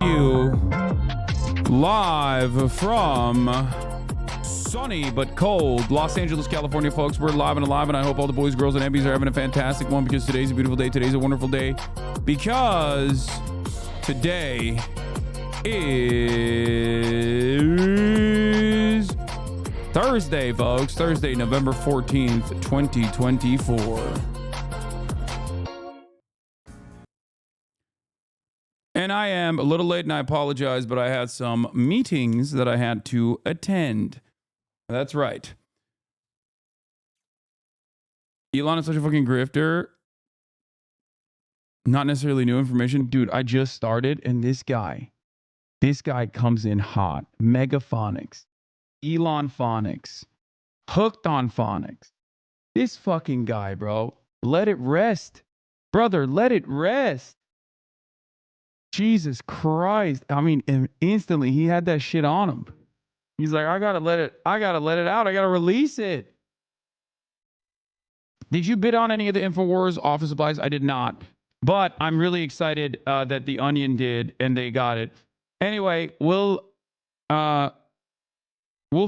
You live from sunny but cold Los Angeles, California, folks. We're live and alive, and I hope all the boys, girls, and Emmys are having a fantastic one, because today's a beautiful day. Today's a wonderful day because today is Thursday, folks. Thursday, November 14th, 2024. And I am a little late, and I apologize, but I had some meetings that I had to attend. That's right. Elon is such a fucking grifter. Not necessarily new information. Dude, I just started, and this guy comes in hot. Megaphonics. Elon Phonics. Hooked on phonics. This fucking guy, bro. Let it rest. Brother, let it rest. Jesus Christ. I mean, instantly he had that shit on him. He's like, I gotta let it out. I gotta release it. Did you bid on any of the Infowars office supplies? I did not. But I'm really excited that the Onion did, and they got it. Anyway, we'll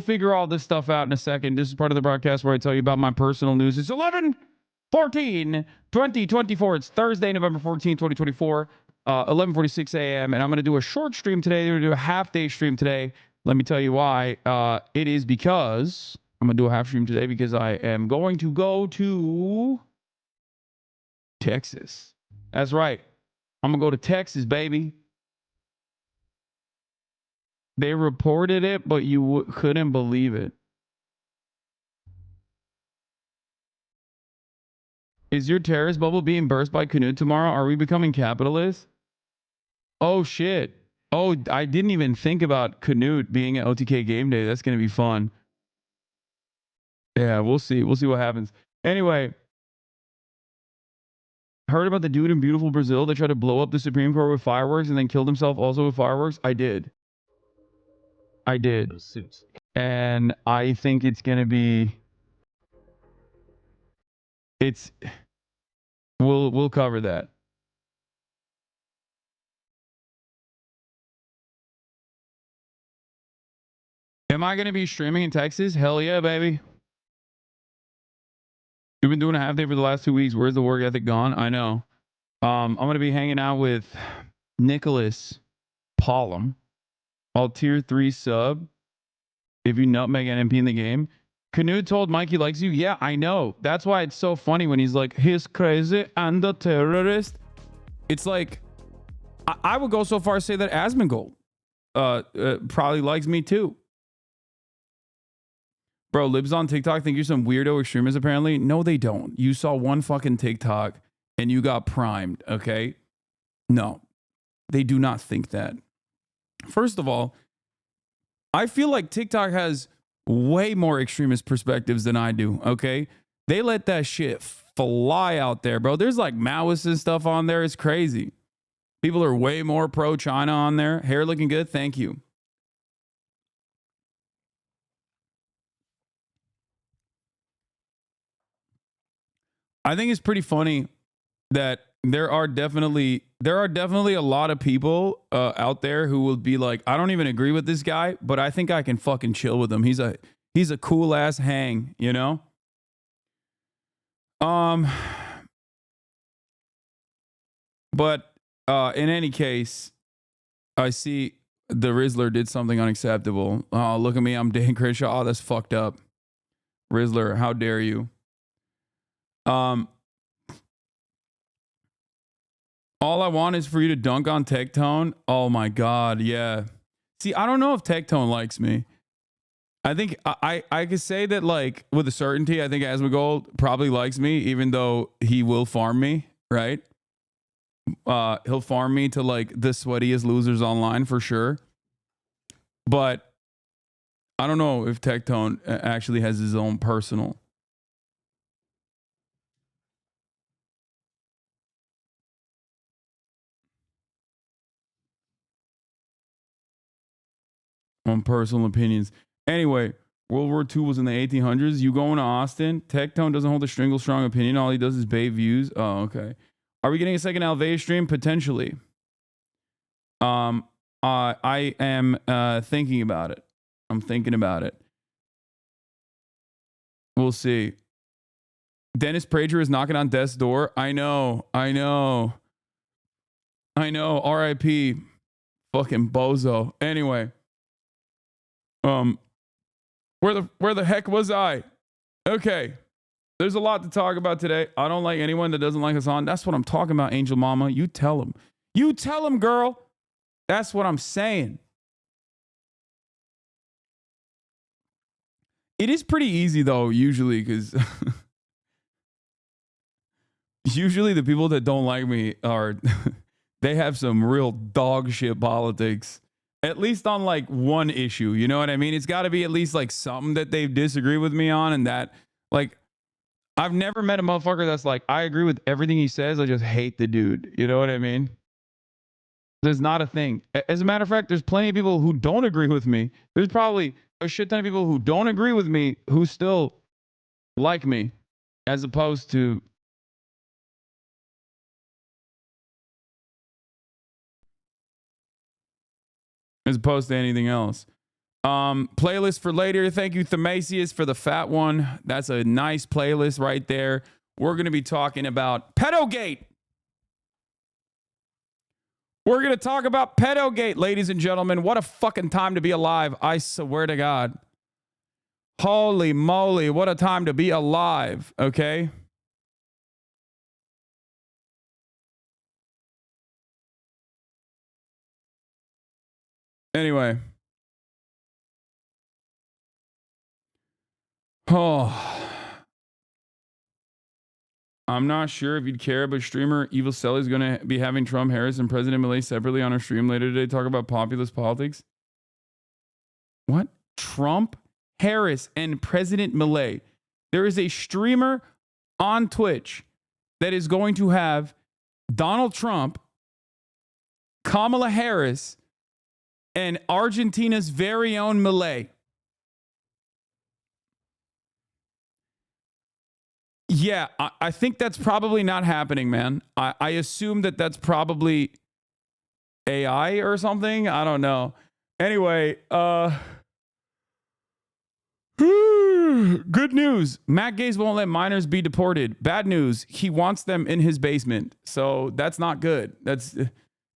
figure all this stuff out in a second. This is part of the broadcast where I tell you about my personal news. It's 11/14/2024. It's Thursday, November 14th, 2024. 11:46 a.m. and I'm going to do a short stream today. We're going to do a half-day stream today. Let me tell you why. It is because I'm going to do a half stream today because I am going to go to Texas. That's right. I'm going to go to Texas, baby. They reported it, but you couldn't believe it. Is your terrorist bubble being burst by Canute tomorrow? Are we becoming capitalists? Oh, shit. Oh, I didn't even think about Canute being at OTK Game Day. That's going to be fun. Yeah, we'll see. We'll see what happens. Anyway, heard about the dude in beautiful Brazil that tried to blow up the Supreme Court with fireworks and then killed himself also with fireworks? I did. And I think it's going to be... We'll cover that. Am I going to be streaming in Texas? Hell yeah, baby. We've been doing a half day for the last 2 weeks. Where's the work ethic gone? I know. I'm going to be hanging out with Nicholas Pollum. All tier 3 sub. If you nutmeg an MP in the game. Canute told Mike he likes you. Yeah, I know. That's why it's so funny when he's like, he's crazy and a terrorist. It's like, I would go so far as to say that Asmongold probably likes me too. Bro, libs on TikTok think you're some weirdo extremist apparently. No, they don't. You saw one fucking TikTok and you got primed, okay? No, they do not think that. First of all, I feel like TikTok has way more extremist perspectives than I do, okay? They let that shit fly out there, bro. There's like Maoists and stuff on there. It's crazy. People are way more pro-China on there. Hair looking good. Thank you. I think it's pretty funny that there are definitely a lot of people out there who will be like, I don't even agree with this guy, but I think I can fucking chill with him. He's a cool ass hang, you know? But in any case, I see the Rizzler did something unacceptable. Oh, look at me, I'm Dan Crenshaw. Oh, that's fucked up. Rizzler, how dare you? All I want is for you to dunk on Tectone. Oh my God, yeah. See, I don't know if Tectone likes me. I think I could say that like with a certainty, I think Asmongold probably likes me, even though he will farm me, right? He'll farm me to like the sweatiest losers online for sure. But I don't know if Tectone actually has his own personal. Personal opinions. Anyway, World War II was in the 1800s. You going to Austin? Tectone doesn't hold a strangle strong opinion. All he does is bait views. Oh, okay. Are we getting a second Alvea stream? Potentially. I am thinking about it. I'm thinking about it. We'll see. Dennis Prager is knocking on death's door. I know. R.I.P. Fucking bozo. Anyway, where the heck was I? Okay. There's a lot to talk about today. I don't like anyone that doesn't like Hasan. That's what I'm talking about, Angel Mama. You tell him. You tell him, girl. That's what I'm saying. It is pretty easy, though, usually, because usually the people that don't like me are, they have some real dog shit politics. At least on like one issue. You know what I mean? It's got to be at least like something that they disagree with me on, and that, like, I've never met a motherfucker that's like, I agree with everything he says. I just hate the dude. You know what I mean? There's not a thing. As a matter of fact, there's plenty of people who don't agree with me. There's probably a shit ton of people who don't agree with me who still like me, as opposed to anything else. Playlist for later. Thank you, Themasius, for the fat one. That's a nice playlist right there. We're going to be talking about Pedogate. We're going to talk about Pedogate, ladies and gentlemen. What a fucking time to be alive. I swear to God. Holy moly. What a time to be alive. Okay. Anyway. Oh. I'm not sure if you'd care, but streamer Evil Cell is going to be having Trump, Harris, and President Milei separately on our stream later today. Talk about populist politics. What? Trump, Harris, and President Milei. There is a streamer on Twitch that is going to have Donald Trump, Kamala Harris, and Argentina's very own Milei. Yeah, I think that's probably not happening, man. I assume that that's probably AI or something. I don't know. Anyway, good news. Matt Gaetz won't let minors be deported. Bad news. He wants them in his basement. So that's not good. That's,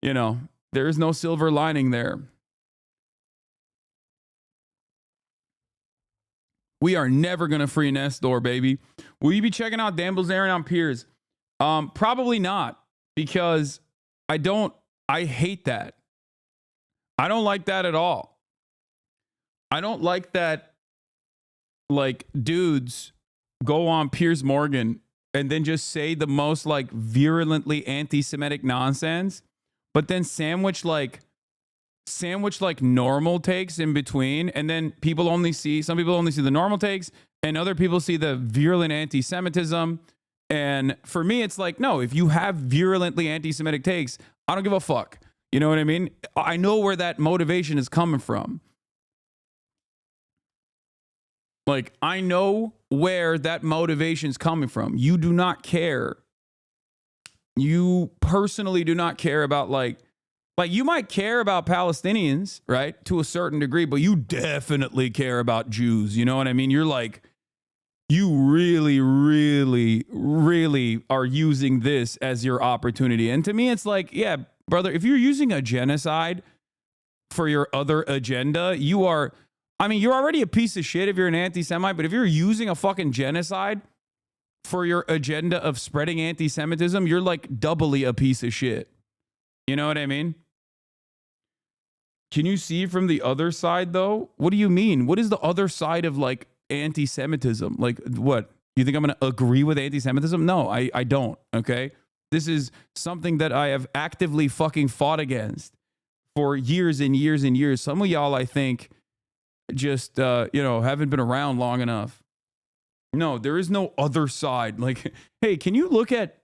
you know, there is no silver lining there. We are never going to free Nestor, baby. Will you be checking out Dan Bilzerian on Piers? Probably not, because I hate that. I don't like that at all. I don't like that, like, dudes go on Piers Morgan and then just say the most, like, virulently anti-Semitic nonsense, but then sandwich normal takes in between, and then some people only see the normal takes, and other people see the virulent anti-Semitism. And for me, it's like, no, if you have virulently anti-Semitic takes, I don't give a fuck. You know what I mean? I know where that motivation is coming from. Like, I know where that motivation is coming from. You do not care. You personally do not care about, like you might care about Palestinians, right? To a certain degree, but you definitely care about Jews. You know what I mean? You're like, you really, really, really are using this as your opportunity. And to me, it's like, yeah, brother, if you're using a genocide for your other agenda, you're already a piece of shit if you're an anti-Semite, but if you're using a fucking genocide for your agenda of spreading anti-Semitism, you're like doubly a piece of shit. You know what I mean? Can you see from the other side, though? What do you mean? What is the other side of, like, anti-Semitism? Like, what? You think I'm going to agree with anti-Semitism? No, I don't, okay? This is something that I have actively fucking fought against for years and years and years. Some of y'all, I think, just, haven't been around long enough. No, there is no other side. Like, hey, can you look at,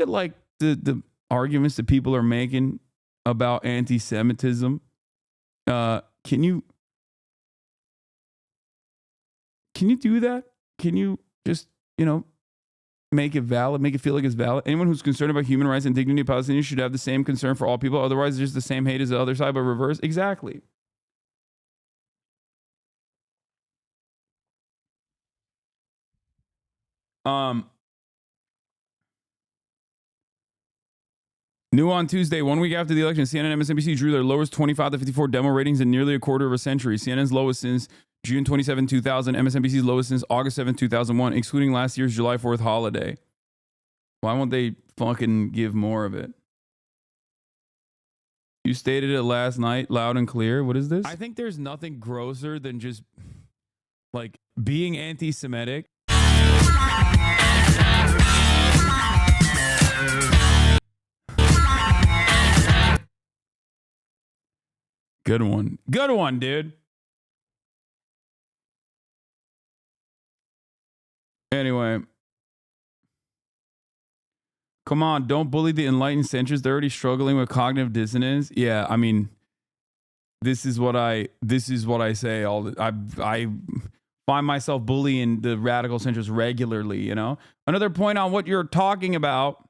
like, the arguments that people are making about anti-Semitism? Can you do that? Can you just, make it valid, make it feel like it's valid. Anyone who's concerned about human rights and dignity of Palestinians should have the same concern for all people. Otherwise, it's just the same hate as the other side, but reverse. Exactly. New on Tuesday, 1 week after the election, CNN and MSNBC drew their lowest 25 to 54 demo ratings in nearly a quarter of a century. CNN's lowest since June 27, 2000. MSNBC's lowest since August 7, 2001, excluding last year's July 4th holiday. Why won't they fucking give more of it? You stated it last night, loud and clear. What is this? I think there's nothing grosser than just like being anti-Semitic. Good one. Good one, dude. Anyway. Come on, don't bully the enlightened centrists. They're already struggling with cognitive dissonance. Yeah, I mean, this is what I say all the I find myself bullying the radical centrists regularly, you know? Another point on what you're talking about.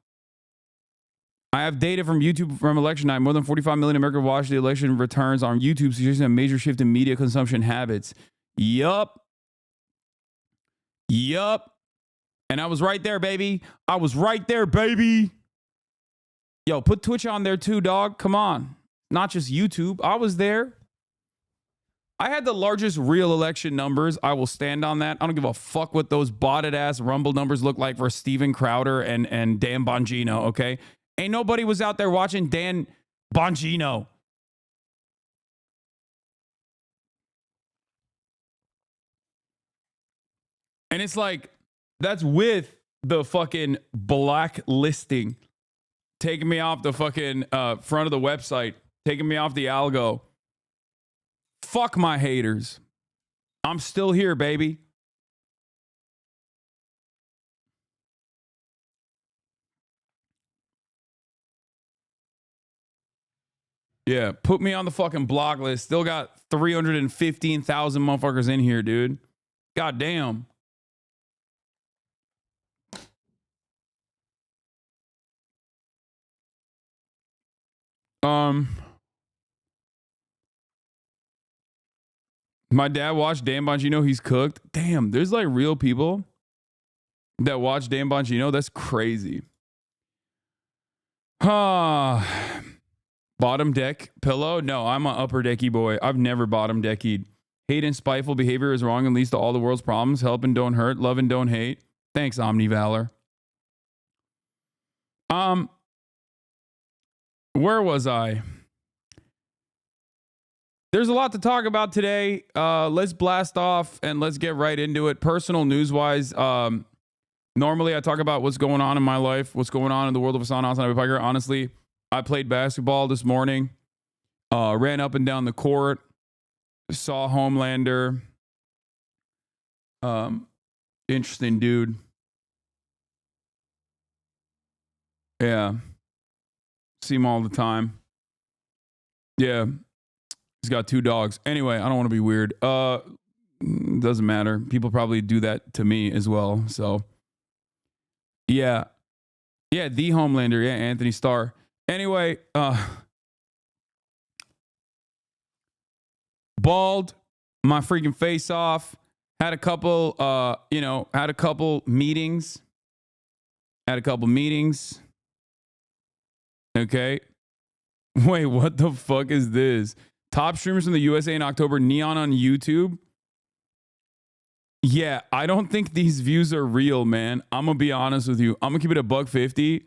I have data from YouTube from election night. More than 45 million Americans watched the election returns on YouTube, suggesting a major shift in media consumption habits. Yup. And I was right there, baby. I was right there, baby. Yo, put Twitch on there too, dog. Come on. Not just YouTube. I was there. I had the largest real election numbers. I will stand on that. I don't give a fuck what those botted ass Rumble numbers look like for Steven Crowder and Dan Bongino, okay? Ain't nobody was out there watching Dan Bongino. And it's like, that's with the fucking blacklisting, taking me off the fucking front of the website, taking me off the algo. Fuck my haters. I'm still here, baby. Yeah, put me on the fucking block list. Still got 315,000 motherfuckers in here, dude. God damn. My dad watched Dan Bongino. He's cooked. Damn, there's like real people that watch Dan Bongino. That's crazy. Bottom deck pillow? No, I'm an upper decky boy. I've never bottom deckied. Hate and spiteful behavior is wrong and leads to all the world's problems. Help and don't hurt. Love and don't hate. Thanks, Omni Valor. Where was I? There's a lot to talk about today. Let's blast off and let's get right into it. Personal news-wise, normally I talk about what's going on in my life, what's going on in the world of Hasan Abi. Honestly, I played basketball this morning, ran up and down the court, saw Homelander. Interesting dude. Yeah. See him all the time. Yeah. He's got 2 dogs. Anyway, I don't want to be weird. Doesn't matter. People probably do that to me as well. So, yeah. Yeah, the Homelander. Yeah, Anthony Starr. Anyway, balled my freaking face off. Had a couple, had a couple meetings. Okay. Wait, what the fuck is this? Top streamers from the USA in October, Neon on YouTube. Yeah, I don't think these views are real, man. I'm going to be honest with you. I'm going to keep it $1.50.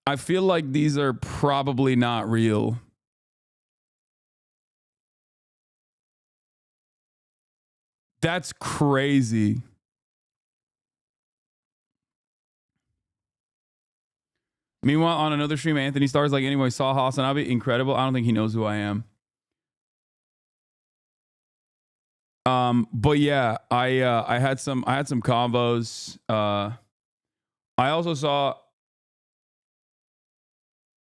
I feel like these are probably not real. That's crazy. Meanwhile, on another stream, Anthony Starr's like, anyway, saw Hasan Abi, incredible. I don't think he knows who I am. But yeah, I had some combos. I also saw.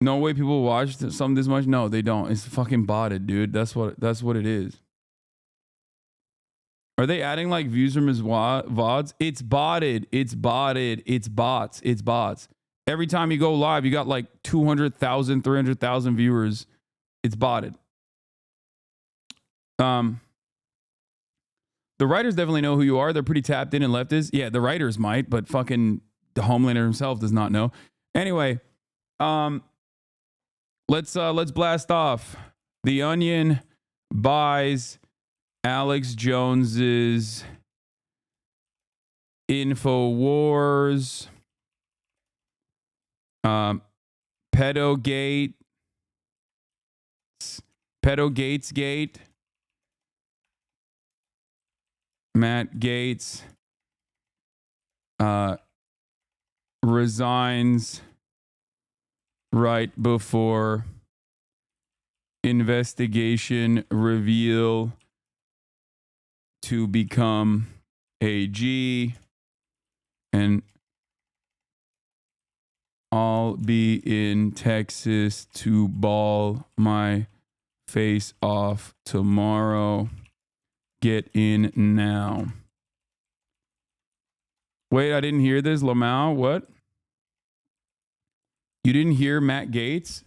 No way people watch some this much. No, they don't. It's fucking botted, dude. That's what it is. Are they adding like views from his VODs? It's botted. It's botted. It's bots. It's bots. Every time you go live, you got like 200,000, 300,000 viewers. It's botted. The writers definitely know who you are. They're pretty tapped in and leftists. Yeah, the writers might, but fucking the Homelander himself does not know. Anyway, let's blast off. The Onion buys Alex Jones's Infowars, Pedogate, Pedogates Gate, Matt Gates resigns right before investigation reveal to become AG, and I'll be in Texas to ball my face off tomorrow. Get in now. Wait, I didn't hear this. Lamau, what? You didn't hear Matt Gates?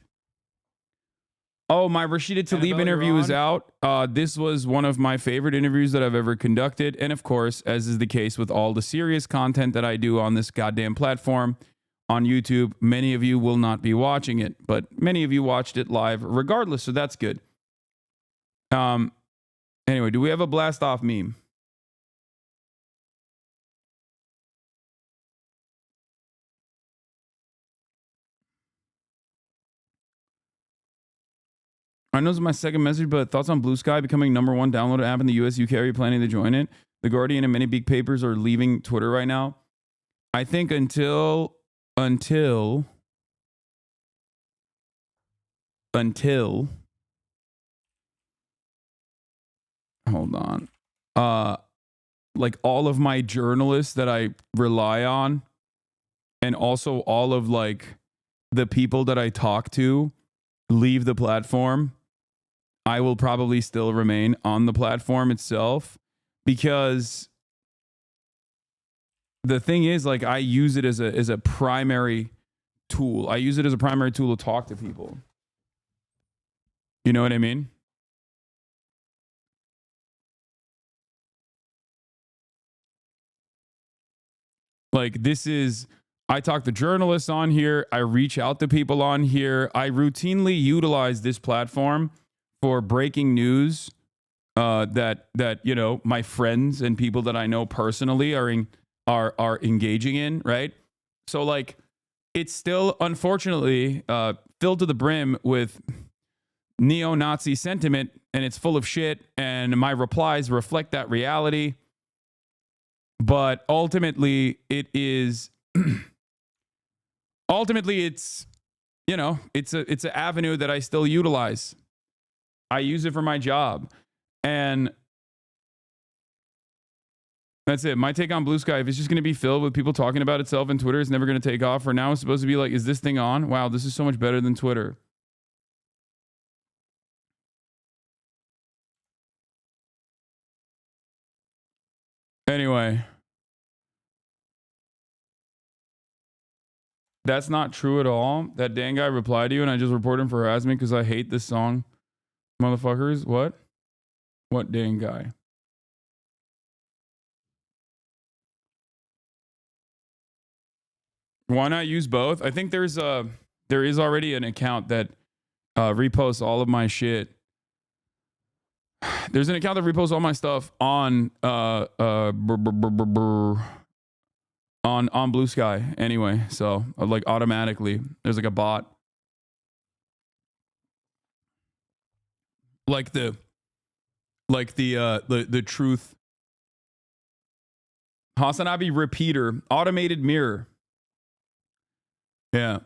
Oh, my Rashida Tlaib interview is out. This was one of my favorite interviews that I've ever conducted. And of course, as is the case with all the serious content that I do on this goddamn platform on YouTube, many of you will not be watching it, but many of you watched it live regardless, so that's good. Anyway, do we have a blast off meme? I know this is my second message, but thoughts on Blue Sky becoming #1 downloaded app in the US, UK? Are you planning to join it? The Guardian and many big papers are leaving Twitter right now. I think until hold on. Like all of my journalists that I rely on, and also all of like the people that I talk to leave the platform, I will probably still remain on the platform itself, because the thing is, like, I use it as a primary tool. I use it as a primary tool to talk to people. You know what I mean? Like, this is, I talk to journalists on here. I reach out to people on here. I routinely utilize this platform for breaking news that you know, my friends and people that I know personally are engaging in, right? So like, it's still unfortunately filled to the brim with neo-Nazi sentiment, and it's full of shit, and my replies reflect that reality. But ultimately, it is ultimately it's, you know, it's an avenue that I still utilize. I use it for my job. And that's it. My take on Blue Sky, if it's just going to be filled with people talking about itself and Twitter, it's never going to take off. For now, it's supposed to be like, is this thing on? Wow, this is so much better than Twitter. Anyway, that's not true at all. That Dan guy replied to you, and I just reported him for harassment because I hate this song. Motherfuckers, what? What Dan guy? Why not use both? I think there is already an account that reposts all of my shit. There's an account that reposts all my stuff on on Blue Sky anyway. So like automatically, there's like a bot, like the truth. Hasan Abi repeater, automated mirror. Yeah.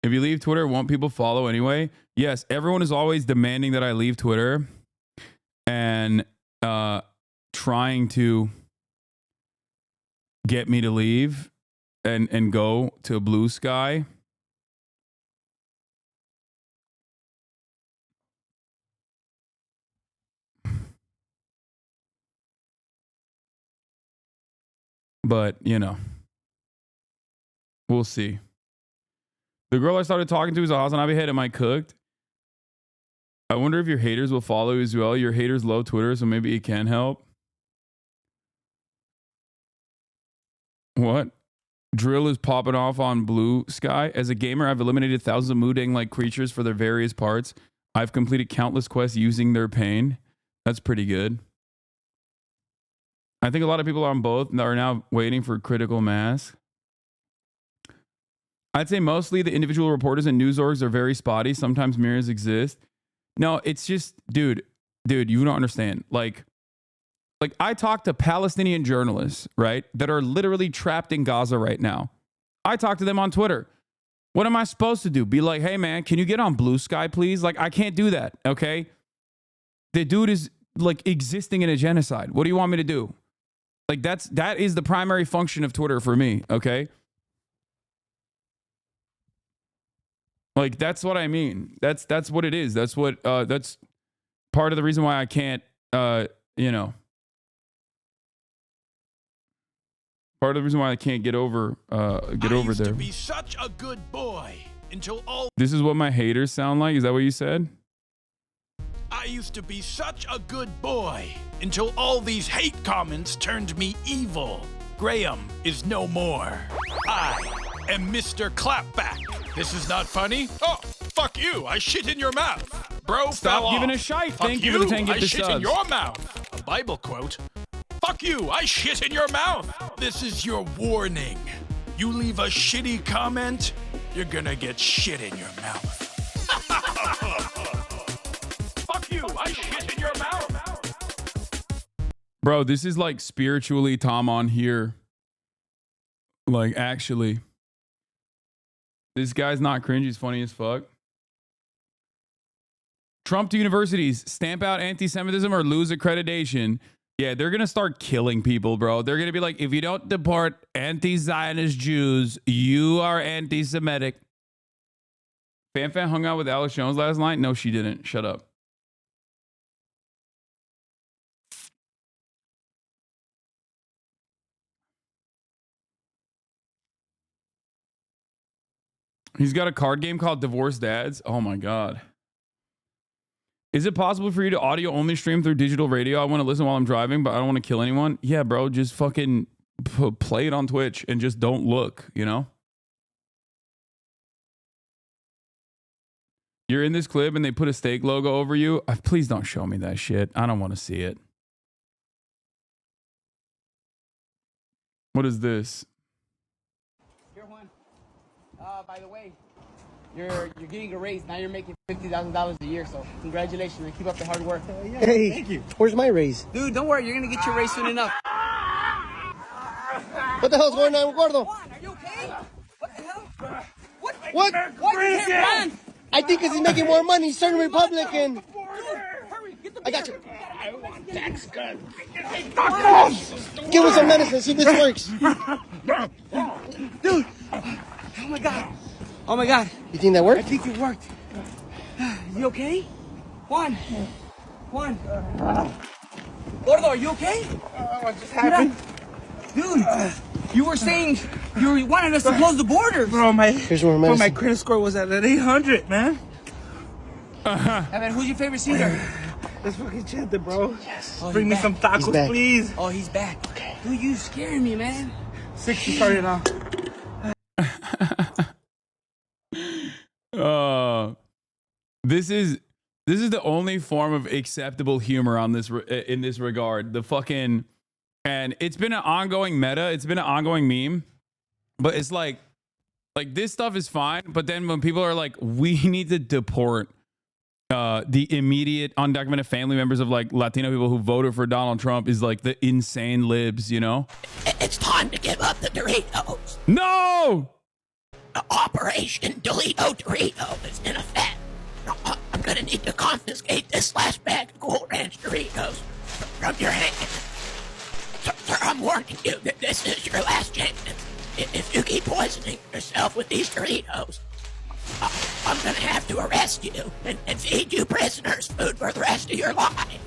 If you leave Twitter, won't people follow anyway? Yes, everyone is always demanding that I leave Twitter and trying to get me to leave and go to Blue Sky. But, you know, we'll see. The girl I started talking to is a Hasan Abi head. Am I cooked? I wonder if your haters will follow you as well. Your haters love Twitter, so maybe it can help. What? Drill is popping off on Blue Sky. As a gamer, I've eliminated thousands of Moodang-like creatures for their various parts. I've completed countless quests using their pain. That's pretty good. I think a lot of people on both are now waiting for critical mass. I'd say mostly the individual reporters and news orgs are very spotty. Sometimes mirrors exist. No, it's just, dude, you don't understand. Like I talk to Palestinian journalists, right, that are literally trapped in Gaza right now. I talk to them on Twitter. What am I supposed to do? Be like, hey, man, can you get on Blue Sky, please? Like, I can't do that, okay? The dude is, like, existing in a genocide. What do you want me to do? Like, that is the primary function of Twitter for me, okay? Like, that's what I mean. That's what it is. That's what, that's part of the reason why I can't, you know, part of the reason why I can't get over there. To be such a good boy until all. This is what my haters sound like. Is that what you said? I used to be such a good boy until all these hate comments turned me evil. Graham is no more. I am Mr. Clapback. This is not funny. Oh, fuck you! I shit in your mouth, bro. Stop giving a shite. Thank you for the 10 gifted subs. I shit in your mouth. A Bible quote. Fuck you, I shit in your mouth. This is your warning. You leave a shitty comment, you're gonna get shit in your mouth. Fuck you, I shit in your mouth. Bro, this is like spiritually Tom on here. Like, actually. This guy's not cringe, he's funny as fuck. Trump to universities, stamp out anti-Semitism or lose accreditation. Yeah, they're going to start killing people, bro. They're going to be like, if you don't deport anti-Zionist Jews, you are anti-Semitic. Fan hung out with Alex Jones last night? No, she didn't. Shut up. He's got a card game called Divorced Dads. Oh, my God. Is it possible for you to audio only stream through digital radio? I want to listen while I'm driving, but I don't want to kill anyone. Yeah, bro, just fucking play it on Twitch and just don't look, you know? You're in this clip and they put a steak logo over you. Please don't show me that shit. I don't want to see it. What is this? Here, Juan. By the way, you're getting a raise. Now you're making $50,000 a year, so congratulations and keep up the hard work. Yeah, hey, thank you. Where's my raise? Dude, don't worry. You're going to get your raise soon enough. What the hell's going on, Gordo? Juan, are you okay? What the hell? What? Why you can't run? I think because he's making more money. He's turning Republican. Dude, hurry. Get the I got you. I want tax cut. Give him some medicine. See if this works. Dude. Oh, my God. Oh, my God. You think that worked? I think it worked. You okay? Juan. Gordo, are you okay? What just happened? Dude, you were saying you wanted us to close the borders. Bro, my medicine. credit score was at 800, man. Hey, man, who's your favorite singer? Let's fucking chant it, bro. Yes. Oh, Bring me some tacos, please. Oh, he's back. Okay. Dude, you scaring me, man. 60 started now. This is the only form of acceptable humor on this in this regard. The fucking, and it's been an ongoing meta. It's been an ongoing meme, but it's like this stuff is fine. But then when people are like, we need to deport the immediate undocumented family members of like Latino people who voted for Donald Trump, is like the insane libs, you know? It's time to give up the Doritos. No! Operation Delito Dorito is in effect. I'm gonna need to confiscate this last bag of Cool Ranch Doritos from your hands. Sir, I'm warning you that this is your last chance. If you keep poisoning yourself with these Doritos, I'm gonna have to arrest you and feed you prisoners food for the rest of your life.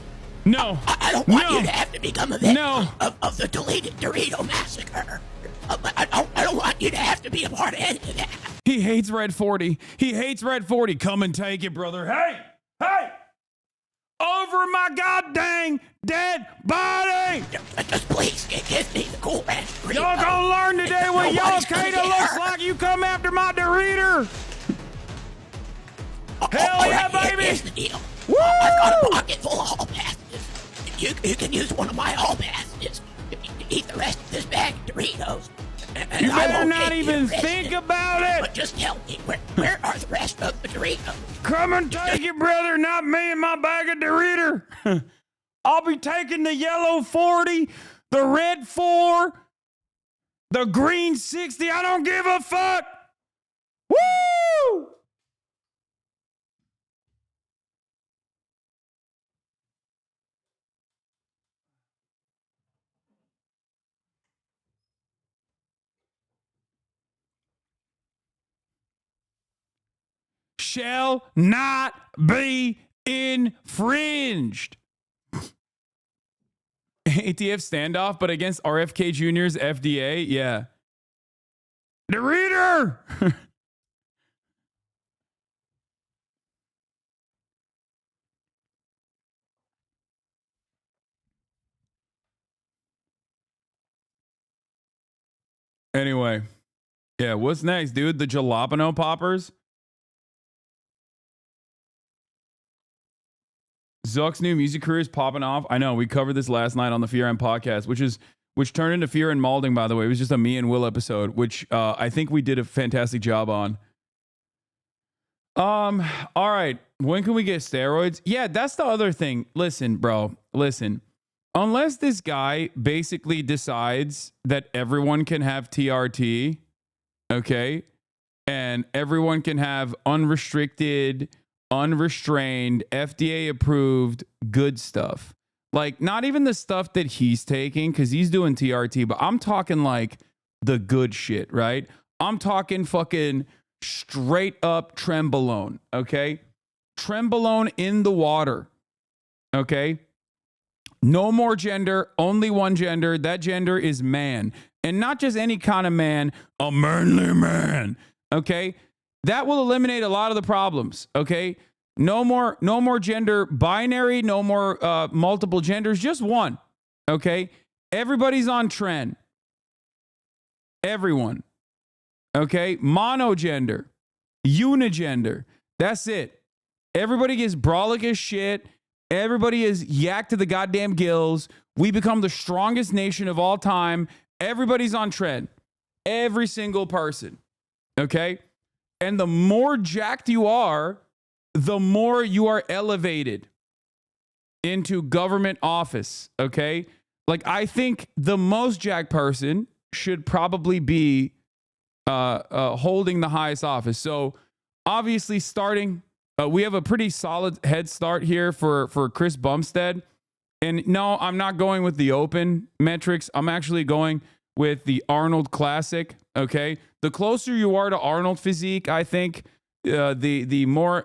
No. I don't want No. you to have to become a victim No. of the deleted Dorito massacre. I don't want you to have to be a part of any of that. He hates Red 40. He hates Red 40. Come and take it, brother. Hey! Hey! Over my goddamn dead body! Just please give me the Cool Ranch Dorito. Y'all gonna learn today what y'all Nobody's gonna Kato get looks hurt. like. You come after my Dorito. Hell All yeah, right, baby! Here's the deal. Woo! I've got a pocket full of hall passes. You can use one of my hall passes to eat the rest of this bag of Doritos. And You I better won't not get you even arrested. think about it. But just tell me, where are the rest of the Doritos? Come and take it, brother. Not me and my bag of Dorito. I'll be taking the yellow 40, the red 4, the green 60. I don't give a fuck. Woo! Shall not be infringed. ATF standoff, but against RFK Jr.'s FDA? Yeah. The reader! Anyway. Yeah, what's next, dude? The jalapeno poppers? Zuck's new music career is popping off. I know, we covered this last night on the Fear and podcast, which turned into Fear and Malding, by the way. It was just a me and Will episode, which I think we did a fantastic job on. All right. When can we get steroids? Yeah, that's the other thing. Listen, bro. Listen. Unless this guy basically decides that everyone can have TRT, okay, and everyone can have unrestricted, unrestrained, FDA approved good stuff. Like, not even the stuff that he's taking, because he's doing TRT, but I'm talking like the good shit, right? I'm talking fucking straight up Trenbolone, okay? Trenbolone in the water, okay? No more gender, only one gender. That gender is man. And not just any kind of man, a manly man, okay? That will eliminate a lot of the problems, okay? No more gender binary, no more multiple genders, just one, okay? Everybody's on trend. Everyone, okay? Monogender, unigender, that's it. Everybody gets brolic as shit. Everybody is yacked to the goddamn gills. We become the strongest nation of all time. Everybody's on trend. Every single person, okay? And the more jacked you are, the more you are elevated into government office, okay? Like, I think the most jacked person should probably be holding the highest office. So, obviously, we have a pretty solid head start here for Chris Bumstead. And no, I'm not going with the open metrics. I'm actually going with the Arnold Classic, okay? The closer you are to Arnold physique, I think the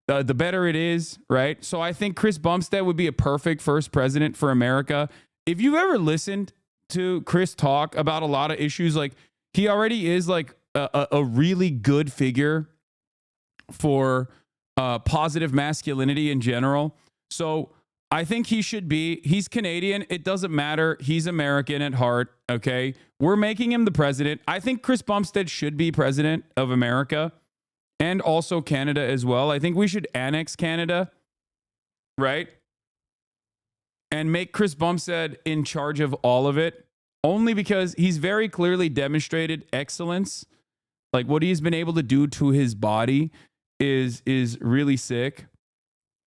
better it is, right? So I think Chris Bumstead would be a perfect first president for America. If you've ever listened to Chris talk about a lot of issues, like, he already is like a really good figure for positive masculinity in general. So I think he's Canadian. It doesn't matter. He's American at heart. Okay. We're making him the president. I think Chris Bumstead should be president of America and also Canada as well. I think we should annex Canada, right? And make Chris Bumstead in charge of all of it, only because he's very clearly demonstrated excellence. Like, what he's been able to do to his body is really sick,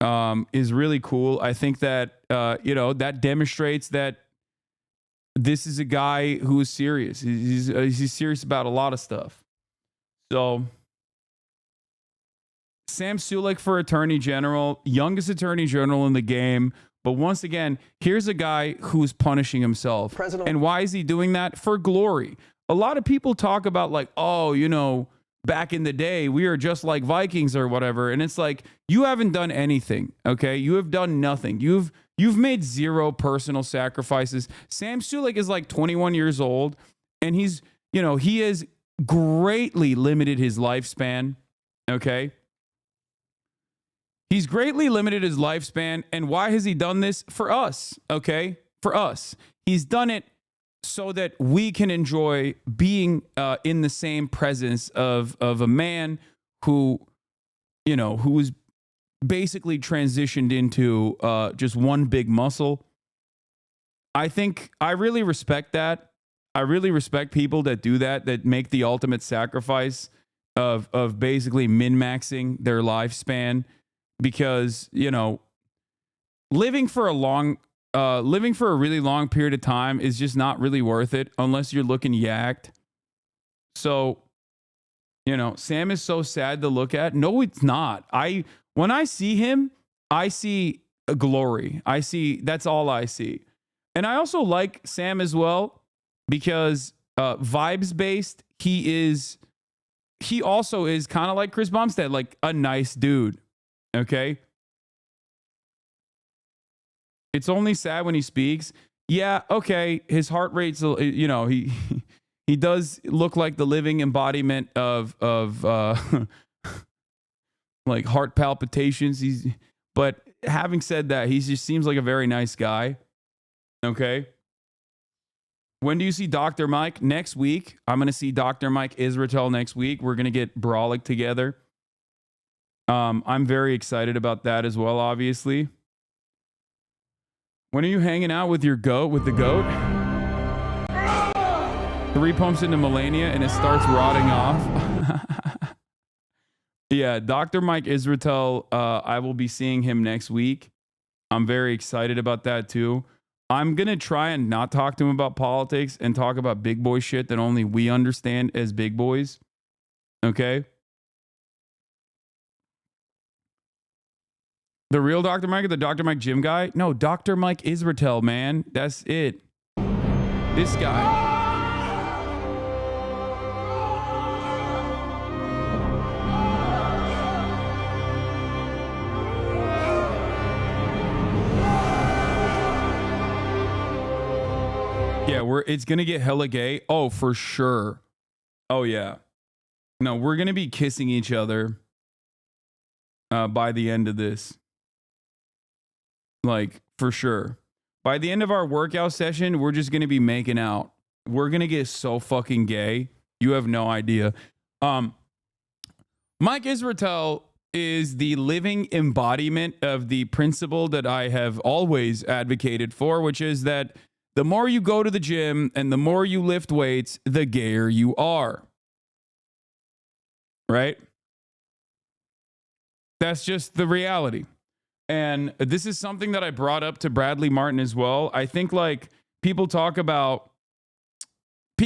is really cool. I think that, that demonstrates that this is a guy who is serious. He's serious about a lot of stuff. So Sam Sulek for Attorney General, youngest Attorney General in the game. But once again, here's a guy who's punishing himself. And why is he doing that? For glory. A lot of people talk about like, oh, back in the day, we are just like Vikings or whatever. And it's like, you haven't done anything, okay? You have done nothing. You've You've made zero personal sacrifices. Sam Sulek is like 21 years old, and he's, you know, he has greatly limited his lifespan. Okay. He's greatly limited his lifespan. And why has he done this? For us. Okay. For us. He's done it so that we can enjoy being in the same presence of a man who, you know, who is basically transitioned into just one big muscle. I think I really respect that. I really respect people that do that, that make the ultimate sacrifice of basically min-maxing their lifespan, because, you know, living for a really long period of time is just not really worth it unless you're looking yacked. So, you know, Sam is so sad to look at. No, it's not. When I see him, I see a glory. That's all I see. And I also like Sam as well because vibes based, he also is kind of like Chris Bumstead, like a nice dude. Okay. It's only sad when he speaks. Yeah, okay. His heart rate's, you know, he does look like the living embodiment of like heart palpitations. But having said that, he just seems like a very nice guy. Okay. When do you see Dr. Mike? Next week. I'm going to see Dr. Mike Israel next week. We're going to get Brawlic together. I'm very excited about that as well, obviously. When are you hanging out with your goat, with the goat? 3 pumps into Melania and it starts rotting off. Yeah, Dr. Mike Israel, I will be seeing him next week. I'm very excited about that too. I'm going to try and not talk to him about politics and talk about big boy shit that only we understand as big boys. Okay? The real Dr. Mike or the Dr. Mike gym guy? No, Dr. Mike Israel, man. That's it. This guy. Yeah, it's going to get hella gay. Oh, for sure. Oh, yeah. No, we're going to be kissing each other by the end of this. Like, for sure. By the end of our workout session, we're just going to be making out. We're going to get so fucking gay. You have no idea. Mike Israel is the living embodiment of the principle that I have always advocated for, which is that the more you go to the gym and the more you lift weights, the gayer you are. Right? That's just the reality. And this is something that I brought up to Bradley Martin as well. I think like people talk about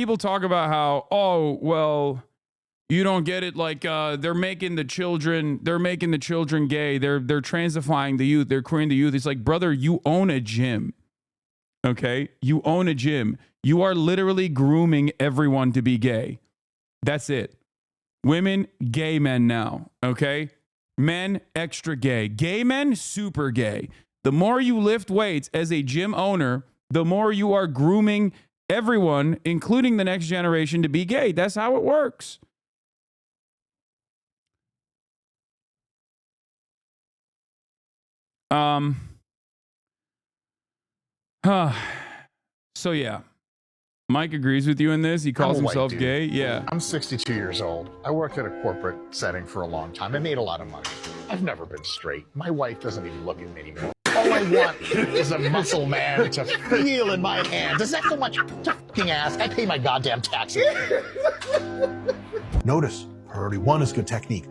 how, oh, well, you don't get it. Like they're making the children gay. They're transifying the youth. They're queering the youth. It's like, brother, you own a gym. Okay. You own a gym. You are literally grooming everyone to be gay. That's it. Women, gay men now. Okay. Men, extra gay. Gay men, super gay. The more you lift weights as a gym owner, the more you are grooming everyone, including the next generation, to be gay. That's how it works. So yeah, Mike agrees with you in this. He calls himself gay. Yeah. I'm 62 years old. I worked at a corporate setting for a long time. I made a lot of money. I've never been straight. My wife doesn't even look at me anymore. All I want is a muscle man to feel in my hands. Is that so much to fucking ask? I pay my goddamn taxes. Notice, priority one is good technique.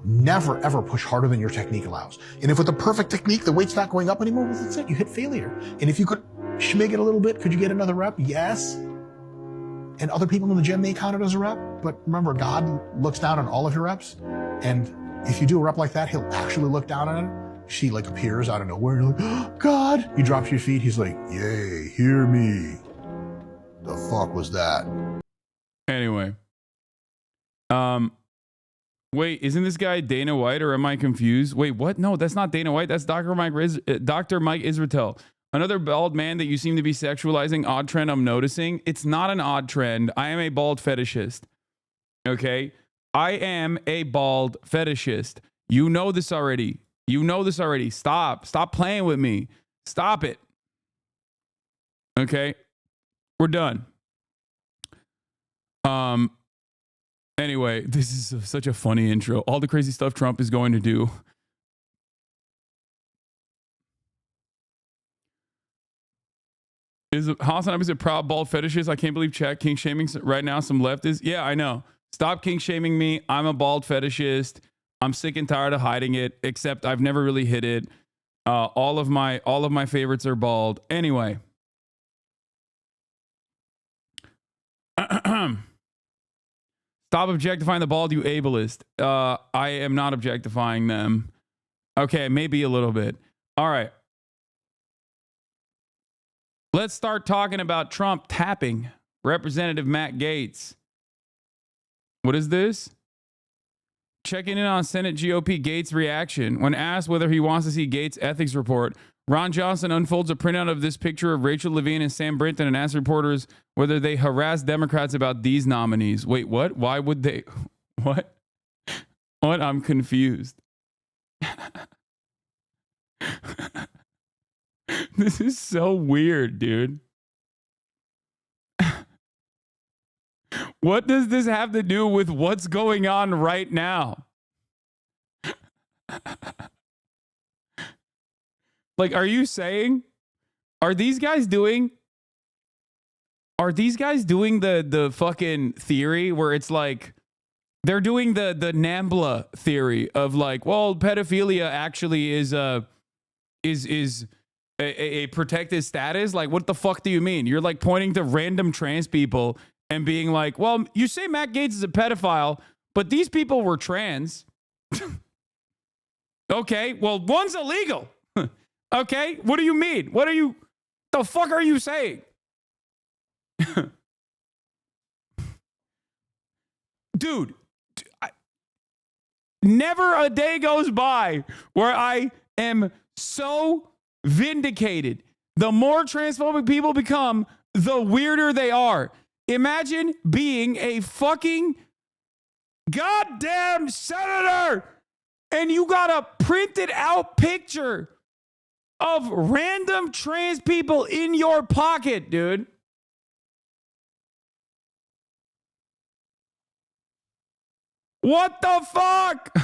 Never, ever push harder than your technique allows. And if with the perfect technique, the weight's not going up anymore, well, that's it. You hit failure. And if you could schmig it a little bit, could you get another rep? Yes. And other people in the gym may count it as a rep. But remember, God looks down on all of your reps. And if you do a rep like that, he'll actually look down on it. She like appears out of nowhere. And you're like, oh, God. You drop to your feet. He's like, yay, hear me. The fuck was that? Anyway. Wait, isn't this guy Dana White or am I confused? Wait, what? No, that's not Dana White. That's Dr. Mike Israetel. Another bald man that you seem to be sexualizing. Odd trend I'm noticing. It's not an odd trend. I am a bald fetishist. Okay? I am a bald fetishist. You know this already. You know this already. Stop. Stop playing with me. Stop it. Okay? We're done. Anyway, this is such a funny intro. All the crazy stuff Trump is going to do. Is Hasan Abi a proud bald fetishist? I can't believe chat king shaming right now some leftists. Yeah, I know. Stop king shaming me. I'm a bald fetishist. I'm sick and tired of hiding it, except I've never really hid it. All of my favorites are bald. Anyway. Stop objectifying the bald, you ableist. I am not objectifying them. Okay, maybe a little bit. All right. Let's start talking about Trump tapping Representative Matt Gaetz. What is this? Checking in on Senate GOP Gaetz reaction. When asked whether he wants to see Gaetz' ethics report, Ron Johnson unfolds a printout of this picture of Rachel Levine and Sam Brinton and asks reporters whether they harass Democrats about these nominees. Wait, what? Why would they? What? What? I'm confused. This is so weird, dude. What does this have to do with what's going on right now? Like, are you saying, are these guys doing the fucking theory where it's like, they're doing the NAMBLA theory of like, well, pedophilia actually is a protected status? Like, what the fuck do you mean? You're like pointing to random trans people and being like, well, you say Matt Gaetz is a pedophile, but these people were trans. Okay, well, one's illegal. Okay, what do you mean? The fuck are you saying? Dude, never a day goes by where I am so vindicated. The more transphobic people become, the weirder they are. Imagine being a fucking goddamn senator and you got a printed out picture of random trans people in your pocket, dude. What the fuck?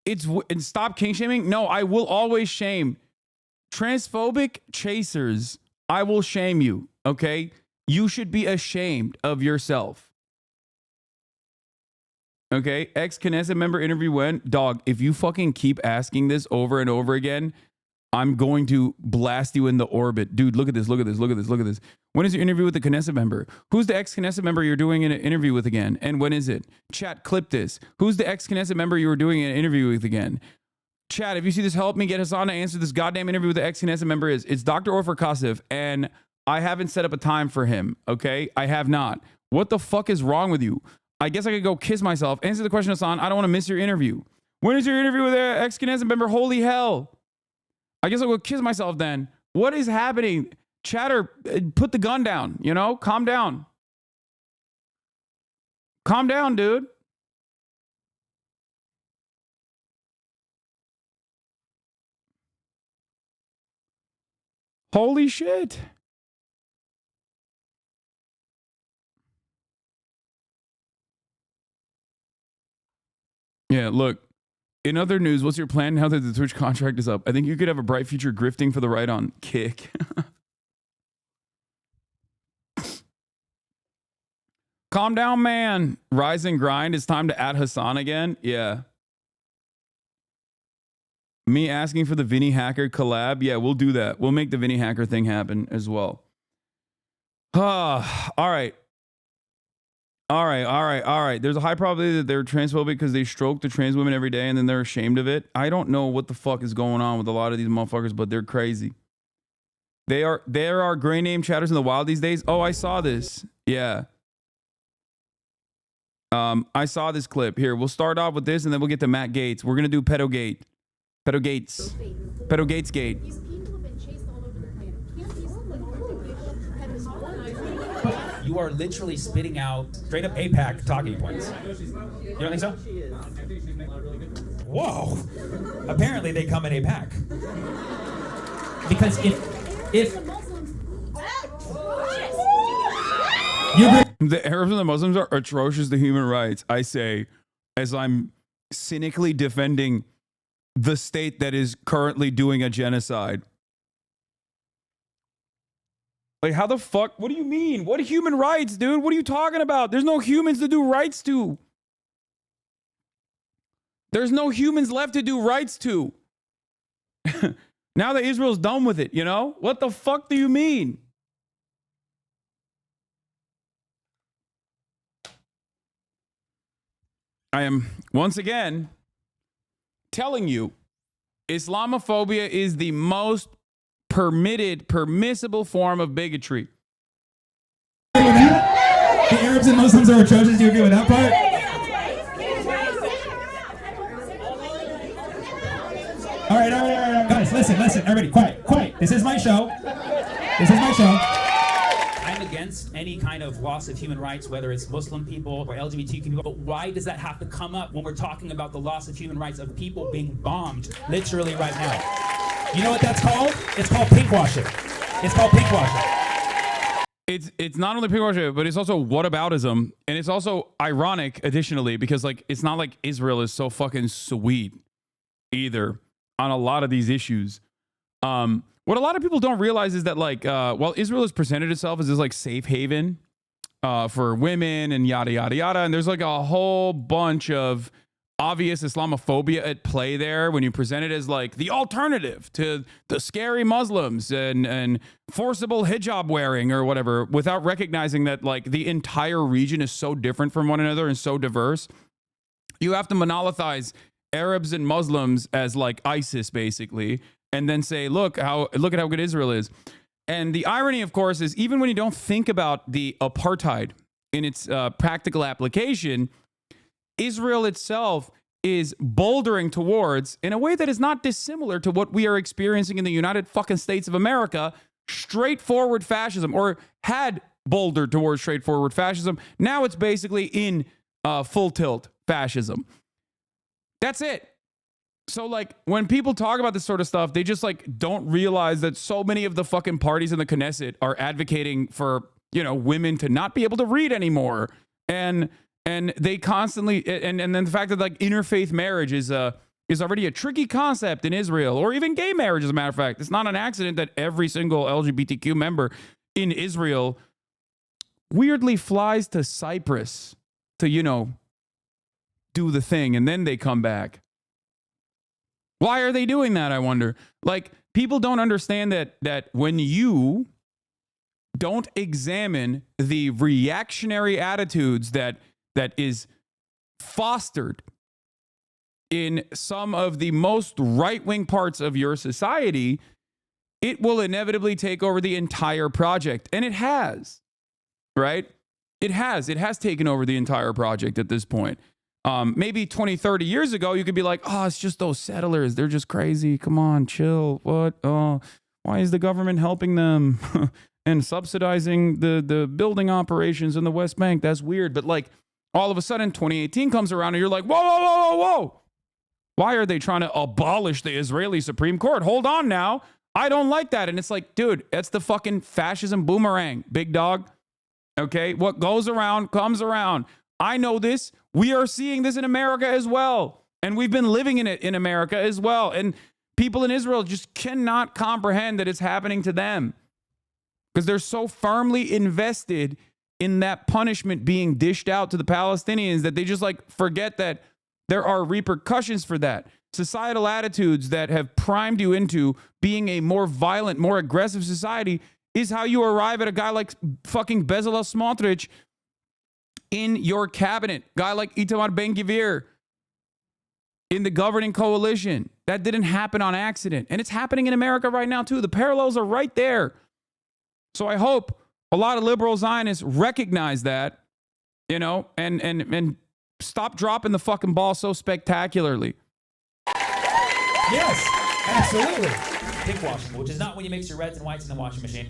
And stop king shaming. No, I will always shame transphobic chasers. I will shame you. Okay. You should be ashamed of yourself. Okay. Ex-Knesset member interview when? Dog, if you fucking keep asking this over and over again, I'm going to blast you in the orbit. Dude, look at this. Look at this. Look at this. Look at this. When is your interview with the Knesset member? Who's the ex-Knesset member you're doing an interview with again? And when is it? Chat, clip this. Who's the ex-Knesset member you were doing an interview with again? Chat, if you see this, help me get Hasan to answer this goddamn interview with the ex-Knesset member is. It's Dr. Ofer Kasif, and I haven't set up a time for him, okay? I have not. What the fuck is wrong with you? I guess I could go kiss myself. Answer the question, Hasan. I don't want to miss your interview. When is your interview with the ex-Knesset member? Holy hell. I guess I'll go kiss myself then. What is happening? Chatter, put the gun down, you know? Calm down. Calm down, dude. Holy shit. Yeah, look. In other news, what's your plan now that the Twitch contract is up? I think you could have a bright future grifting for the right on Kick. Calm down, man. Rise and grind. It's time to add Hasan again. Yeah. Me asking for the Vinny Hacker collab. Yeah, we'll do that. We'll make the Vinny Hacker thing happen as well. All right. There's a high probability that they're transphobic because they stroke the trans women every day and then they're ashamed of it. I don't know what the fuck is going on with a lot of these motherfuckers, but they're crazy. There are gray name chatters in the wild these days. Oh, I saw this. Yeah. I saw this clip. Here, we'll start off with this and then we'll get to Matt Gates. We're going to do Pedogate. Pedogates. Pedogates Gate. You are literally spitting out straight up APAC talking points. You don't think so? Whoa. Apparently they come in APAC. Because if the Arabs and the Muslims are atrocious to human rights, I say, as I'm cynically defending the state that is currently doing a genocide. Like, how the fuck? What do you mean? What human rights, dude? What are you talking about? There's no humans to do rights to. There's no humans left to do rights to. Now that Israel's done with it, you know? What the fuck do you mean? I am, once again, telling you, Islamophobia is the most permissible form of bigotry. the Arabs and Muslims are atrocious, do you agree with that part? All right. Guys, listen, everybody, quiet. This is my show. I'm against any kind of loss of human rights, whether it's Muslim people or LGBTQ people, but why does that have to come up when we're talking about the loss of human rights of people being bombed literally right now? You know what that's called? It's called pinkwashing. It's not only pinkwashing, but it's also whataboutism, and it's also ironic additionally because like it's not like Israel is so fucking sweet either on a lot of these issues. What a lot of people don't realize is that like while Israel has presented itself as this like safe haven for women and yada yada yada, and there's like a whole bunch of obvious Islamophobia at play there when you present it as like the alternative to the scary Muslims and forcible hijab wearing or whatever, without recognizing that like the entire region is so different from one another and so diverse. You have to monolithize Arabs and Muslims as like ISIS basically, and then say, look at how good Israel is. And the irony, of course, is even when you don't think about the apartheid in its practical application, Israel itself is bouldering towards, in a way that is not dissimilar to what we are experiencing in the United fucking States of America, straightforward fascism, or had bouldered towards straightforward fascism. Now it's basically in full tilt fascism. That's it. So like when people talk about this sort of stuff, they just like don't realize that so many of the fucking parties in the Knesset are advocating for, you know, women to not be able to read anymore. And they constantly, and then the fact that like interfaith marriage is already a tricky concept in Israel, or even gay marriage, as a matter of fact. It's not an accident that every single LGBTQ member in Israel weirdly flies to Cyprus to, you know, do the thing, and then they come back. Why are they doing that, I wonder? Like, people don't understand that when you don't examine the reactionary attitudes that is fostered in some of the most right-wing parts of your society, it will inevitably take over the entire project. And it has, right? It has taken over the entire project at this point. Maybe 20, 30 years ago, you could be like, oh, it's just those settlers. They're just crazy. Come on, chill. What? Oh, why is the government helping them and subsidizing the building operations in the West Bank? That's weird. But like all of a sudden 2018 comes around and you're like, whoa. Why are they trying to abolish the Israeli Supreme Court? Hold on now. I don't like that. And it's like, dude, that's the fucking fascism boomerang, big dog. Okay. What goes around comes around. I know this. We are seeing this in America as well. And we've been living in it in America as well. And people in Israel just cannot comprehend that it's happening to them because they're so firmly invested in that punishment being dished out to the Palestinians that they just like forget that there are repercussions for that. societal attitudes that have primed you into being a more violent, more aggressive society is how you arrive at a guy like fucking Bezalel Smotrich in your cabinet. Guy like Itamar Ben-Gvir in the governing coalition. That didn't happen on accident. And it's happening in America right now too. The parallels are right there. So I hope a lot of liberal Zionists recognize that, you know, and stop dropping the fucking ball so spectacularly. Yes, absolutely. Pink washing, which is not when you mix your reds and whites in the washing machine,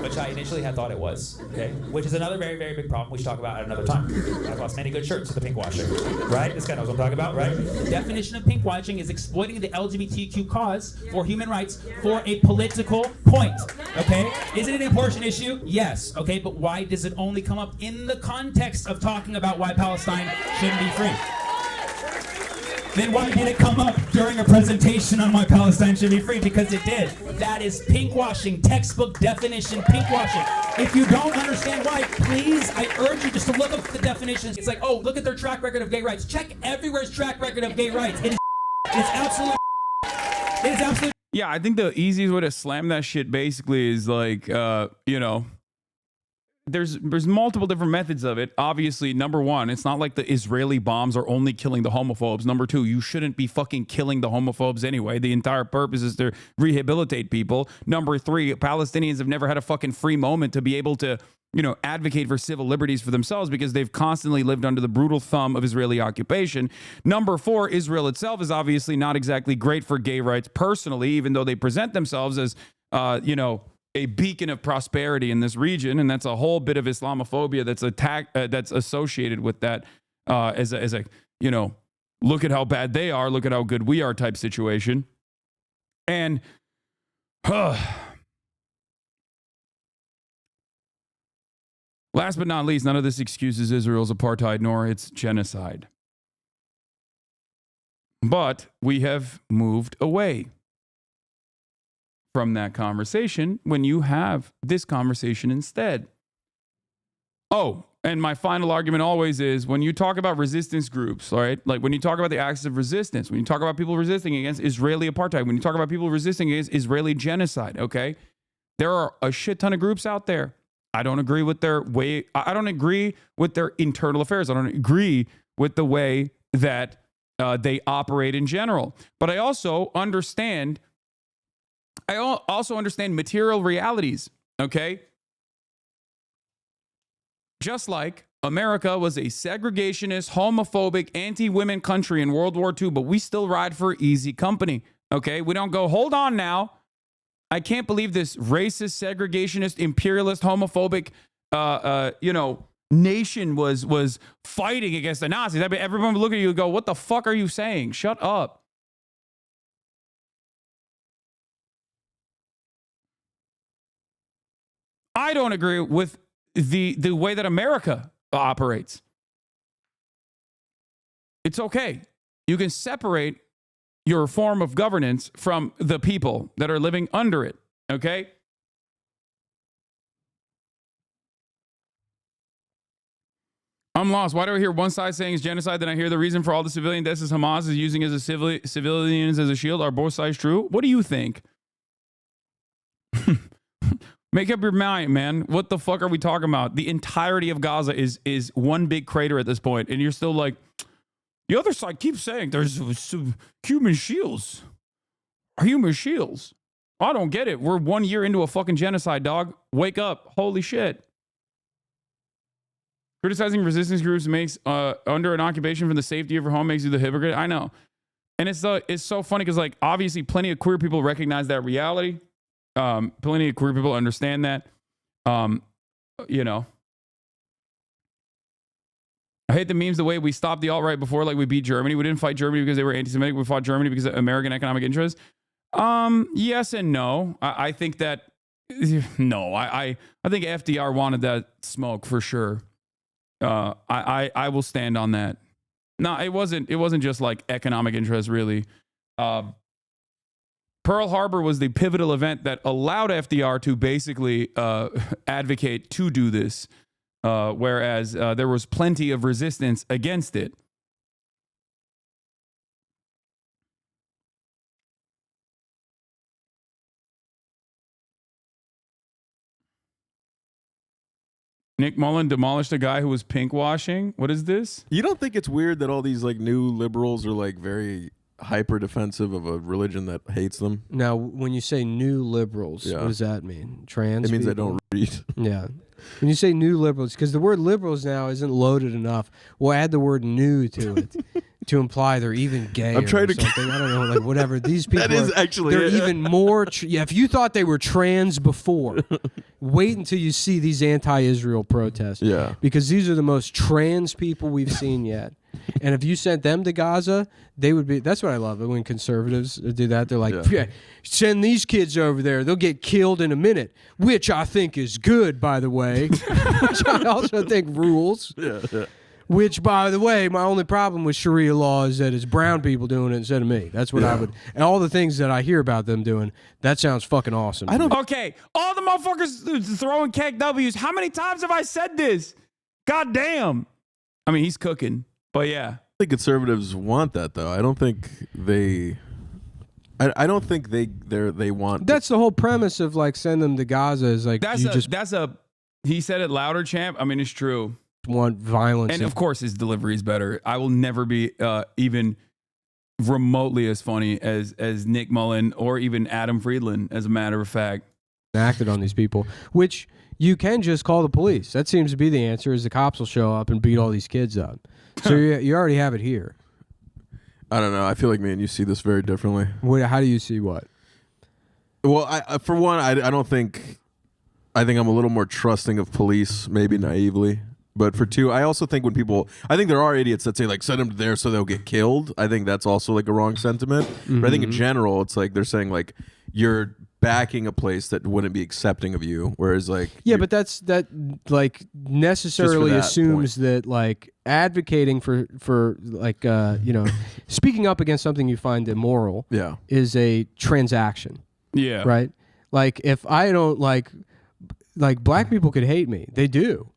which I initially had thought it was, okay? Which is another very, very big problem we should talk about at another time. I've lost many good shirts to the pink washing, right? This guy knows what I'm talking about, right? Definition of pink washing is exploiting the LGBTQ cause for human rights for a political point, okay? Is it an abortion issue? Yes, okay? But why does it only come up in the context of talking about why Palestine shouldn't be free? Then why did it come up during a presentation on why Palestine should be free? Because it did. That is pink washing, textbook definition pink washing. If you don't understand why, please, I urge you just to look up the definitions. It's like, oh, look at their track record of gay rights. Check everywhere's track record of gay rights. It is absolute. It is absolute. Yeah, I think the easiest way to slam that shit basically is like, you know, there's multiple different methods of it. Obviously, number one, it's not like the Israeli bombs are only killing the homophobes. Number two, you shouldn't be fucking killing the homophobes anyway. The entire purpose is to rehabilitate people. Number three, Palestinians have never had a fucking free moment to be able to, you know, advocate for civil liberties for themselves because they've constantly lived under the brutal thumb of Israeli occupation. Number four, Israel itself is obviously not exactly great for gay rights personally, even though they present themselves as, you know, a beacon of prosperity in this region, and that's a whole bit of Islamophobia that's associated with that as a you know, look at how bad they are, look at how good we are type situation. And last but not least, none of this excuses Israel's apartheid nor its genocide. But we have moved away from that conversation when you have this conversation instead. Oh, and my final argument always is when you talk about resistance groups, all right? Like when you talk about the axis of resistance, when you talk about people resisting against Israeli apartheid, when you talk about people resisting against Israeli genocide, okay? There are a shit ton of groups out there. I don't agree with their way. I don't agree with their internal affairs. I don't agree with the way that they operate in general. But I also understand material realities, okay? Just like America was a segregationist, homophobic, anti-women country in World War II, but we still ride for easy company, okay? We don't go, hold on now. I can't believe this racist, segregationist, imperialist, homophobic, you know, nation was fighting against the Nazis. I mean, everyone would look at you and go, what the fuck are you saying? Shut up. I don't agree with the way that America operates. It's okay. You can separate your form of governance from the people that are living under it, okay? I'm lost. Why do I hear one side saying it's genocide, then I hear the reason for all the civilian deaths is Hamas is using as a civilians as a shield? Are both sides true? What do you think? Make up your mind, man. What the fuck are we talking about? The entirety of Gaza is one big crater at this point, and you're still like, the other side keeps saying there's human shields. Human shields. I don't get it. We're 1 year into a fucking genocide, dog. Wake up. Holy shit. Criticizing resistance groups makes under an occupation from the safety of your home makes you the hypocrite. I know. And it's so funny because, like, obviously plenty of queer people recognize that reality. Plenty of queer people understand that. You know, I hate the memes the way we stopped the alt-right before, like we beat Germany. We didn't fight Germany because they were anti-Semitic. We fought Germany because of American economic interests. Yes and no. I think that no. I think FDR wanted that smoke for sure. I will stand on that. No, it wasn't just like economic interest really. Pearl Harbor was the pivotal event that allowed FDR to basically advocate to do this, whereas there was plenty of resistance against it. Nick Mullen demolished a guy who was pink washing. What is this? You don't think it's weird that all these like new liberals are like very hyper defensive of a religion that hates them? Now, when you say new liberals, what does that mean? Trans? It means people? they don't read. Yeah. When you say new liberals, because the word liberals now isn't loaded enough, we'll add the word new to it to imply they're even gay or something. I don't know, like whatever. These people That is actually they're it. even more. Yeah, if you thought they were trans before, wait until you see these anti-Israel protests. Yeah. Because these are the most trans people we've seen yet. And if you sent them to Gaza, they would be. That's what I love when conservatives do that. They're like, yeah, send these kids over there. They'll get killed in a minute, which I think is good, by the way. Which I also think rules. Yeah. Which, by the way, my only problem with Sharia law is that it's brown people doing it instead of me. That's what I would. And all the things that I hear about them doing, that sounds fucking awesome. I don't. Okay, all the motherfuckers throwing KWs. How many times have I said this? God damn. I mean, he's cooking. But yeah, I think conservatives want that though. I don't think they. I don't think they want. That's the whole premise of like send them to Gaza is like that's a. He said it louder, champ. I mean, it's true. Want violence, and of course his delivery is better. I will never be even remotely as funny as Nick Mullen or even Adam Friedland. As a matter of fact, acted on these people, which you can just call the police. That seems to be the answer. Is the cops will show up and beat all these kids up. So you already have it here. I don't know. I feel like me and you see this very differently. How do you see what? Well, for one, I don't think. I think I'm a little more trusting of police, maybe naively. But for two, I also think when people, I think there are idiots that say like send them there so they'll get killed. I think that's also like a wrong sentiment. But I think in general, it's like they're saying like you're backing a place that wouldn't be accepting of you, whereas like but that like necessarily assumes that like advocating for like speaking up against something you find immoral is a transaction. Yeah. Right. Like if I don't like black people could hate me, they do.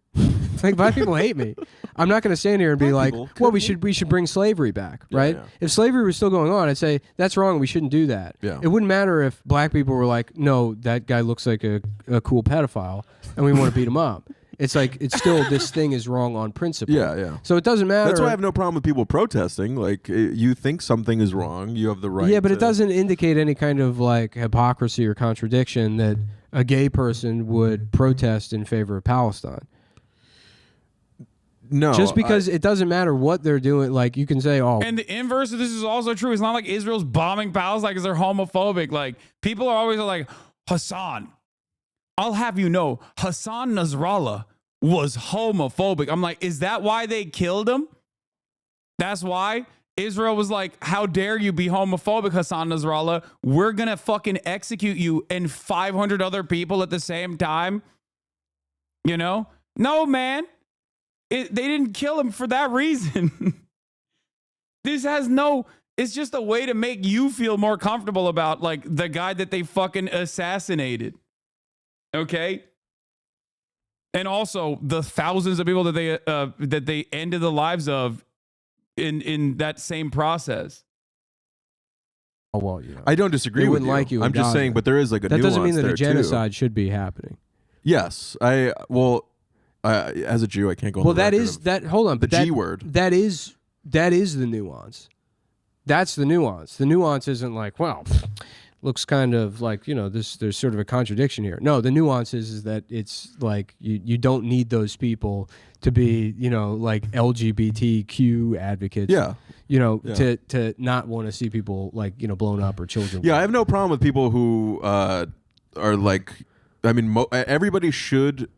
Like black people hate me. I'm not going to stand here and be like, well, we should bring slavery back, right? Yeah. If slavery was still going on, I'd say that's wrong. We shouldn't do that. Yeah. It wouldn't matter if black people were like, no, that guy looks like a cool pedophile, and we want to beat him up. It's like it's still this thing is wrong on principle. Yeah. So it doesn't matter. That's why I have no problem with people protesting. Like you think something is wrong, you have the right. Yeah, but it doesn't indicate any kind of like hypocrisy or contradiction that a gay person would protest in favor of Palestine. No, just because it doesn't matter what they're doing, like you can say, "Oh." And the inverse of this is also true. It's not like Israel's bombing Palestine because they're homophobic. Like people are always like, Hassan, I'll have you know, Hassan Nasrallah was homophobic. I'm like, is that why they killed him? That's why Israel was like, how dare you be homophobic, Hasan Nasrallah? We're going to fucking execute you and 500 other people at the same time. You know? No, man. They didn't kill him for that reason. It's just a way to make you feel more comfortable about like the guy that they fucking assassinated. Okay? And also the thousands of people that they ended the lives of in that same process. Oh, well, I don't disagree with you. Like you. I'm just saying, but there is like a nuance. That doesn't mean that a genocide too. should be happening. Yes, as a Jew, I can't go. Well, that is that. Hold on, the G word. That is the nuance. That's the nuance. The nuance isn't like, well, looks kind of like, you know, there's sort of a contradiction here. No, the nuance is that it's like you don't need those people to be, you know, like LGBTQ advocates. Yeah. You know, to not want to see people like, you know, blown up or children. Yeah, I have no problem with people who are like, I mean, everybody should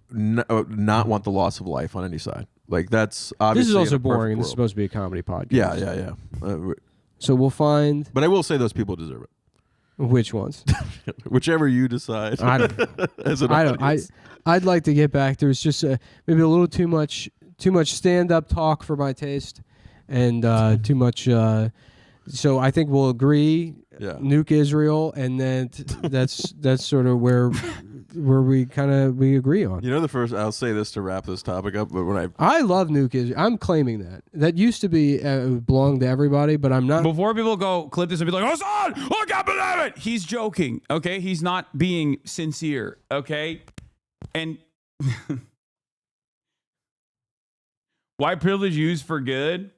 not want the loss of life on any side. Like that's obviously. This is also boring. This is supposed to be a comedy podcast. Yeah. So we'll find. But I will say those people deserve it. Which ones? Whichever you decide. I don't. I'd like to get back. There's just maybe a little too much stand-up talk for my taste, and too much. So I think we'll agree. Yeah. Nuke Israel, and then that's sort of where we agree on. You know, I'll say this to wrap this topic up, but when I love Nuke Israel. I'm claiming that used to be belonged to everybody, but I'm not. Before people go clip this and be like, Hasan, I can't believe it. He's joking. Okay, he's not being sincere. Okay, and White privilege used for good.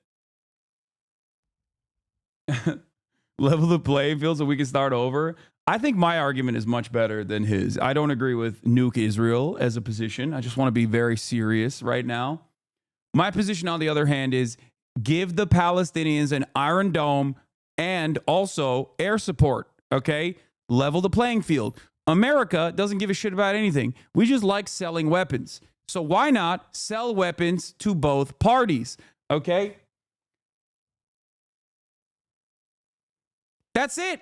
Level the playing field so we can start over. I think my argument is much better than his. I don't agree with nuke Israel as a position. I just want to be very serious right now. My position, on the other hand, is give the Palestinians an Iron Dome and also air support, okay? Level the playing field. America doesn't give a shit about anything. We just like selling weapons. So why not sell weapons to both parties, okay? That's it.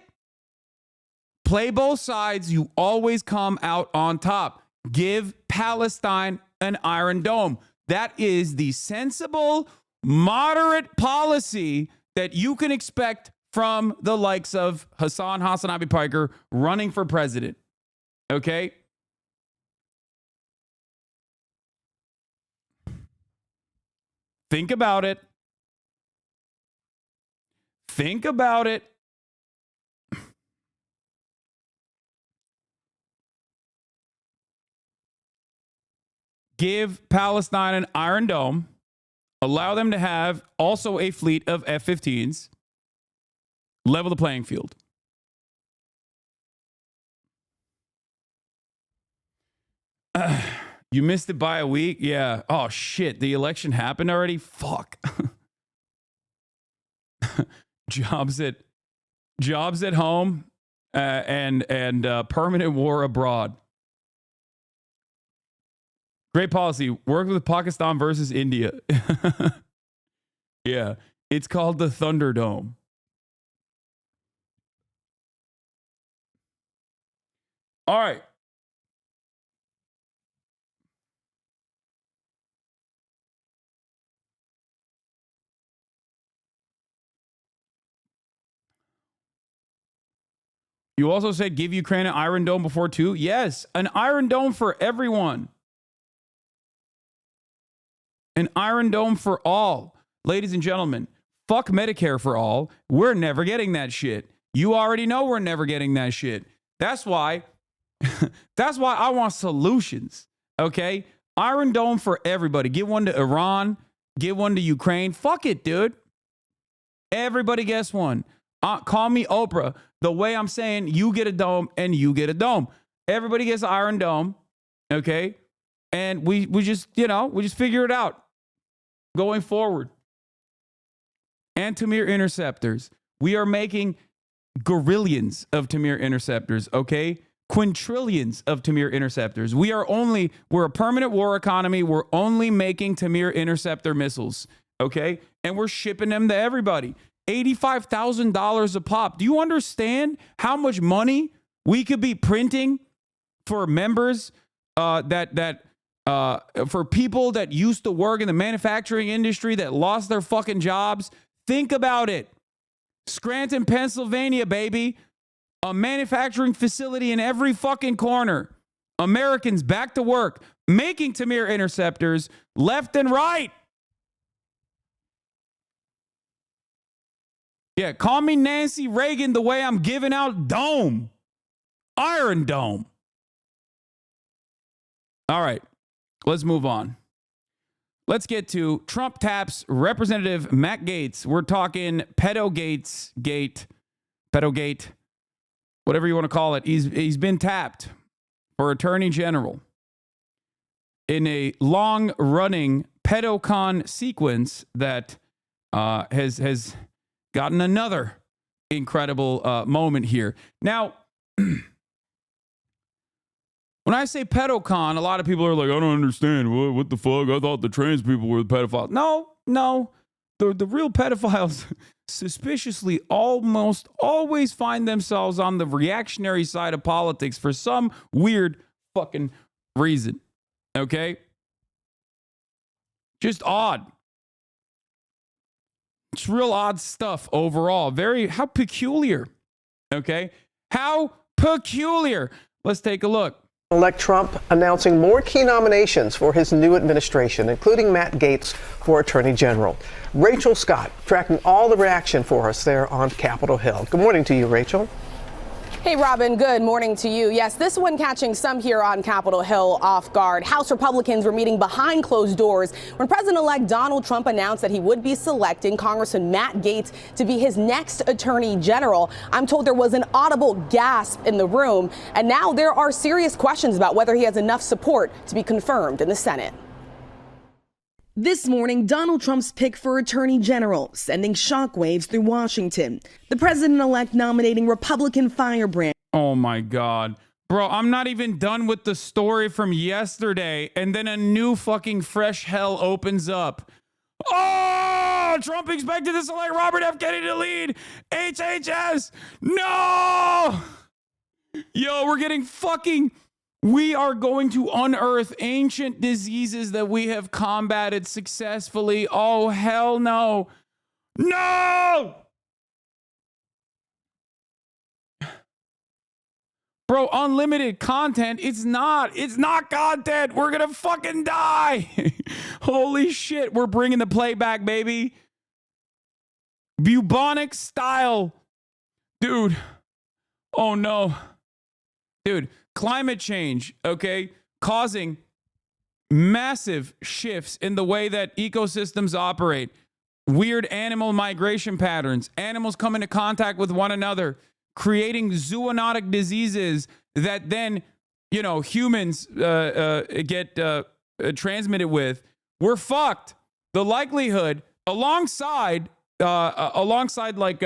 Play both sides. You always come out on top. Give Palestine an Iron Dome. That is the sensible, moderate policy that you can expect from the likes of Hasan Abi Piker running for president. Okay? Think about it. Think about it. Give Palestine an Iron Dome. Allow them to have also a fleet of F-15s. Level the playing field. You missed it by a week? Yeah. Oh, shit. The election happened already? Fuck. Jobs at home and permanent war abroad. Great policy. Work with Pakistan versus India. Yeah. It's called the Thunderdome. All right. You also said give Ukraine an Iron Dome before too? Yes. An Iron Dome for everyone. An Iron Dome for all. Ladies and gentlemen, fuck Medicare for all. We're never getting that shit. You already know we're never getting that shit. That's why I want solutions. Okay? Iron Dome for everybody. Give one to Iran. Give one to Ukraine. Fuck it, dude. Everybody gets one. Call me Oprah. The way I'm saying, you get a dome and you get a dome. Everybody gets an Iron Dome. Okay? And we just, we just figure it out going forward. And Tamir interceptors. We are making gorillions of Tamir interceptors, okay? Quintillions of Tamir interceptors. We're a permanent war economy. We're only making Tamir interceptor missiles, okay? And we're shipping them to everybody. $85,000 a pop. Do you understand how much money we could be printing for members for people that used to work in the manufacturing industry that lost their fucking jobs? Think about it. Scranton, Pennsylvania, baby. A manufacturing facility in every fucking corner. Americans back to work, making Tamir interceptors left and right. Yeah, call me Nancy Reagan the way I'm giving out Dome. Iron Dome. All right, let's move on. Let's get to Trump taps Representative Matt Gaetz. We're talking Pedogate, whatever you want to call it. He's been tapped for Attorney General in a long-running pedocon sequence that has gotten another incredible moment here. Now, when I say pedocon, a lot of people are like, I don't understand. What the fuck? I thought the trans people were the pedophiles. No. The real pedophiles suspiciously almost always find themselves on the reactionary side of politics for some weird fucking reason. Okay? Just odd. It's real odd stuff overall. How peculiar. Okay? How peculiar. Let's take a look. Elect Trump announcing more key nominations for his new administration, including Matt Gaetz for Attorney General. Rachel Scott tracking all the reaction for us there on Capitol Hill. Good morning to you, Rachel. Hey, Robin, good morning to you. Yes, this one catching some here on Capitol Hill off guard. House Republicans were meeting behind closed doors when President-elect Donald Trump announced that he would be selecting Congressman Matt Gaetz to be his next attorney general. I'm told there was an audible gasp in the room, and now there are serious questions about whether he has enough support to be confirmed in the Senate. This morning, Donald Trump's pick for attorney general sending shockwaves through Washington. The president-elect nominating Republican firebrand. Oh my God. Bro, I'm not even done with the story from yesterday, and then a new fucking fresh hell opens up. Oh, Trump expected to select Robert F. Kennedy to lead HHS. No! Yo, we're getting fucking... We are going to unearth ancient diseases that we have combated successfully. Oh, hell no. No! Bro, unlimited content. It's not content. We're going to fucking die. Holy shit. We're bringing the playback, baby. Bubonic style. Dude. Oh, no. Dude. Climate change, okay, causing massive shifts in the way that ecosystems operate, weird animal migration patterns, animals come into contact with one another, creating zoonotic diseases that then, you know, humans get transmitted with. We're fucked. The likelihood, alongside like,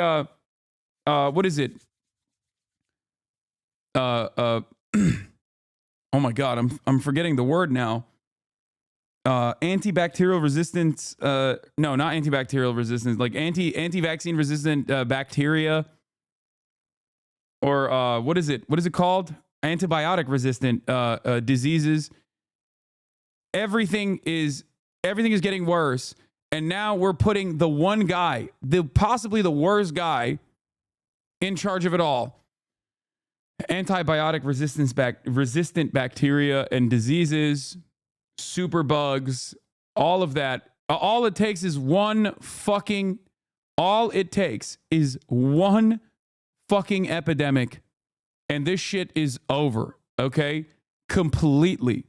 what is it? Oh my God, I'm forgetting the word now. Antibacterial resistance. No, not antibacterial resistance. Like anti-vaccine resistant bacteria. Or what is it? What is it called? Antibiotic resistant diseases. Everything is getting worse, and now we're putting the one guy, possibly the worst guy, in charge of it all. Antibiotic resistant bacteria and diseases, super bugs, all of that. All it takes is one fucking epidemic, and this shit is over, okay? Completely.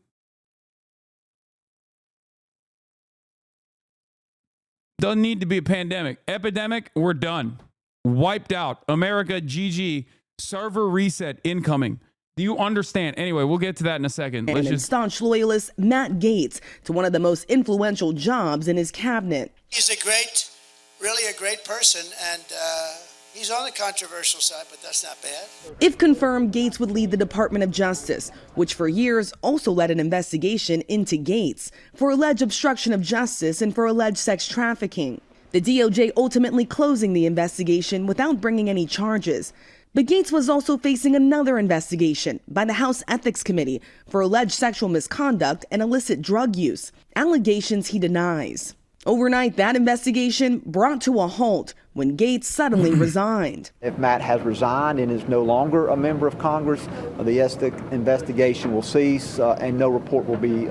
Doesn't need to be a pandemic. Epidemic, we're done. Wiped out. America, GG. Server reset incoming. Do you understand? Anyway, we'll get to that in a second. And staunch loyalist Matt Gaetz to one of the most influential jobs in his cabinet. He's really a great person, and he's on the controversial side, but that's not bad. If confirmed, Gaetz would lead the Department of Justice, which for years also led an investigation into Gaetz for alleged obstruction of justice and for alleged sex trafficking. The DOJ ultimately closing the investigation without bringing any charges. But Gaetz was also facing another investigation by the House Ethics Committee for alleged sexual misconduct and illicit drug use, allegations he denies. Overnight, that investigation brought to a halt when Gaetz suddenly resigned. If Matt has resigned and is no longer a member of Congress, the investigation will cease and no report will be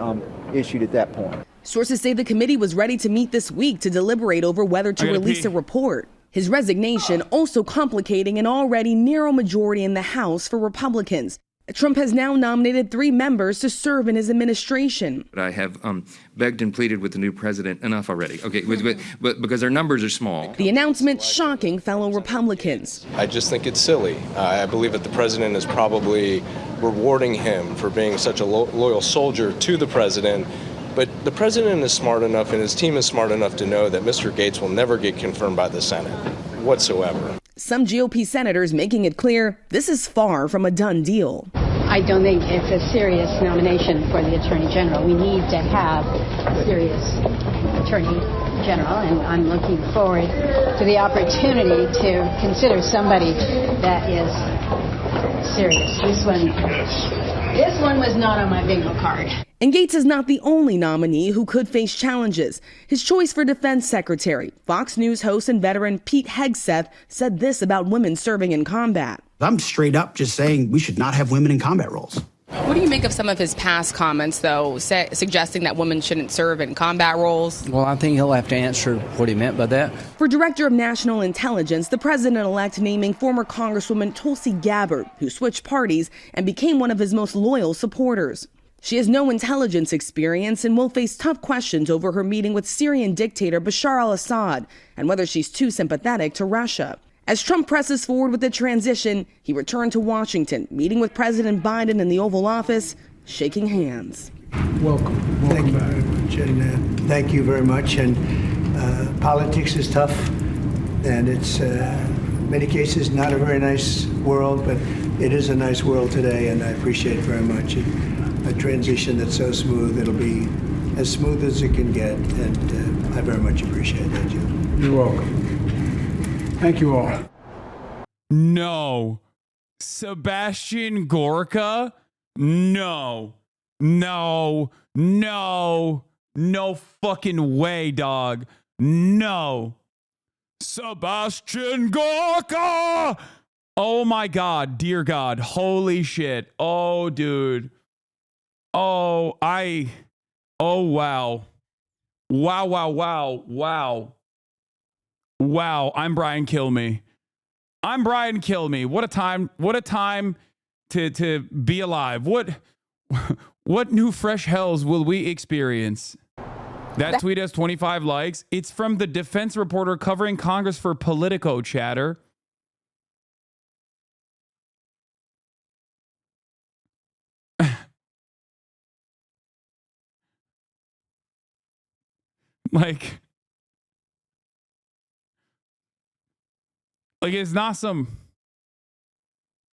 issued at that point. Sources say the committee was ready to meet this week to deliberate over whether to release a report. His resignation also complicating an already narrow majority in the House for Republicans. Trump has now nominated 3 members to serve in his administration. But I have begged and pleaded with the new president, enough already. Okay, but because our numbers are small. The announcement shocking fellow Republicans. I just think it's silly. I believe that the president is probably rewarding him for being such a loyal soldier to the president. But the president is smart enough and his team is smart enough to know that Mr. Gaetz will never get confirmed by the Senate whatsoever. Some GOP senators making it clear this is far from a done deal. I don't think it's a serious nomination for the Attorney General. We need to have a serious Attorney General, and I'm looking forward to the opportunity to consider somebody that is serious. This one was not on my bingo card. And Gaetz is not the only nominee who could face challenges. His choice for defense secretary, Fox News host and veteran Pete Hegseth, said this about women serving in combat. I'm straight up just saying we should not have women in combat roles. What do you make of some of his past comments, though, suggesting that women shouldn't serve in combat roles? Well, I think he'll have to answer what he meant by that. For Director of National Intelligence, the president-elect naming former Congresswoman Tulsi Gabbard, who switched parties and became one of his most loyal supporters. She has no intelligence experience and will face tough questions over her meeting with Syrian dictator Bashar al-Assad and whether she's too sympathetic to Russia. As Trump presses forward with the transition, he returned to Washington, meeting with President Biden in the Oval Office, shaking hands. Welcome. Thank you very much. And thank you very much. And politics is tough, and it's in many cases not a very nice world, but it is a nice world today, and I appreciate very much a transition that's so smooth. It'll be as smooth as it can get, and I very much appreciate that, Joe. You're welcome. Thank you all. No. Sebastian Gorka? No. No. No. No fucking way, dog. No. Sebastian Gorka! Oh my God. Dear God. Holy shit. Oh, dude. Oh, wow. Wow. Wow, I'm Brian Kilme. I'm Brian Kilme. What a time to be alive. What new fresh hells will we experience? That tweet has 25 likes. It's from the defense reporter covering Congress for Politico chatter. Like it's not some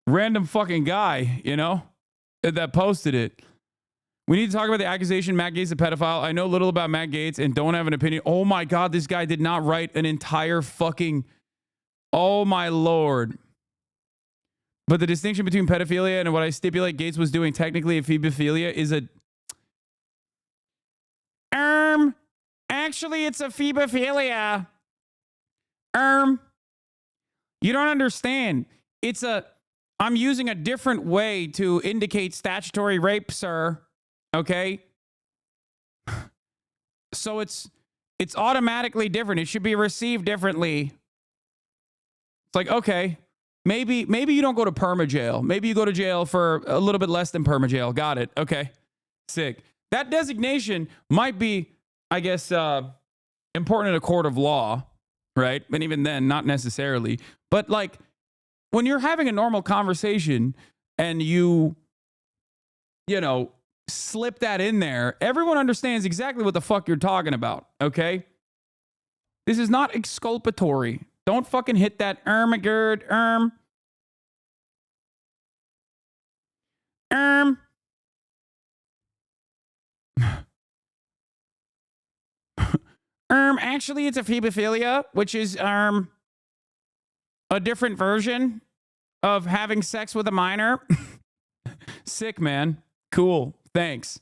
random fucking guy, you know, that posted it. We need to talk about the accusation Matt Gaetz a pedophile. I know little about Matt Gaetz and don't have an opinion. Oh my God, this guy did not write an entire fucking... Oh my Lord. But the distinction between pedophilia and what I stipulate Gaetz was doing technically ephebophilia is a... Actually, it's ephebophilia. You don't understand. I'm using a different way to indicate statutory rape, sir. Okay? So it's automatically different. It should be received differently. It's like, okay, maybe you don't go to perma jail. Maybe you go to jail for a little bit less than perma jail. Got it. Okay. Sick. That designation might be, I guess, important in a court of law, right? And even then, not necessarily. But like, when you're having a normal conversation and you know, slip that in there, everyone understands exactly what the fuck you're talking about, okay? This is not exculpatory. Don't fucking hit that actually, it's ephebophilia, which is a different version of having sex with a minor. Sick, man. Cool. Thanks.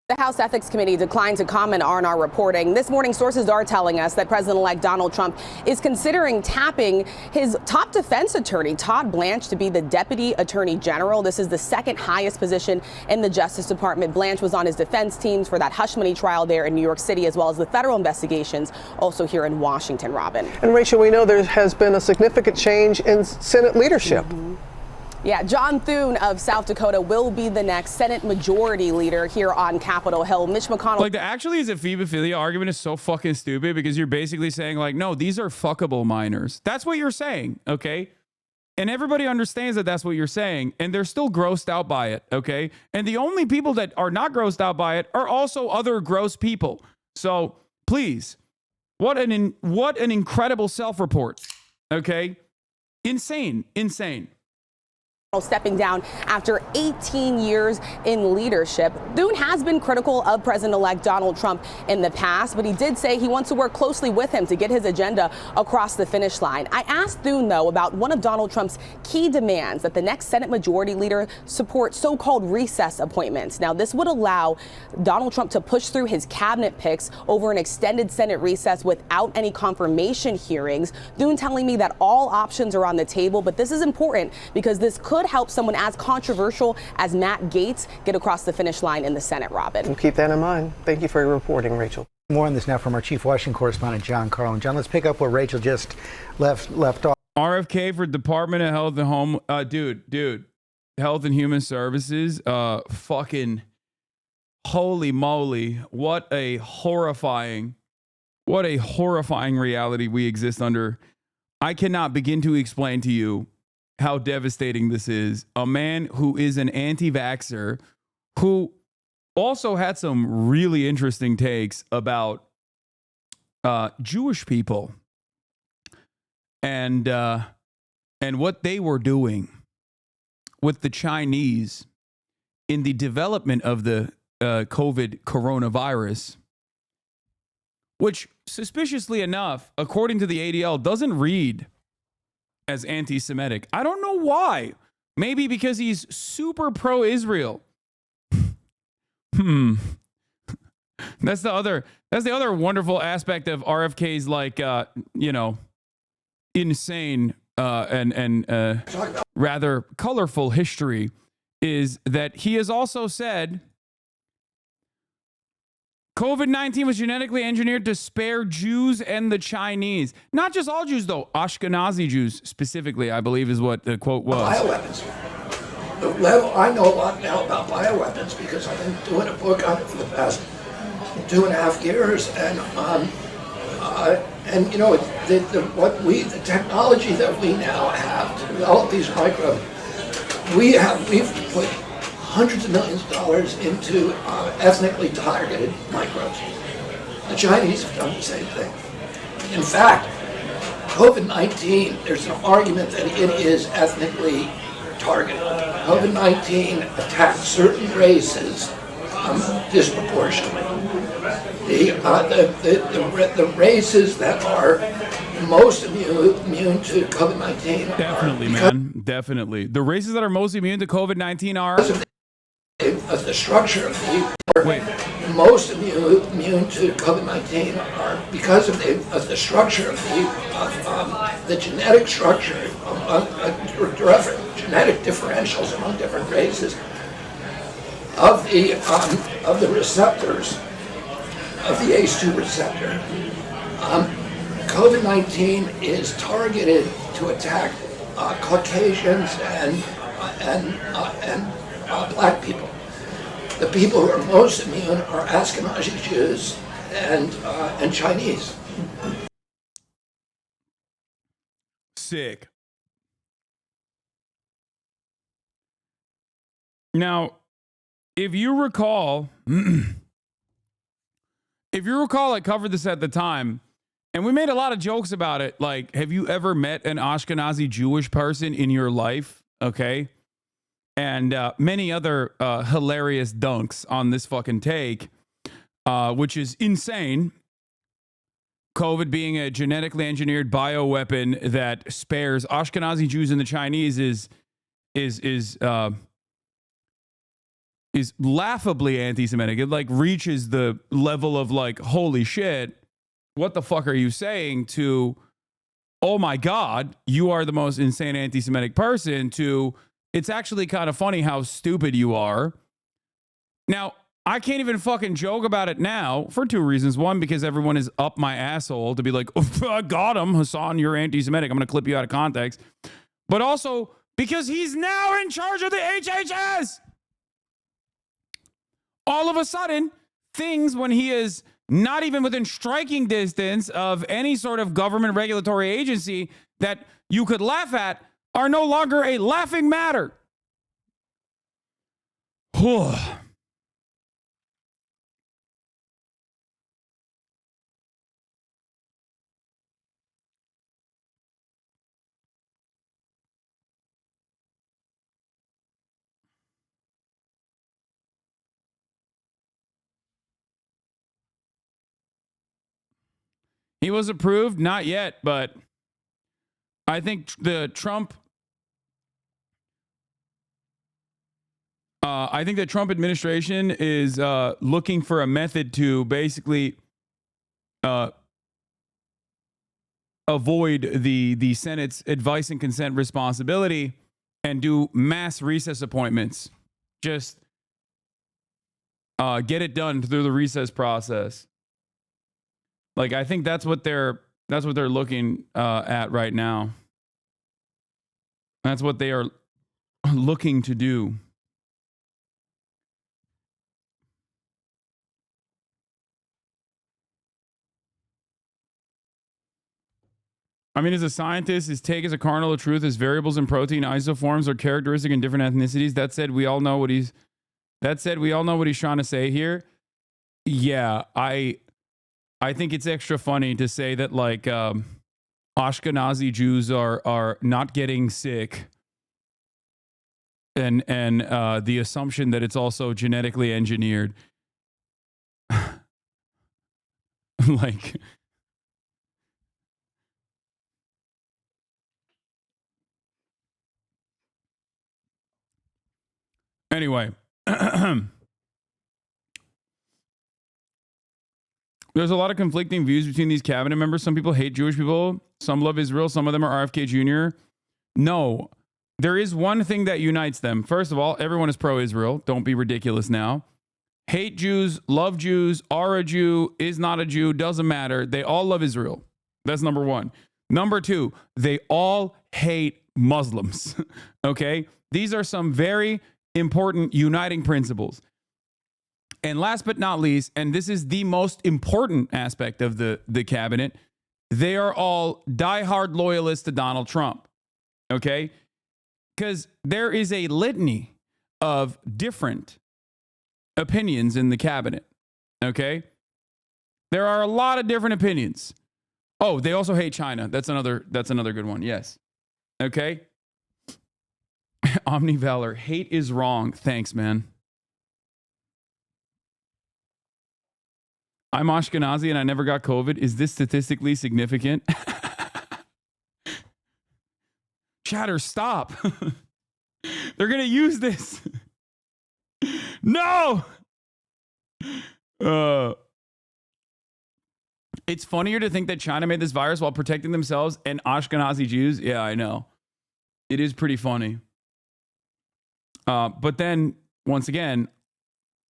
The House Ethics Committee declined to comment on our reporting. This morning, sources are telling us that President-elect Donald Trump is considering tapping his top defense attorney, Todd Blanche, to be the Deputy Attorney General. This is the second highest position in the Justice Department. Blanche was on his defense teams for that hush money trial there in New York City, as well as the federal investigations also here in Washington, Robin. And Rachel, we know there has been a significant change in Senate leadership. Yeah, John Thune of South Dakota will be the next Senate Majority Leader here on Capitol Hill. Mitch McConnell. Like, the actually is a ephebophilia argument is so fucking stupid because you're basically saying, like, no, these are fuckable minors. That's what you're saying, okay? And everybody understands that that's what you're saying, and they're still grossed out by it, okay? And the only people that are not grossed out by it are also other gross people. So, please, what an incredible self-report, okay? Insane. Stepping down after 18 years in leadership. Thune has been critical of President-elect Donald Trump in the past, but he did say he wants to work closely with him to get his agenda across the finish line. I asked Thune, though, about one of Donald Trump's key demands, that the next Senate Majority Leader support so-called recess appointments. Now, this would allow Donald Trump to push through his cabinet picks over an extended Senate recess without any confirmation hearings. Thune telling me that all options are on the table, but this is important because this could could help someone as controversial as Matt Gaetz get across the finish line in the Senate, Robin. We'll keep that in mind. Thank you for your reporting, Rachel. More on this now from our chief Washington correspondent, John Carlin. John, let's pick up where Rachel just left off. RFK for Department of Health and Home, dude, Health and Human Services, fucking holy moly, what a horrifying reality we exist under. I cannot begin to explain to you how devastating this is. A man who is an anti-vaxxer, who also had some really interesting takes about Jewish people and what they were doing with the Chinese in the development of the COVID coronavirus, which suspiciously enough, according to the ADL, doesn't read as anti-Semitic. I don't know why. Maybe because he's super pro-Israel. That's the other wonderful aspect of RFK's insane and rather colorful history is that he has also said COVID-19 was genetically engineered to spare Jews and the Chinese. Not just all Jews, though. Ashkenazi Jews specifically, I believe, is what the quote was. Bioweapons. The level, I know a lot now about bioweapons because I've been doing a book on it for the past 2.5 years, and the technology that we now have to develop these microbes, we've put hundreds of millions of dollars into ethnically targeted microbes. The Chinese have done the same thing. In fact, COVID-19, there's an argument that it is ethnically targeted. COVID-19 attacks certain races disproportionately. The races that are most immune to COVID-19 definitely, man, definitely. The races that are most immune to COVID-19 are of the structure of the most immune to COVID-19 are because of the structure of the genetic structure of genetic differentials among different races of the receptors of the ACE2 receptor. COVID-19 is targeted to attack Caucasians and black people. The people who are most immune are Ashkenazi Jews and Chinese. Sick. Now, if you recall, I covered this at the time, and we made a lot of jokes about it. Like, have you ever met an Ashkenazi Jewish person in your life? Okay. And many other hilarious dunks on this fucking take, which is insane. COVID being a genetically engineered bioweapon that spares Ashkenazi Jews and the Chinese is laughably anti-Semitic. It like reaches the level of like, holy shit, what the fuck are you saying? To, oh my God, you are the most insane anti-Semitic person, to, it's actually kind of funny how stupid you are. Now, I can't even fucking joke about it now for two reasons. One, because everyone is up my asshole to be like, oh, I got him, Hasan, you're anti-Semitic. I'm going to clip you out of context. But also because he's now in charge of the HHS. All of a sudden, things when he is not even within striking distance of any sort of government regulatory agency that you could laugh at are no longer a laughing matter. He was approved? Not yet, but I think the Trump administration is looking for a method to basically avoid the Senate's advice and consent responsibility and do mass recess appointments. Just get it done through the recess process. Like, I think that's what they're looking at right now. That's what they are looking to do. I mean, as a scientist, his take is a cardinal of truth. His variables in protein isoforms are characteristic in different ethnicities. That said, we all know what he's trying to say here. Yeah, I think it's extra funny to say that, like, Ashkenazi Jews are not getting sick, and the assumption that it's also genetically engineered. Like, anyway, there's a lot of conflicting views between these cabinet members. Some people hate Jewish people. Some love Israel. Some of them are RFK Jr. No, there is one thing that unites them. First of all, everyone is pro-Israel. Don't be ridiculous now. Hate Jews, love Jews, are a Jew, is not a Jew, doesn't matter. They all love Israel. That's number one. Number two, they all hate Muslims. Okay? These are some very important uniting principles. And last but not least, and this is the most important aspect of the cabinet, they are all diehard loyalists to Donald Trump. Okay? Because there is a litany of different opinions in the cabinet. Okay? There are a lot of different opinions. Oh, they also hate China. That's another good one. Yes. Okay? Omni Valor, hate is wrong. Thanks, man. I'm Ashkenazi and I never got COVID. Is this statistically significant? Chatter, stop. They're going to use this. No. It's funnier to think that China made this virus while protecting themselves and Ashkenazi Jews. Yeah, I know. It is pretty funny. But then, once again,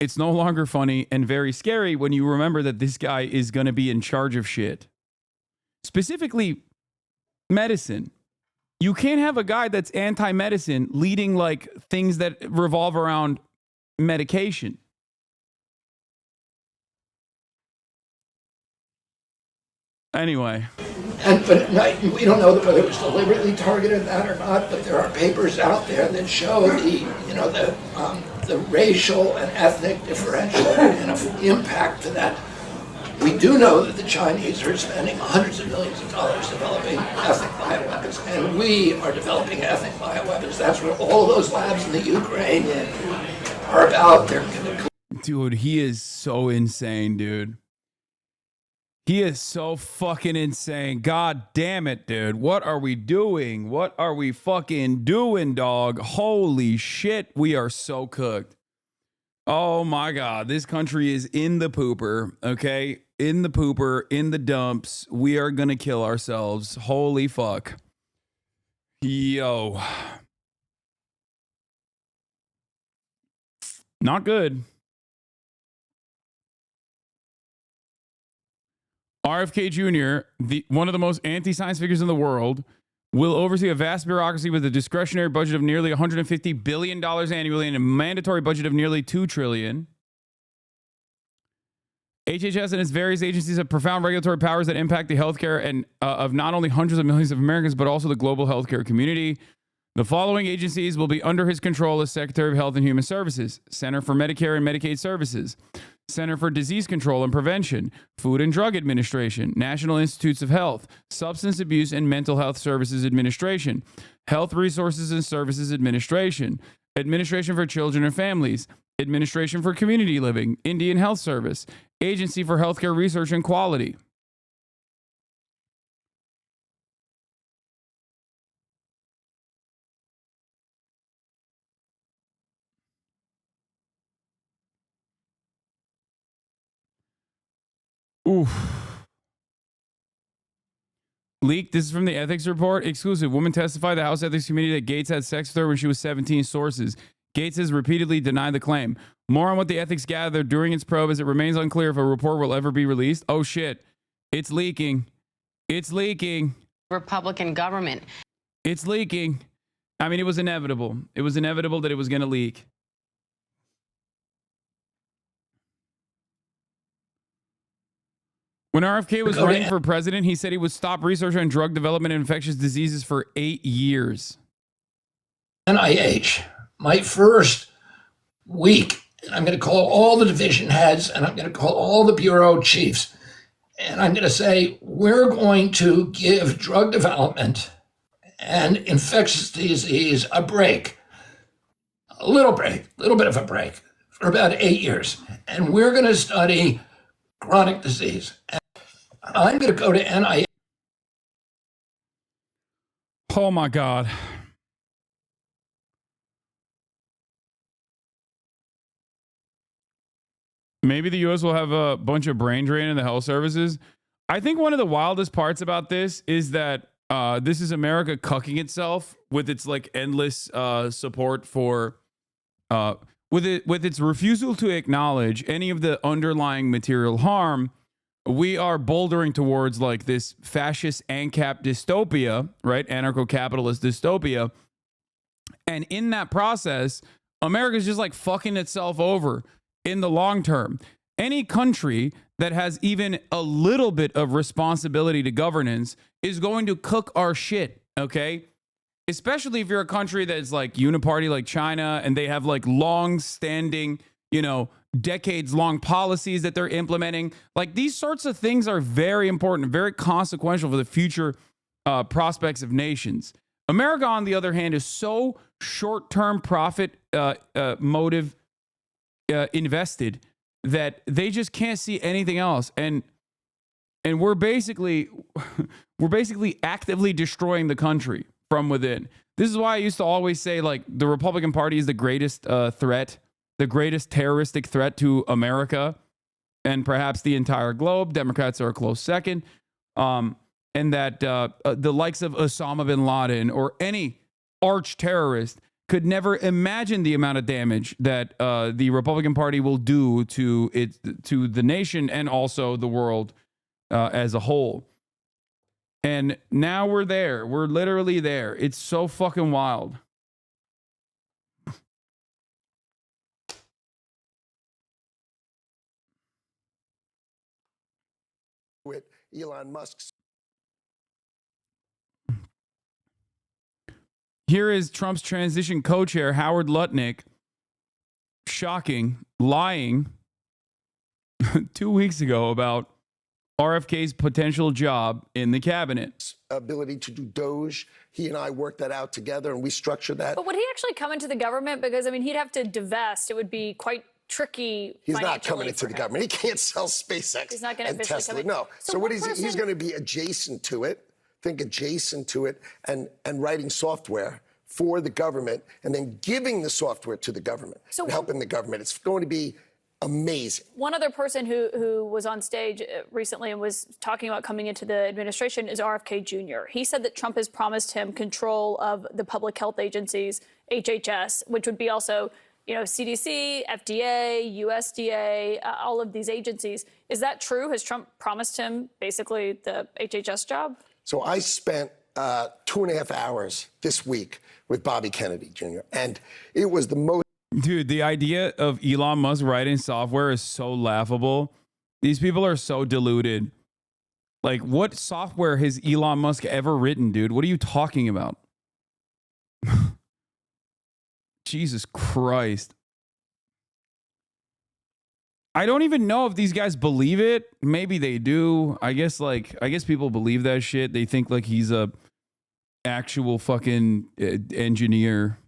it's no longer funny and very scary when you remember that this guy is going to be in charge of shit. Specifically, medicine. You can't have a guy that's anti-medicine leading like things that revolve around medication. Anyway. But we don't know whether it was deliberately targeted that or not, but there are papers out there that show the racial and ethnic differential impact to that. We do know that the Chinese are spending hundreds of millions of dollars developing ethnic bioweapons, and we are developing ethnic bioweapons. That's what all of those labs in the Ukraine are about. Dude, he is so insane, dude. He is so fucking insane. God damn it, dude. What are we doing? What are we fucking doing, dog? Holy shit, we are so cooked. Oh my God, this country is in the pooper, okay? In the pooper, in the dumps. We are gonna kill ourselves. Holy fuck. Yo. Not good. RFK Jr., one of the most anti-science figures in the world, will oversee a vast bureaucracy with a discretionary budget of nearly $150 billion annually and a mandatory budget of nearly $2 trillion. HHS and its various agencies have profound regulatory powers that impact the healthcare and of not only hundreds of millions of Americans, but also the global healthcare community. The following agencies will be under his control as Secretary of Health and Human Services, Center for Medicare and Medicaid Services, Center for Disease Control and Prevention, Food and Drug Administration, National Institutes of Health, Substance Abuse and Mental Health Services Administration, Health Resources and Services Administration, Administration for Children and Families, Administration for Community Living, Indian Health Service, Agency for Healthcare Research and Quality. Oof. Leaked. This is from the ethics report. Exclusive. Woman testified the House Ethics Committee that Gates had sex with her when she was 17. Sources. Gates has repeatedly denied the claim. More on what the ethics gathered during its probe, as it remains unclear if a report will ever be released. Oh shit. It's leaking. It's leaking. Republican government. It's leaking. I mean, it was inevitable. It was inevitable that it was going to leak. When RFK was running for president, he said he would stop research on drug development and infectious diseases for 8 years. NIH, my first week, I'm going to call all the division heads and I'm going to call all the bureau chiefs. And I'm going to say, we're going to give drug development and infectious disease a break, a little bit of a break for about 8 years. And we're going to study chronic disease. And I'm going to go to NIH. Oh my God. Maybe the U.S. will have a bunch of brain drain in the health services. I think one of the wildest parts about this is that this is America cucking itself with its like endless support for with its refusal to acknowledge any of the underlying material harm. We are bouldering towards like this fascist ANCAP dystopia, right? Anarcho-capitalist dystopia. And in that process, America's just like fucking itself over in the long term. Any country that has even a little bit of responsibility to governance is going to cook our shit, okay? Especially if you're a country that's like uniparty like China and they have like long-standing, you know, decades-long policies that they're implementing. Like these sorts of things are very important, very consequential for the future prospects of nations. America, on the other hand, is so short-term profit motive invested that they just can't see anything else, and we're basically actively destroying the country from within. This is why I used to always say like the Republican Party is the greatest threat, the greatest terroristic threat to America and perhaps the entire globe. Democrats are a close second, and that the likes of Osama bin Laden or any arch terrorist could never imagine the amount of damage that the Republican Party will do to the nation and also the world as a whole. And now we're there. We're literally there. It's so fucking wild. With Elon Musk's. Here is Trump's transition co-chair, Howard Lutnick, shocking, lying 2 weeks ago about RFK's potential job in the cabinet. Ability to do Doge. He and I worked that out together and we structured that. But would he actually come into the government? Because, I mean, he'd have to divest. It would be quite tricky. He's not coming into the government. He can't sell SpaceX He's not going to and officially Tesla. come in. No. So what is he's going to be adjacent to it. Think adjacent to it and writing software for the government and then giving the software to the government and helping the government. It's going to be amazing. One other person who was on stage recently and was talking about coming into the administration is RFK Jr. He said that Trump has promised him control of the public health agencies, HHS, which would be also, you know, CDC, FDA, USDA, all of these agencies. Is that true? Has Trump promised him basically the HHS job? So I spent 2.5 hours this week with Bobby Kennedy Jr. and it was the most. Dude, the idea of Elon Musk writing software is so laughable. These people are so deluded. Like, what software has Elon Musk ever written, dude? What are you talking about? Jesus Christ. I don't even know if these guys believe it. Maybe they do. I guess people believe that shit. They think like he's a actual fucking engineer.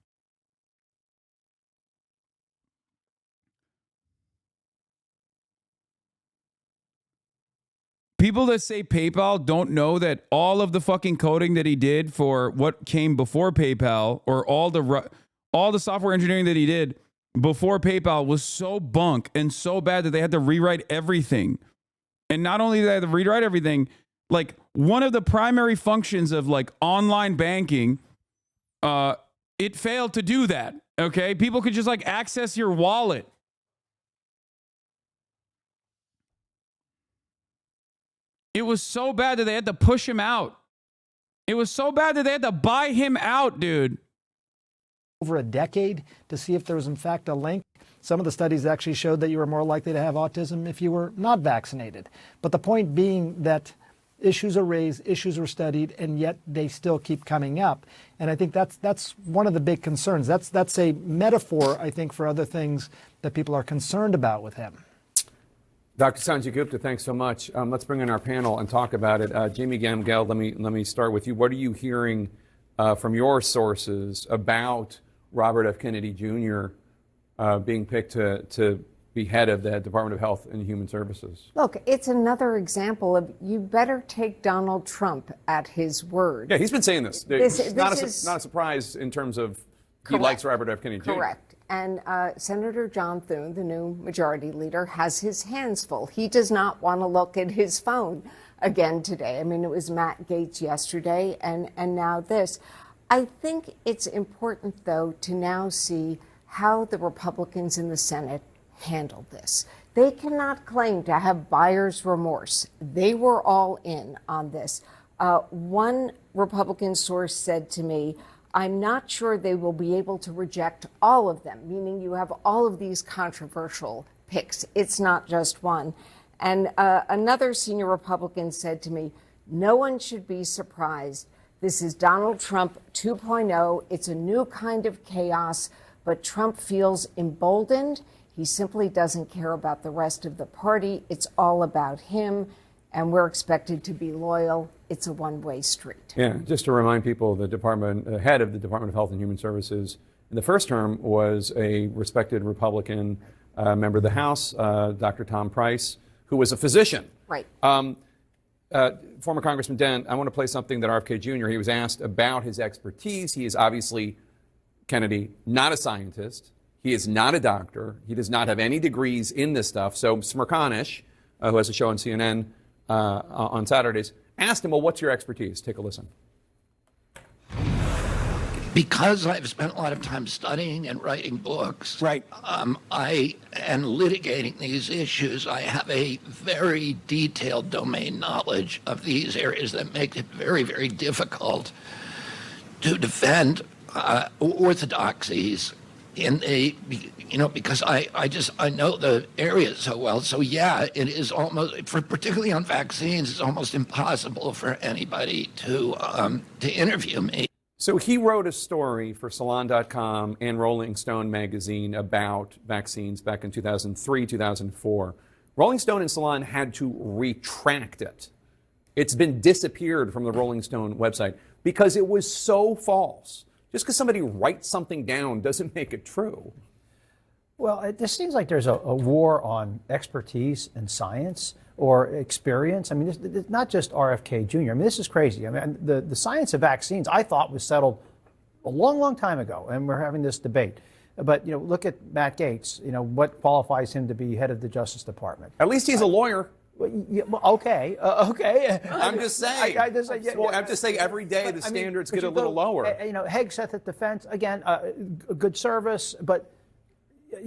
People that say PayPal don't know that all of the fucking coding that he did for what came before PayPal, or all the software engineering that he did before PayPal, was so bunk and so bad that they had to rewrite everything. And not only did they have to rewrite everything, Like one of the primary functions of like online banking, it failed to do that. Okay. People could just like access your wallet. It was so bad that they had to push him out. It was so bad that they had to buy him out, dude. Over a decade to see if there was in fact a link. Some of the studies actually showed that you were more likely to have autism if you were not vaccinated. But the point being that issues are raised, issues are studied, and yet they still keep coming up. And I think that's one of the big concerns. That's a metaphor, I think, for other things that people are concerned about with him. Dr. Sanjay Gupta, thanks so much. Let's bring in our panel and talk about it. Jamie Gamgeld, let me start with you. What are you hearing from your sources about Robert F. Kennedy Jr. Being picked to be head of the Department of Health and Human Services? Look, it's another example of you better take Donald Trump at his word. Yeah, he's been saying this. It's not a surprise in terms of he Correct. likes Robert F. Kennedy Jr. Correct. And Senator John Thune, the new majority leader, has his hands full. He does not want to look at his phone again today. I mean, it was Matt Gaetz yesterday and now this. I think it's important, though, to now see how the Republicans in the Senate handled this. They cannot claim to have buyer's remorse. They were all in on this. One Republican source said to me, I'm not sure they will be able to reject all of them, meaning you have all of these controversial picks. It's not just one. And another senior Republican said to me, no one should be surprised. This is Donald Trump 2.0. It's a new kind of chaos, but Trump feels emboldened. He simply doesn't care about the rest of the party. It's all about him, and we're expected to be loyal. It's a one-way street. Yeah, just to remind people, the head of the Department of Health and Human Services in the first term was a respected Republican member of the House, Dr. Tom Price, who was a physician. Right. Former Congressman Dent, I want to play something that RFK Jr., he was asked about his expertise. He is obviously, Kennedy, not a scientist. He is not a doctor. He does not have any degrees in this stuff. So Smirkanish, who has a show on CNN on Saturdays, asked him, well, what's your expertise? Take a listen. Because I've spent a lot of time studying and writing books, right? And litigating these issues, I have a very detailed domain knowledge of these areas that make it very, very difficult to defend orthodoxies in a, because I know the area so well. So yeah, it is almost, particularly on vaccines, it's almost impossible for anybody to interview me. So he wrote a story for Salon.com and Rolling Stone magazine about vaccines back in 2003, 2004. Rolling Stone and Salon had to retract it. It's been disappeared from the Rolling Stone website because it was so false. Just because somebody writes something down doesn't make it true. Well, it just seems like there's a war on expertise and science or experience. I mean, it's not just RFK Jr. I mean, this is crazy. I mean, the science of vaccines, I thought, was settled a long, long time ago, and we're having this debate. But, look at Matt Gaetz. What qualifies him to be head of the Justice Department? At least he's a lawyer. Okay. I'm just saying. I'm just saying every day the standards get a little lower. Haig set the defense, again, good service, but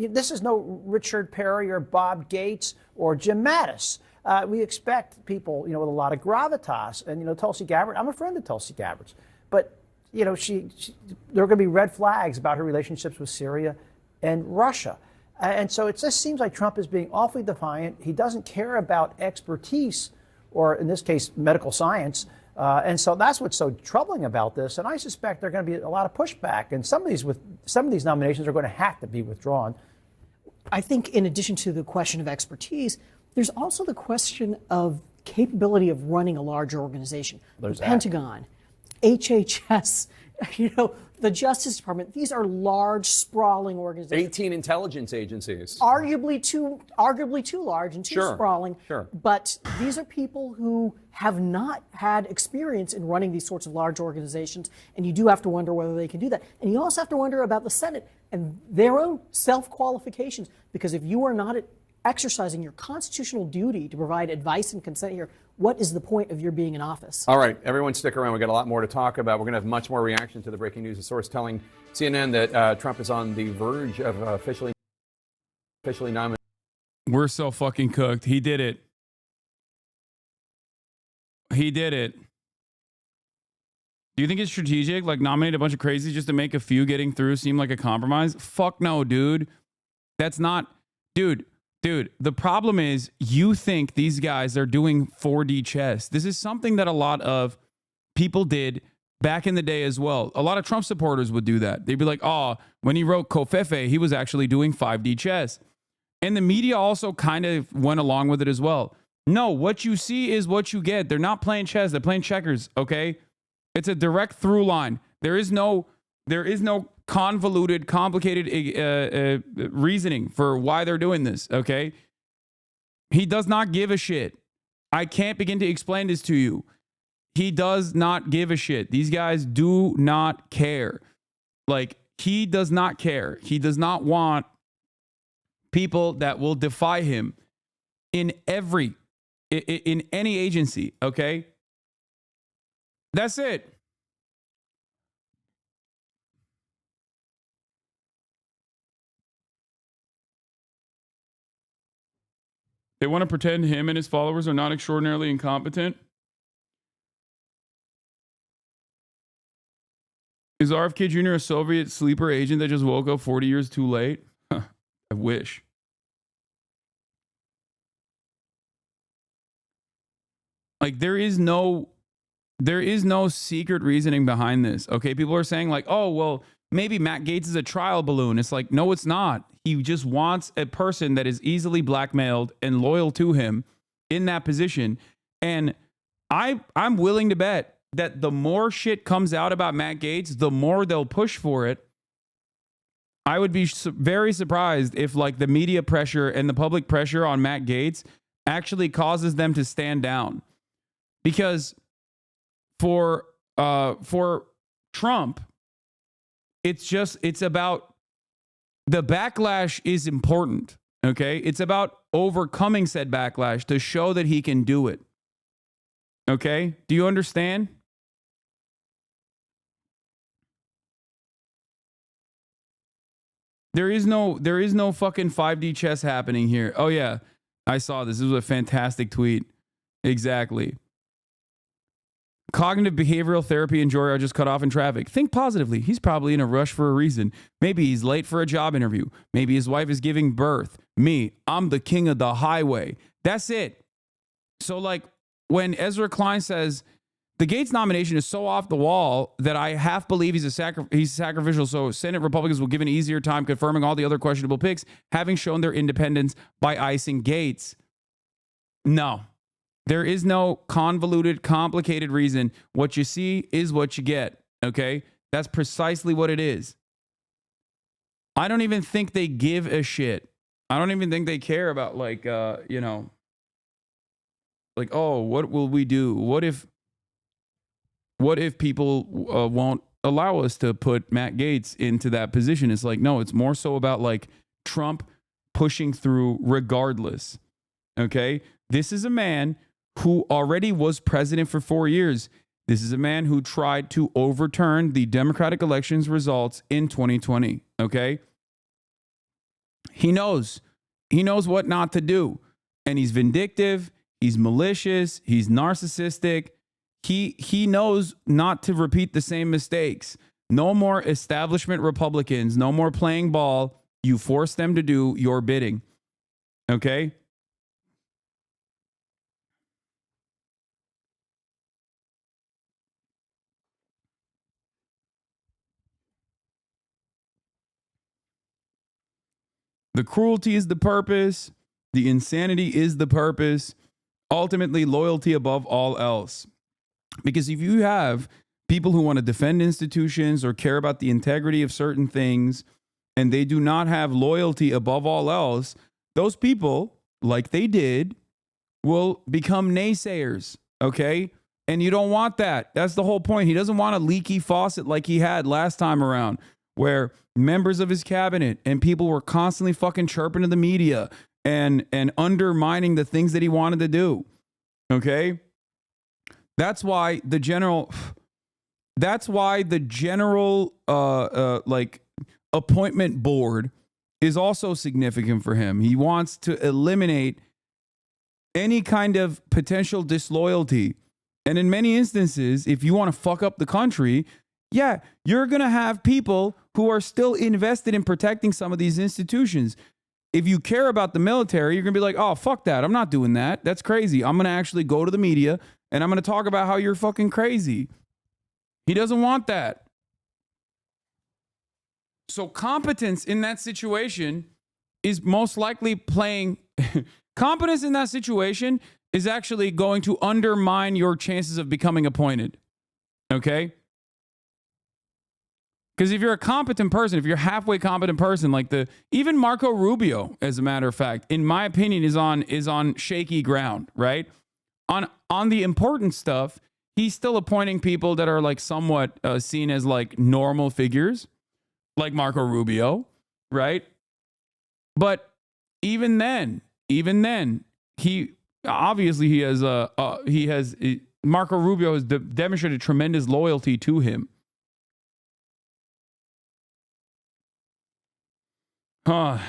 this is no Richard Perry or Bob Gates or Jim Mattis. We expect people, with a lot of gravitas. And, Tulsi Gabbard, I'm a friend of Tulsi Gabbard's. But, there are going to be red flags about her relationships with Syria and Russia. And so it just seems like Trump is being awfully defiant. He doesn't care about expertise, or in this case, medical science. And so that's what's so troubling about this. And I suspect there are going to be a lot of pushback. And some of these nominations are going to have to be withdrawn. I think in addition to the question of expertise, there's also the question of capability of running a large organization. The Pentagon, HHS, the Justice Department. These are large, sprawling organizations. 18 intelligence agencies. Arguably too large and too sprawling. Sure. But these are people who have not had experience in running these sorts of large organizations, and you do have to wonder whether they can do that. And you also have to wonder about the Senate and their own self-qualifications, because if you are not exercising your constitutional duty to provide advice and consent here, what is the point of your being in office? All right, everyone stick around. We've got a lot more to talk about. We're going to have much more reaction to the breaking news. A source telling CNN that Trump is on the verge of officially nominating. We're so fucking cooked. He did it. He did it. Do you think it's strategic? Like, nominate a bunch of crazies just to make a few getting through seem like a compromise? Fuck no, dude. That's not... Dude, the problem is you think these guys are doing 4D chess. This is something that a lot of people did back in the day as well. A lot of Trump supporters would do that. They'd be like, oh, when he wrote Covfefe, he was actually doing 5D chess. And the media also kind of went along with it as well. No, what you see is what you get. They're not playing chess. They're playing checkers, okay? It's a direct through line. There is no convoluted, complicated reasoning for why they're doing this, okay? He does not give a shit. I can't begin to explain this to you. He does not give a shit. These guys do not care. Like, he does not care. He does not want people that will defy him in any agency, okay? That's it. They want to pretend him and his followers are not extraordinarily incompetent. Is RFK Jr. a Soviet sleeper agent that just woke up 40 years too late? I wish. Like, there is no secret reasoning behind this. Okay, people are saying like, oh, well, maybe Matt Gaetz is a trial balloon. It's like, no, it's not. He just wants a person that is easily blackmailed and loyal to him in that position. And I'm willing to bet that the more shit comes out about Matt Gaetz, the more they'll push for it. I would be very surprised if like the media pressure and the public pressure on Matt Gaetz actually causes them to stand down. Because for Trump, it's about the backlash is important, okay? It's about overcoming said backlash to show that he can do it. Okay? Do you understand? There is no fucking 5D chess happening here. Oh yeah, I saw this. This was a fantastic tweet. Exactly. Cognitive behavioral therapy and Jory are just cut off in traffic. Think positively. He's probably in a rush for a reason. Maybe he's late for a job interview. Maybe his wife is giving birth. Me, I'm the king of the highway. That's it. So like when Ezra Klein says the Gaetz nomination is so off the wall that I half believe he's sacrificial, so Senate Republicans will give an easier time confirming all the other questionable picks, having shown their independence by icing Gaetz. No. There is no convoluted, complicated reason. What you see is what you get, okay? That's precisely what it is. I don't even think they give a shit. I don't even think they care about, like, like, oh, what will we do? What if people won't allow us to put Matt Gaetz into that position? It's like, no, it's more so about, like, Trump pushing through regardless, okay? This is a man who already was president for 4 years. This is a man who tried to overturn the Democratic elections results in 2020, okay? He knows what not to do. And he's vindictive, he's malicious, he's narcissistic. He knows not to repeat the same mistakes. No more establishment Republicans, no more playing ball. You force them to do your bidding, okay? The cruelty is the purpose. The insanity is the purpose. Ultimately, loyalty above all else. Because if you have people who want to defend institutions or care about the integrity of certain things, and they do not have loyalty above all else, those people, like they did, will become naysayers, okay? And you don't want that. That's the whole point. He doesn't want a leaky faucet like he had last time around, where members of his cabinet and people were constantly fucking chirping to the media and undermining the things that he wanted to do. Okay? That's why the general like appointment board is also significant for him. He wants to eliminate any kind of potential disloyalty. And in many instances, if you want to fuck up the country, yeah, you're going to have people who are still invested in protecting some of these institutions. If you care about the military, you're going to be like, oh, fuck that. I'm not doing that. That's crazy. I'm going to actually go to the media and I'm going to talk about how you're fucking crazy. He doesn't want that. So competence in that situation is most likely playing... Competence in that situation is actually going to undermine your chances of becoming appointed. Okay? Because if you're a competent person, if you're a halfway competent person, like even Marco Rubio, as a matter of fact, in my opinion, is on shaky ground, right? On the important stuff, he's still appointing people that are like somewhat seen as like normal figures, like Marco Rubio, right? But even then, Marco Rubio has demonstrated tremendous loyalty to him. Why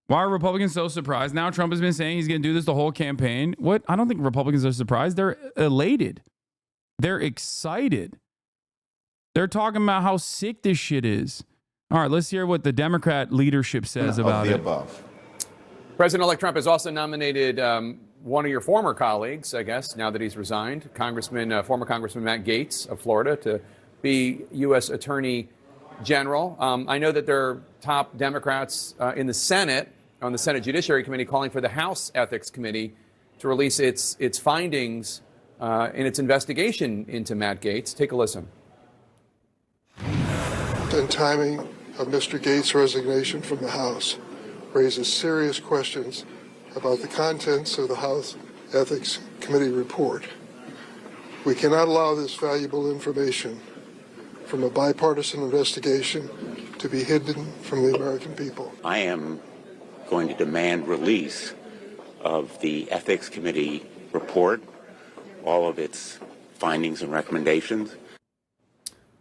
are Republicans so surprised? Now Trump has been saying he's going to do this the whole campaign. What? I don't think Republicans are surprised. They're elated. They're excited. They're talking about how sick this shit is. All right, let's hear what the Democrat leadership says about it. Above. President-elect Trump has also nominated one of your former colleagues, I guess, now that he's resigned, former Congressman Matt Gaetz of Florida, to be U.S. Attorney General. I know that there are top Democrats in the Senate, on the Senate Judiciary Committee, calling for the House Ethics Committee to release its findings in its investigation into Matt Gaetz. Take a listen. And timing of Mr. Gaetz' resignation from the House raises serious questions about the contents of the House Ethics Committee report. We cannot allow this valuable information from a bipartisan investigation to be hidden from the American people. I am going to demand release of the Ethics Committee report, all of its findings and recommendations.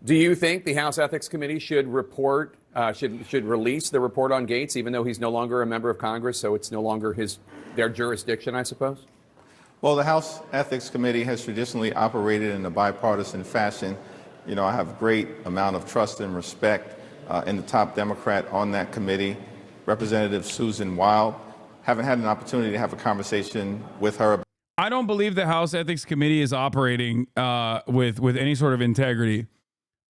Do you think the House Ethics Committee should release the report on Gaetz, even though he's no longer a member of Congress, so it's no longer their jurisdiction, I suppose? Well, the House Ethics Committee has traditionally operated in a bipartisan fashion. You know, I have great amount of trust and respect in the top Democrat on that committee, Representative Susan Wild. Haven't had an opportunity to have a conversation with her. I don't believe the House Ethics Committee is operating with any sort of integrity.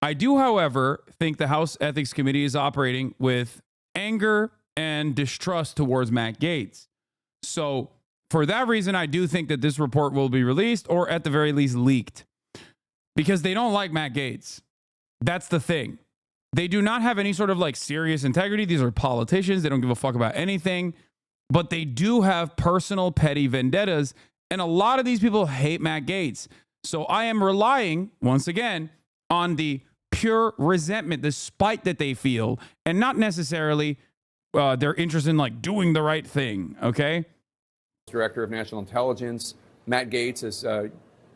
I do, however, think the House Ethics Committee is operating with anger and distrust towards Matt Gaetz. So for that reason, I do think that this report will be released, or at the very least leaked, because they don't like Matt Gaetz. That's the thing. They do not have any sort of like serious integrity. These are politicians. They don't give a fuck about anything, but they do have personal petty vendettas. And a lot of these people hate Matt Gaetz. So I am relying, once again, on the pure resentment, the spite that they feel, and not necessarily their interest in like doing the right thing. Okay. Director of National Intelligence, Matt Gaetz is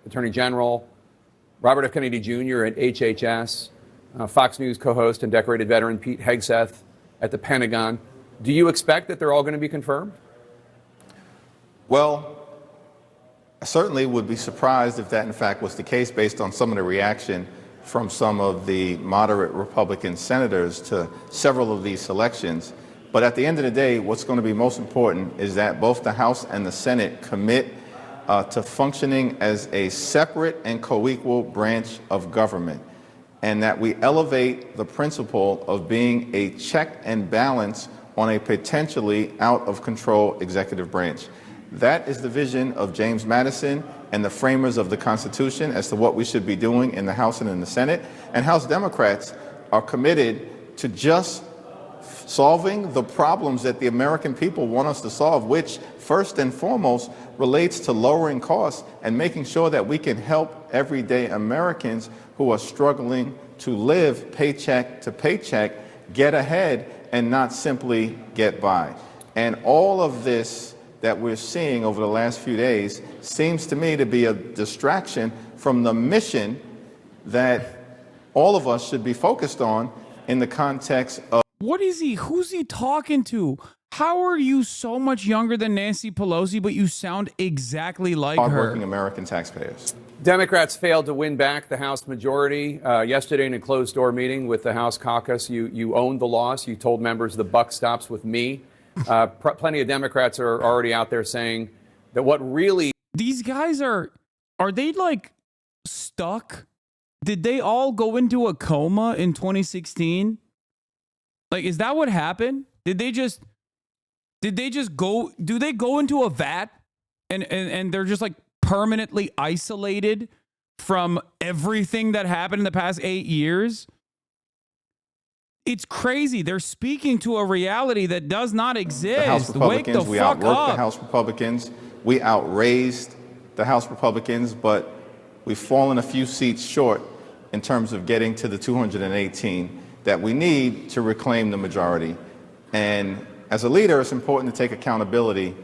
Attorney General, Robert F. Kennedy Jr. at HHS, Fox News co-host and decorated veteran Pete Hegseth at the Pentagon. Do you expect that they're all going to be confirmed? Well, I certainly would be surprised if that in fact was the case, based on some of the reaction from some of the moderate Republican senators to several of these selections. But at the end of the day, what's going to be most important is that both the House and the Senate commit to functioning as a separate and co-equal branch of government, and that we elevate the principle of being a check and balance on a potentially out of control executive branch. That is the vision of James Madison and the framers of the Constitution as to what we should be doing in the House and in the Senate. And House Democrats are committed to just solving the problems that the American people want us to solve, which first and foremost relates to lowering costs and making sure that we can help everyday Americans who are struggling to live paycheck to paycheck get ahead and not simply get by. And all of this that we're seeing over the last few days seems to me to be a distraction from the mission that all of us should be focused on in the context of. What is he? Who's he talking to? How are you so much younger than Nancy Pelosi, but you sound exactly like her? Hardworking American taxpayers. Democrats failed to win back the House majority. Yesterday in a closed-door meeting with the House caucus, you owned the loss. You told members the buck stops with me. Plenty of Democrats are already out there saying that what really... These guys are they like stuck? Did they all go into a coma in 2016? Like, is that what happened? Did they just go, do they go into a vat and they're just like permanently isolated from everything that happened in the past 8 years? It's crazy. They're speaking to a reality that does not exist. The House Republicans, Wake the we fuck outworked up. the House Republicans. We outraised the House Republicans, but we've fallen a few seats short in terms of getting to the 218 that we need to reclaim the majority. And as a leader, it's important to take accountability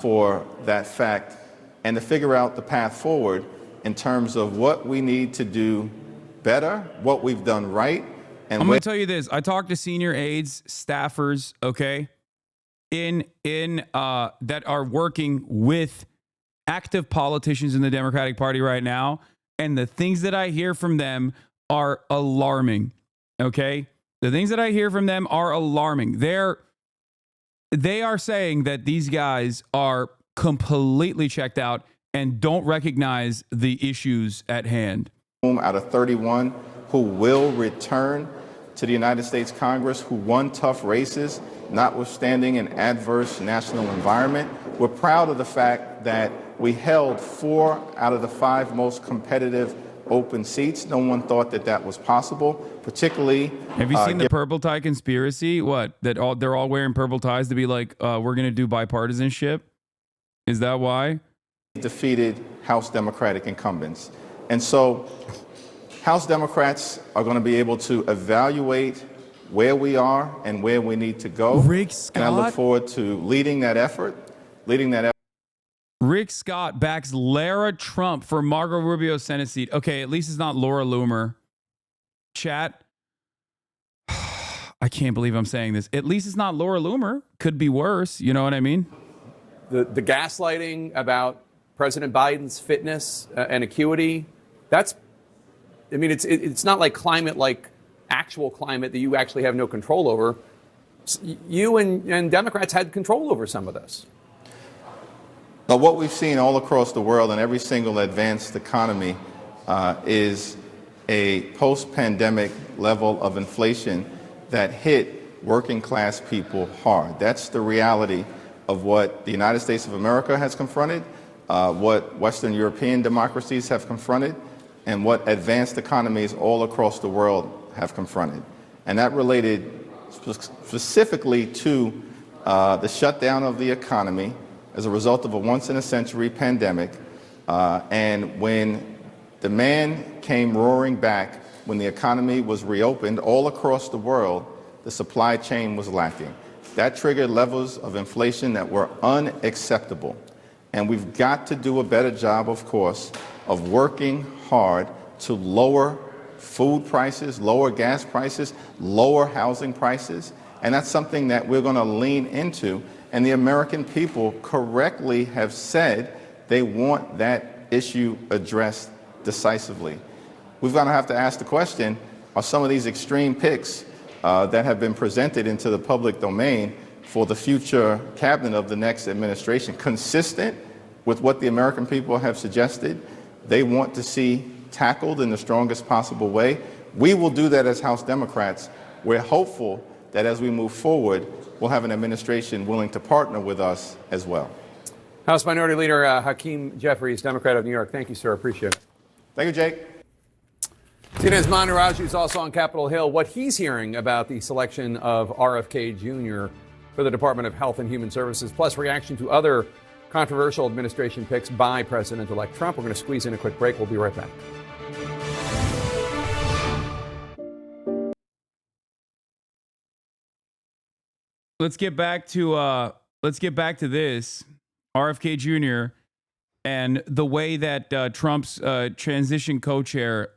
for that fact and to figure out the path forward in terms of what we need to do better, what we've done right. And I'm going to tell you this. I talked to senior aides, staffers, okay, that are working with active politicians in the Democratic Party right now, and the things that I hear from them are alarming, okay? The things that I hear from them are alarming. They are saying that these guys are completely checked out and don't recognize the issues at hand. Out of 31 who will return to the United States Congress, who won tough races, notwithstanding an adverse national environment. We're proud of the fact that we held 4 out of the 5 most competitive open seats. No one thought that that was possible, particularly. Have you seen the purple tie conspiracy? What? They're all wearing purple ties to be like, we're going to do bipartisanship? Is that why? Defeated House Democratic incumbents. And so House Democrats are going to be able to evaluate where we are and where we need to go. Rick Scott? And I look forward to leading that effort. Rick Scott backs Lara Trump for Marco Rubio's Senate seat. Okay, at least it's not Laura Loomer. Chat. I can't believe I'm saying this. At least it's not Laura Loomer. Could be worse. You know what I mean? The gaslighting about President Biden's fitness and acuity, it's not like climate, like actual climate that you actually have no control over. You and Democrats had control over some of this. But what we've seen all across the world in every single advanced economy is a post-pandemic level of inflation that hit working class people hard. That's the reality of what the United States of America has confronted, what Western European democracies have confronted, and what advanced economies all across the world have confronted. And that related specifically to the shutdown of the economy as a result of a once-in-a-century pandemic. And when demand came roaring back, when the economy was reopened all across the world, the supply chain was lacking. That triggered levels of inflation that were unacceptable. And we've got to do a better job, of course, of working hard to lower food prices, lower gas prices, lower housing prices. And that's something that we're going to lean into. And the American people correctly have said they want that issue addressed decisively. We're going to have to ask the question, are some of these extreme picks that have been presented into the public domain for the future cabinet of the next administration consistent with what the American people have suggested they want to see tackled in the strongest possible way? We will do that as House Democrats. We're hopeful that as we move forward, we'll have an administration willing to partner with us as well. House Minority Leader Hakeem Jeffries, Democrat of New York. Thank you, sir. Appreciate it. Thank you, Jake. CNN's Maniraju is also on Capitol Hill. What he's hearing about the selection of RFK Jr. for the Department of Health and Human Services, plus reaction to other controversial administration picks by President-elect Trump. We're going to squeeze in a quick break. We'll be right back. let's get back to this RFK Jr. and the way that Trump's transition co-chair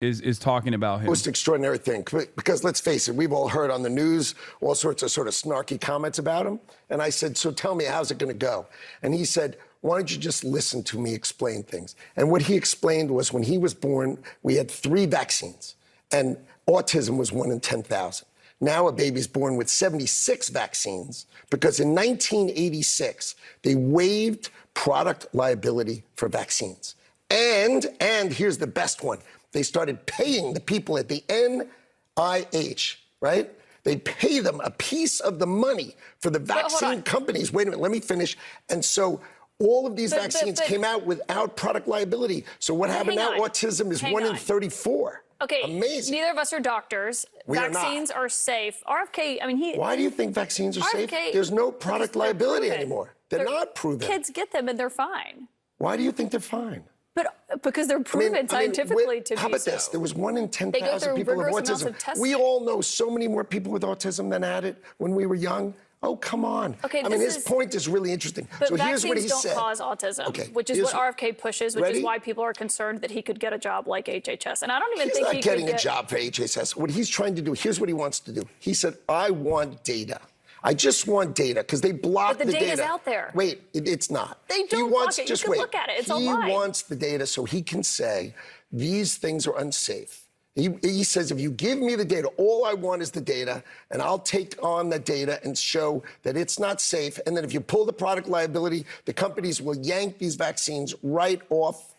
is talking about him. Most extraordinary thing, because let's face it, we've all heard on the news all sorts of sort of snarky comments about him. And I said, so tell me, how's it going to go? And he said, why don't you just listen to me explain things? And what he explained was when he was born, we had 3 vaccines, and autism was 1 in 10,000. Now a baby's born with 76 vaccines because in 1986, they waived product liability for vaccines. And here's the best one. They started paying the people at the NIH, right? They pay them a piece of the money for the vaccine companies. Wait a minute, let me finish. And so all of these vaccines came out without product liability. So what happened now? Autism is 1 in 34. Okay, amazing. Neither of us are doctors. Vaccines are safe. RFK, I mean, Why do you think vaccines are safe? There's no product liability anymore. They're not proven. Kids get them and they're fine. Why do you think they're fine? But because they're proven scientifically to be so. How about this? There was 1 in 10,000 people with autism. We all know so many more people with autism than had it when we were young. Oh, come on. Okay, I mean, his point is really interesting. But so here's what he vaccines don't said. cause autism, which is what RFK pushes, which is why people are concerned that he could get a job like HHS. And I don't even think he's not getting a job for HHS. What he's trying to do, here's what he wants to do. He said, I want data. I just want data because they block the data. But the data's out there. Wait, it's not. They don't block it. You can look at it. It's online. He wants the data so he can say, these things are unsafe. He says, if you give me the data, all I want is the data, and I'll take on the data and show that it's not safe. And then if you pull the product liability, the companies will yank these vaccines right off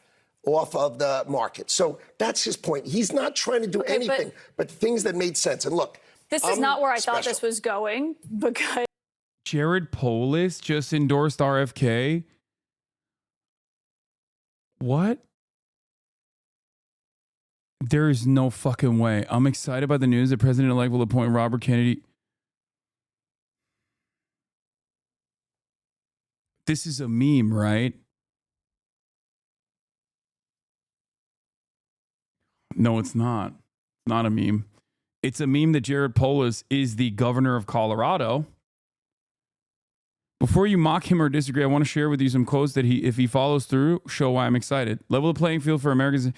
of the market. So that's his point. He's not trying to do anything but things that made sense. And look, this is not where I thought this was going, because Jared Polis just endorsed RFK. What? There is no fucking way. I'm excited about the news that President-elect will appoint Robert Kennedy. This is a meme, right? No, it's not. It's not a meme. It's a meme that Jared Polis is the governor of Colorado. Before you mock him or disagree, I want to share with you some quotes that if he follows through, show why I'm excited. Level the playing field for Americans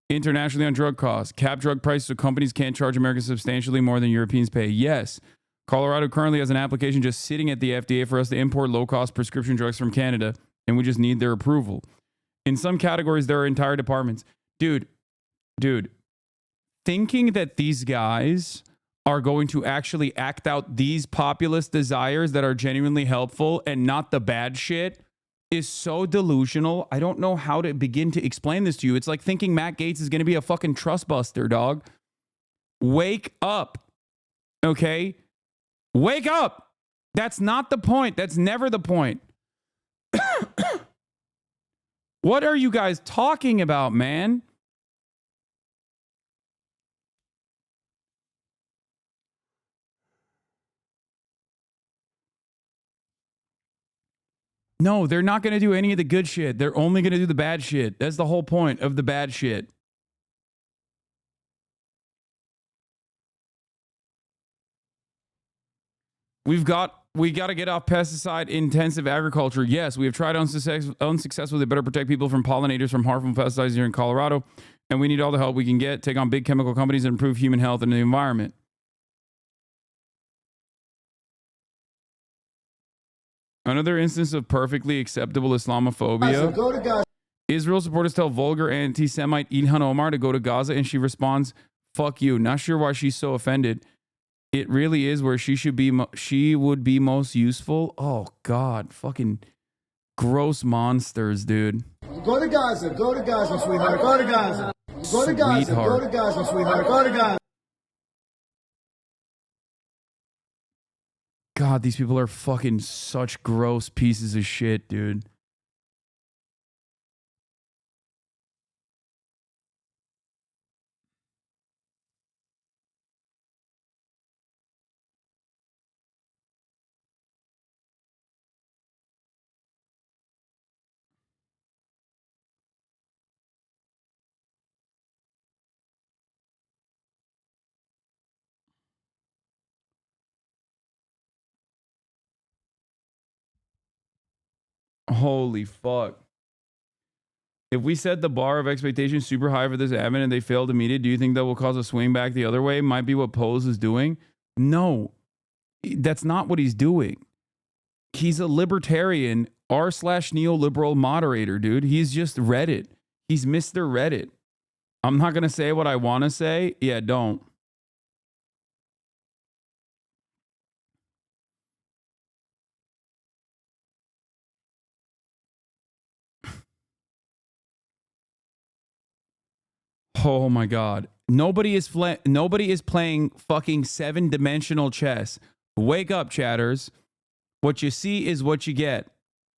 internationally on drug costs. Cap drug prices so companies can't charge Americans substantially more than Europeans pay. Yes. Colorado currently has an application just sitting at the FDA for us to import low-cost prescription drugs from Canada, and we just need their approval. In some categories, there are entire departments. Dude, thinking that these guys are going to actually act out these populist desires that are genuinely helpful and not the bad shit is so delusional. I don't know how to begin to explain this to you. It's like thinking Matt Gaetz is going to be a fucking trust buster, dog. Wake up. Okay? Wake up. That's not the point. That's never the point. What are you guys talking about, man? No, they're not going to do any of the good shit. They're only going to do the bad shit. That's the whole point of the bad shit. We got to get off pesticide intensive agriculture. Yes, we have tried unsuccessfully to better protect people from pollinators from harmful pesticides here in Colorado, and we need all the help we can get, take on big chemical companies and improve human health and the environment. Another instance of perfectly acceptable Islamophobia. Go to Gaza. Israel supporters tell vulgar anti-Semite Ilhan Omar to go to Gaza, and she responds, "Fuck you." Not sure why she's so offended. It really is where she should be. She would be most useful. Oh God, fucking gross monsters, dude. Go to Gaza. Go to Gaza, sweetheart. Go to Gaza. Go to Gaza. Go to Gaza, sweetheart. Go to Gaza. God, these people are fucking such gross pieces of shit, dude. Holy fuck. If we set the bar of expectations super high for this admin and they fail to meet it, do you think that will cause a swing back the other way? Might be what Pose is doing. No, that's not what he's doing. He's a libertarian r/neoliberal moderator, dude. He's just Reddit. He's Mr. Reddit. I'm not going to say what I want to say. Yeah, don't. Oh my God. Nobody is playing fucking 7-dimensional chess. Wake up, chatters. What you see is what you get.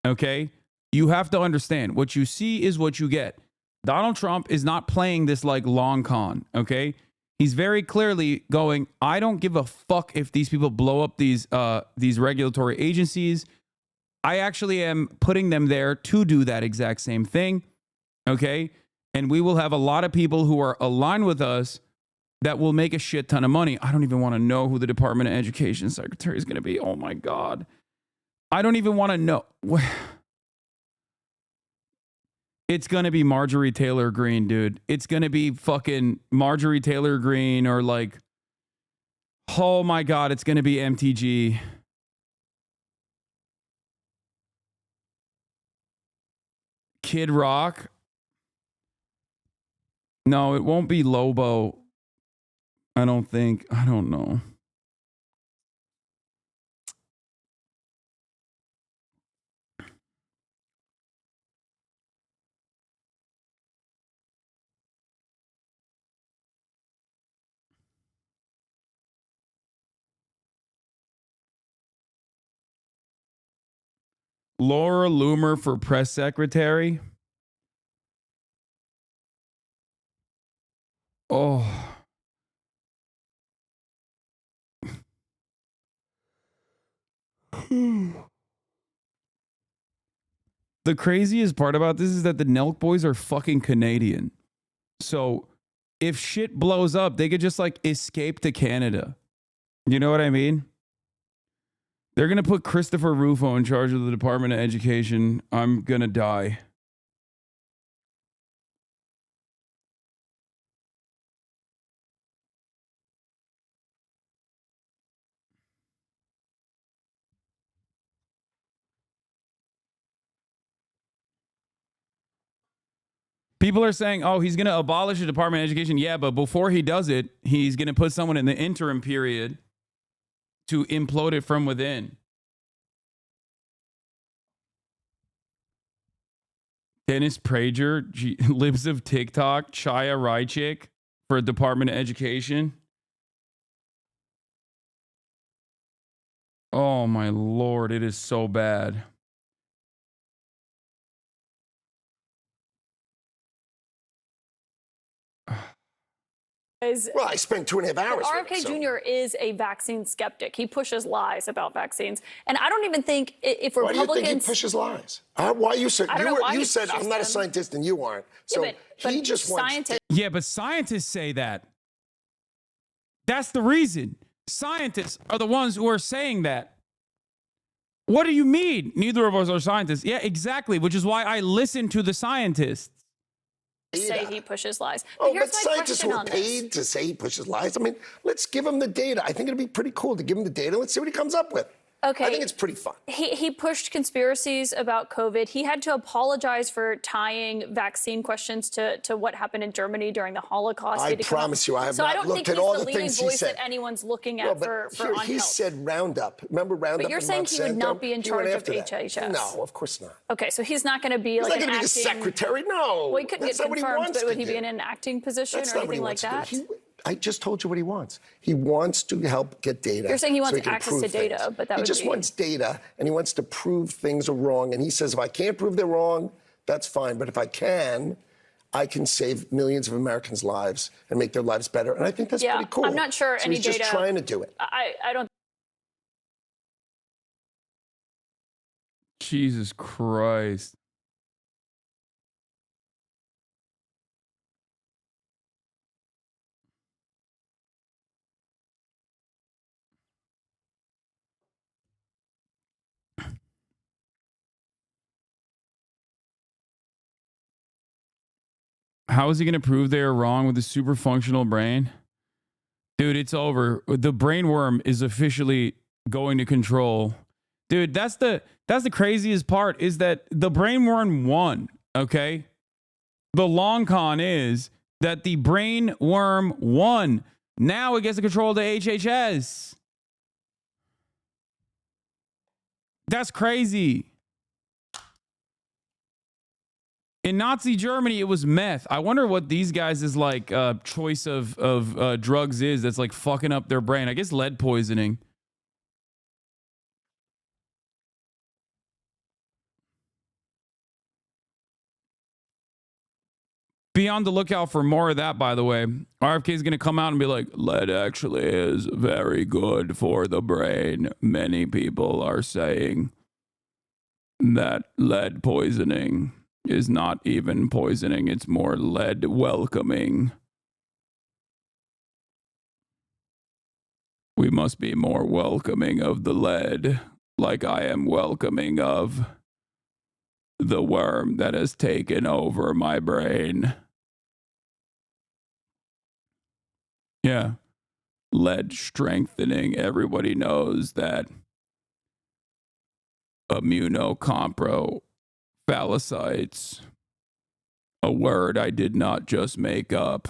Okay? You have to understand. What you see is what you get. Donald Trump is not playing this like long con. Okay? He's very clearly going, I don't give a fuck if these people blow up these regulatory agencies. I actually am putting them there to do that exact same thing. Okay? And we will have a lot of people who are aligned with us that will make a shit ton of money. I don't even want to know who the Department of Education secretary is going to be. Oh my God. I don't even want to know. It's going to be Marjorie Taylor Greene, dude. It's going to be fucking Marjorie Taylor Greene or like, oh my God, it's going to be MTG. Kid Rock. No, it won't be Lobo. I don't think. I don't know. Laura Loomer for press secretary. Oh. The craziest part about this is that the Nelk boys are fucking Canadian. So if shit blows up, they could just like escape to Canada. You know what I mean? They're going to put Christopher Rufo in charge of the Department of Education. I'm going to die. People are saying, oh, he's going to abolish the Department of Education. Yeah, but before he does it, he's going to put someone in the interim period to implode it from within. Dennis Prager, libs of TikTok, Chaya Rychik for Department of Education. Oh my Lord, it is so bad. Well, I spent 2.5 hours. RFK Jr. is a vaccine skeptic. He pushes lies about vaccines, and I don't even think if Republicans. Why do you think he pushes lies? Why you said you said I'm not a scientist and you aren't. So yeah, but he just wants. Yeah, but scientists say that. That's the reason. Scientists are the ones who are saying that. What do you mean? Neither of us are scientists. Yeah, exactly. Which is why I listen to the scientists. Say he pushes lies. But scientists who are paid to say he pushes lies. I mean, let's give him the data. I think it'd be pretty cool to give him the data. Let's see what he comes up with. Okay. I think it's pretty fun. He pushed conspiracies about COVID. He had to apologize for tying vaccine questions to what happened in Germany during the Holocaust. I promise you, I have not looked at all the things he said. So I don't think he's the leading voice that anyone's looking at for on he health. said Roundup. Remember Roundup? But you're saying he would not be in charge of HHS? No, of course not. Okay, so he's not going to be like an acting... He's not going to be the secretary. No. Well, he couldn't get confirmed, but would he be in an acting position or anything like that? I just told you what he wants. He wants to help get data. You're saying he wants so he access to data, things. but that would He just wants data, and he wants to prove things are wrong. And he says, if I can't prove they're wrong, that's fine. But if I can save millions of Americans' lives and make their lives better. And I think that's pretty cool. I'm not sure so any he's data. Just trying to do it. I don't. Jesus Christ. How is he going to prove they are wrong with a super functional brain? Dude, it's over. The brain worm is officially going to control. Dude, that's the craziest part, is that the brain worm won, okay? The long con is that the brain worm won. Now it gets to control the HHS. That's crazy. In Nazi Germany, it was meth. I wonder what these guys' like choice of drugs is that's like fucking up their brain. I guess lead poisoning. Be on the lookout for more of that, by the way. RFK is going to come out and be like, lead actually is very good for the brain. Many people are saying that lead poisoning is not even poisoning. It's more lead welcoming. We must be more welcoming of the lead, like I am welcoming of the worm that has taken over my brain. Yeah. Lead strengthening. Everybody knows that immunocomprophalocytes, a word I did not just make up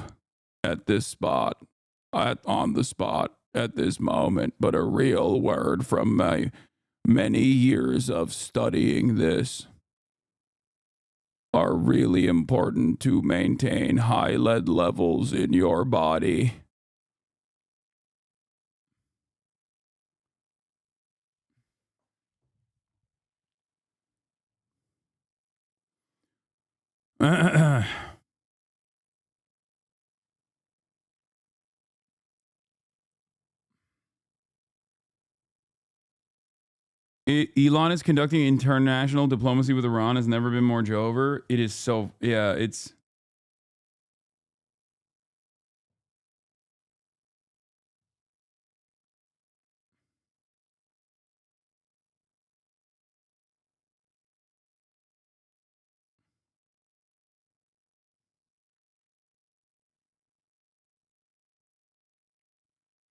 at this spot, on the spot at this moment, but a real word from my many years of studying this, are really important to maintain high lead levels in your body. Elon is conducting international diplomacy with Iran. Has never been more Jover. It is so, yeah, it's.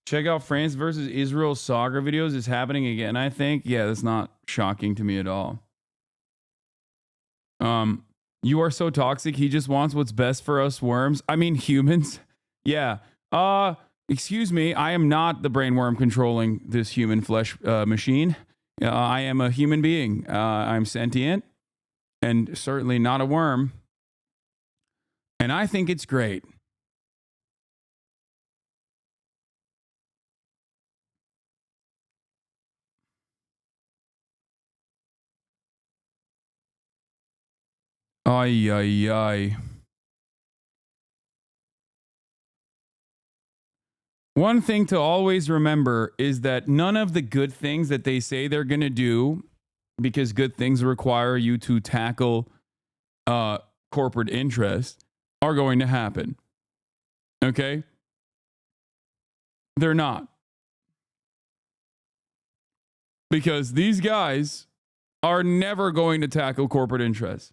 Check out France versus Israel soccer videos. It's happening again, I think. Yeah, that's not shocking to me at all. You are so toxic. He just wants what's best for us worms. I mean, humans. Yeah. Excuse me. I am not the brain worm controlling this human flesh machine. I am a human being. I'm sentient and certainly not a worm. And I think it's great. Ay, ay, ay. One thing to always remember is that none of the good things that they say they're going to do, because good things require you to tackle corporate interest, are going to happen. Okay? They're not. Because these guys are never going to tackle corporate interests.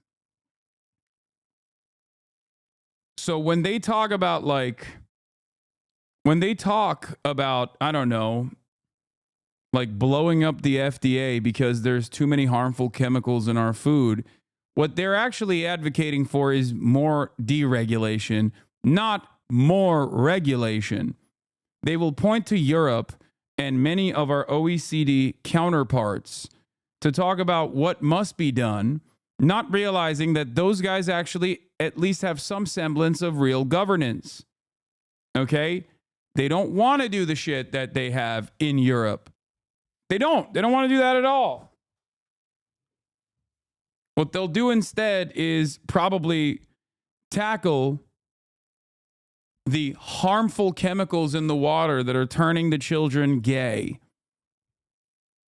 So when they talk about I don't know, like blowing up the FDA because there's too many harmful chemicals in our food, what they're actually advocating for is more deregulation, not more regulation. They will point to Europe and many of our OECD counterparts to talk about what must be done, not realizing that those guys actually at least have some semblance of real governance. Okay? They don't want to do the shit that they have in Europe. They don't want to do that at all. What they'll do instead is probably tackle the harmful chemicals in the water that are turning the children gay,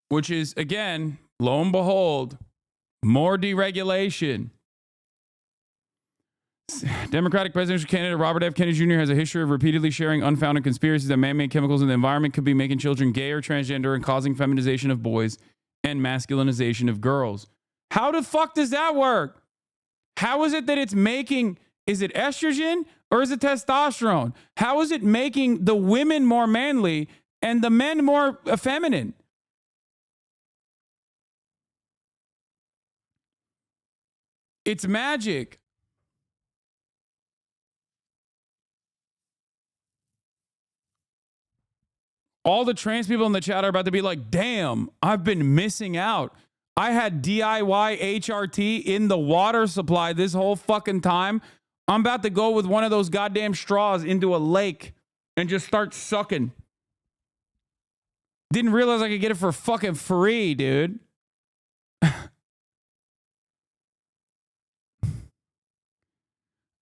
which is, again, lo and behold, more deregulation. Democratic presidential candidate Robert F. Kennedy Jr. has a history of repeatedly sharing unfounded conspiracies that man-made chemicals in the environment could be making children gay or transgender and causing feminization of boys and masculinization of girls. How the fuck does that work? How is it that it's making Is it estrogen or is it testosterone? How is it making the women more manly and the men more feminine? It's magic. All the trans people in the chat are about to be like, damn, I've been missing out. I had DIY HRT in the water supply this whole fucking time. I'm about to go with one of those goddamn straws into a lake and just start sucking. Didn't realize I could get it for fucking free, dude.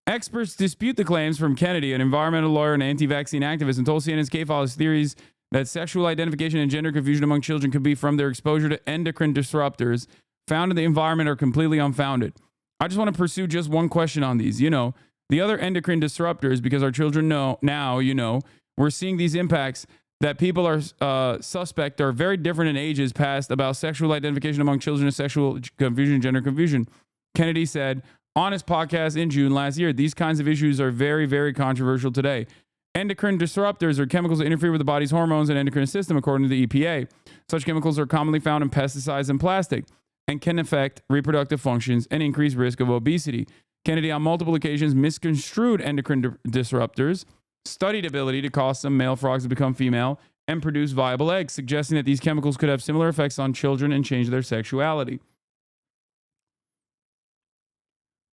Experts dispute the claims from Kennedy, an environmental lawyer and anti-vaccine activist, and told CNN's K-Files theories that sexual identification and gender confusion among children could be from their exposure to endocrine disruptors found in the environment are completely unfounded. I just want to pursue just one question on these. You know, the other endocrine disruptors, because our children know now, you know, we're seeing these impacts that people are suspect are very different in ages past about sexual identification among children and sexual confusion and gender confusion. Kennedy said on his podcast in June last year, these kinds of issues are very, very controversial today. Endocrine disruptors are chemicals that interfere with the body's hormones and endocrine system, according to the EPA. Such chemicals are commonly found in pesticides and plastic and can affect reproductive functions and increase risk of obesity. Kennedy, on multiple occasions, misconstrued endocrine disruptors, studied ability to cause some male frogs to become female and produce viable eggs, suggesting that these chemicals could have similar effects on children and change their sexuality.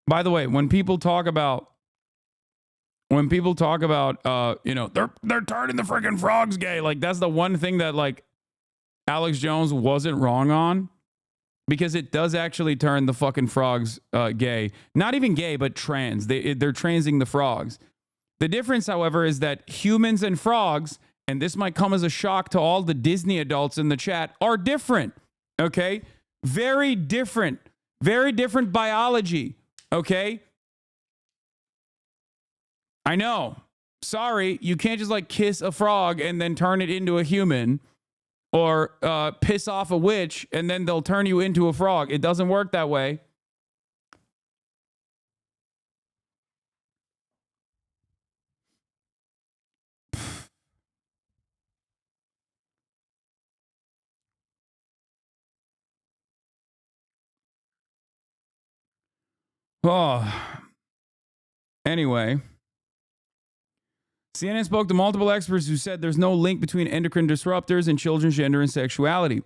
By the way, when people talk about, you know, they're turning the freaking frogs gay. Like, that's the one thing that, like, Alex Jones wasn't wrong on, because it does actually turn the fucking frogs gay. Not even gay, but trans. They're transing the frogs. The difference, however, is that humans and frogs, and this might come as a shock to all the Disney adults in the chat, are different. Okay? Very different. Very different biology. Okay? I know. Sorry, you can't just like kiss a frog and then turn it into a human, or piss off a witch and then they'll turn you into a frog. It doesn't work that way. Oh. Anyway. CNN spoke to multiple experts who said there's no link between endocrine disruptors and children's gender and sexuality.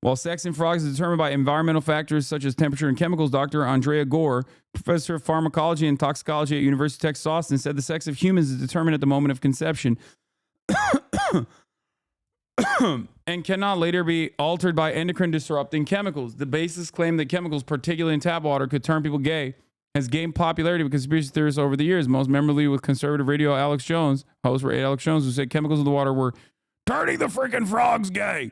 While sex in frogs is determined by environmental factors such as temperature and chemicals, Dr. Andrea Gore, professor of pharmacology and toxicology at University of Texas Austin, said the sex of humans is determined at the moment of conception and cannot later be altered by endocrine disrupting chemicals. The basis claim that chemicals, particularly in tap water, could turn people gay has gained popularity with conspiracy theorists over the years, most memorably with conservative radio Alex Jones, host Alex Jones, who said chemicals in the water were turning the freaking frogs gay.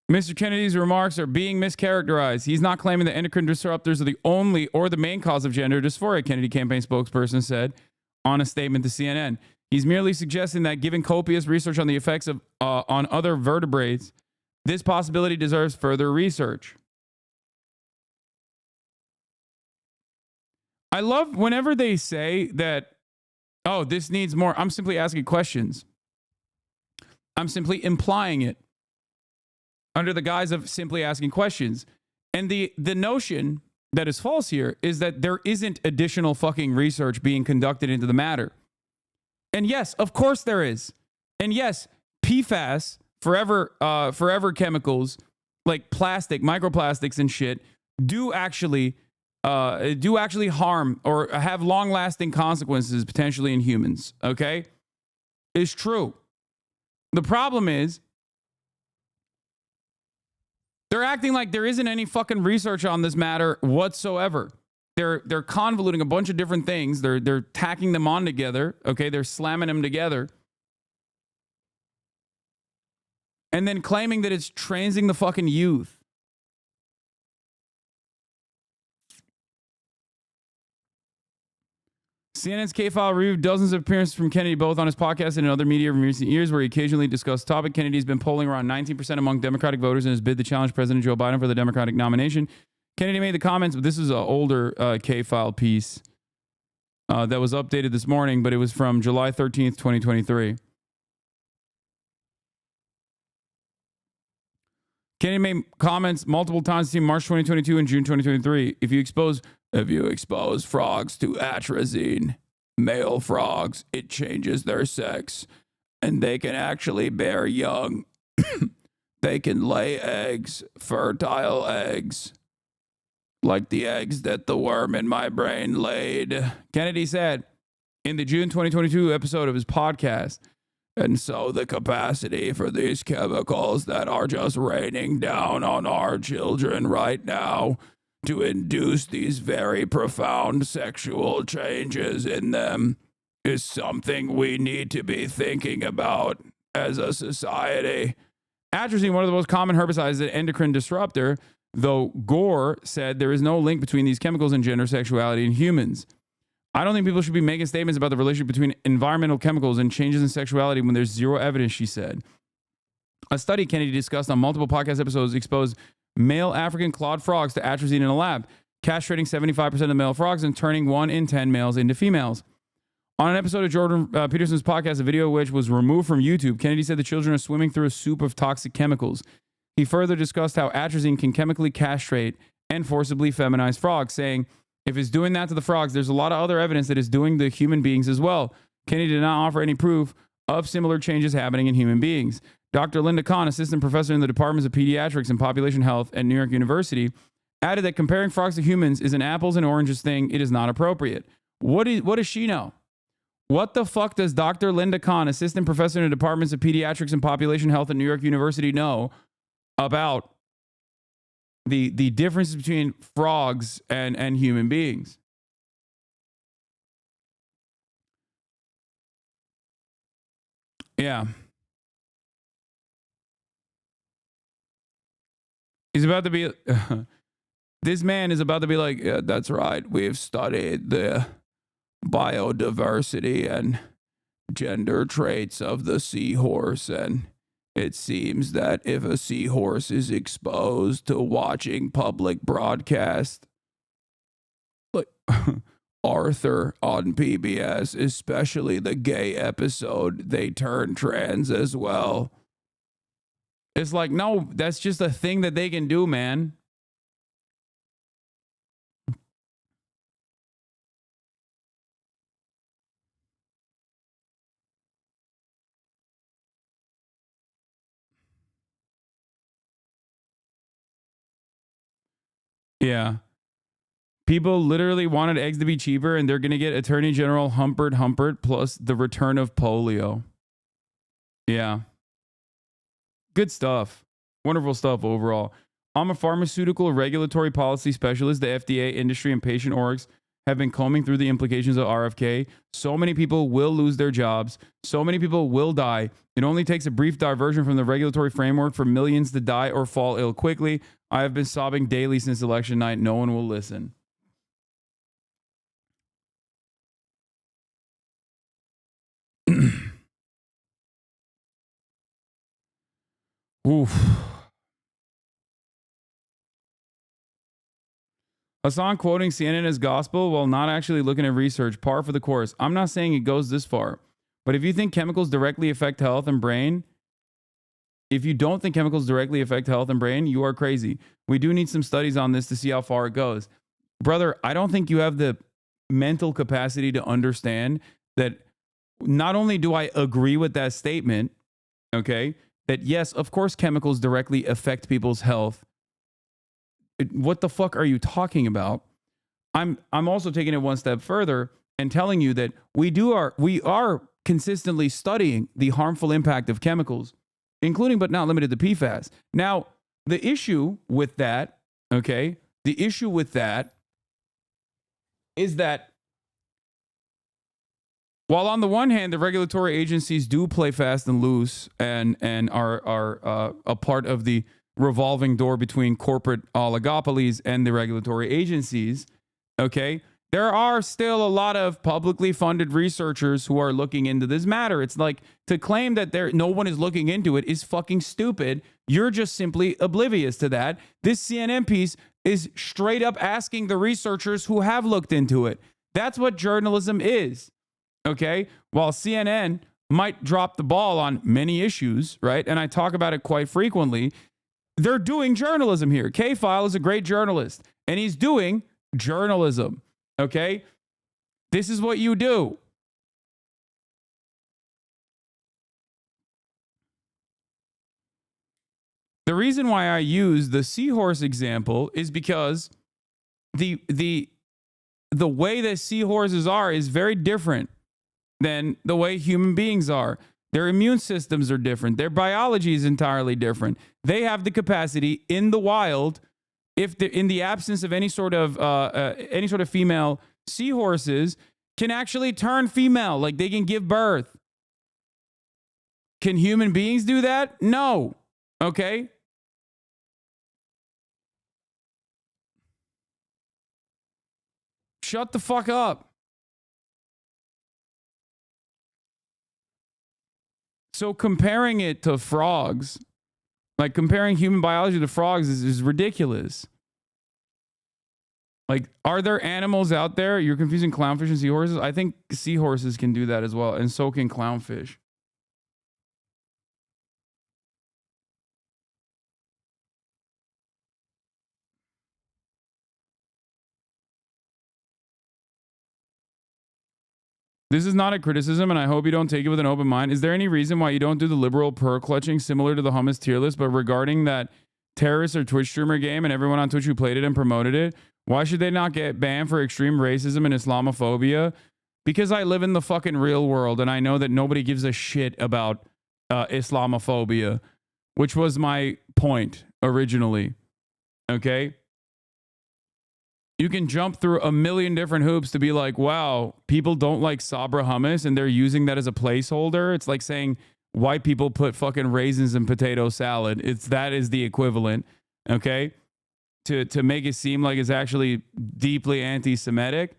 Mr. Kennedy's remarks are being mischaracterized. He's not claiming that endocrine disruptors are the only or the main cause of gender dysphoria, Kennedy campaign spokesperson said on a statement to CNN. He's merely suggesting that given copious research on the effects of on other vertebrates, this possibility deserves further research. I love whenever they say that, oh, this needs more. I'm simply asking questions. I'm simply implying it under the guise of simply asking questions. And the notion that is false here is that there isn't additional fucking research being conducted into the matter. And yes, of course there is. And yes, PFAS, forever chemicals like plastic, microplastics and shit do actually harm or have long-lasting consequences potentially in humans, okay? It's true. The problem is they're acting like there isn't any fucking research on this matter whatsoever. They're convoluting a bunch of different things. They're tacking them on together. Okay, they're slamming them together. And then claiming that it's transing the fucking youth. CNN's K-File reviewed dozens of appearances from Kennedy, both on his podcast and in other media in recent years, where he occasionally discussed topic. Kennedy's been polling around 19% among Democratic voters in his bid to challenge President Joe Biden for the Democratic nomination. Kennedy made the comments, but this is an older K-File piece that was updated this morning, but it was from July 13th, 2023. Kennedy made comments multiple times between March 2022 and June 2023. If you expose frogs to atrazine, male frogs, it changes their sex, and they can actually bear young. They can lay eggs, fertile eggs, like the eggs that the worm in my brain laid. Kennedy said in the June 2022 episode of his podcast, and so the capacity for these chemicals that are just raining down on our children right now to induce these very profound sexual changes in them is something we need to be thinking about as a society. Atrazine, one of the most common herbicides, is an endocrine disruptor, though Gore said there is no link between these chemicals and gender sexuality in humans. I don't think people should be making statements about the relationship between environmental chemicals and changes in sexuality when there's zero evidence, she said. A study Kennedy discussed on multiple podcast episodes exposed male African clawed frogs to atrazine in a lab, castrating 75% of male frogs and turning 1 in 10 males into females. On an episode of Jordan Peterson's podcast, a video of which was removed from YouTube, Kennedy said the children are swimming through a soup of toxic chemicals. He further discussed how atrazine can chemically castrate and forcibly feminize frogs, saying, if it's doing that to the frogs, there's a lot of other evidence that it's doing to human beings as well. Kennedy did not offer any proof of similar changes happening in human beings. Dr. Linda Kahn, assistant professor in the departments of pediatrics and population health at New York University, added that comparing frogs to humans is an apples and oranges thing. It is not appropriate. What does she know? What the fuck does Dr. Linda Kahn, assistant professor in the departments of pediatrics and population health at New York University, know about the differences between frogs and human beings? Yeah. He's about to be, this man is about to be like, yeah, that's right. We've studied the biodiversity and gender traits of the seahorse, and it seems that if a seahorse is exposed to watching public broadcast, like Arthur on PBS, especially the gay episode, they turn trans as well. It's like, no, that's just a thing that they can do, man. Yeah. People literally wanted eggs to be cheaper, and they're going to get Attorney General Humpert plus the return of polio. Yeah. Good stuff. Wonderful stuff overall. I'm a pharmaceutical regulatory policy specialist. The FDA, industry, and patient orgs have been combing through the implications of RFK. So many people will lose their jobs. So many people will die. It only takes a brief diversion from the regulatory framework for millions to die or fall ill quickly. I have been sobbing daily since election night. No one will listen. Oof. Hasan quoting CNN as gospel while not actually looking at research. Par for the course. I'm not saying it goes this far, but if you think chemicals directly affect health and brain, if you don't think chemicals directly affect health and brain, you are crazy. We do need some studies on this to see how far it goes. Brother, I don't think you have the mental capacity to understand that not only do I agree with that statement, okay, that yes, of course, chemicals directly affect people's health. What the fuck are you talking about? I'm also taking it one step further and telling you that we are consistently studying the harmful impact of chemicals, including but not limited to PFAS. Now, the issue with that, okay, the issue with that is that while on the one hand, the regulatory agencies do play fast and loose and are a part of the revolving door between corporate oligopolies and the regulatory agencies, okay, There are still a lot of publicly funded researchers who are looking into this matter. It's like to claim that no one is looking into it is fucking stupid. You're just simply oblivious to that. This CNN piece is straight up asking the researchers who have looked into it. That's what journalism is. Okay? While CNN might drop the ball on many issues, right? And I talk about it quite frequently. They're doing journalism here. K-File is a great journalist, and he's doing journalism. Okay? This is what you do. The reason why I use the seahorse example is because the way that seahorses are is very different than the way human beings are. Their immune systems are different. Their biology is entirely different. They have the capacity in the wild, in the absence of any sort of female seahorses, can actually turn female, like they can give birth. Can human beings do that? No. Okay? Shut the fuck up. So comparing it to frogs, like comparing human biology to frogs is ridiculous. Like, are there animals out there? You're confusing clownfish and seahorses? I think seahorses can do that as well, and so can clownfish. This is not a criticism, and I hope you don't take it with an open mind. Is there any reason why you don't do the liberal pearl clutching similar to the hummus tier list, but regarding that terrorist or Twitch streamer game and everyone on Twitch who played it and promoted it, why should they not get banned for extreme racism and Islamophobia? Because I live in the fucking real world, and I know that nobody gives a shit about Islamophobia, which was my point originally. Okay? You can jump through a million different hoops to be like, wow, people don't like Sabra hummus and they're using that as a placeholder. It's like saying white people put fucking raisins in potato salad. That is the equivalent, okay? To make it seem like it's actually deeply anti-Semitic.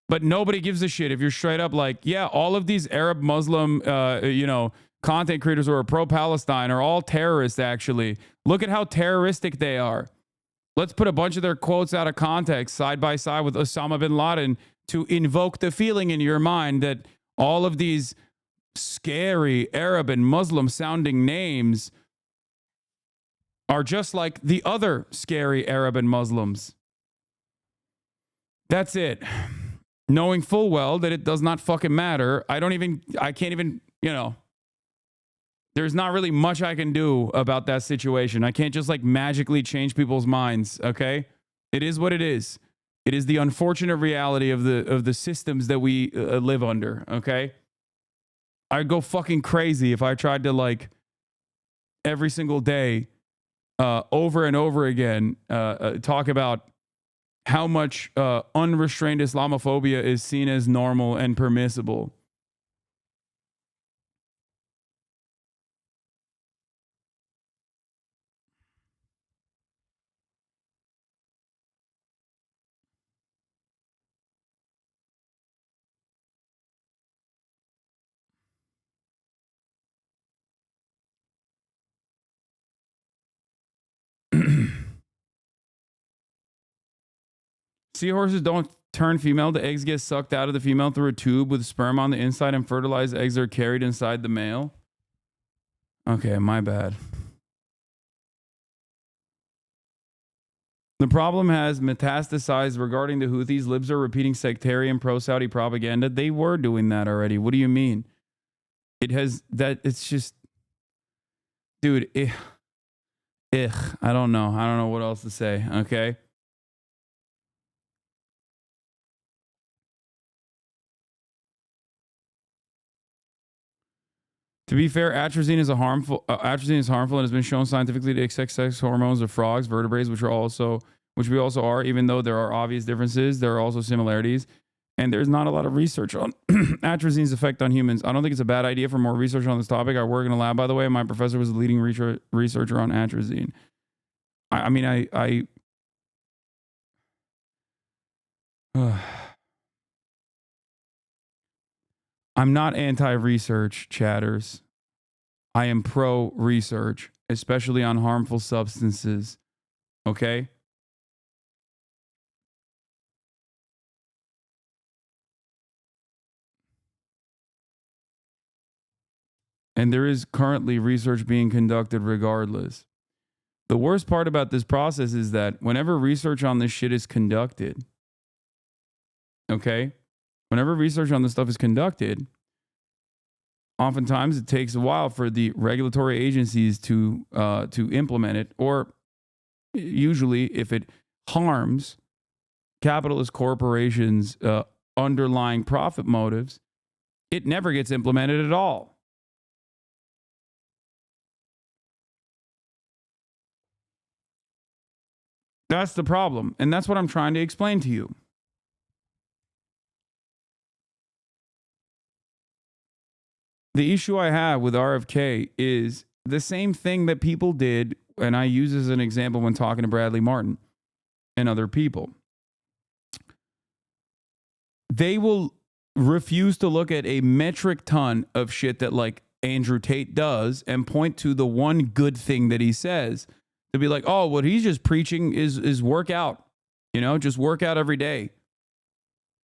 But nobody gives a shit if you're straight up like, yeah, all of these Arab Muslim, content creators who are pro-Palestine are all terrorists, actually. Look at how terroristic they are. Let's put a bunch of their quotes out of context side by side with Osama bin Laden to invoke the feeling in your mind that all of these scary Arab and Muslim sounding names are just like the other scary Arab and Muslims. That's it. Knowing full well that it does not fucking matter. I can't even, there's not really much I can do about that situation. I can't just like magically change people's minds, okay? It is what it is. It is the unfortunate reality of the systems that we live under, okay? I'd go fucking crazy if I tried to like every single day over and over again talk about how much unrestrained Islamophobia is seen as normal and permissible. Seahorses don't turn female. The eggs get sucked out of the female through a tube with sperm on the inside, and fertilized eggs are carried inside the male. Okay, my bad. The problem has metastasized regarding the Houthis. Libs are repeating sectarian pro-Saudi propaganda. They were doing that already. What do you mean? It's just... Dude, I don't know. I don't know what else to say, okay? To be fair, atrazine is harmful and has been shown scientifically to affect sex hormones of frogs, vertebrates, which we also are. Even though there are obvious differences, there are also similarities, and there's not a lot of research on atrazine's effect on humans. I don't think it's a bad idea for more research on this topic. I work in a lab, by the way. My professor was the leading researcher on atrazine. I I'm not anti-research, chatters. I am pro-research, especially on harmful substances. Okay? And there is currently research being conducted regardless. The worst part about this process is that whenever research on this shit is conducted, okay? Whenever research on this stuff is conducted, oftentimes it takes a while for the regulatory agencies to implement it, or usually if it harms capitalist corporations' underlying profit motives, it never gets implemented at all. That's the problem. And that's what I'm trying to explain to you. The issue I have with RFK is the same thing that people did, and I use as an example when talking to Bradley Martin and other people. They will refuse to look at a metric ton of shit that like Andrew Tate does and point to the one good thing that he says. To be like, oh, what he's just preaching is work out. You know, just work out every day.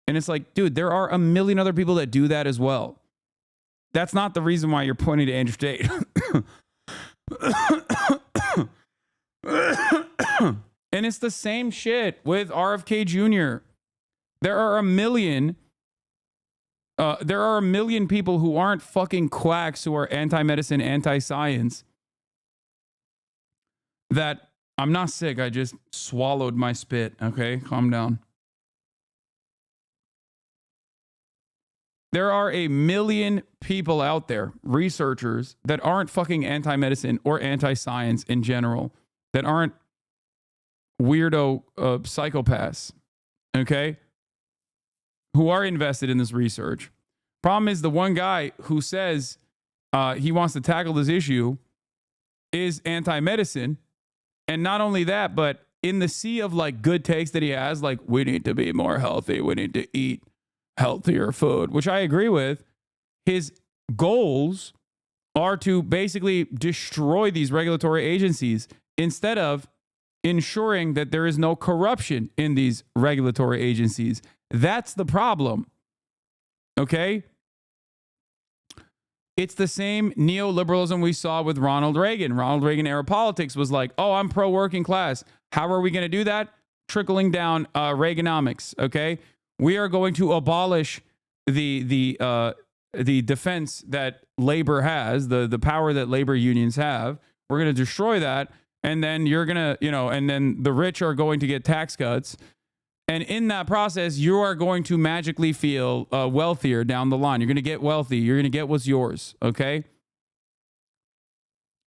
And it's like, dude, there are a million other people that do that as well. That's not the reason why you're pointing to Andrew Tate. And it's the same shit with RFK Jr. There are a million people who aren't fucking quacks who are anti-medicine, anti-science. That I'm not sick. I just swallowed my spit. Okay, calm down. There are a million people out there, researchers, that aren't fucking anti-medicine or anti-science in general, that aren't weirdo psychopaths, okay, who are invested in this research. Problem is the one guy who says he wants to tackle this issue is anti-medicine. And not only that, but in the sea of like good takes that he has, like we need to be more healthy, we need to eat healthier food, which I agree with, his goals are to basically destroy these regulatory agencies instead of ensuring that there is no corruption in these regulatory agencies. That's the problem. Okay? It's the same neoliberalism we saw with Ronald Reagan. Ronald Reagan era politics was like, oh, I'm pro-working class. How are we going to do that? Trickling down Reaganomics, okay? We are going to abolish the defense that labor has, the power that labor unions have. We're going to destroy that, and then you're going to, and then the rich are going to get tax cuts. And in that process, you are going to magically feel wealthier down the line. You're going to get wealthy. You're going to get what's yours, okay?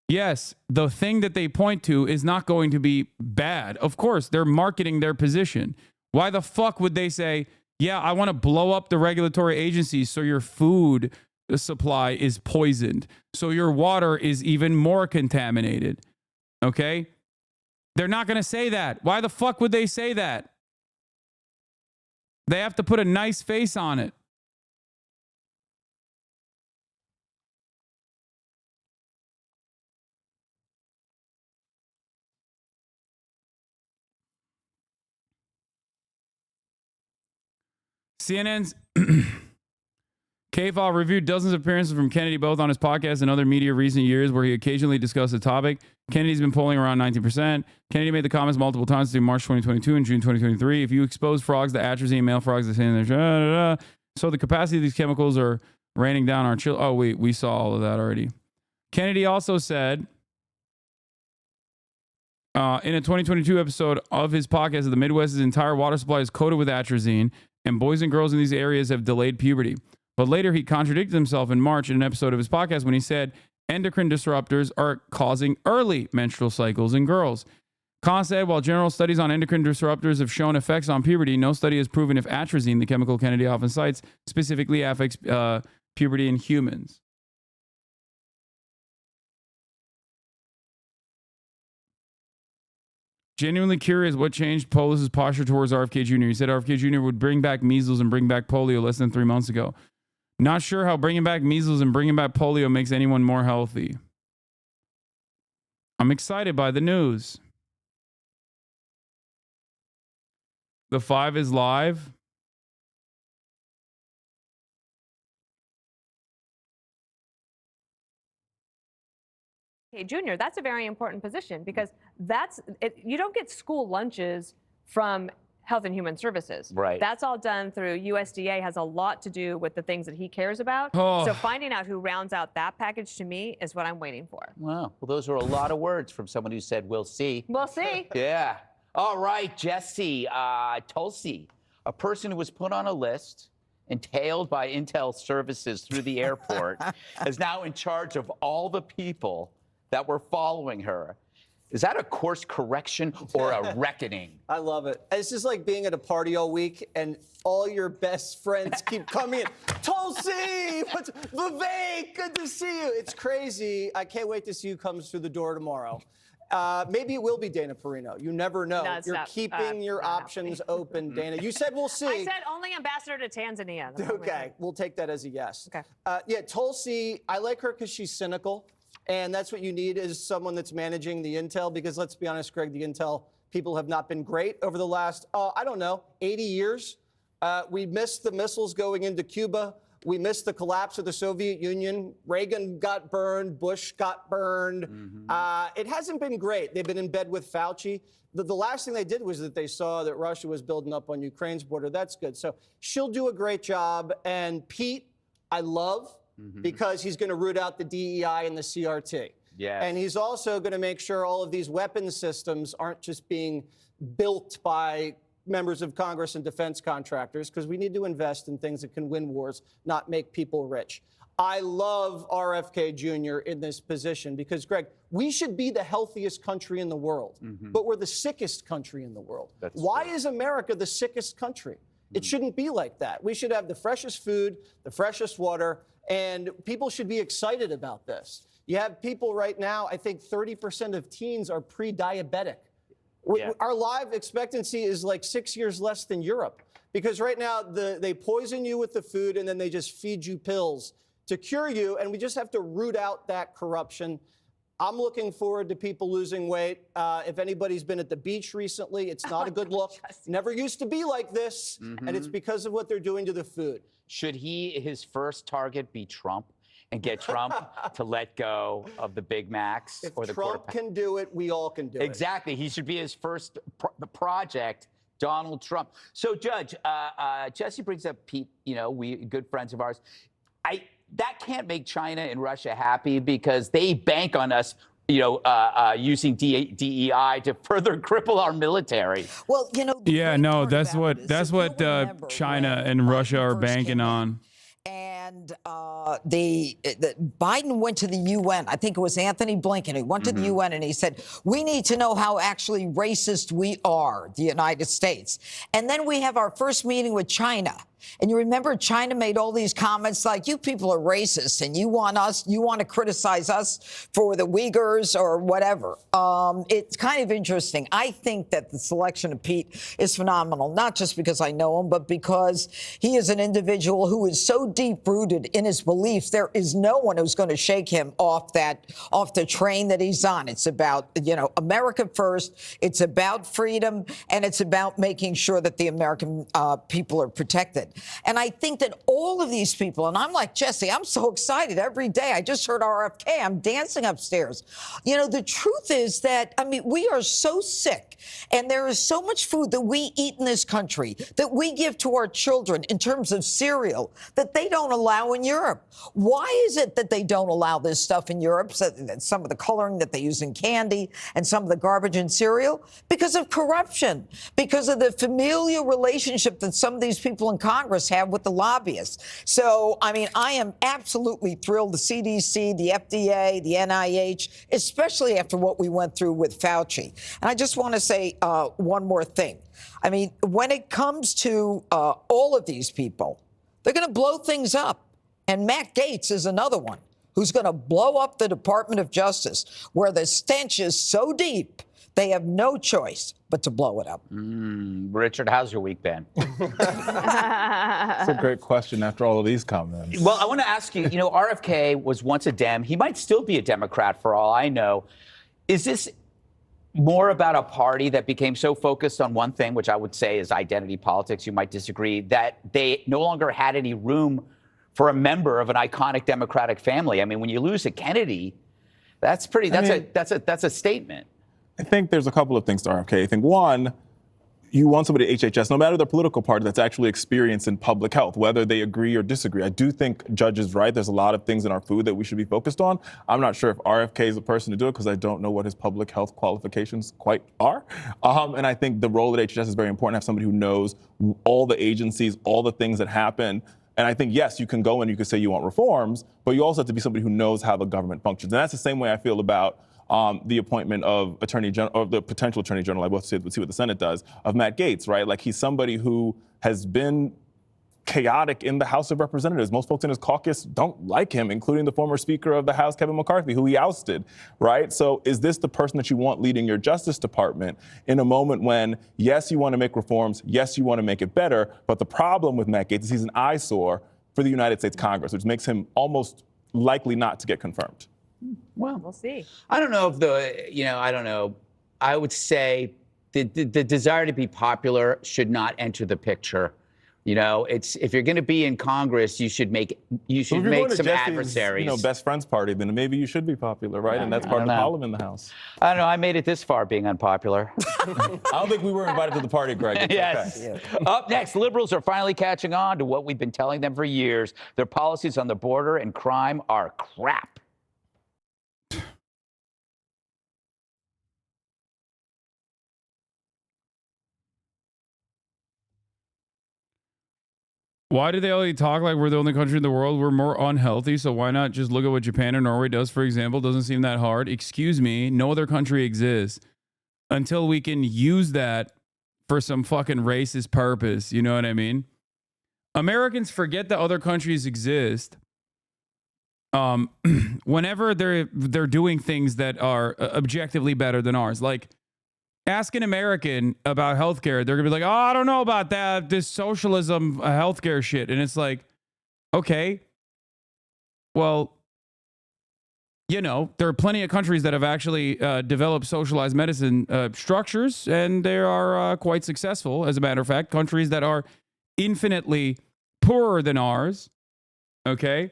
Yes, the thing that they point to is not going to be bad. Of course, they're marketing their position. Why the fuck would they say, yeah, I want to blow up the regulatory agencies so your food supply is poisoned, so your water is even more contaminated, okay? They're not going to say that. Why the fuck would they say that? They have to put a nice face on it. CNN's K-File reviewed dozens of appearances from Kennedy, both on his podcast and other media recent years, where he occasionally discussed the topic. Kennedy's been polling around 19%. Kennedy made the comments multiple times between March 2022 and June 2023. If you expose frogs to atrazine, male frogs, so the capacity of these chemicals are raining down our children. Oh, wait, we saw all of that already. Kennedy also said in a 2022 episode of his podcast that the Midwest's entire water supply is coated with atrazine, and boys and girls in these areas have delayed puberty. But later he contradicted himself in March in an episode of his podcast when he said endocrine disruptors are causing early menstrual cycles in girls. Khan said, while general studies on endocrine disruptors have shown effects on puberty, no study has proven if atrazine, the chemical Kennedy often cites, specifically affects puberty in humans. Genuinely curious what changed Polis's posture towards RFK Jr. He said RFK Jr. would bring back measles and bring back polio less than 3 months ago. Not sure how bringing back measles and bringing back polio makes anyone more healthy. I'm excited by the news. The 5 is live. Junior, that's a very important position because you don't get school lunches from Health and Human Services. Right. That's all done through USDA, has a lot to do with the things that he cares about. Oh. So finding out who rounds out that package to me is what I'm waiting for. Wow. Well, those are a lot of words from someone who said, we'll see. We'll see. Yeah. All right, Jesse. Tulsi, a person who was put on a list and tailed by Intel services through the airport, is now in charge of all the people that were following her. Is that a course correction or a reckoning? I love it. It's just like being at a party all week and all your best friends keep coming in. Tulsi! Vivek! Good to see you. It's crazy. I can't wait to see who comes through the door tomorrow. Maybe it will be Dana Perino. You never know. No, You're keeping your options open, Dana. You said we'll see. I said only ambassador to Tanzania. Okay, we'll take that as a yes. Okay. Yeah, Tulsi, I like her because she's cynical. And that's what you need is someone that's managing the intel, because let's be honest, Greg, the intel people have not been great over the last, 80 years. We missed the missiles going into Cuba. We missed the collapse of the Soviet Union. Reagan got burned. Bush got burned. It hasn't been great. They've been in bed with Fauci. The last thing they did was that they saw that Russia was building up on Ukraine's border. That's good. So she'll do a great job. And Pete, I love. Because he's going to root out the DEI and the CRT. Yes. And he's also going to make sure all of these weapons systems aren't just being built by members of Congress and defense contractors, because we need to invest in things that can win wars, not make people rich. I love RFK Jr. in this position because, Greg, we should be the healthiest country in the world, but we're the sickest country in the world. Why is America the sickest country? It shouldn't be like that. We should have the freshest food, the freshest water, and people should be excited about this. You have people right now, I think 30% of teens are pre-diabetic. Our life expectancy is like 6 years less than Europe, because right now they poison you with the food and then they just feed you pills to cure you, and we just have to root out that corruption. I'm looking forward to people losing weight. If anybody's been at the beach recently, it's not a good look. Never used to be like this, and it's because of what they're doing to the food. Should his first target be Trump and get Trump to let go of the Big Macs? If Trump can do it, we all can do it. Exactly. He should be his first project, Donald Trump. So, Judge, Jesse brings up Pete, we good friends of ours. That can't make China and Russia happy because they bank on us using DEI to further cripple our military. Well, yeah, no, that's what China and Russia are banking on. And Biden went to the UN. I think it was Anthony Blinken. He went to the UN and he said, we need to know how actually racist we are, the United States. And then we have our first meeting with China. And you remember China made all these comments like, you people are racist and you want to criticize us for the Uyghurs or whatever. It's kind of interesting. I think that the selection of Pete is phenomenal, not just because I know him, but because he is an individual who is so deep-rooted in his beliefs. There is no one who's going to shake him off the train that he's on. It's about, America first. It's about freedom, and it's about making sure that the American people are protected. And I think that all of these people, and I'm like, Jesse, I'm so excited every day. I just heard RFK. I'm dancing upstairs. The truth is that, we are so sick, and there is so much food that we eat in this country that we give to our children in terms of cereal that they don't allow in Europe. Why is it that they don't allow this stuff in Europe? Some of the coloring that they use in candy and some of the garbage in cereal? Because of corruption, because of the familial relationship that some of these people in Congress have with the lobbyists. So, I am absolutely thrilled. The CDC, the FDA, the NIH, especially after what we went through with Fauci. And I just want to say one more thing. When it comes to all of these people, they're going to blow things up. And Matt Gaetz is another one who's going to blow up the Department of Justice, where the stench is so deep They have no choice but to blow it up. Richard, how's your week been? That's a great question after all of these comments. Well, I want to ask you, RFK was once a Dem. He might still be a Democrat for all I know. Is this more about a party that became so focused on one thing, which I would say is identity politics, you might disagree, that they no longer had any room for a member of an iconic Democratic family? I mean, when you lose a Kennedy, that's a statement. I think there's a couple of things to RFK. I think one, you want somebody at HHS, no matter the political party, that's actually experienced in public health, whether they agree or disagree. I do think Judge is right. There's a lot of things in our food that we should be focused on. I'm not sure if RFK is the person to do it because I don't know what his public health qualifications quite are. And I think the role at HHS is very important to have somebody who knows all the agencies, all the things that happen. And I think, yes, you can go and you can say you want reforms, but you also have to be somebody who knows how the government functions. And that's the same way I feel about the appointment of Attorney General, or the potential Attorney General, I will see what the Senate does, of Matt Gaetz, right? Like, he's somebody who has been chaotic in the House of Representatives. Most folks in his caucus don't like him, including the former Speaker of the House, Kevin McCarthy, who he ousted, right? So is this the person that you want leading your Justice Department in a moment when, yes, you want to make reforms, yes, you want to make it better, but the problem with Matt Gaetz is he's an eyesore for the United States Congress, which makes him almost likely not to get confirmed. Well, we'll see. I don't know if I don't know. I would say the desire to be popular should not enter the picture. It's if you're going to be in Congress, you should make some adversaries. Best friends party, then maybe you should be popular, right? And that's part of the problem in the House. I don't know. I made it this far being unpopular. I don't think we were invited to the party, Greg. Yes. Okay. Up next, liberals are finally catching on to what we've been telling them for years. Their policies on the border and crime are crap. Why do they only talk like we're the only country in the world? We're more unhealthy, so why not just look at what Japan or Norway does, for example? Doesn't seem that hard. Excuse me, no other country exists until we can use that for some fucking racist purpose. You know what I mean? Americans forget that other countries exist whenever they're doing things that are objectively better than ours. Like, ask an American about healthcare, they're gonna be like, "Oh, I don't know about that. This socialism healthcare shit," and it's like, okay, well, there are plenty of countries that have actually developed socialized medicine structures, and they are quite successful. As a matter of fact, countries that are infinitely poorer than ours. Okay.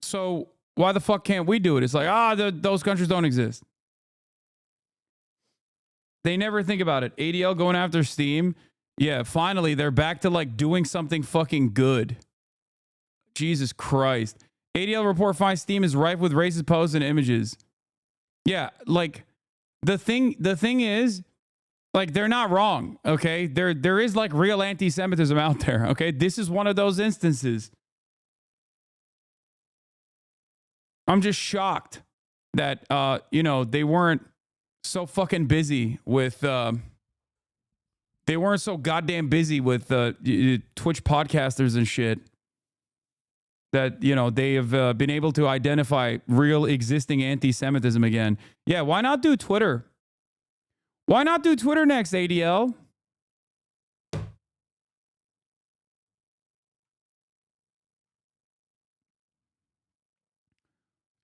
So why the fuck can't we do it? It's like, those countries don't exist. They never think about it. ADL going after Steam. Yeah, finally, they're back to like doing something fucking good. Jesus Christ. ADL report finds Steam is rife with racist posts and images. Yeah, like the thing is, like, they're not wrong, okay? There is like real anti-Semitism out there, okay? This is one of those instances. I'm just shocked that, they weren't so fucking busy with, they weren't so goddamn busy with Twitch podcasters and shit that, they have been able to identify real existing anti-Semitism again. Yeah, why not do Twitter? Why not do Twitter next, ADL?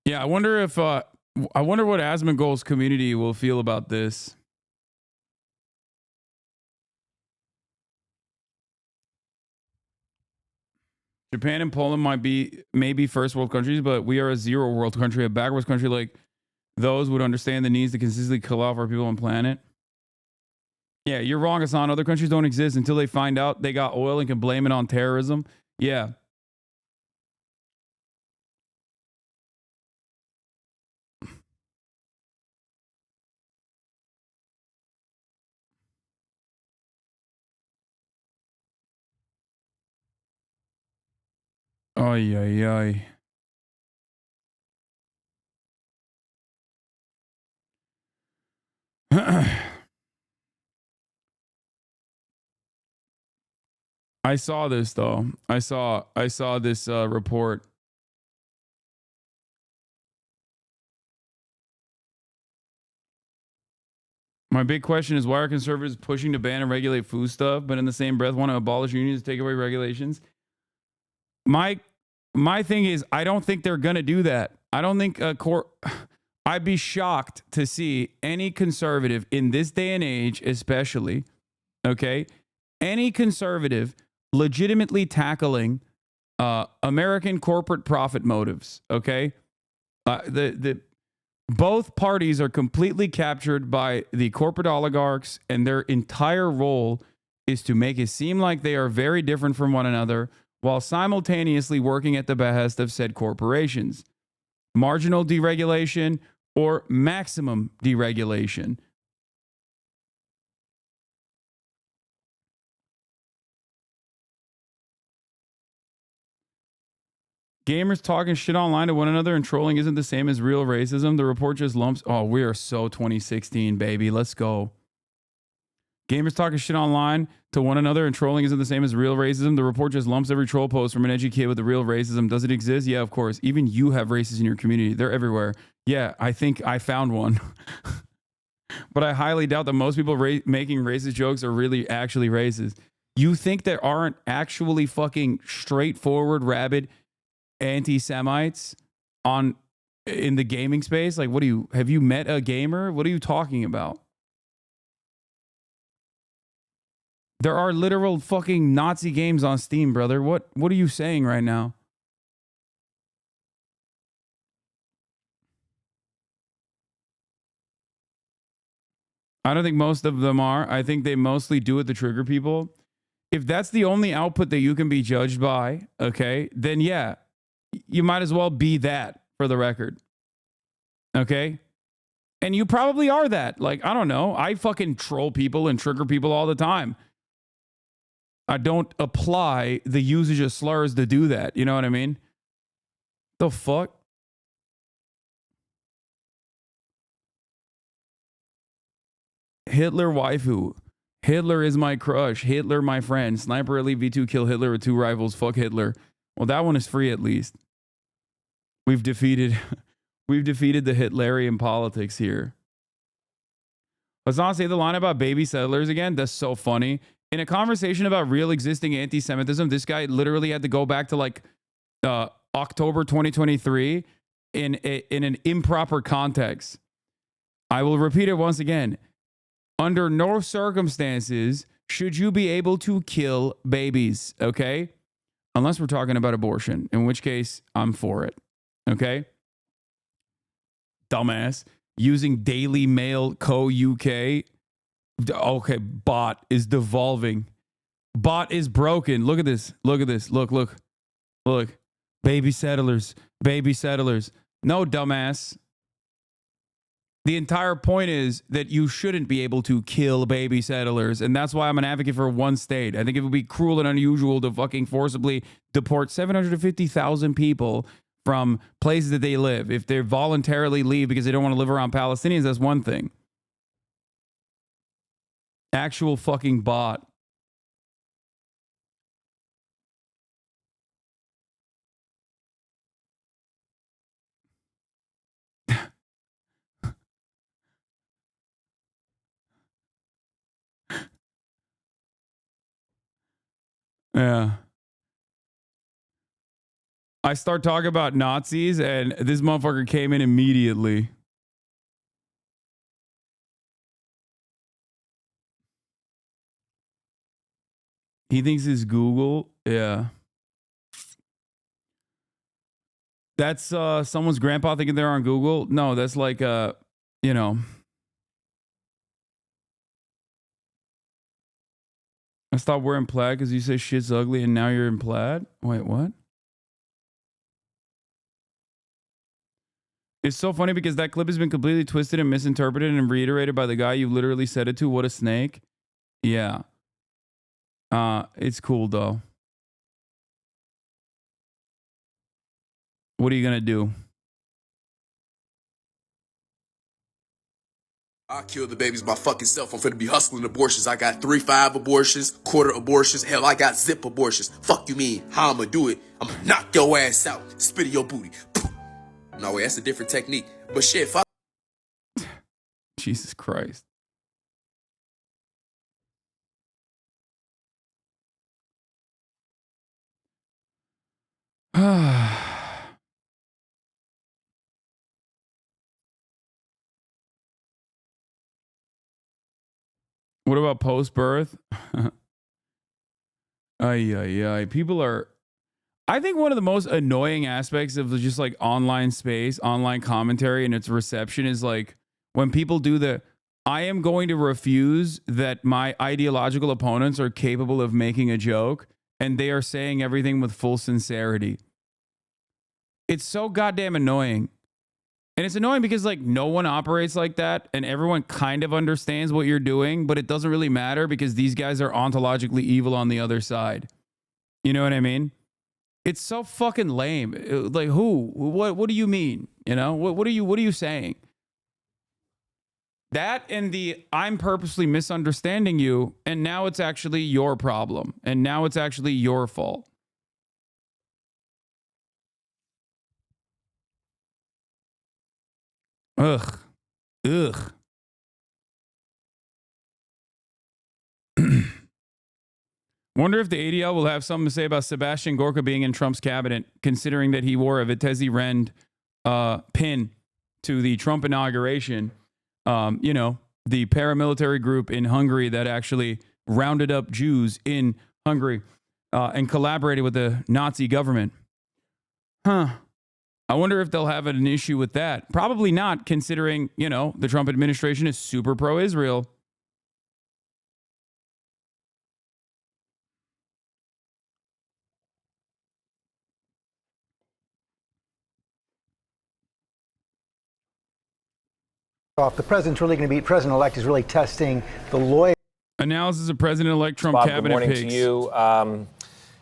Yeah, I wonder what Asmongold's community will feel about this. Japan and Poland might be maybe first world countries, but we are a zero world country, a backwards country. Like, those would understand the needs to consistently kill off our people on the planet. Yeah, you're wrong, Hasan. Other countries don't exist until they find out they got oil and can blame it on terrorism. Yeah. Ay, ay, ay. I saw this though. I saw this report. My big question is, why are conservatives pushing to ban and regulate food stuff, but in the same breath want to abolish unions, take away regulations? My thing is, I don't think they're gonna do that. I don't think I'd be shocked to see any conservative in this day and age, especially, okay, any conservative legitimately tackling American corporate profit motives. Okay, both parties are completely captured by the corporate oligarchs, and their entire role is to make it seem like they are very different from one another while simultaneously working at the behest of said corporations. Marginal deregulation or maximum deregulation. Gamers talking shit online to one another and trolling isn't the same as real racism. The report just lumps. Oh, we are so 2016, baby. Let's go. Gamers talking shit online to one another and trolling isn't the same as real racism. The report just lumps every troll post from an edgy kid with the real racism. Does it exist? Yeah, of course. Even you have racists in your community. They're everywhere. Yeah, I think I found one. But I highly doubt that most people making racist jokes are really actually racist. You think there aren't actually fucking straightforward, rabid anti-Semites in the gaming space? Like, have you met a gamer? What are you talking about? There are literal fucking Nazi games on Steam, brother. What are you saying right now? I don't think most of them are. I think they mostly do it to trigger people. If that's the only output that you can be judged by, okay, then yeah, you might as well be that, for the record. Okay? And you probably are that. Like, I don't know. I fucking troll people and trigger people all the time. I don't apply the usage of slurs to do that. You know what I mean? The fuck? Hitler waifu. Hitler is my crush. Hitler my friend. Sniper Elite V2 kill Hitler with 2 rifles. Fuck Hitler. Well, that one is free at least. We've defeated the Hitlerian politics here. Let's not say the line about baby settlers again. That's so funny. In a conversation about real existing anti-Semitism, this guy literally had to go back to like October 2023 in an improper context. I will repeat it once again. Under no circumstances should you be able to kill babies, okay? Unless we're talking about abortion, in which case I'm for it, okay? Dumbass. Using Daily Mail Co. UK. Okay, bot is devolving. Bot is broken. Look at this. Look at this. Look. Baby settlers. Baby settlers. No, dumbass. The entire point is that you shouldn't be able to kill baby settlers. And that's why I'm an advocate for one state. I think it would be cruel and unusual to fucking forcibly deport 750,000 people from places that they live. If they voluntarily leave because they don't want to live around Palestinians, that's one thing. Actual fucking bot. Yeah. I start talking about Nazis and this motherfucker came in immediately. He thinks it's Google. Yeah. That's someone's grandpa thinking they're on Google. No, that's like you know. I stopped wearing plaid because you say shit's ugly and now you're in plaid? Wait, what? It's so funny because that clip has been completely twisted and misinterpreted and reiterated by the guy you literally said it to. What a snake. Yeah. It's cool though. What are you gonna do? I kill the babies my fucking self. I'm finna be hustling abortions. I got 3-5 abortions, quarter abortions. Hell, I got zip abortions. Fuck you mean? How I'ma do it? I'ma knock your ass out, spit in your booty. No, wait, that's a different technique. But shit, fuck. Jesus Christ. What about post-birth? Ay. People are... I think one of the most annoying aspects of just like online space, online commentary and its reception is like when people do the, I am going to refuse that my ideological opponents are capable of making a joke and they are saying everything with full sincerity. It's so goddamn annoying. And it's annoying because like no one operates like that and everyone kind of understands what you're doing, but it doesn't really matter because these guys are ontologically evil on the other side. You know what I mean? It's so fucking lame. Like who? What do you mean? You know? What are you saying? That and the I'm purposely misunderstanding you and now it's actually your problem and now it's actually your fault. Ugh. Wonder if the ADL will have something to say about Sebastian Gorka being in Trump's cabinet, considering that he wore a Vitesse Rend pin to the Trump inauguration. You know, the paramilitary group in Hungary that actually rounded up Jews in Hungary and collaborated with the Nazi government. I wonder if they'll have an issue with that. Probably not, considering, you know, the Trump administration is super pro-Israel. The president's really going to be, President-elect is really testing the lawyer. Analysis of President-elect Trump Bob, cabinet good morning picks. to you.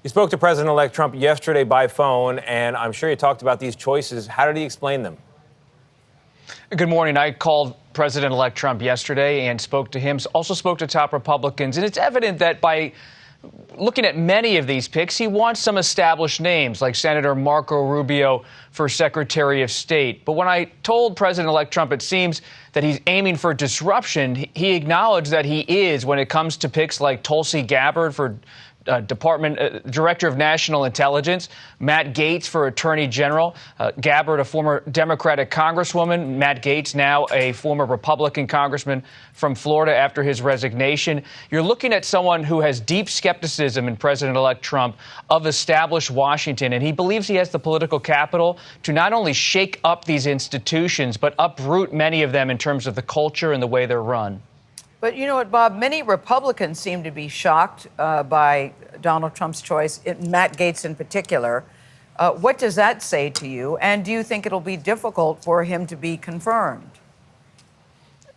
You spoke to President-elect Trump yesterday by phone, and I'm sure you talked about these choices. How did he explain them? Good morning. I called President-elect Trump yesterday and spoke to him, also spoke to top Republicans. And it's evident that by looking at many of these picks, he wants some established names like Senator Marco Rubio for Secretary of State. But when I told President-elect Trump it seems that he's aiming for disruption, he acknowledged that he is when it comes to picks like Tulsi Gabbard for Director of National Intelligence, Matt Gaetz for Attorney General, Gabbard, a former Democratic Congresswoman, Matt Gaetz, now a former Republican Congressman from Florida after his resignation. You're looking at someone who has deep skepticism in President-elect Trump of established Washington, and he believes he has the political capital to not only shake up these institutions, but uproot many of them in terms of the culture and the way they're run. But you know what, Bob? Many Republicans seem to be shocked by Donald Trump's choice, Matt Gaetz in particular. What does that say to you? And do you think it'll be difficult for him to be confirmed?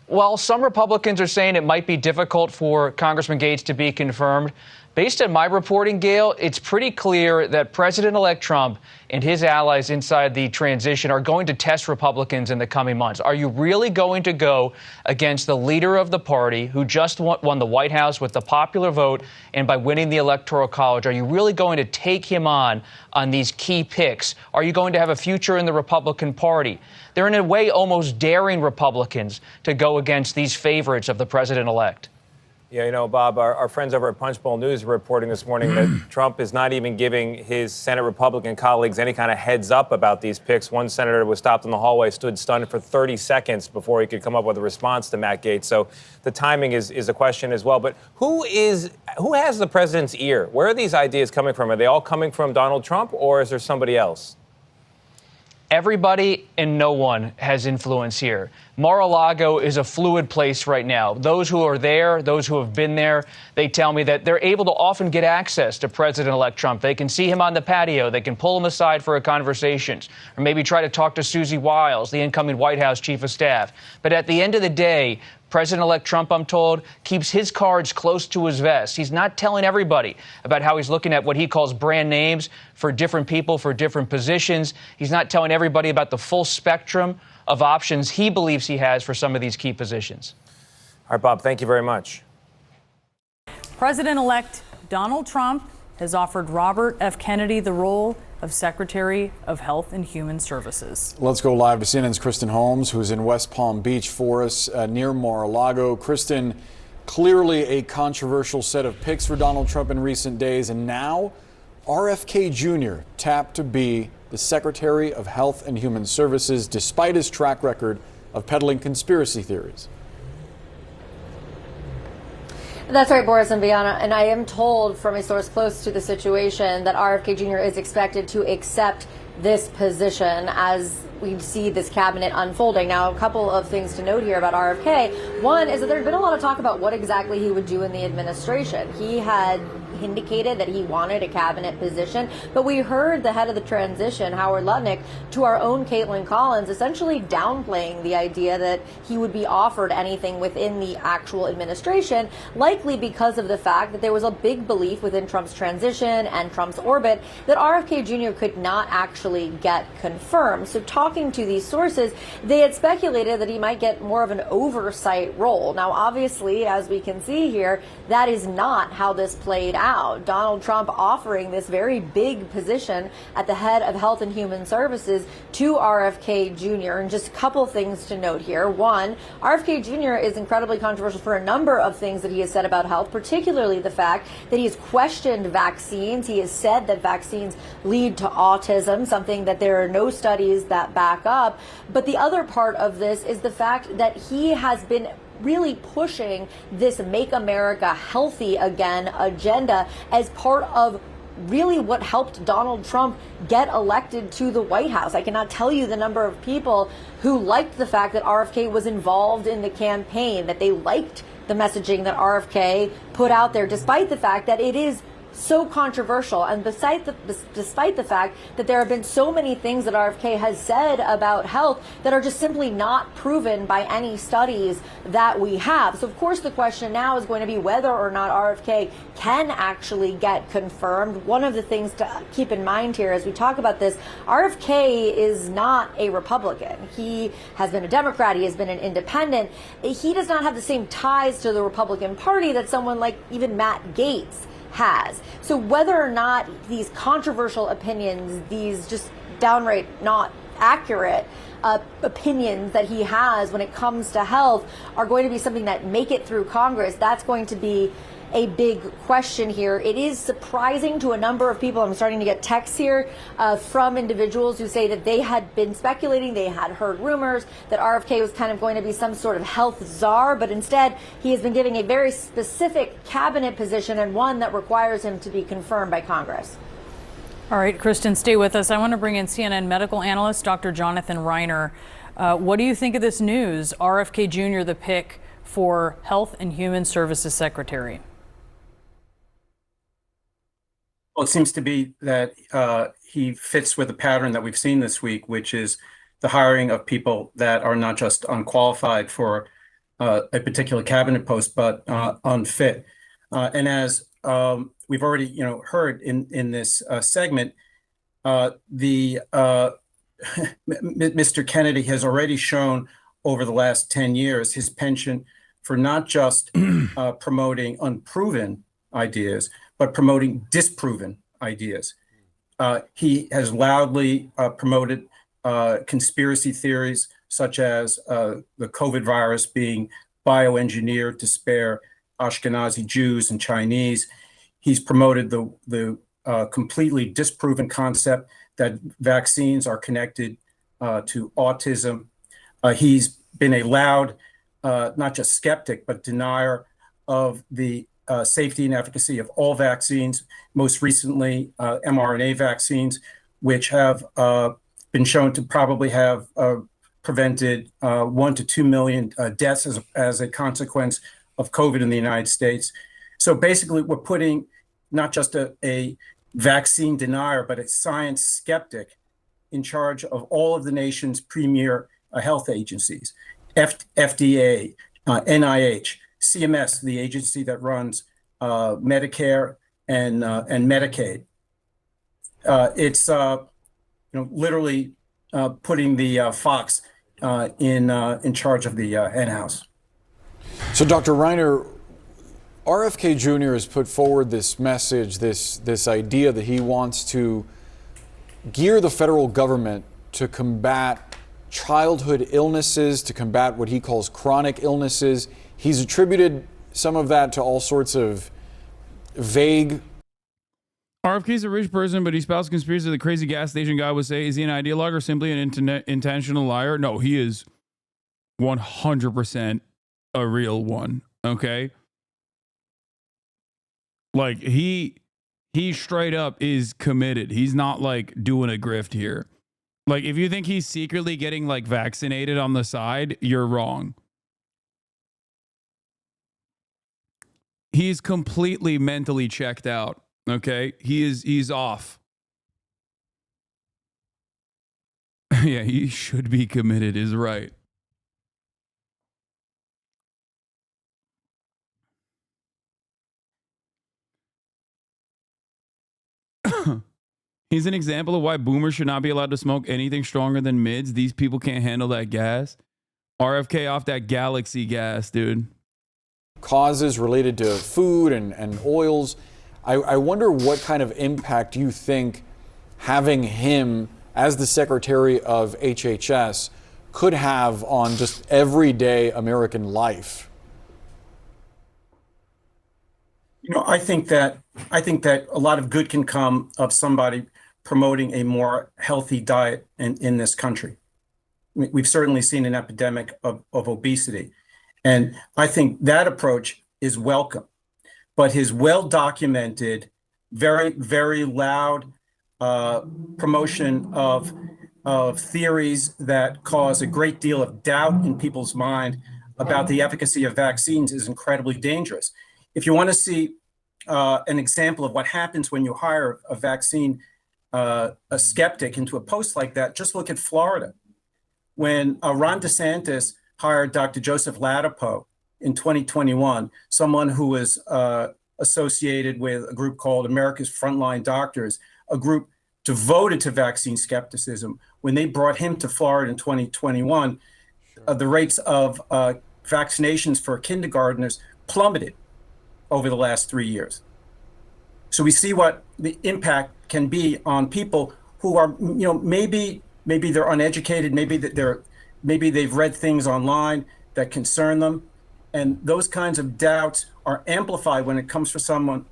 Well, some Republicans are saying it might be difficult for Congressman Gaetz to be confirmed. Based on my reporting, Gail, it's pretty clear that President-elect Trump and his allies inside the transition are going to test Republicans in the coming months. Are you really going to go against the leader of the party who just won the White House with the popular vote and by winning the Electoral College? Are you really going to take him on these key picks? Are you going to have a future in the Republican Party? They're in a way almost daring Republicans to go against these favorites of the president-elect. Yeah, you know, Bob, our friends over at Punchbowl News are reporting this morning that Trump is not even giving his Senate Republican colleagues any kind of heads up about these picks. One senator was stopped in the hallway, stood stunned for 30 seconds before he could come up with a response to Matt Gaetz. So the timing is a question as well. But who has the president's ear? Where are these ideas coming from? Are they all coming from Donald Trump, or is there somebody else? Everybody and no one has influence here. Mar-a-Lago is a fluid place right now. Those who are there, those who have been there, they tell me that they're able to often get access to President-elect Trump. They can see him on the patio. They can pull him aside for a conversation, or maybe try to talk to Susie Wiles, the incoming White House chief of staff. But at the end of the day, President-elect Trump, I'm told, keeps his cards close to his vest. He's not telling everybody about how he's looking at what he calls brand names for different people, for different positions. He's not telling everybody about the full spectrum of options he believes he has for some of these key positions. All right, Bob, thank you very much. President-elect Donald Trump has offered Robert F. Kennedy the role of Secretary of Health and Human Services. Let's go live to CNN's Kristen Holmes, who's in West Palm Beach for us near Mar-a-Lago. Kristen, clearly a controversial set of picks for Donald Trump in recent days, and now RFK Jr. tapped to be the Secretary of Health and Human Services, despite his track record of peddling conspiracy theories. That's right, Boris and Bianna. And I am told from a source close to the situation that RFK Jr. is expected to accept this position as we see this cabinet unfolding. Now, a couple of things to note here about RFK. One is that there's been a lot of talk about what exactly he would do in the administration. He had indicated that he wanted a cabinet position, but we heard the head of the transition, Howard Lutnick, to our own Caitlin Collins, essentially downplaying the idea that he would be offered anything within the actual administration, likely because of the fact that there was a big belief within Trump's transition and Trump's orbit that RFK Jr. could not actually get confirmed. So talking to these sources, they had speculated that he might get more of an oversight role. Now, obviously, as we can see here, that is not how this played out. Donald Trump offering this very big position at the head of Health and Human Services to RFK Jr. And just a couple things to note here. One, RFK Jr. is incredibly controversial for a number of things that he has said about health, particularly the fact that he has questioned vaccines. He has said that vaccines lead to autism, something that there are no studies that back up. But the other part of this is the fact that he has been really pushing this Make America Healthy Again agenda as part of really what helped Donald Trump get elected to the White House. I cannot tell you the number of people who liked the fact that RFK was involved in the campaign, that they liked the messaging that RFK put out there, despite the fact that it is so controversial, and despite the fact that there have been so many things that RFK has said about health that are just simply not proven by any studies that we have. So of course the question now is going to be whether or not RFK can actually get confirmed. One of the things to keep in mind here as we talk about this, RFK is not a Republican. He has been a Democrat, he has been an independent. He does not have the same ties to the Republican Party that someone like even Matt Gaetz has. So whether or not these controversial opinions, these just downright not accurate opinions that he has when it comes to health are going to be something that make it through Congress, that's going to be a big question here. It is surprising to a number of people. I'm starting to get texts here from individuals who say that they had been speculating, they had heard rumors that RFK was kind of going to be some sort of health czar, but instead he has been giving a very specific cabinet position and one that requires him to be confirmed by Congress. All right, Kristen, stay with us. I want to bring in CNN medical analyst Dr. Jonathan Reiner. What do you think of this news? RFK Jr., the pick for Health and Human Services Secretary. Well, it seems to be that he fits with the pattern that we've seen this week, which is the hiring of people that are not just unqualified for a particular cabinet post, but unfit. And as we've already, heard in this segment, Mr. Kennedy has already shown over the last 10 years his penchant for not just promoting unproven ideas, but promoting disproven ideas. He has loudly promoted conspiracy theories such as the COVID virus being bioengineered to spare Ashkenazi Jews and Chinese. He's promoted the completely disproven concept that vaccines are connected to autism. He's been a loud, not just skeptic, but denier of the safety and efficacy of all vaccines, most recently mRNA vaccines, which have been shown to probably have prevented 1 to 2 million deaths as a consequence of COVID in the United States. So basically, we're putting not just a vaccine denier, but a science skeptic in charge of all of the nation's premier health agencies, FDA, NIH, CMS, the agency that runs Medicare and Medicaid. It's literally putting the fox in charge of the hen house. So, Dr. Reiner, RFK Jr. has put forward this message, this idea that he wants to gear the federal government to combat childhood illnesses, to combat what he calls chronic illnesses. He's attributed some of that to all sorts of vague. RFK's a rich person, but he spouts conspiracy. The crazy gas station guy would say, is he an ideologue or simply an intentional liar? No, he is 100% a real one. Okay. Like he straight up is committed. He's not like doing a grift here. Like if you think he's secretly getting like vaccinated on the side, you're wrong. He's completely mentally checked out. Okay. He's off. Yeah, he should be committed is right. He's an example of why boomers should not be allowed to smoke anything stronger than mids. These people can't handle that gas. RFK off that Galaxy gas, dude. Causes related to food and oils. I wonder what kind of impact you think having him as the secretary of HHS could have on just everyday American life. I think that a lot of good can come of somebody promoting a more healthy diet in this country. We've certainly seen an epidemic of obesity. And I think that approach is welcome. But his well-documented, very, very loud promotion of theories that cause a great deal of doubt in people's mind about the efficacy of vaccines is incredibly dangerous. If you want to see an example of what happens when you hire a vaccine a skeptic into a post like that, just look at Florida. When Ron DeSantis hired Dr. Joseph Ladapo in 2021, someone who was associated with a group called America's Frontline Doctors, a group devoted to vaccine skepticism. When they brought him to Florida in 2021, the rates of vaccinations for kindergartners plummeted over the last 3 years. So we see what the impact can be on people who are, maybe they're uneducated, maybe they've read things online that concern them, and those kinds of doubts are amplified when it comes from someone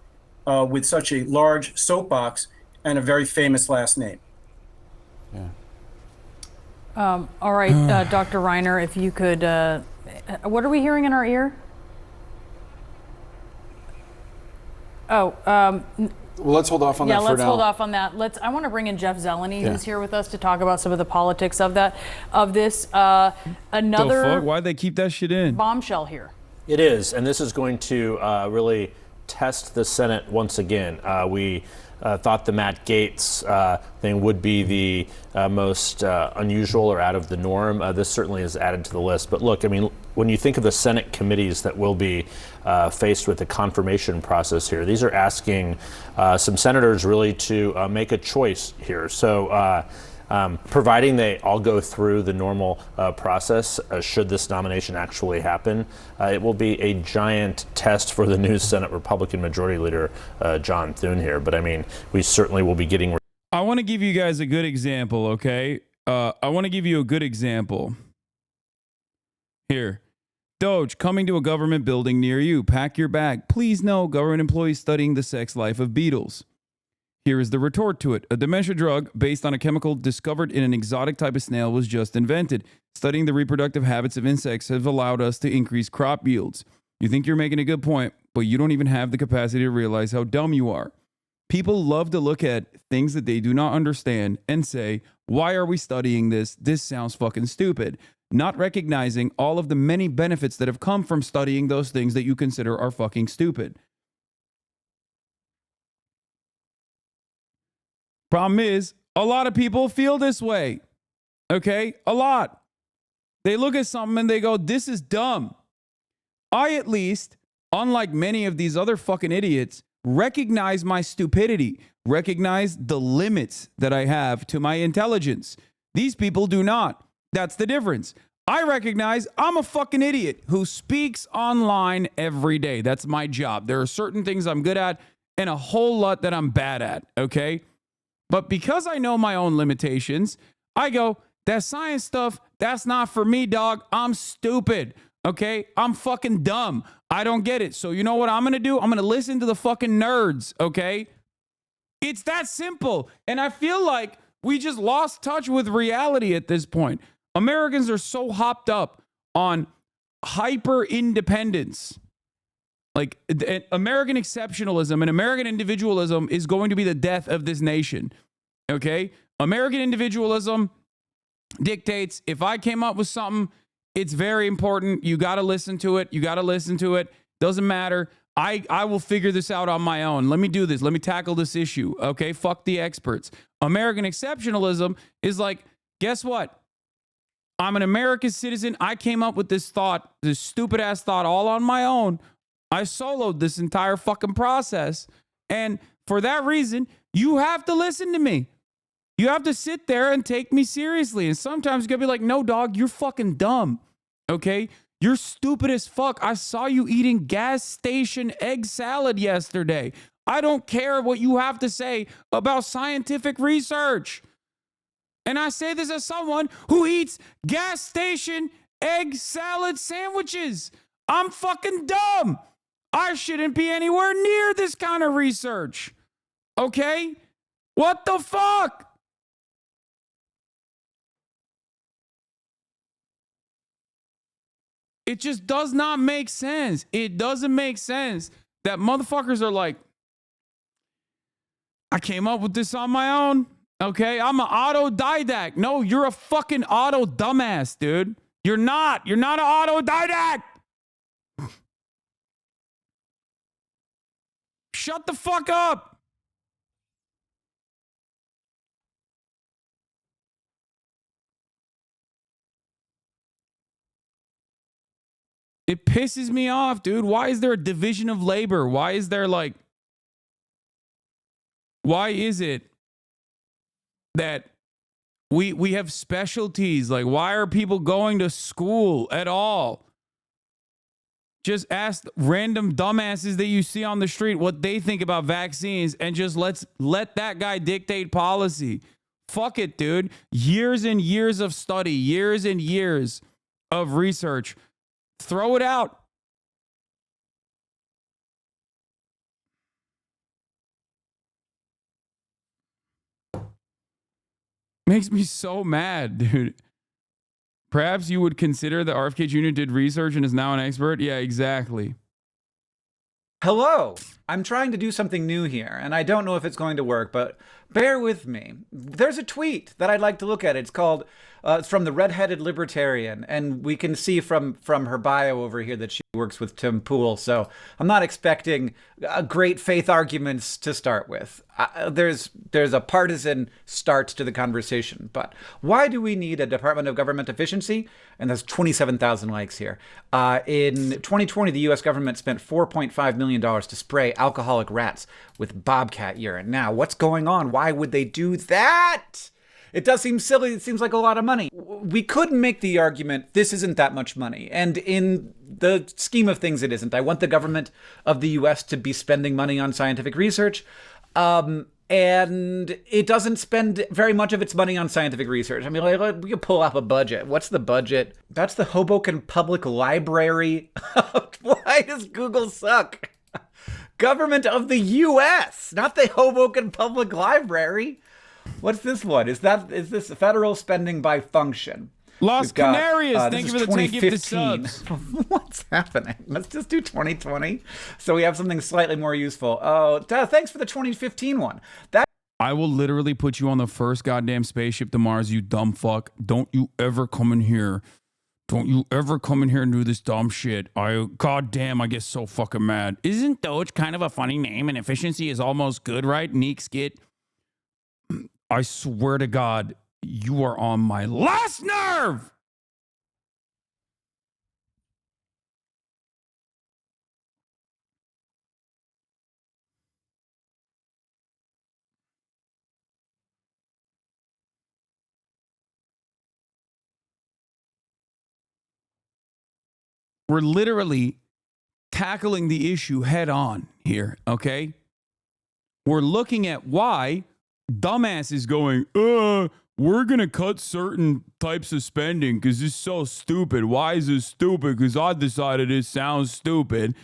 with such a large soapbox and a very famous last name. Yeah. All right, Dr. Reiner, if you could, what are we hearing in our ear? Well, let's hold off on that for now. Yeah, let's hold off on that. I want to bring in Jeff Zeleny, who's here with us to talk about some of the politics of this. Another. The fuck? Why'd they keep that shit in? Bombshell here. It is, and this is going to really test the Senate once again. We thought the Matt Gaetz thing would be the most unusual or out of the norm. This certainly is added to the list. But look, I mean, when you think of the Senate committees that will be faced with the confirmation process here, these are asking some senators really to make a choice here. So providing they all go through the normal process, should this nomination actually happen, it will be a giant test for the new Senate Republican Majority Leader, John Thune here. But I mean, we certainly will be getting. I want to give you guys a good example, okay? I want to give you a good example. Here. Doge, coming to a government building near you. Pack your bag. Please no government employees studying the sex life of beetles. Here is the retort to it. A dementia drug based on a chemical discovered in an exotic type of snail was just invented. Studying the reproductive habits of insects have allowed us to increase crop yields. You think you're making a good point, but you don't even have the capacity to realize how dumb you are. People love to look at things that they do not understand and say, why are we studying this? This sounds fucking stupid. Not recognizing all of the many benefits that have come from studying those things that you consider are fucking stupid. Problem is, a lot of people feel this way. Okay? A lot. They look at something and they go, this is dumb. I at least, unlike many of these other fucking idiots, recognize my stupidity, recognize the limits that I have to my intelligence. These people do not. That's the difference. I recognize I'm a fucking idiot who speaks online every day. That's my job. There are certain things I'm good at and a whole lot that I'm bad at, okay? But because I know my own limitations, I go, that science stuff, that's not for me, dog. I'm stupid, okay? I'm fucking dumb. I don't get it. So you know what I'm going to do? I'm going to listen to the fucking nerds, okay? It's that simple. And I feel like we just lost touch with reality at this point. Americans are so hopped up on hyper independence. Like American exceptionalism and American individualism is going to be the death of this nation. Okay? American individualism dictates if I came up with something, it's very important. You got to listen to it. You got to listen to it. Doesn't matter. I will figure this out on my own. Let me do this. Let me tackle this issue. Okay? Fuck the experts. American exceptionalism is like, guess what? I'm an American citizen. I came up with this thought, this stupid ass thought all on my own. I soloed this entire fucking process. And for that reason, you have to listen to me. You have to sit there and take me seriously. And sometimes you gotta be like, no, dog, you're fucking dumb. Okay? You're stupid as fuck. I saw you eating gas station egg salad yesterday. I don't care what you have to say about scientific research. And I say this as someone who eats gas station egg salad sandwiches. I'm fucking dumb. I shouldn't be anywhere near this kind of research. Okay? What the fuck? It just does not make sense. It doesn't make sense that motherfuckers are like, I came up with this on my own. Okay, I'm an autodidact. No, you're a fucking auto dumbass, dude. You're not. You're not an autodidact. Shut the fuck up. It pisses me off, dude. Why is there a division of labor? Why is there like, why is it that we have specialties? Like, why are people going to school at all? Just ask random dumbasses that you see on the street what they think about vaccines and just let that guy dictate policy. Fuck it, dude. Years and years of study, years and years of research. Throw it out. Makes me so mad, dude. Perhaps you would consider that RFK Jr. did research and is now an expert? Yeah, exactly. Hello. I'm trying to do something new here, and I don't know if it's going to work, but bear with me. There's a tweet that I'd like to look at. It's called, it's from the Redheaded Libertarian, and we can see from her bio over here that she works with Tim Pool, so I'm not expecting great faith arguments to start with. There's a partisan start to the conversation, but why do we need a Department of Government Efficiency? And there's 27,000 likes here. In 2020, the U.S. government spent $4.5 million to spray alcoholic rats with bobcat urine. Now, what's going on? Why would they do that? It does seem silly. It seems like a lot of money. We could make the argument this isn't that much money. And in the scheme of things, it isn't. I want the government of the U.S. to be spending money on scientific research. And it doesn't spend very much of its money on scientific research. I mean, like, we could pull up a budget. What's the budget? That's the Hoboken Public Library. Why does Google suck? Government of the U.S., not the Hoboken Public Library. What's this one? Is this federal spending by function? Las Canarias, thank you for the 10 gifted subs. What's happening? Let's just do 2020 so we have something slightly more useful. Oh, thanks for the 2015 one. I will literally put you on the first goddamn spaceship to Mars, you dumb fuck. Don't you ever come in here. Don't you ever come in here and do this dumb shit. Goddamn, I get so fucking mad. Isn't Doge kind of a funny name and efficiency is almost good, right? Neek skit. I swear to God, you are on my last nerve. We're literally tackling the issue head on here, okay? We're looking at why dumbass is going, we're going to cut certain types of spending because it's so stupid. Why is this stupid? Because I decided it sounds stupid.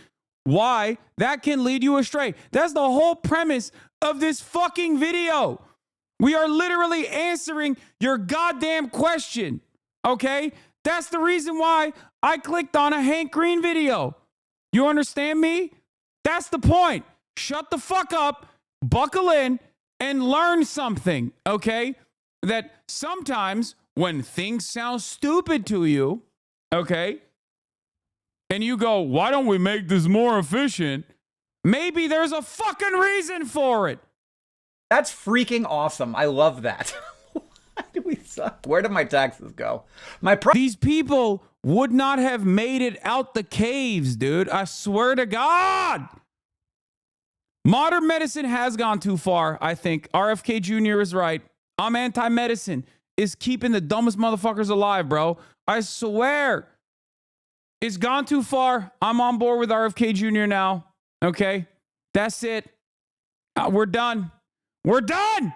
Why? That can lead you astray. That's the whole premise of this fucking video. We are literally answering your goddamn question, okay? That's the reason why I clicked on a Hank Green video. You understand me? That's the point. Shut the fuck up, buckle in, and learn something, okay? That sometimes when things sound stupid to you, okay, and you go, why don't we make this more efficient? Maybe there's a fucking reason for it. That's freaking awesome. I love that. Why do we suck? Where did my taxes go? These people would not have made it out the caves, dude. I swear to God. Modern medicine has gone too far, I think. RFK Jr. is right. I'm anti-medicine. It's keeping the dumbest motherfuckers alive, bro. I swear. It's gone too far. I'm on board with RFK Jr. now. Okay? That's it. We're done. We're done.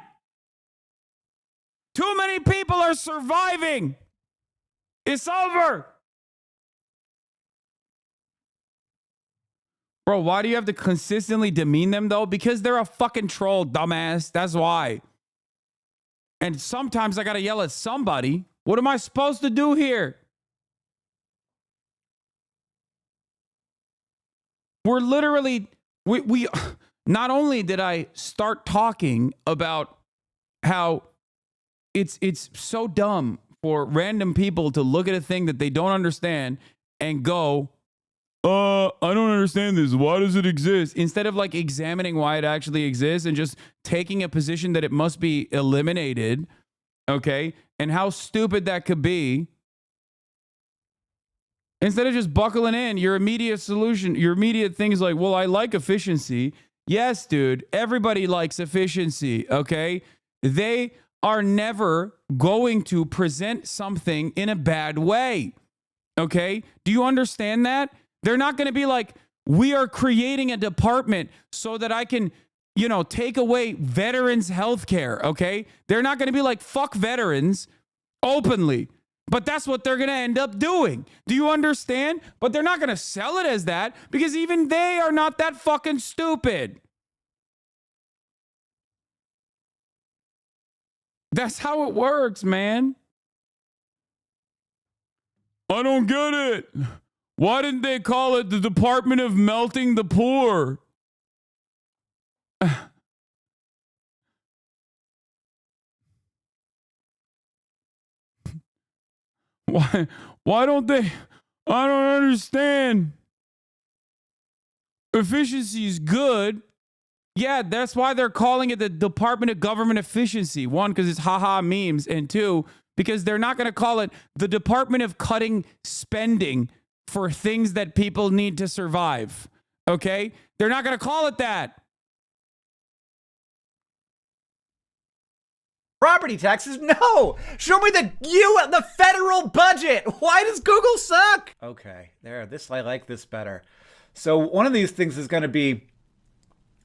Too many people are surviving. It's over. Bro, why do you have to consistently demean them, though? Because they're a fucking troll, dumbass. That's why. And sometimes I got to yell at somebody. What am I supposed to do here? We're literally, we not only did I start talking about how it's so dumb for random people to look at a thing that they don't understand and go, I don't understand this. Why does it exist? Instead of like examining why it actually exists and just taking a position that it must be eliminated, okay, and how stupid that could be. Instead of just buckling in, your immediate solution, your immediate thing is like, well, I like efficiency. Yes, dude, everybody likes efficiency, okay? They are never going to present something in a bad way, okay? Do you understand that? They're not going to be like, we are creating a department so that I can, you know, take away veterans' health care, okay? They're not going to be like, fuck veterans openly. But that's what they're going to end up doing. Do you understand? But they're not going to sell it as that because even they are not that fucking stupid. That's how it works, man. I don't get it. Why didn't they call it the Department of Melting the Poor? Why don't they? I don't understand. Efficiency is good. Yeah, that's why they're calling it the Department of Government Efficiency. One, because it's haha memes. And two, because they're not going to call it the Department of Cutting Spending for things that people need to survive. Okay? They're not going to call it that. Property taxes? No! Show me the federal budget! Why does Google suck? Okay, there, I like this better. So one of these things is going to be,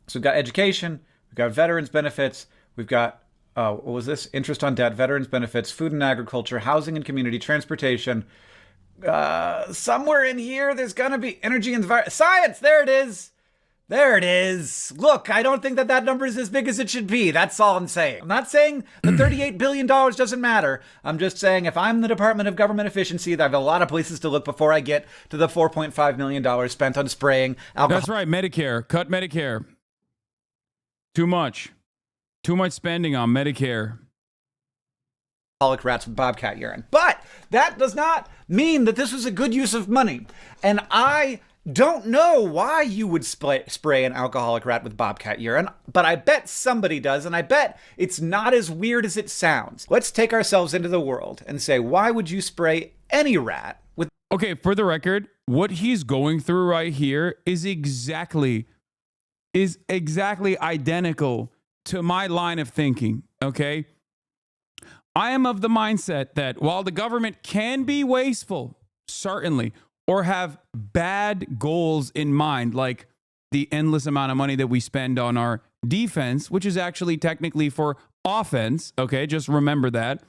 so we've got education, we've got veterans benefits, we've got, what was this? Interest on debt, veterans benefits, food and agriculture, housing and community, transportation. Somewhere in here, there's going to be energy and science! There it is! There it is. Look, I don't think that number is as big as it should be. That's all I'm saying. I'm not saying the $38 billion doesn't matter. I'm just saying if I'm the Department of Government Efficiency, I have a lot of places to look before I get to the $4.5 million spent on spraying alcohol. That's right. Medicare. Cut Medicare. Too much. Too much spending on Medicare. Alcoholic rats with bobcat urine. But that does not mean that this was a good use of money. And I don't know why you would spray an alcoholic rat with bobcat urine, but I bet somebody does, and I bet it's not as weird as it sounds. Let's take ourselves into the world and say, why would you spray any rat with... Okay, for the record, what he's going through right here is exactly identical to my line of thinking, okay? I am of the mindset that while the government can be wasteful, certainly, or have bad goals in mind, like the endless amount of money that we spend on our defense, which is actually technically for offense. Okay, just remember that.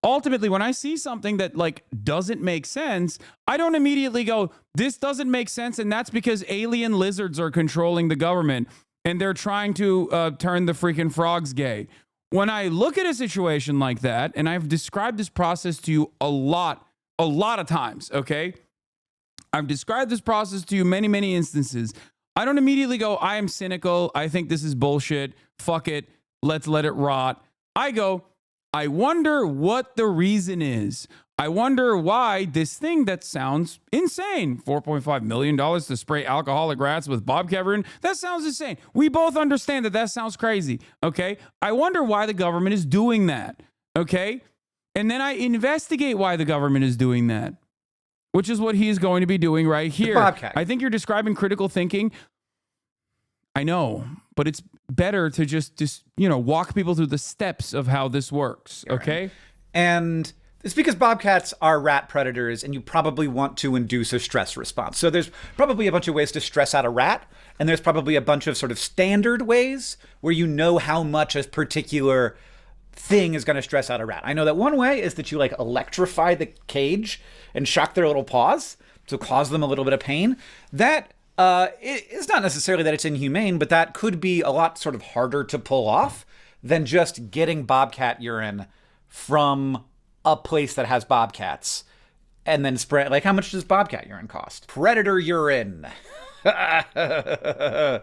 Ultimately, when I see something that like doesn't make sense, I don't immediately go, this doesn't make sense, and that's because alien lizards are controlling the government and they're trying to turn the freaking frogs gay. When I look at a situation like that, and I've described this process to you a lot of times, okay? I've described this process to you many, many instances. I don't immediately go, I am cynical. I think this is bullshit. Fuck it. Let's let it rot. I go, I wonder what the reason is. I wonder why this thing that sounds insane, $4.5 million to spray alcoholic rats with bobcat urine, that sounds insane. We both understand that that sounds crazy, okay? I wonder why the government is doing that, okay? And then I investigate why the government is doing that, which is what he's going to be doing right here. I think you're describing critical thinking. I know, but it's better to just walk people through the steps of how this works, okay? Right. And it's because bobcats are rat predators, and you probably want to induce a stress response. So there's probably a bunch of ways to stress out a rat, and there's probably a bunch of sort of standard ways where you know how much a particular thing is going to stress out a rat. I know that one way is that you like electrify the cage and shock their little paws to cause them a little bit of pain. That it's not necessarily that it's inhumane, but that could be a lot sort of harder to pull off than just getting bobcat urine from a place that has bobcats and then spray. Like, how much does bobcat urine cost? Predator urine. Oh, I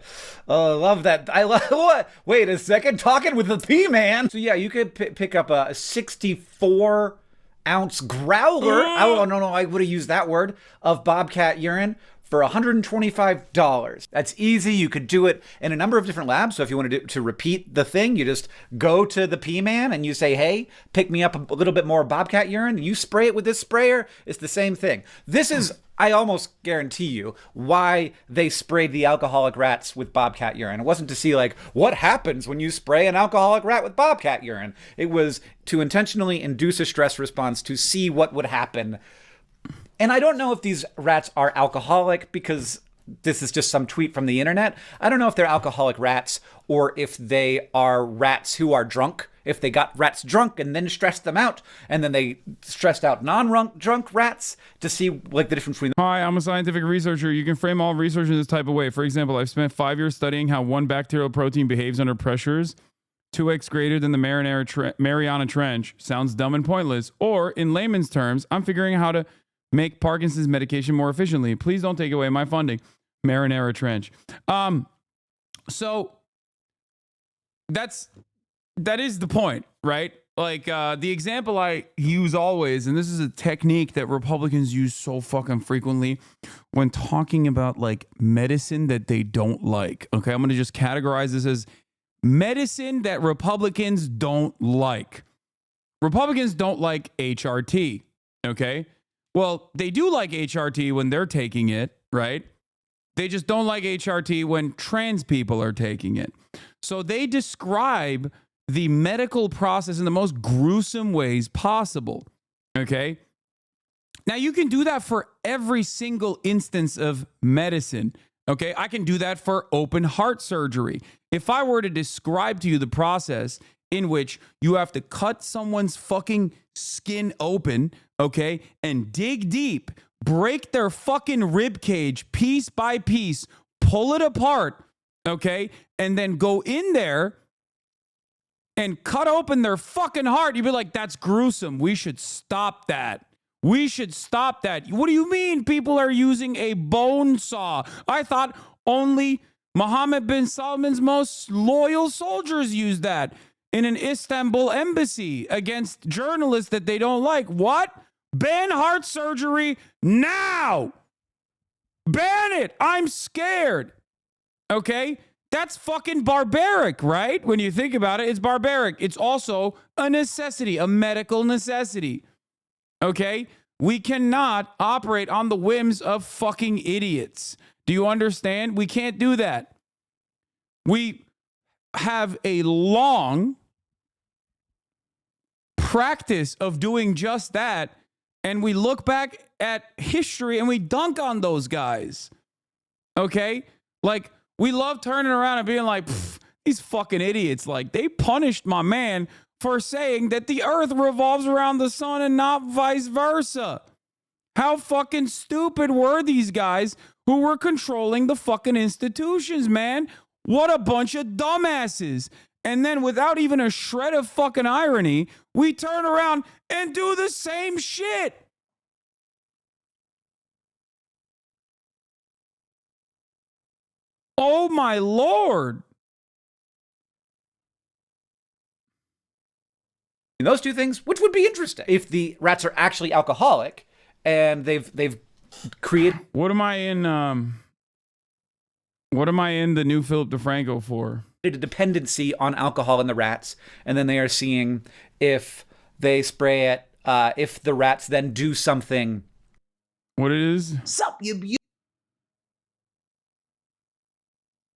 love that. I love what? Wait a second. Talking with the P-Man. So yeah, you could pick up a 64-ounce growler. Oh, no, I would have used that word, of bobcat urine for $125. That's easy. You could do it in a number of different labs. So if you want to repeat the thing, you just go to the P-Man and you say, hey, pick me up a little bit more bobcat urine. And you spray it with this sprayer. It's the same thing. This is, I almost guarantee you, why they sprayed the alcoholic rats with bobcat urine. It wasn't to see like, what happens when you spray an alcoholic rat with bobcat urine? It was to intentionally induce a stress response to see what would happen. And I don't know if these rats are alcoholic, because this is just some tweet from the internet. I don't know if they're alcoholic rats or if they are rats who are drunk. If they got rats drunk and then stressed them out, and then they stressed out non-drunk rats to see like the difference between them. Hi, I'm a scientific researcher. You can frame all research in this type of way. For example, I've spent 5 years studying how one bacterial protein behaves under pressures 2x greater than the Mariana Trench. Sounds dumb and pointless. Or in layman's terms, I'm figuring out how to make Parkinson's medication more efficiently. Please don't take away my funding. Marinara Trench. So that is the point, right? Like the example I use always, and this is a technique that Republicans use so fucking frequently when talking about like medicine that they don't like. Okay, I'm going to just categorize this as medicine that Republicans don't like. Republicans don't like HRT, okay? Well, they do like HRT when they're taking it, right? They just don't like HRT when trans people are taking it. So they describe the medical process in the most gruesome ways possible, okay? Now, you can do that for every single instance of medicine, okay? I can do that for open heart surgery. If I were to describe to you the process in which you have to cut someone's fucking skin open, okay, and dig deep, break their fucking rib cage piece by piece, pull it apart, okay, and then go in there and cut open their fucking heart, you'd be like, that's gruesome. We should stop that. We should stop that. What do you mean people are using a bone saw? I thought only Mohammed bin Salman's most loyal soldiers use that in an Istanbul embassy against journalists that they don't like. What? Ban heart surgery now. Ban it. I'm scared. Okay? That's fucking barbaric, right? When you think about it, it's barbaric. It's also a necessity, a medical necessity. Okay? We cannot operate on the whims of fucking idiots. Do you understand? We can't do that. We have a long practice of doing just that and we look back at history and we dunk on those guys. Okay? Like, we love turning around and being like, these fucking idiots. Like, they punished my man for saying that the earth revolves around the sun and not vice versa. How fucking stupid were these guys who were controlling the fucking institutions, man? What a bunch of dumbasses. And then without even a shred of fucking irony, we turn around and do the same shit. Oh my Lord. Those two things, which would be interesting if the rats are actually alcoholic and they've created. What am I in the new Philip DeFranco for? A dependency on alcohol in the rats, and then they are seeing if they spray it, if the rats then do something. What it is? Sup, you.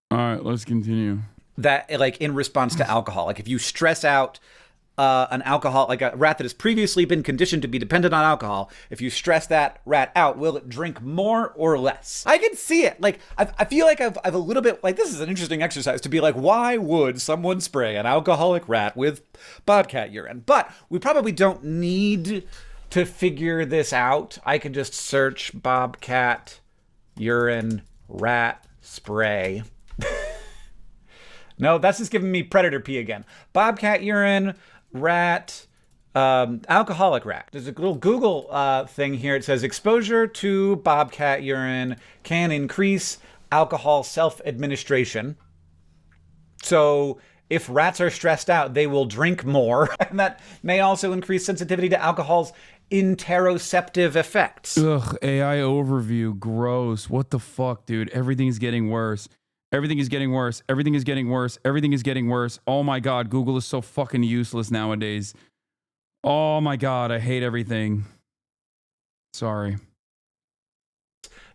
All right, let's continue. That, like, in response to alcohol, like if you stress out an alcohol, like a rat that has previously been conditioned to be dependent on alcohol, if you stress that rat out, will it drink more or less? I can see it. Like, I feel like I've a little bit, like, this is an interesting exercise to be like, why would someone spray an alcoholic rat with bobcat urine? But we probably don't need to figure this out. I can just search bobcat urine rat spray. No, that's just giving me predator pee again. Bobcat urine, rat, alcoholic rat. There's a little Google thing here. It says exposure to bobcat urine can increase alcohol self-administration. So if rats are stressed out, they will drink more. And that may also increase sensitivity to alcohol's interoceptive effects. Ugh, AI overview. Gross. What the fuck, dude? Everything is getting worse. Everything is getting worse. Everything is getting worse. Everything is getting worse. Oh my God, Google is so fucking useless nowadays. Oh my God, I hate everything. Sorry.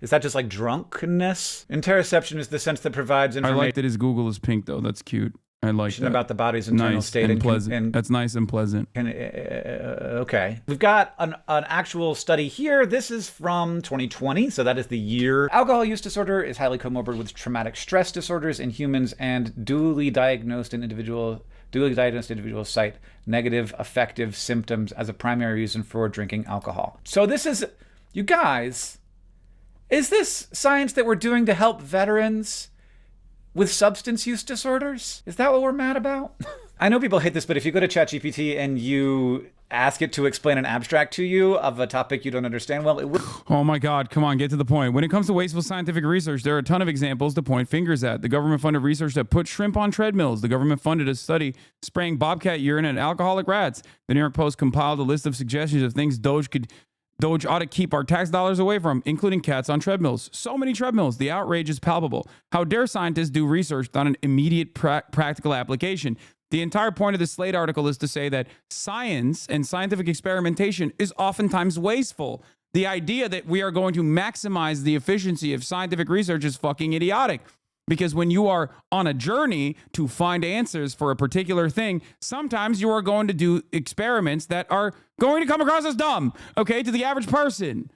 Is that just like drunkenness? Interoception is the sense that provides information. I like that his Google is pink though. That's cute. I like that. About the body's internal nice state and pleasant. That's nice and pleasant. Okay. We've got an actual study here. This is from 2020, so that is the year. Alcohol use disorder is highly comorbid with traumatic stress disorders in humans, and dually diagnosed individuals cite negative affective symptoms as a primary reason for drinking alcohol. So this is, you guys, is this science that we're doing to help veterans with substance use disorders? Is that what we're mad about? I know people hate this, but if you go to ChatGPT and you ask it to explain an abstract to you of a topic you don't understand, well, it will. Oh my God, come on, get to the point. When it comes to wasteful scientific research, there are a ton of examples to point fingers at. The government funded research that put shrimp on treadmills. The government funded a study spraying bobcat urine at alcoholic rats. The New York Post compiled a list of suggestions of things Doge ought to keep our tax dollars away from, including cats on treadmills. So many treadmills. The outrage is palpable. How dare scientists do research on an immediate practical application? The entire point of the Slate article is to say that science and scientific experimentation is oftentimes wasteful. The idea that we are going to maximize the efficiency of scientific research is fucking idiotic. Because when you are on a journey to find answers for a particular thing, sometimes you are going to do experiments that are going to come across as dumb, okay, to the average person.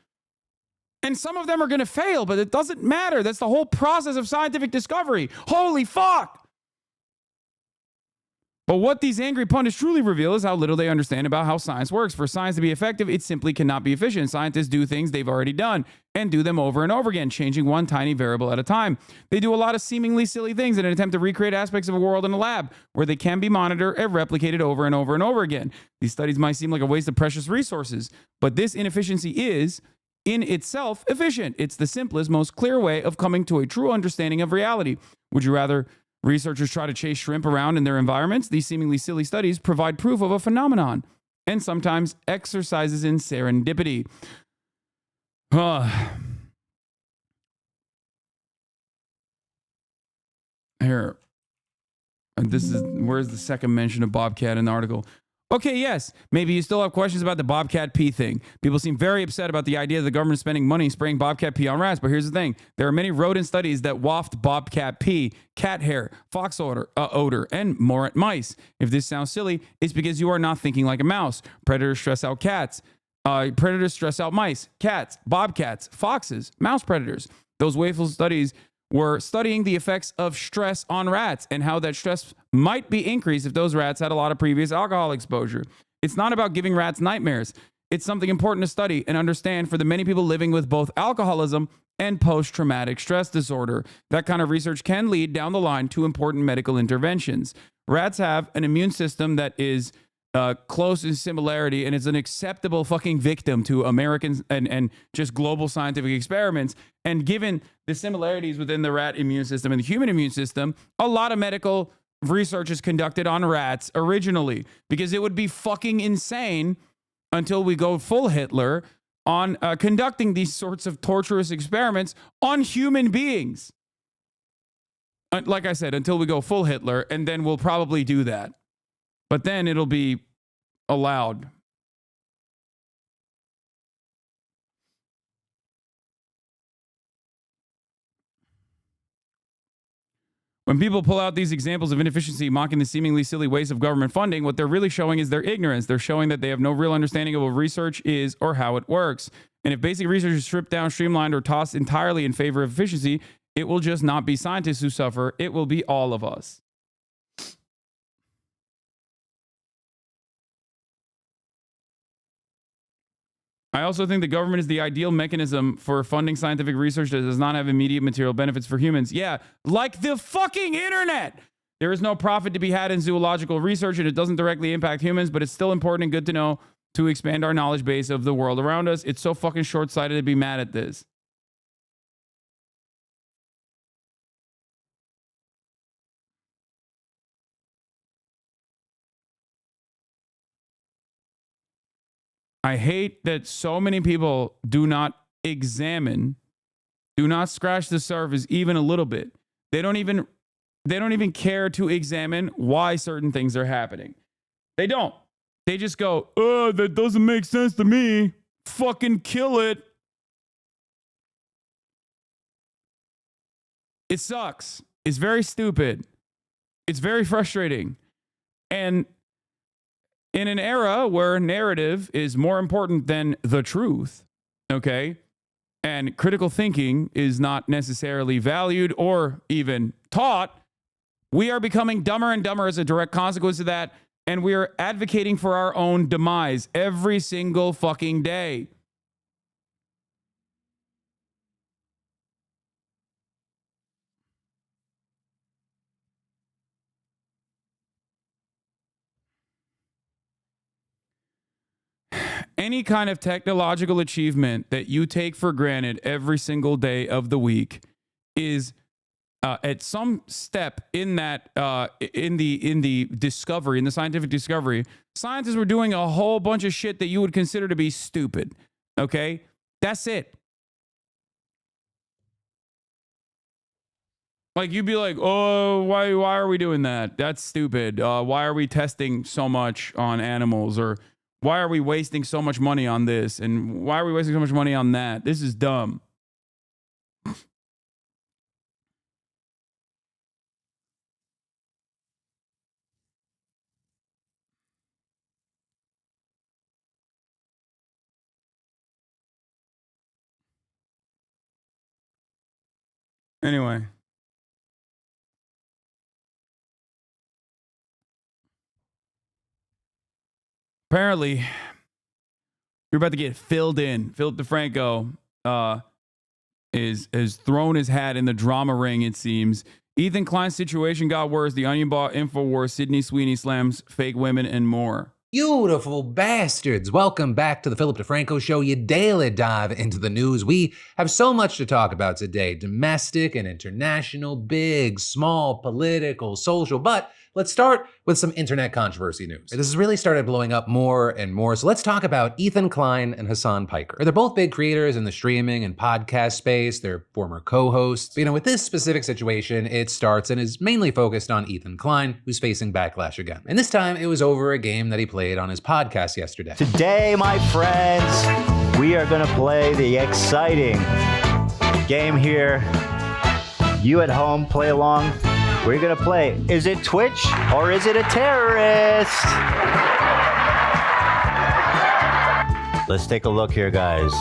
And some of them are going to fail, but it doesn't matter. That's the whole process of scientific discovery. Holy fuck! But what these angry pundits truly reveal is how little they understand about how science works. For science to be effective, it simply cannot be efficient. Scientists do things they've already done and do them over and over again, changing one tiny variable at a time. They do a lot of seemingly silly things in an attempt to recreate aspects of a world in a lab where they can be monitored and replicated over and over and over again. These studies might seem like a waste of precious resources, but this inefficiency is, in itself, efficient. It's the simplest, most clear way of coming to a true understanding of reality. Would you rather researchers try to chase shrimp around in their environments? These seemingly silly studies provide proof of a phenomenon and sometimes exercises in serendipity. Here. Where's the second mention of Bobcat in the article? Okay, yes, maybe you still have questions about the bobcat pee thing. People seem very upset about the idea of the government spending money spraying bobcat pee on rats, but here's the thing. There are many rodent studies that waft bobcat pee, cat hair, fox odor, and more at mice. If this sounds silly, it's because you are not thinking like a mouse. Predators stress out cats. Predators stress out mice, cats, bobcats, foxes, mouse predators. Those wasteful studies were studying the effects of stress on rats and how that stress might be increased if those rats had a lot of previous alcohol exposure. It's not about giving rats nightmares. It's something important to study and understand for the many people living with both alcoholism and post-traumatic stress disorder. That kind of research can lead down the line to important medical interventions. Rats have an immune system that is close in similarity and is an acceptable fucking victim to Americans and just global scientific experiments. And given the similarities within the rat immune system and the human immune system, a lot of medical research is conducted on rats originally, because it would be fucking insane until we go full Hitler on conducting these sorts of torturous experiments on human beings. Like I said, until we go full Hitler, and then we'll probably do that. But then it'll be allowed. When people pull out these examples of inefficiency, mocking the seemingly silly waste of government funding, what they're really showing is their ignorance. They're showing that they have no real understanding of what research is or how it works. And if basic research is stripped down, streamlined, or tossed entirely in favor of efficiency, it will just not be scientists who suffer. It will be all of us. I also think the government is the ideal mechanism for funding scientific research that does not have immediate material benefits for humans. Yeah, like the fucking internet. There is no profit to be had in zoological research, and it doesn't directly impact humans, but it's still important and good to know to expand our knowledge base of the world around us. It's so fucking short-sighted to be mad at this. I hate that so many people do not examine, do not scratch the surface even a little bit. They don't even care to examine why certain things are happening. They don't. They just go, "Oh, that doesn't make sense to me. Fucking kill it." It sucks. It's very stupid. It's very frustrating. And in an era where narrative is more important than the truth, okay, and critical thinking is not necessarily valued or even taught, we are becoming dumber and dumber as a direct consequence of that, and we are advocating for our own demise every single fucking day. Any kind of technological achievement that you take for granted every single day of the week is at some step in that in the discovery, in the scientific discovery, scientists were doing a whole bunch of shit that you would consider to be stupid. Okay, that's it. Like, you'd be like, "Oh, why are we doing that? That's stupid. Why are we testing so much on animals?" Or "Why are we wasting so much money on this? And why are we wasting so much money on that? This is dumb." Anyway. Apparently, you're about to get filled in. Philip DeFranco has thrown his hat in the drama ring, it seems. Ethan Klein's situation got worse. The Onion bought Infowars, Sydney Sweeney slams fake women, and more. Beautiful bastards. Welcome back to the Philip DeFranco Show, your daily dive into the news. We have so much to talk about today. Domestic and international, big, small, political, social. But let's start with some internet controversy news. This has really started blowing up more and more. So let's talk about Ethan Klein and Hasan Piker. They're both big creators in the streaming and podcast space. They're former co-hosts. But, with this specific situation, it starts and is mainly focused on Ethan Klein, who's facing backlash again. And this time it was over a game that he played on his podcast yesterday. Today, my friends, we are going to play the exciting game here. You at home, play along. We're going to play, is it Twitch or is it a terrorist? Let's take a look here, guys.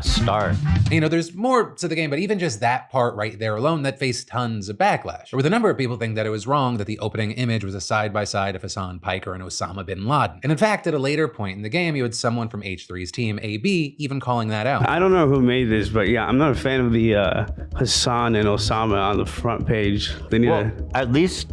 Start. You know, there's more to the game, but even just that part right there alone, that faced tons of backlash. With a number of people think that it was wrong that the opening image was a side-by-side of Hasan Piker and Osama bin Laden. And in fact, at a later point in the game, you had someone from H3's team, AB, even calling that out. I don't know who made this, but yeah, I'm not a fan of the Hasan and Osama on the front page. They need at least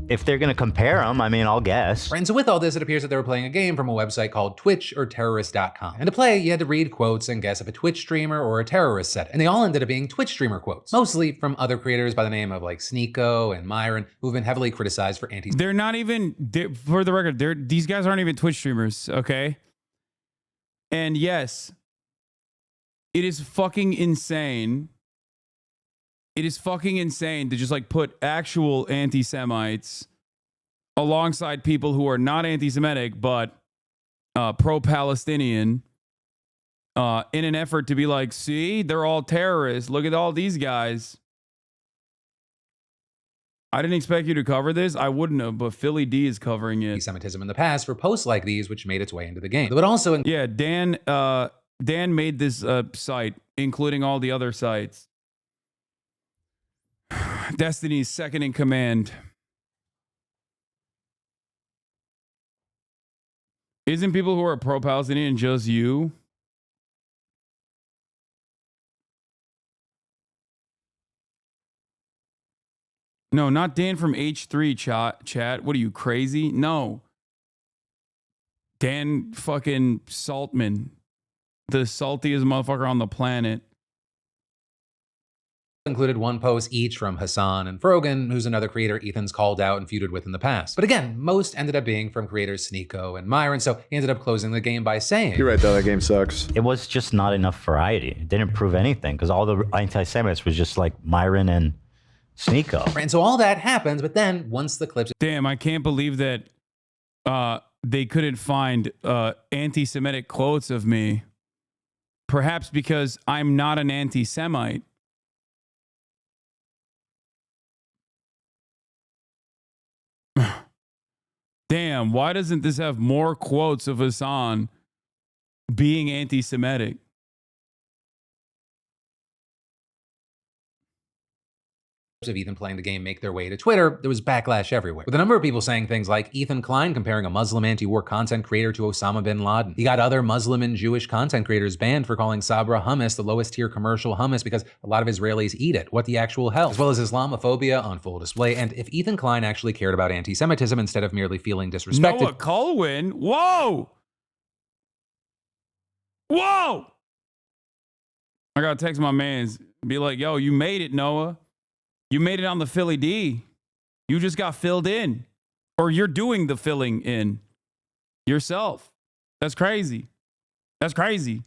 if they're going to compare them, I mean, I'll guess. And so with all this, it appears that they were playing a game from a website called Twitch or Terrorist.com. And to play, you had to read quotes and guess if a Twitch streamer or a terrorist said it. And they all ended up being Twitch streamer quotes, mostly from other creators by the name of like Sneeko and Myron, who've been heavily criticized for anti- They're not even, for the record, these guys aren't even Twitch streamers, okay? And yes, it is fucking insane. It is fucking insane to just like put actual anti-Semites alongside people who are not anti-Semitic but pro-Palestinian in an effort to be like, see, they're all terrorists. Look at all these guys. I didn't expect you to cover this. I wouldn't have, but Philly D is covering it. Anti-Semitism in the past for posts like these, which made its way into the game. But also, yeah, Dan made this site, including all the other sites. Destiny's second in command. Isn't people who are pro-Palestinian just you? No, not Dan from H3 chat. What are you, crazy? No. Dan fucking Saltman. The saltiest motherfucker on the planet. Included one post each from Hasan and Frogan, who's another creator Ethan's called out and feuded with in the past. But again, most ended up being from creators Sneeko and Myron, so he ended up closing the game by saying, You're right, though, that game sucks. It was just not enough variety. It didn't prove anything, because all the anti-Semites was just like Myron and Sneeko. And so all that happens, but then once the clips... Damn, I can't believe that they couldn't find anti-Semitic quotes of me. Perhaps because I'm not an anti-Semite. Damn, why doesn't this have more quotes of Hasan being anti-Semitic? of Ethan playing the game make their way to Twitter, there was backlash everywhere, with a number of people saying things like Ethan Klein comparing a Muslim anti-war content creator to Osama bin Laden. He got other Muslim and Jewish content creators banned for calling Sabra hummus the lowest tier commercial hummus because a lot of Israelis eat it. What the actual hell? As well as Islamophobia on full display. And if Ethan Klein actually cared about anti-Semitism instead of merely feeling disrespected. Noah Colwyn? Whoa! Whoa! I gotta text my mans, be like, yo, you made it, Noah. You made it on the Philly D. You just got filled in. Or you're doing the filling in yourself. That's crazy. That's crazy.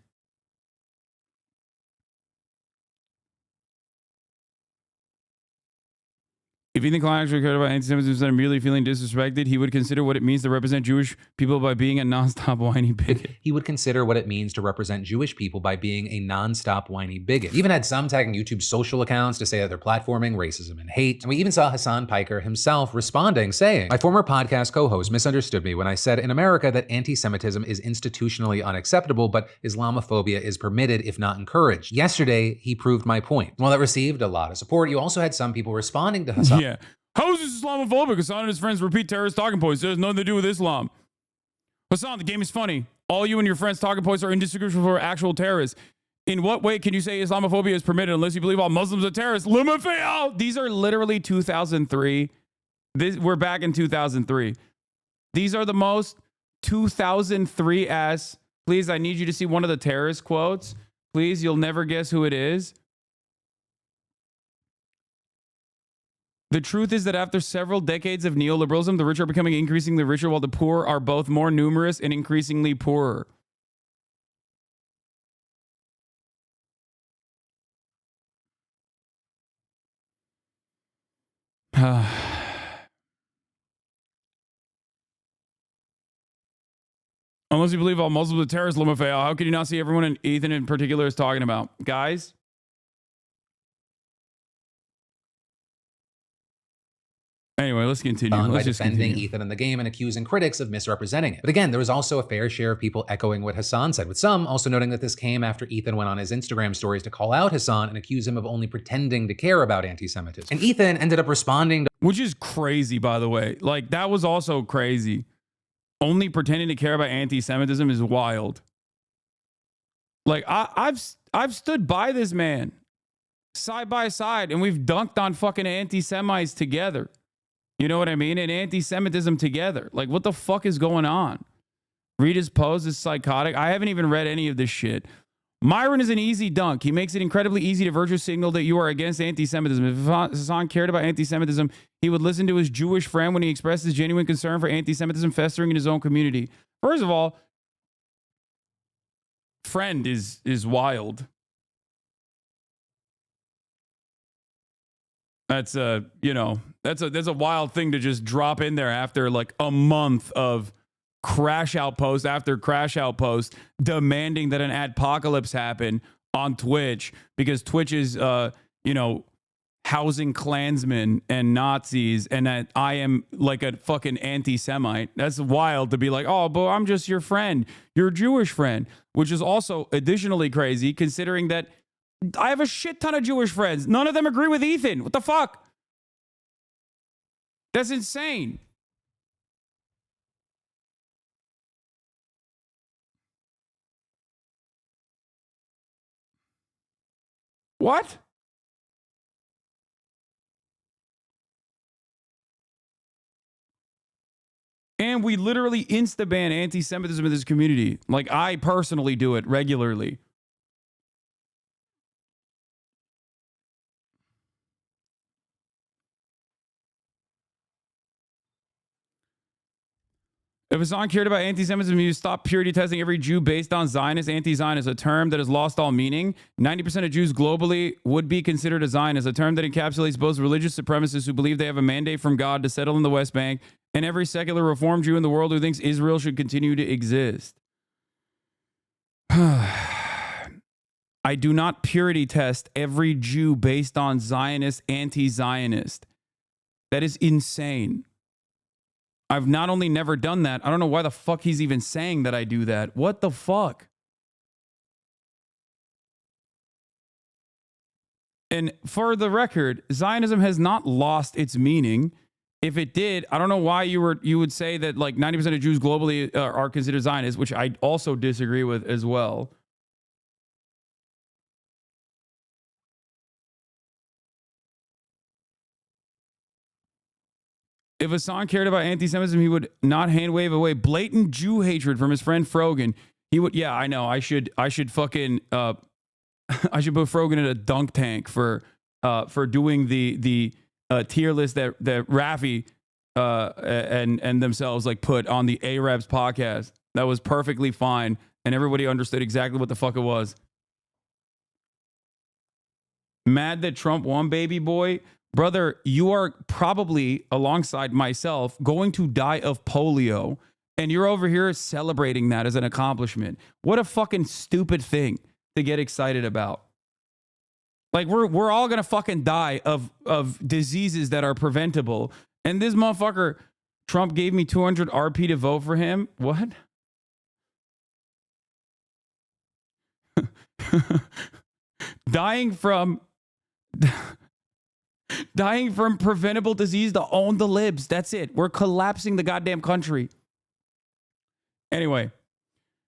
If Ethan Klein actually cared about anti-Semitism instead of merely feeling disrespected, he would consider what it means to represent Jewish people by being a nonstop whiny bigot. He would consider what it means to represent Jewish people by being a nonstop whiny bigot. He even had some tagging YouTube social accounts to say that they're platforming racism and hate. And we even saw Hasan Piker himself responding, saying, my former podcast co-host misunderstood me when I said in America that anti-Semitism is institutionally unacceptable, but Islamophobia is permitted if not encouraged. Yesterday, he proved my point. While that received a lot of support, you also had some people responding to Hasan. Yeah. How is this Islamophobic? Hasan and his friends repeat terrorist talking points. It has nothing to do with Islam. Hasan, the game is funny. All you and your friends' talking points are indistinguishable for actual terrorists. In what way can you say Islamophobia is permitted unless you believe all Muslims are terrorists? These are literally 2003. We're back in 2003. These are the most 2003-ass. Please, I need you to see one of the terrorist quotes. Please, you'll never guess who it is. The truth is that after several decades of neoliberalism, the rich are becoming increasingly richer while the poor are both more numerous and increasingly poorer. Unless you believe all Muslims are terrorists, Lamafeo, how can you not see everyone and Ethan in particular is talking about? Guys? Anyway, let's continue. By Let's just defending continue. Ethan in the game and accusing critics of misrepresenting it. But again, there was also a fair share of people echoing what Hasan said, with some also noting that this came after Ethan went on his Instagram stories to call out Hasan and accuse him of only pretending to care about anti-Semitism. And Ethan ended up responding to, which is crazy, by the way. Like, that was also crazy. Only pretending to care about anti-Semitism is wild. Like, I've stood by this man side by side, and we've dunked on fucking anti-Semites together. You know what I mean? And anti-Semitism together. Like, what the fuck is going on? Read his post is psychotic. I haven't even read any of this shit. Myron is an easy dunk. He makes it incredibly easy to virtue signal that you are against anti-Semitism. If Hasan cared about anti-Semitism, he would listen to his Jewish friend when he expressed his genuine concern for anti-Semitism festering in his own community. First of all, friend is wild. That's that's a wild thing to just drop in there after like a month of crash out post after crash out post demanding that an adpocalypse happen on Twitch because Twitch is housing Klansmen and Nazis and that I am like a fucking anti-Semite. That's wild to be like, oh, but I'm just your friend, your Jewish friend, which is also additionally crazy considering that I have a shit ton of Jewish friends. None of them agree with Ethan. What the fuck? That's insane. What? And we literally insta-ban anti-Semitism in this community. Like, I personally do it regularly. If Hasan cared about anti-Semitism, he would stop purity testing every Jew based on Zionist, anti-Zionist, a term that has lost all meaning. 90% of Jews globally would be considered a Zionist, a term that encapsulates both religious supremacists who believe they have a mandate from God to settle in the West Bank, and every secular Reform Jew in the world who thinks Israel should continue to exist. I do not purity test every Jew based on Zionist, anti-Zionist. That is insane. I've not only never done that, I don't know why the fuck he's even saying that I do that. What the fuck? And for the record, Zionism has not lost its meaning. If it did, I don't know why you would say that like 90% of Jews globally are considered Zionists, which I also disagree with as well. If Hasan cared about anti-Semitism, he would not hand wave away blatant Jew hatred from his friend Frogan. He would, yeah, I know. I should fucking, I should put Frogan in a dunk tank for doing the tier list that Raffi and themselves like put on the Arabs podcast. That was perfectly fine, and everybody understood exactly what the fuck it was. Mad that Trump won, baby boy. Brother, you are probably, alongside myself, going to die of polio, and you're over here celebrating that as an accomplishment. What a fucking stupid thing to get excited about. Like, we're all gonna fucking die of diseases that are preventable, and this motherfucker, Trump gave me 200 RP to vote for him. What? Dying from preventable disease to own the libs. That's it. We're collapsing the goddamn country. Anyway,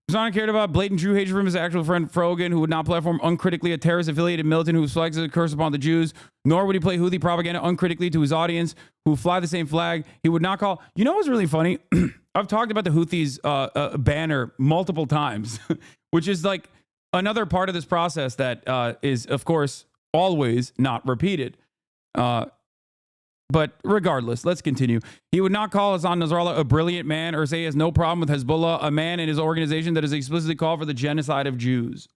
Hasan cared about blatant Jew hatred from his actual friend Frogan, who would not platform uncritically a terrorist-affiliated militant who flags as a curse upon the Jews, nor would he play Houthi propaganda uncritically to his audience who fly the same flag. He would not call... You know what's really funny? I've talked about the Houthis banner multiple times, which is like another part of this process that is, of course, always not repeated. But regardless, let's continue. He would not call Hasan Nasrallah a brilliant man or say he has no problem with Hezbollah, a man in his organization that has explicitly called for the genocide of Jews.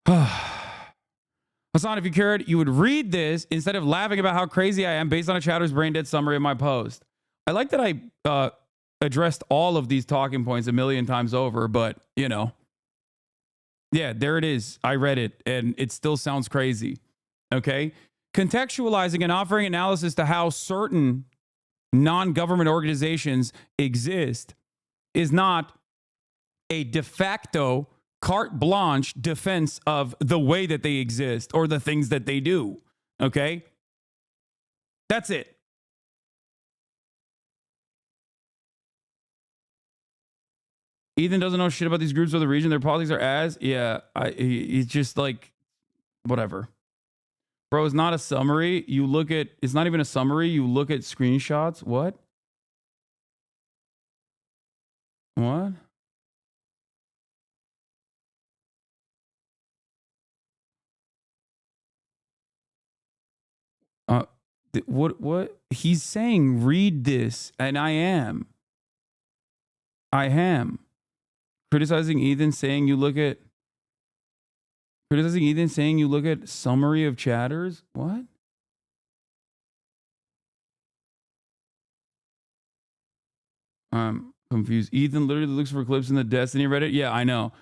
Hasan, if you cared, you would read this instead of laughing about how crazy I am based on a Chatter's brain dead summary of my post. I like that I addressed all of these talking points a million times over, but, you know. Yeah, there it is. I read it, and it still sounds crazy. Okay? Contextualizing and offering analysis to how certain non-government organizations exist is not a de facto carte blanche defense of the way that they exist or the things that they do. Okay? That's it. Ethan doesn't know shit about these groups or the region. Their politics are as. Yeah, he's just like, whatever. Bro, it's not a summary. You look at, it's not even a summary. You look at screenshots. What? What? What? He's saying, read this, and I am. Criticizing Ethan, saying you look at summary of chatters? What? I'm confused. Ethan literally looks for clips in the Destiny Reddit. Yeah, I know.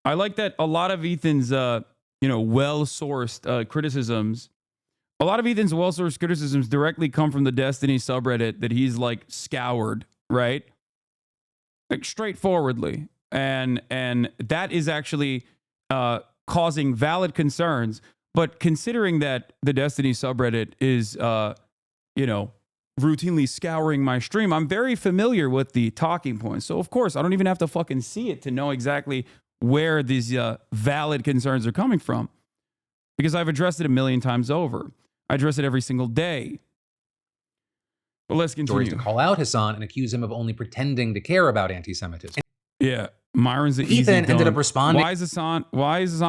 I like that a lot of Ethan's well-sourced criticisms. A lot of Ethan's well-sourced criticisms directly come from the Destiny subreddit that he's like scoured, right? Like straightforwardly. And that is actually causing valid concerns. But considering that the Destiny subreddit is, routinely scouring my stream, I'm very familiar with the talking points. So, of course, I don't even have to fucking see it to know exactly where these valid concerns are coming from. Because I've addressed it a million times over. I address it every single day. But let's continue. Stories to call out Hasan and accuse him of only pretending to care about anti-Semitism. Yeah, Myron's the easy Ethan ended done. up responding. Why is Hasan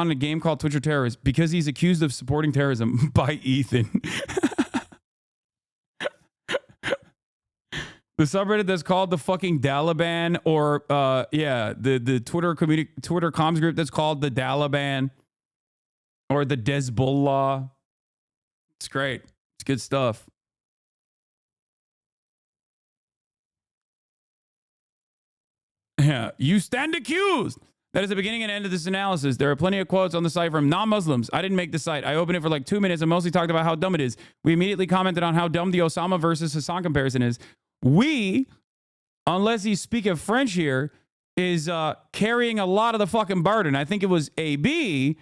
in a game called Twitch or Terrorist? Because he's accused of supporting terrorism by Ethan. The subreddit that's called the fucking Dalaban, or the Twitter comms group that's called the Dalaban, or the Dezbollah. It's great. It's good stuff. Yeah, you stand accused. That is the beginning and end of this analysis. There are plenty of quotes on the site from non-Muslims. I didn't make the site. I opened it for like 2 minutes and mostly talked about how dumb it is. We immediately commented on how dumb the Osama versus Hasan comparison is. We, unless he's speaking French here, is carrying a lot of the fucking burden. I think it was AB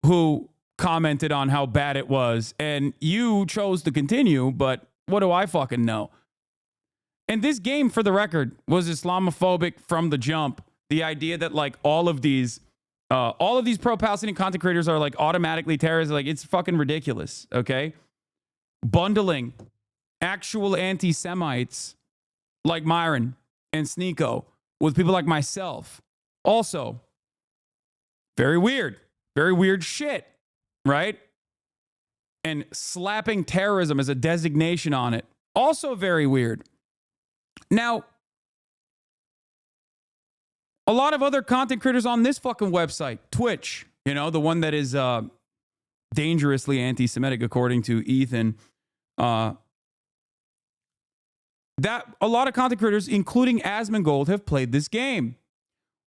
who commented on how bad it was, and you chose to continue, but what do I fucking know? And this game, for the record, was Islamophobic from the jump. The idea that like all of these pro-Palestinian content creators are like automatically terrorists, like it's fucking ridiculous, okay? Bundling actual anti-Semites like Myron and Sneeko with people like myself. Also, very weird shit, right? And slapping terrorism as a designation on it. Also very weird. Now, a lot of other content creators on this fucking website, Twitch, the one that is dangerously anti-Semitic, according to Ethan, that a lot of content creators, including Asmongold, have played this game.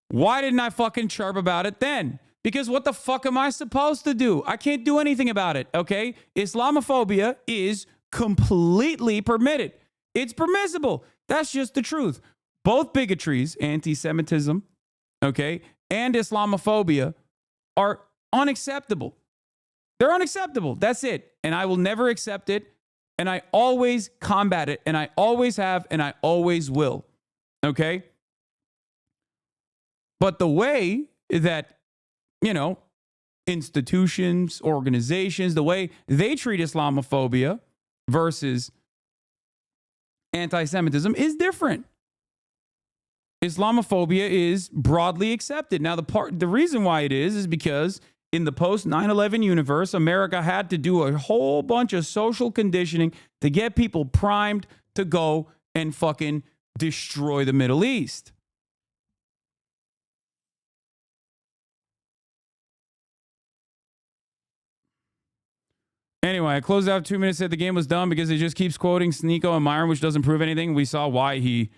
Why didn't I fucking chirp about it then? Because what the fuck am I supposed to do? I can't do anything about it, okay? Islamophobia is completely permitted. It's permissible. That's just the truth. Both bigotries, anti-Semitism, okay, and Islamophobia are unacceptable. They're unacceptable. That's it. And I will never accept it. And I always combat it. And I always have. And I always will. Okay? But the way that, institutions, organizations, the way they treat Islamophobia versus anti-Semitism is different. Islamophobia is broadly accepted. Now, the reason why it is because in the post 9/11 universe, America had to do a whole bunch of social conditioning to get people primed to go and fucking destroy the Middle East. Anyway, I closed out 2 minutes, said the game was done because it just keeps quoting Sneeko and Myron, which doesn't prove anything. We saw why he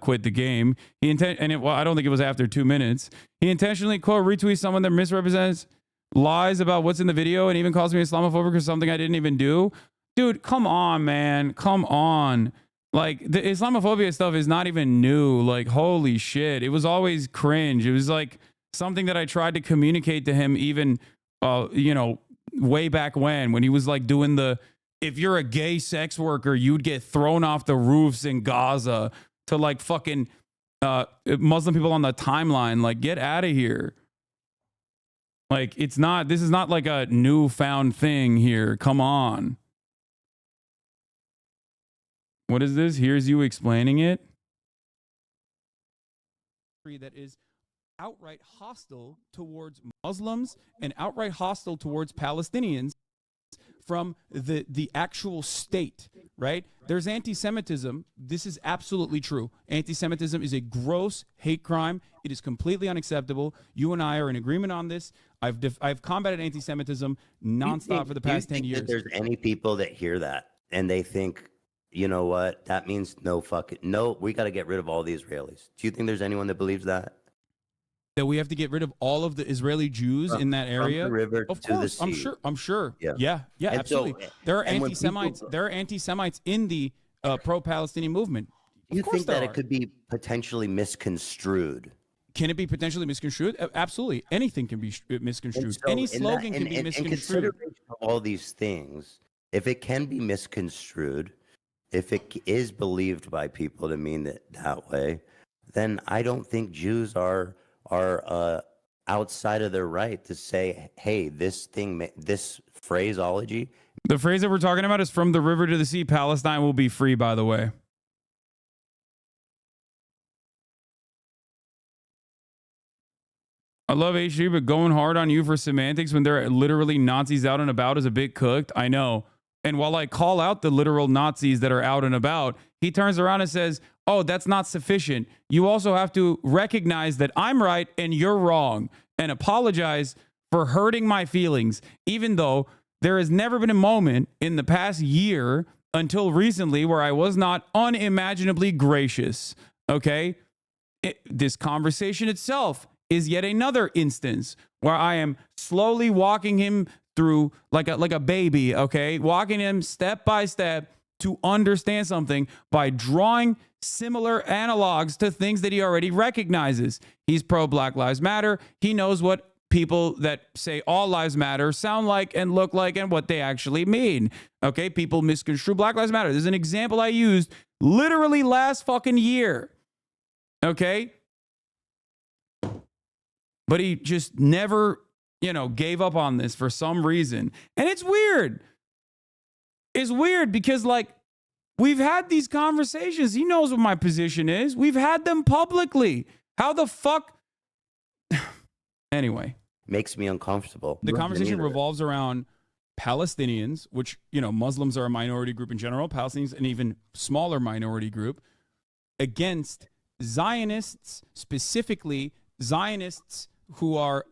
quit the game. I don't think it was after 2 minutes. He intentionally quote retweets someone that misrepresents lies about what's in the video and even calls me Islamophobic for something I didn't even do. Dude, come on, man. Come on. Like, the Islamophobia stuff is not even new. Like, holy shit. It was always cringe. It was like something that I tried to communicate to him even, way back when he was like doing the, if you're a gay sex worker, you'd get thrown off the roofs in Gaza, to like fucking Muslim people on the timeline. Like, get out of here. Like, this is not like a newfound thing here. Come on. What is this? Here's you explaining it. That is outright hostile towards Muslims and outright hostile towards Palestinians from the actual state, right? There's anti-Semitism. This is absolutely true. Anti-Semitism is a gross hate crime. It is completely unacceptable. You and I are in agreement on this. I've combated anti-Semitism nonstop for the past 10 years. That there's any people that hear that and they think, you know what, that means no, we got to get rid of all the Israelis. Do you think there's anyone that believes that? That we have to get rid of all of the Israeli Jews in that area? From the river of to course, the sea. I'm sure. Yeah, And absolutely. so- There are and when anti-Semites. people- There are anti-Semites in the pro-Palestinian movement. Do you Of course think that there it could be potentially misconstrued? Can it be potentially misconstrued? Absolutely. Anything can be misconstrued. And so Any in that- slogan can in- be in misconstrued. consideration of all these things, if it can be misconstrued, if it is believed by people to mean it that way, then I don't think Jews are outside of their right to say, hey, this phraseology. The phrase that we're talking about is from the river to the sea, Palestine will be free, by the way. I love HG, but going hard on you for semantics when there are literally Nazis out and about is a bit cooked. I know. And while I call out the literal Nazis that are out and about, he turns around and says, oh, that's not sufficient. You also have to recognize that I'm right and you're wrong and apologize for hurting my feelings, even though there has never been a moment in the past year until recently where I was not unimaginably gracious. Okay? This conversation itself is yet another instance where I am slowly walking him through like a baby, okay? Walking him step by step to understand something by drawing similar analogs to things that he already recognizes. He's pro Black Lives Matter. He knows what people that say all lives matter sound like and look like and what they actually mean. Okay? People misconstrue Black Lives Matter. There's an example I used literally last fucking year. Okay? But he just never, gave up on this for some reason. And it's weird. It's weird because, like, we've had these conversations. He knows what my position is. We've had them publicly. How the fuck? Anyway. Makes me uncomfortable. The conversation revolves around Palestinians, which, Muslims are a minority group in general, Palestinians an even smaller minority group, against Zionists, specifically Zionists who are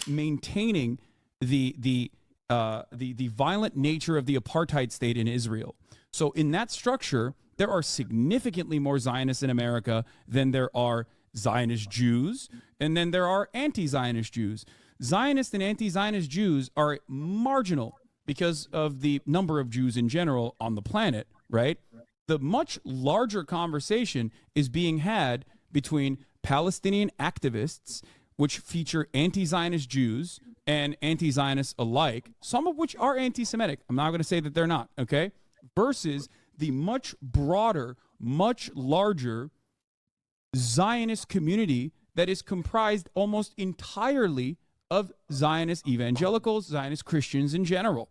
maintaining the violent nature of the apartheid state in Israel. So in that structure, there are significantly more Zionists in America than there are Zionist Jews, and then there are anti-Zionist Jews. Zionist and anti-Zionist Jews are marginal because of the number of Jews in general on the planet, right? The much larger conversation is being had between Palestinian activists, which feature anti-Zionist Jews and anti-Zionists alike, some of which are anti-Semitic. I'm not going to say that they're not, okay? Versus the much broader, much larger Zionist community that is comprised almost entirely of Zionist evangelicals, Zionist Christians in general.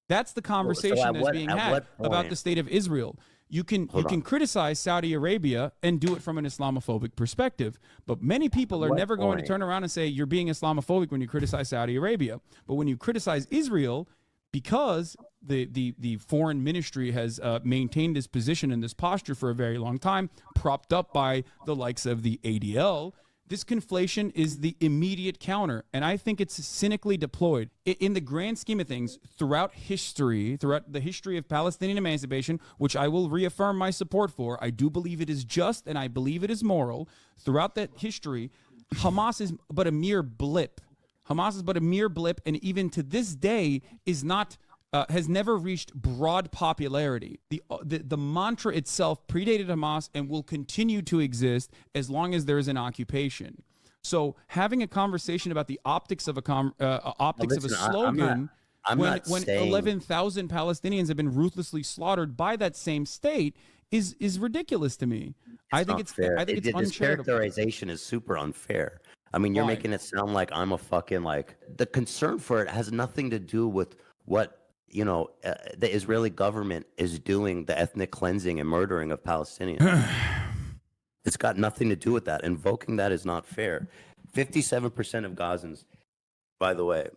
That's the conversation that's being had about the state of Israel. You can criticize Saudi Arabia and do it from an Islamophobic perspective, but many people are never going to turn around and say you're being Islamophobic when you criticize Saudi Arabia. But when you criticize Israel, because the foreign ministry has maintained this position and this posture for a very long time, propped up by the likes of the ADL, this conflation is the immediate counter, and I think it's cynically deployed. In the grand scheme of things, throughout the history of Palestinian emancipation, which I will reaffirm my support for, I do believe it is just and I believe it is moral. Throughout that history, Hamas is but a mere blip. Hamas is but a mere blip, and even to this day is not has never reached broad popularity. The mantra itself predated Hamas and will continue to exist as long as there is an occupation. So having a conversation about the optics of a slogan when 11,000 Palestinians have been ruthlessly slaughtered by that same state is ridiculous to me. I think it's fair. I think it's This uncharitable. characterization is super unfair. I mean, you're Why? making it sound like I'm a fucking the concern for it has nothing to do with what the Israeli government is doing, the ethnic cleansing and murdering of Palestinians. It's got nothing to do with that. Invoking that is not fair. 57% of Gazans, by the way,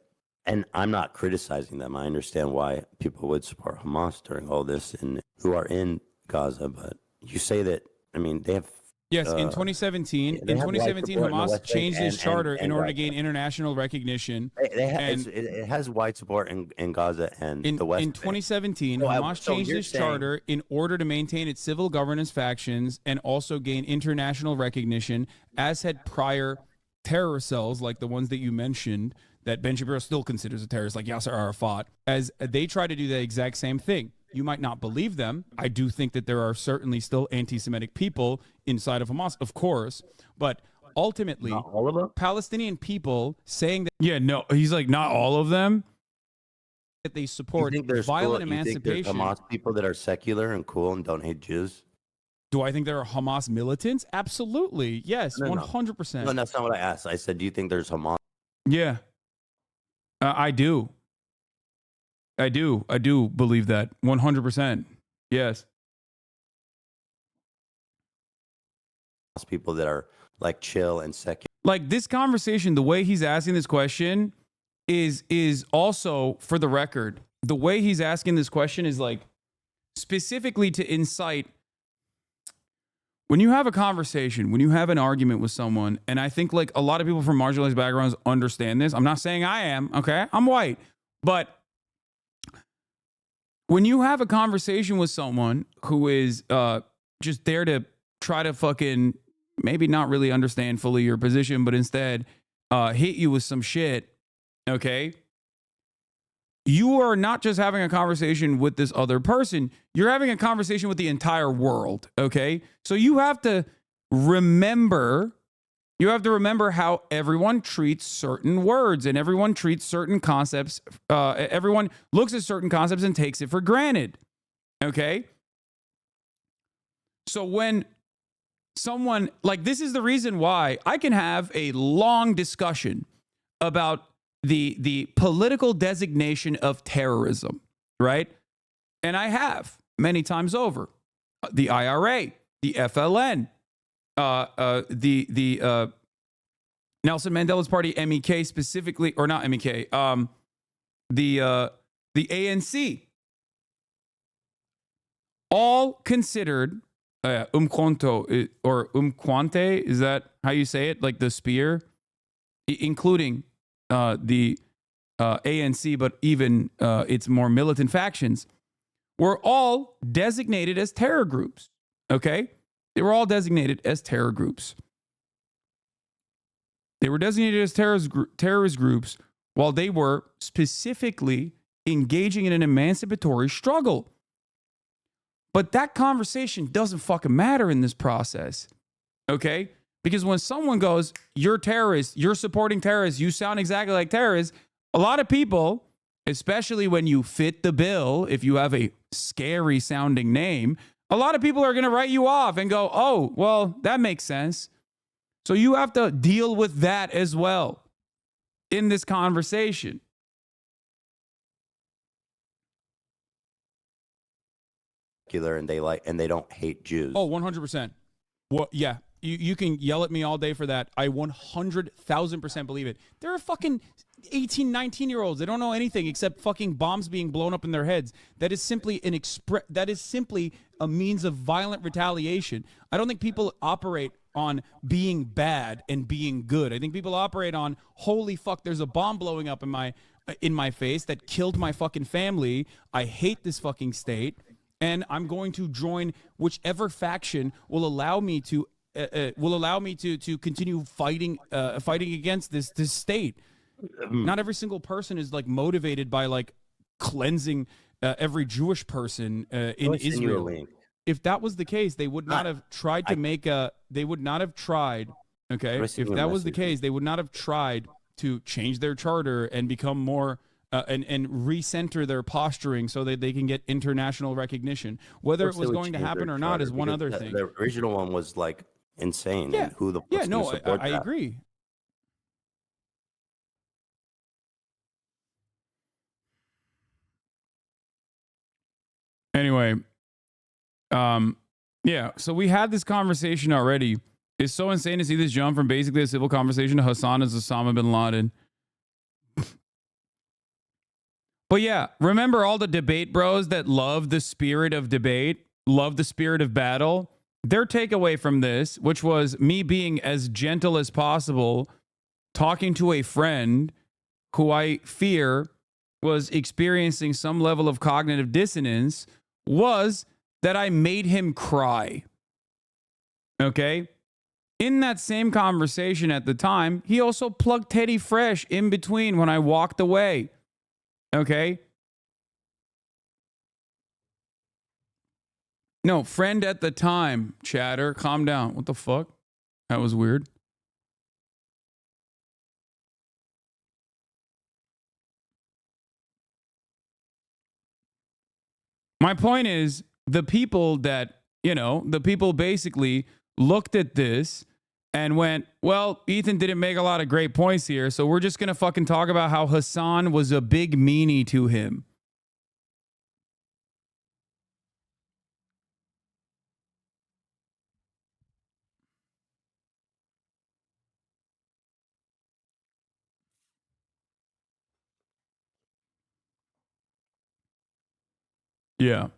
and I'm not criticizing them. I understand why people would support Hamas during all this and who are in Gaza, but you say that, I mean, they have. Yes, in 2017, Hamas changed its charter in order to gain international recognition. It has wide support in Gaza and the West. In 2017, Hamas changed its charter in order to maintain its civil governance factions and also gain international recognition, as had prior terror cells like the ones that you mentioned that Ben Shapiro still considers a terrorist, like Yasser Arafat, as they try to do the exact same thing. You might not believe them. I do think that there are certainly still anti-Semitic people inside of Hamas, of course, but ultimately, not all of them? Palestinian people saying that, he's like, not all of them, that they support violent emancipation. You think there's Hamas people that are secular and cool and don't hate Jews? Do I think there are Hamas militants? Absolutely. Yes, 100%. No, that's not what I asked. I said, do you think there's Hamas? Yeah, I do. I do believe that 100%. Yes. People that are like chill and secular. Like this conversation, the way he's asking this question is also, for the record, the way he's asking this question is like specifically to incite. When you have a conversation, when you have an argument with someone, and I think like a lot of people from marginalized backgrounds understand this. I'm not saying I am, okay? I'm white. But when you have a conversation with someone who is just there to try to fucking maybe not really understand fully your position, but instead hit you with some shit, okay? You are not just having a conversation with this other person. You're having a conversation with the entire world, okay? So you have to remember how everyone treats certain words and everyone treats certain concepts. Everyone looks at certain concepts and takes it for granted. Okay. So when someone this is the reason why I can have a long discussion about the political designation of terrorism, right? And I have many times over. The IRA, the FLN, the Nelson Mandela's party, MEK specifically, or not MEK, the ANC, all considered umquanto or umquante, is that how you say it? Like the spear, including the ANC, but even its more militant factions, were all designated as terror groups. Okay? They were all designated as terror groups. They were designated as terrorist groups while they were specifically engaging in an emancipatory struggle. But that conversation doesn't fucking matter in this process. Okay? Because when someone goes, you're terrorists, you're supporting terrorists, you sound exactly like terrorists, a lot of people, especially when you fit the bill, if you have a scary sounding name, a lot of people are going to write you off and go, oh, well, that makes sense. So you have to deal with that as well in this conversation. And they don't hate Jews. Oh, 100%. Well, yeah. You can yell at me all day for that. I 100,000% believe it. There are fucking 18, 19-year-olds. They don't know anything except fucking bombs being blown up in their heads. That is simply that is simply a means of violent retaliation. I don't think people operate on being bad and being good. I think people operate on, holy fuck, there's a bomb blowing up in my face that killed my fucking family. I hate this fucking state, and I'm going to join whichever faction will allow me to continue fighting against this state. Not every single person is like motivated by like cleansing every Jewish person in I'll send you a Israel. link. If that was the case, they would not have tried to make a. They would not have tried. Okay, I'll if send you a that was the message. case, they would not have tried to change their charter and become more and recenter their posturing so that they can get international recognition. Whether Of it course was they would going to change happen their or not charter is one because other thing. The original one was like insane. Yeah. And who the Yeah, fuck's no, gonna support I that? agree. Anyway, yeah, so we had this conversation already. It's so insane to see this jump from basically a civil conversation to Hasan as Osama bin Laden. But yeah, remember all the debate bros that love the spirit of debate, love the spirit of battle? Their takeaway from this, which was me being as gentle as possible, talking to a friend who I fear was experiencing some level of cognitive dissonance, was that I made him cry. Okay? In that same conversation at the time, he also plugged Teddy Fresh in between when I walked away. Okay? No, friend at the time, chatter. Calm down. What the fuck? That was weird. My point is, the people that, the people basically looked at this and went, well, Ethan didn't make a lot of great points here, so we're just going to fucking talk about how Hasan was a big meanie to him. Yeah.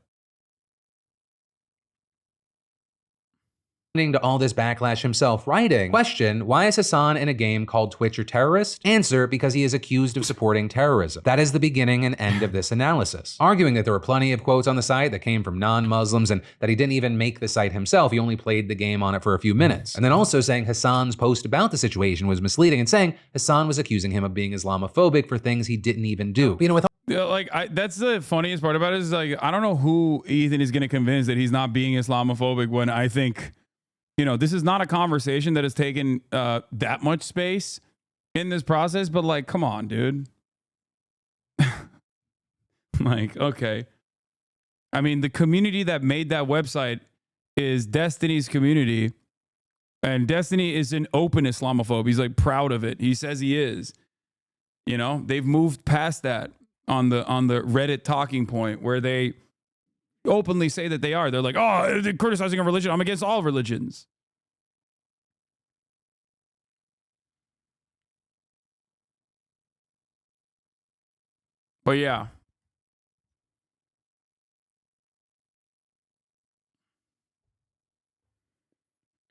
To all this backlash himself, writing, question, why is Hasan in a game called Twitch or Terrorist? Answer, because he is accused of supporting terrorism. That is the beginning and end of this analysis. Arguing that there were plenty of quotes on the site that came from non-Muslims and that he didn't even make the site himself, he only played the game on it for a few minutes. And then also saying Hasan's post about the situation was misleading and saying Hasan was accusing him of being Islamophobic for things he didn't even do. With Yeah, like that's the funniest part about it is like I don't know who Ethan is going to convince that he's not being Islamophobic when I think, this is not a conversation that has taken that much space in this process. But like, come on, dude. Like, okay. I mean, the community that made that website is Destiny's community, and Destiny is an open Islamophobe. He's like proud of it. He says he is. They've moved past that on the Reddit talking point where they openly say that they are. They're like, oh, they're criticizing a religion. I'm against all religions. But yeah.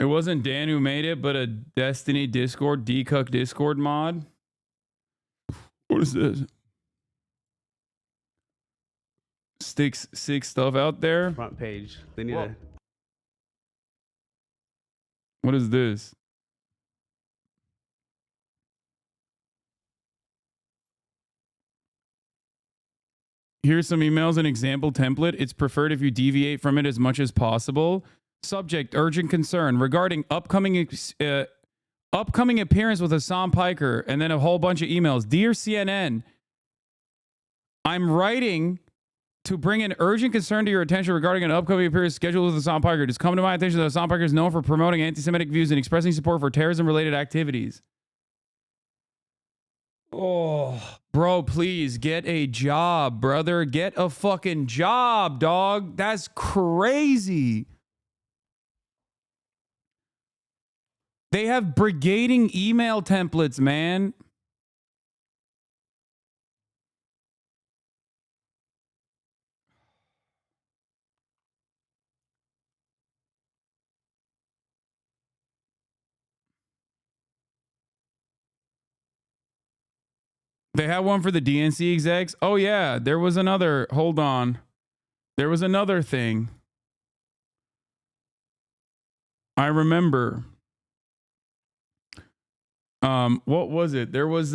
It wasn't Dan who made it, but a Destiny Discord, Decuck Discord mod. What is this? Sticks sick stuff out there. Front page. They need a. What is this? Here's some emails, an example template. It's preferred if you deviate from it as much as possible. Subject, urgent concern regarding upcoming appearance with Hasan Piker, and then a whole bunch of emails. Dear CNN, I'm writing to bring an urgent concern to your attention regarding an upcoming appearance scheduled with Hasan Piker. It has come to my attention that Hasan Piker is known for promoting anti-Semitic views and expressing support for terrorism-related activities. Oh, bro, please get a job, brother. Get a fucking job, dog. That's crazy. They have brigading email templates, man. They had one for the DNC execs. Oh, yeah. There was another. Hold on. There was another thing. I remember. What was it? There was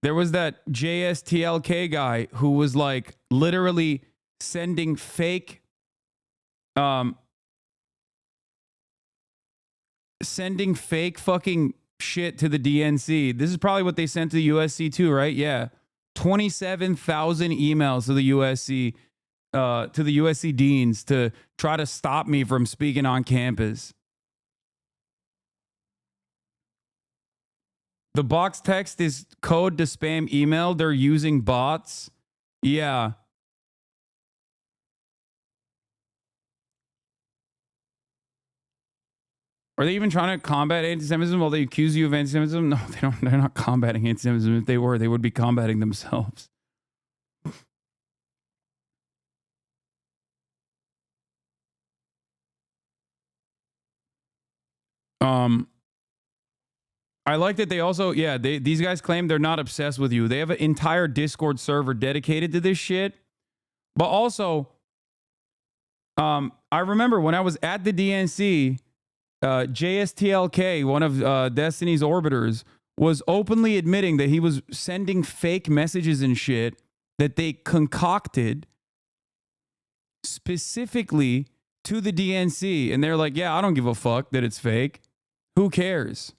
There was that JSTLK guy who was like literally sending fake fucking shit to the DNC. This is probably what they sent to the USC too, right? Yeah. 27,000 emails to the USC deans to try to stop me from speaking on campus. The box text is code to spam email. They're using bots. Yeah. Are they even trying to combat anti-Semitism while they accuse you of anti-Semitism? No, they don't. They're not combating anti-Semitism. If they were, they would be combating themselves. I like that they also, these guys claim they're not obsessed with you. They have an entire Discord server dedicated to this shit. But also, I remember when I was at the DNC, JSTLK, one of Destiny's orbiters, was openly admitting that he was sending fake messages and shit that they concocted specifically to the DNC. And they're like, yeah, I don't give a fuck that it's fake. Who cares?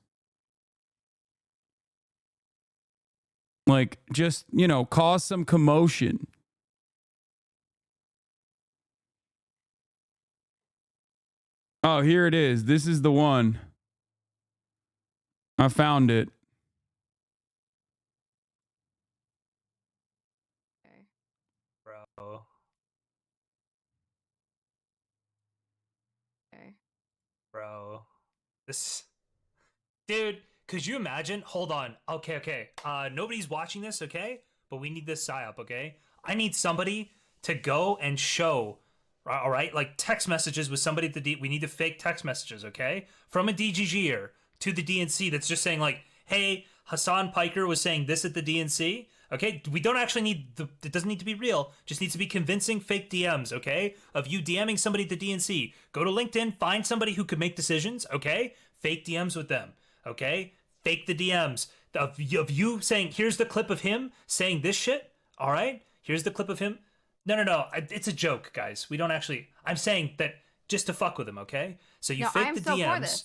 Like, just, cause some commotion. Oh, here it is. This is the one. I found it. Bro. Okay. Bro. This. Dude, could you imagine? Hold on. Okay. Nobody's watching this, okay? But we need this psyop, okay? I need somebody to go and show, all right? Like text messages with somebody at the we need to fake text messages, okay? From a DGGer to the DNC that's just saying like, hey, Hassan Piker was saying this at the DNC. Okay, we don't actually need it doesn't need to be real. Just needs to be convincing fake DMs, okay? Of you DMing somebody at the DNC. Go to LinkedIn, find somebody who could make decisions, okay? Fake DMs with them, okay? Fake the DMs of you saying, here's the clip of him saying this shit, all right? Here's the clip of him. No. It's a joke, guys. We don't actually, I'm saying that just to fuck with him, okay? So you fake the DMs.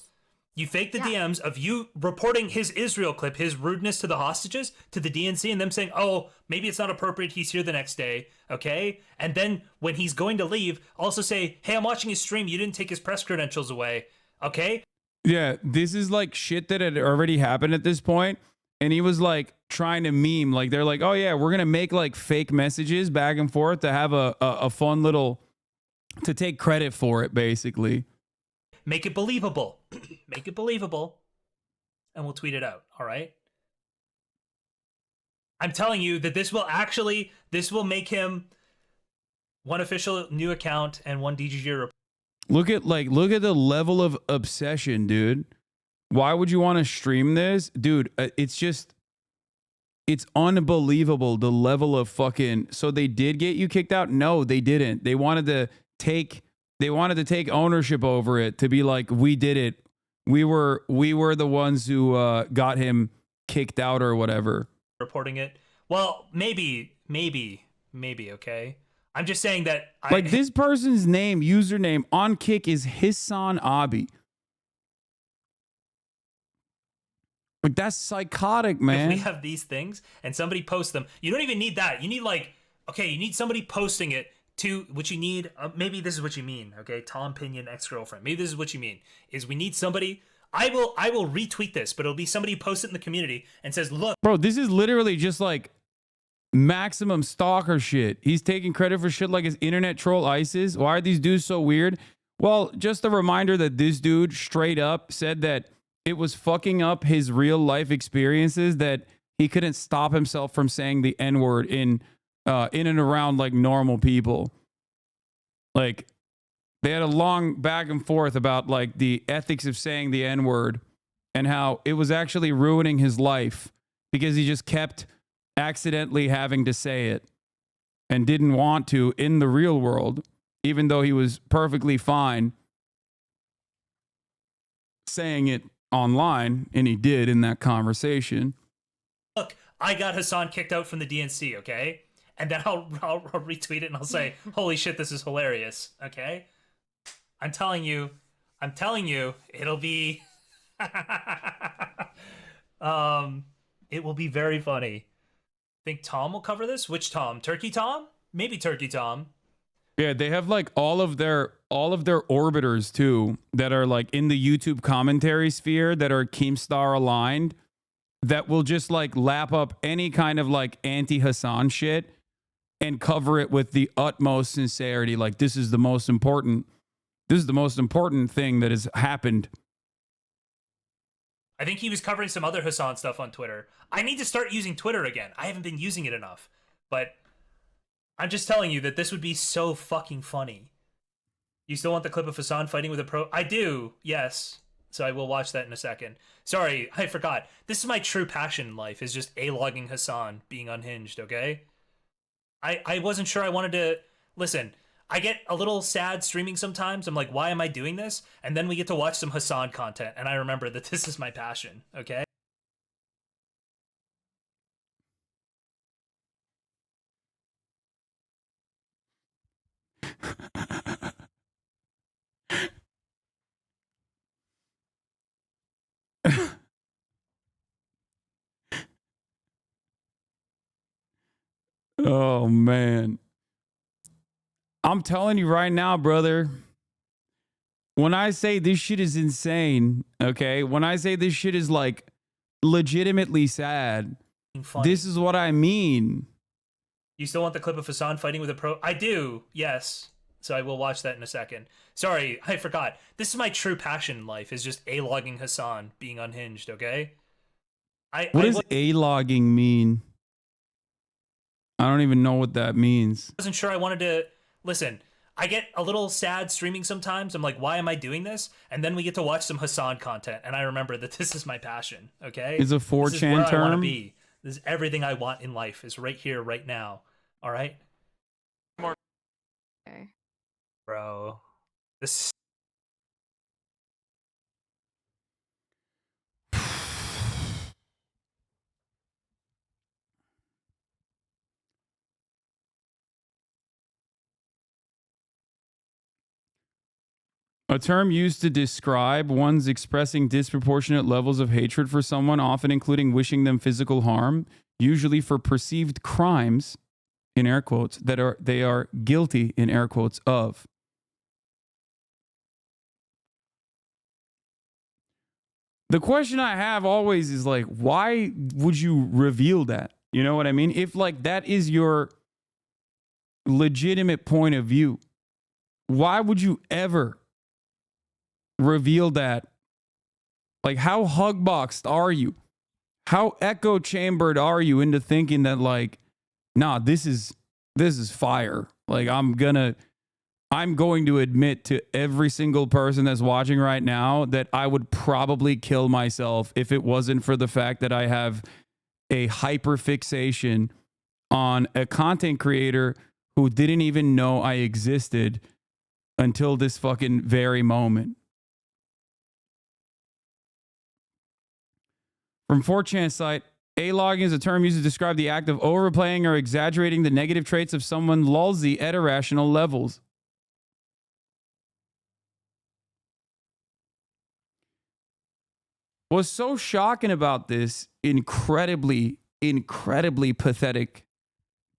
You fake the DMs of you reporting his Israel clip, his rudeness to the hostages, to the DNC, and them saying, oh, maybe it's not appropriate, he's here the next day, okay? And then when he's going to leave, also say, hey, I'm watching his stream, you didn't take his press credentials away, okay? Yeah, this is like shit that had already happened at this point. And he was like trying to meme, like they're like, oh yeah, we're going to make like fake messages back and forth to have a fun little, to take credit for it, basically. Make it believable. Make it believable. And we'll tweet it out. All right. I'm telling you that this will make him one official new account and one DGG report. Look at the level of obsession, dude. Why would you want to stream this? Dude, it's unbelievable the level of fucking. So they did get you kicked out? No, they didn't. They wanted to take ownership over it, to be like, we did it. We were the ones who got him kicked out or whatever. Reporting it. Well, maybe, okay? I'm just saying that this person's username on Kick is Hasan Abi. Like, that's psychotic, man. If we have these things and somebody posts them, you don't even need that. You need you need somebody posting it to what you need. Maybe this is what you mean, okay? Tom Pinion, ex-girlfriend. Maybe this is what you mean, is we need somebody. I will retweet this, but it'll be somebody who posts it in the community and says, look. Bro, this is literally just like maximum stalker shit. He's taking credit for shit like his internet troll ISIS. Why are these dudes so weird? Well, just a reminder that this dude straight up said that it was fucking up his real life experiences, that he couldn't stop himself from saying the N-word in and around like normal people. Like, they had a long back and forth about like the ethics of saying the N-word and how it was actually ruining his life because he just kept accidentally having to say it and didn't want to in the real world, even though he was perfectly fine saying it online, and he did in that conversation. Look, I got Hasan kicked out from the DNC, okay? And then I'll retweet it and I'll say, holy shit, this is hilarious, okay? I'm telling you, it'll be, it will be very funny. Think Tom will cover this? Which Tom? Turkey Tom? Maybe Turkey Tom. Yeah, they have like all of their orbiters too that are like in the YouTube commentary sphere that are Keemstar aligned that will just like lap up any kind of like anti-Hasan shit and cover it with the utmost sincerity. Like this is the most important thing that has happened. I think he was covering some other Hasan stuff on Twitter. I need to start using Twitter again. I haven't been using it enough. But I'm just telling you that this would be so fucking funny. You still want the clip of Hasan fighting with a pro? I do, yes. So I will watch that in a second. Sorry, I forgot. This is my true passion in life, is just A-logging Hasan being unhinged, okay? I wasn't sure I wanted to... Listen, I get a little sad streaming sometimes. I'm like, why am I doing this? And then we get to watch some Hasan content, and I remember that this is my passion, okay? Oh man. I'm telling you right now, brother. When I say this shit is insane, okay? When I say this shit is like legitimately sad, this is what I mean. You still want the clip of Hasan fighting with a pro? I do, yes. So I will watch that in a second. Sorry, I forgot. This is my true passion in life, is just A-logging Hasan being unhinged, okay? What does A-logging mean? I don't even know what that means. Wasn't sure I wanted to... Listen, I get a little sad streaming sometimes. I'm like, why am I doing this? And then we get to watch some Hasan content, and I remember that this is my passion, okay? Is a This is 4chan where I want to term? be. This is everything I want in life, is right here, right now. All right? Okay. Bro. This... A term used to describe one's expressing disproportionate levels of hatred for someone, often including wishing them physical harm, usually for perceived crimes, in air quotes, that they are guilty, in air quotes, of. The question I have always is like, why would you reveal that? You know what I mean? If like that is your legitimate point of view, why would you ever reveal that? Like, how hugboxed are you? How echo chambered are you into thinking that like, nah, this is fire. Like I'm going to admit to every single person that's watching right now that I would probably kill myself if it wasn't for the fact that I have a hyperfixation on a content creator who didn't even know I existed until this fucking very moment. From 4chan site, A-logging is a term used to describe the act of overplaying or exaggerating the negative traits of someone lulzy at irrational levels. What's so shocking about this incredibly pathetic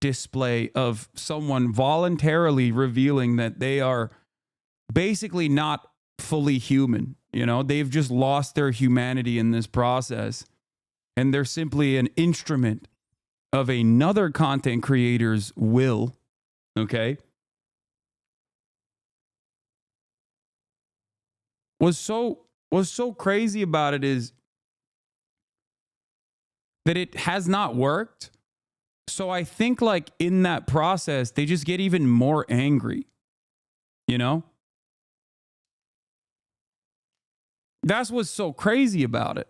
display of someone voluntarily revealing that they are basically not fully human. You know, they've just lost their humanity in this process. And they're simply an instrument of another content creator's will. Okay. What's so crazy about it is that it has not worked. So I think like in that process, they just get even more angry. You know? That's what's so crazy about it.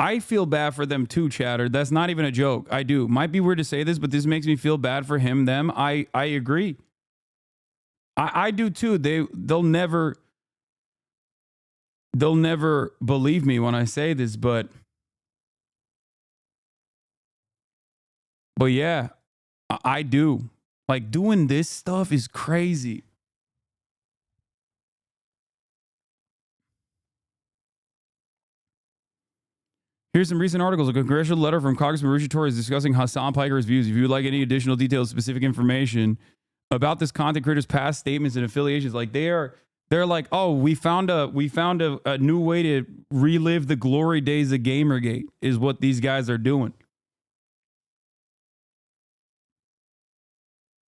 I feel bad for them too, chatter. That's not even a joke. I do. Might be weird to say this, but this makes me feel bad for him, them. I agree. I do too. They'll never they'll never believe me when I say this, but yeah, I do. Like, doing this stuff is crazy. Here's some recent articles. A congressional letter from Congressman Ruchi Torres discussing Hasan Piker's views. If you would like any additional details, specific information about this content creator's past statements and affiliations, like they're like, oh, we found a new way to relive the glory days of Gamergate is what these guys are doing.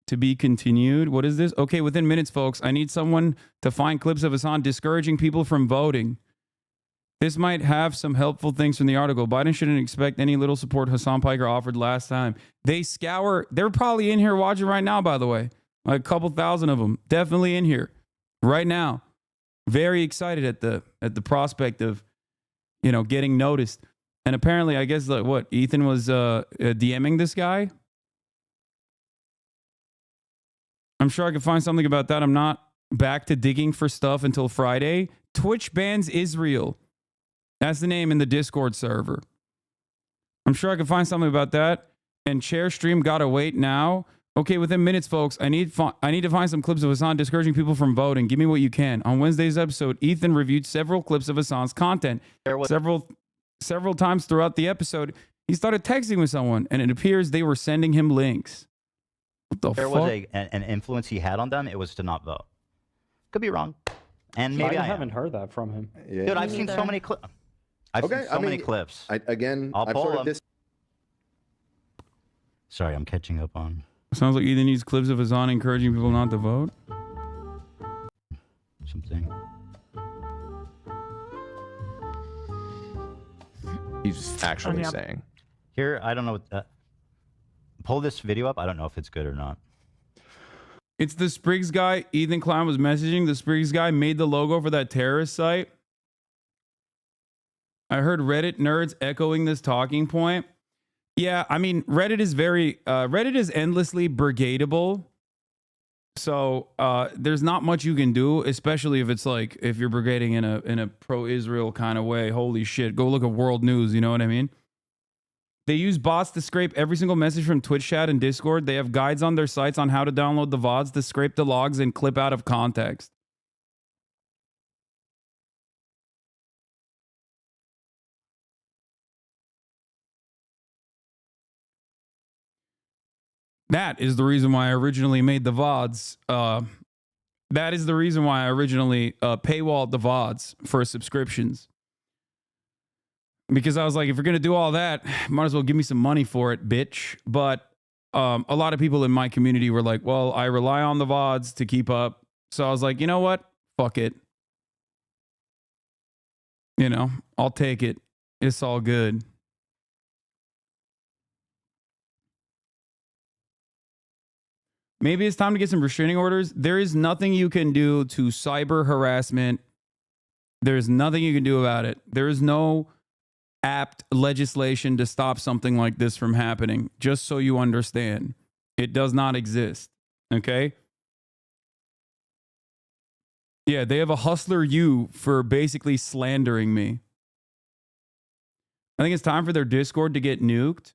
To be continued. What is this? Okay, within minutes, folks. I need someone to find clips of Hasan discouraging people from voting. This might have some helpful things from the article. Biden shouldn't expect any little support Hasan Piker offered last time. They're probably in here watching right now, by the way. Like a couple thousand of them. Definitely in here right now. Very excited at the prospect of, getting noticed. And apparently, I guess, like, what, Ethan was DMing this guy? I'm sure I could find something about that. I'm not back to digging for stuff until Friday. Twitch bans Israel. That's the name in the Discord server. I'm sure I could find something about that. And share stream gotta wait now. Okay, within minutes, folks. I need to find some clips of Hasan discouraging people from voting. Give me what you can. On Wednesday's episode, Ethan reviewed several clips of Hasan's content. Several times throughout the episode, he started texting with someone, and it appears they were sending him links. What the There fuck? was an influence he had on them. It was to not vote. Could be wrong, and maybe I haven't heard that from him. Dude, I've seen so many clips. I've seen so many clips. I'll pull them. Sorry, I'm catching up on. Sounds like Ethan needs clips of Hasan encouraging people not to vote. Something. He's actually saying. Here, I don't know. Pull this video up. I don't know if it's good or not. It's the Spriggs guy. Ethan Klein was messaging. The Spriggs guy made the logo for that terrorist site. I heard Reddit nerds echoing this talking point. Yeah, I mean, Reddit is endlessly brigadeable. So there's not much you can do, especially if it's like, if you're brigading in a pro-Israel kind of way. Holy shit, go look at World News, you know what I mean? They use bots to scrape every single message from Twitch chat and Discord. They have guides on their sites on how to download the VODs to scrape the logs and clip out of context. That is the reason why I originally made the VODs. That is the reason why I originally paywalled the VODs for subscriptions. Because I was like, if you're going to do all that, might as well give me some money for it, bitch. But a lot of people in my community were like, well, I rely on the VODs to keep up. So I was like, you know what? Fuck it. I'll take it. It's all good. Maybe it's time to get some restraining orders. There is nothing you can do to cyber harassment. There's nothing you can do about it. There is no apt legislation to stop something like this from happening. Just so you understand, it does not exist. Okay? Yeah, they have a Hustler U for basically slandering me. I think it's time for their Discord to get nuked.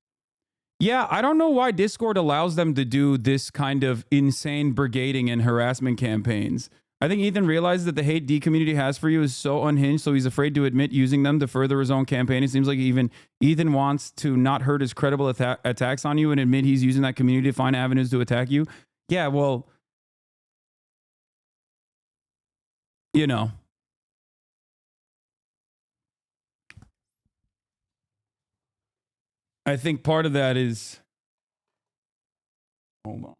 Yeah, I don't know why Discord allows them to do this kind of insane brigading and harassment campaigns. I think Ethan realizes that the hate D community has for you is so unhinged, so he's afraid to admit using them to further his own campaign. It seems like even Ethan wants to not hurt his credible attacks on you and admit he's using that community to find avenues to attack you. Yeah, well, I think part of that is... Hold on.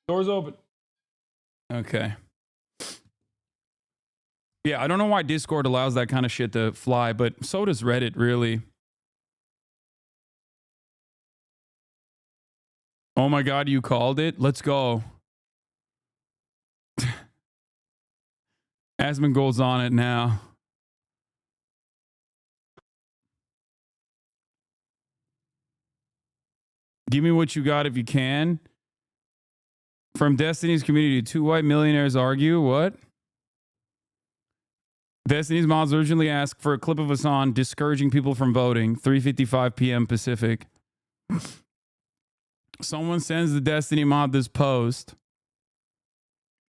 Doors open. Okay. Yeah, I don't know why Discord allows that kind of shit to fly, but so does Reddit, really. Oh my God, you called it? Let's go. Asmongold's on it now. Give me what you got if you can. From Destiny's community, 2 white millionaires argue. What? Destiny's mods originally asked for a clip of Hasan discouraging people from voting, 3:55 p.m. Pacific. Someone sends the Destiny mod this post.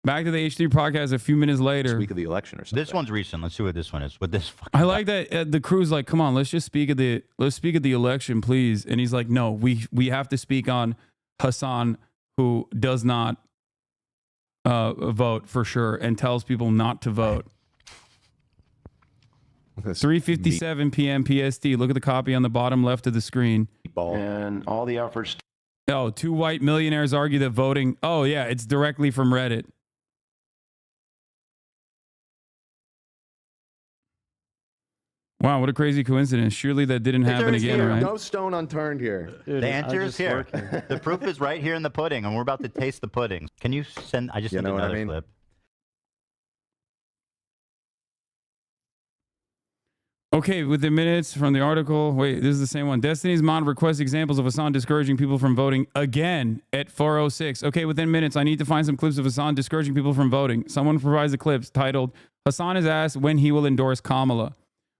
Back to the H3 podcast a few minutes later. Week of the election or something. This one's recent. Let's see what this one is. What this fucking I like that the crew's like, come on, let's speak of the election, please. And he's like, no, we have to speak on Hasan, who does not vote for sure and tells people not to vote. 3:57 p.m. PST. Look at the copy on the bottom left of the screen. And all the efforts. Oh, 2 white millionaires argue that voting. Oh, yeah, it's directly from Reddit. Wow, what a crazy coincidence. Surely that didn't happen again, here. right? No stone unturned here. The answer is here. The proof is right here in the pudding, and we're about to taste the pudding. Can you send? I just need another clip. Okay, within minutes from the article. Wait, this is the same one. Destiny's mod requests examples of Hasan discouraging people from voting again at 4:06. Okay, within minutes, I need to find some clips of Hasan discouraging people from voting. Someone provides the clips titled, Hasan is asked when he will endorse Kamala.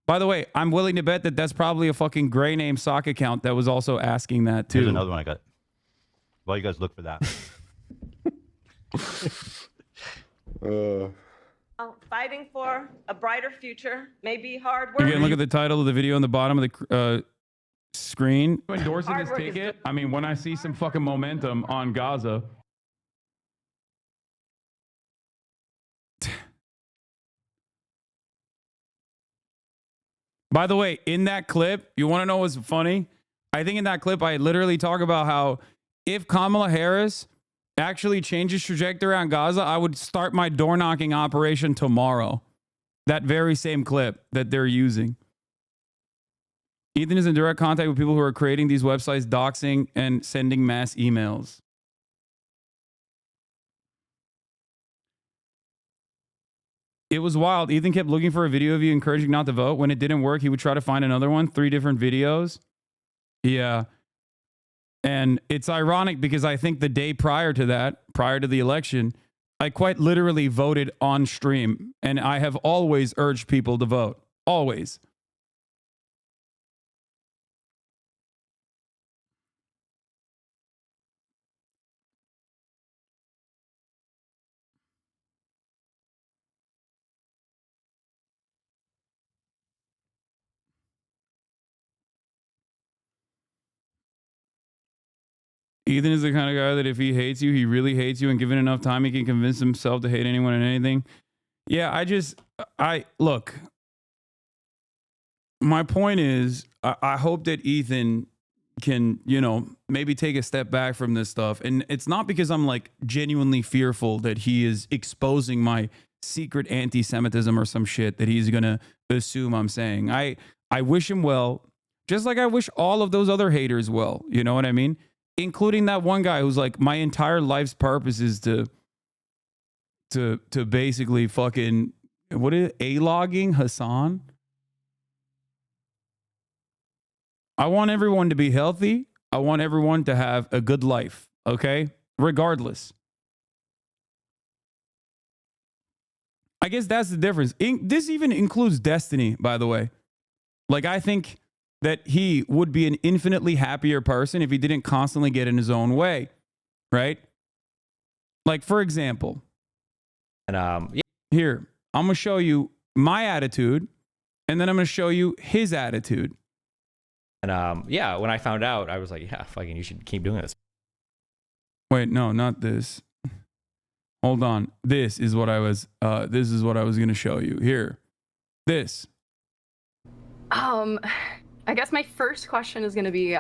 By the way, I'm willing to bet that that's probably a fucking gray name sock account that was also asking that too. Here's another one I got. Well, you guys look for that. Fighting for a brighter future may be hard work. Again, look at the title of the video on the bottom of the screen. Endorsing this ticket. I mean, when I see some fucking momentum on Gaza. By the way, in that clip, you want to know what's funny? I think in that clip, I literally talk about how if Kamala Harris actually changes trajectory on Gaza, I would start my door knocking operation tomorrow. That very same clip that they're using. Ethan is in direct contact with people who are creating these websites, doxing and sending mass emails. It was wild. Ethan kept looking for a video of you encouraging not to vote. When it didn't work, he would try to find another one. 3 different videos. Yeah. And it's ironic because I think the day prior to that, prior to the election, I quite literally voted on stream. And I have always urged people to vote. Always. Ethan is the kind of guy that if he hates you, he really hates you, and given enough time, he can convince himself to hate anyone and anything. Yeah, look, my point is, I hope that Ethan can, maybe take a step back from this stuff. And it's not because I'm like genuinely fearful that he is exposing my secret anti-Semitism or some shit that he's going to assume I'm saying. I wish him well, just like I wish all of those other haters well. You know what I mean? Including that one guy who's like, my entire life's purpose is to basically fucking, what is it? A-logging Hasan? I want everyone to be healthy. I want everyone to have a good life, okay? Regardless. I guess that's the difference. This even includes Destiny, by the way. Like, I think that he would be an infinitely happier person if he didn't constantly get in his own way, right? Like, for example, here, I'm going to show you my attitude, and then I'm going to show you his attitude. And yeah, when I found out, I was like, yeah, fucking, you should keep doing this. Wait, no, not this. Hold on. This is what I was going to show you. Here. This. I guess my first question is going to be,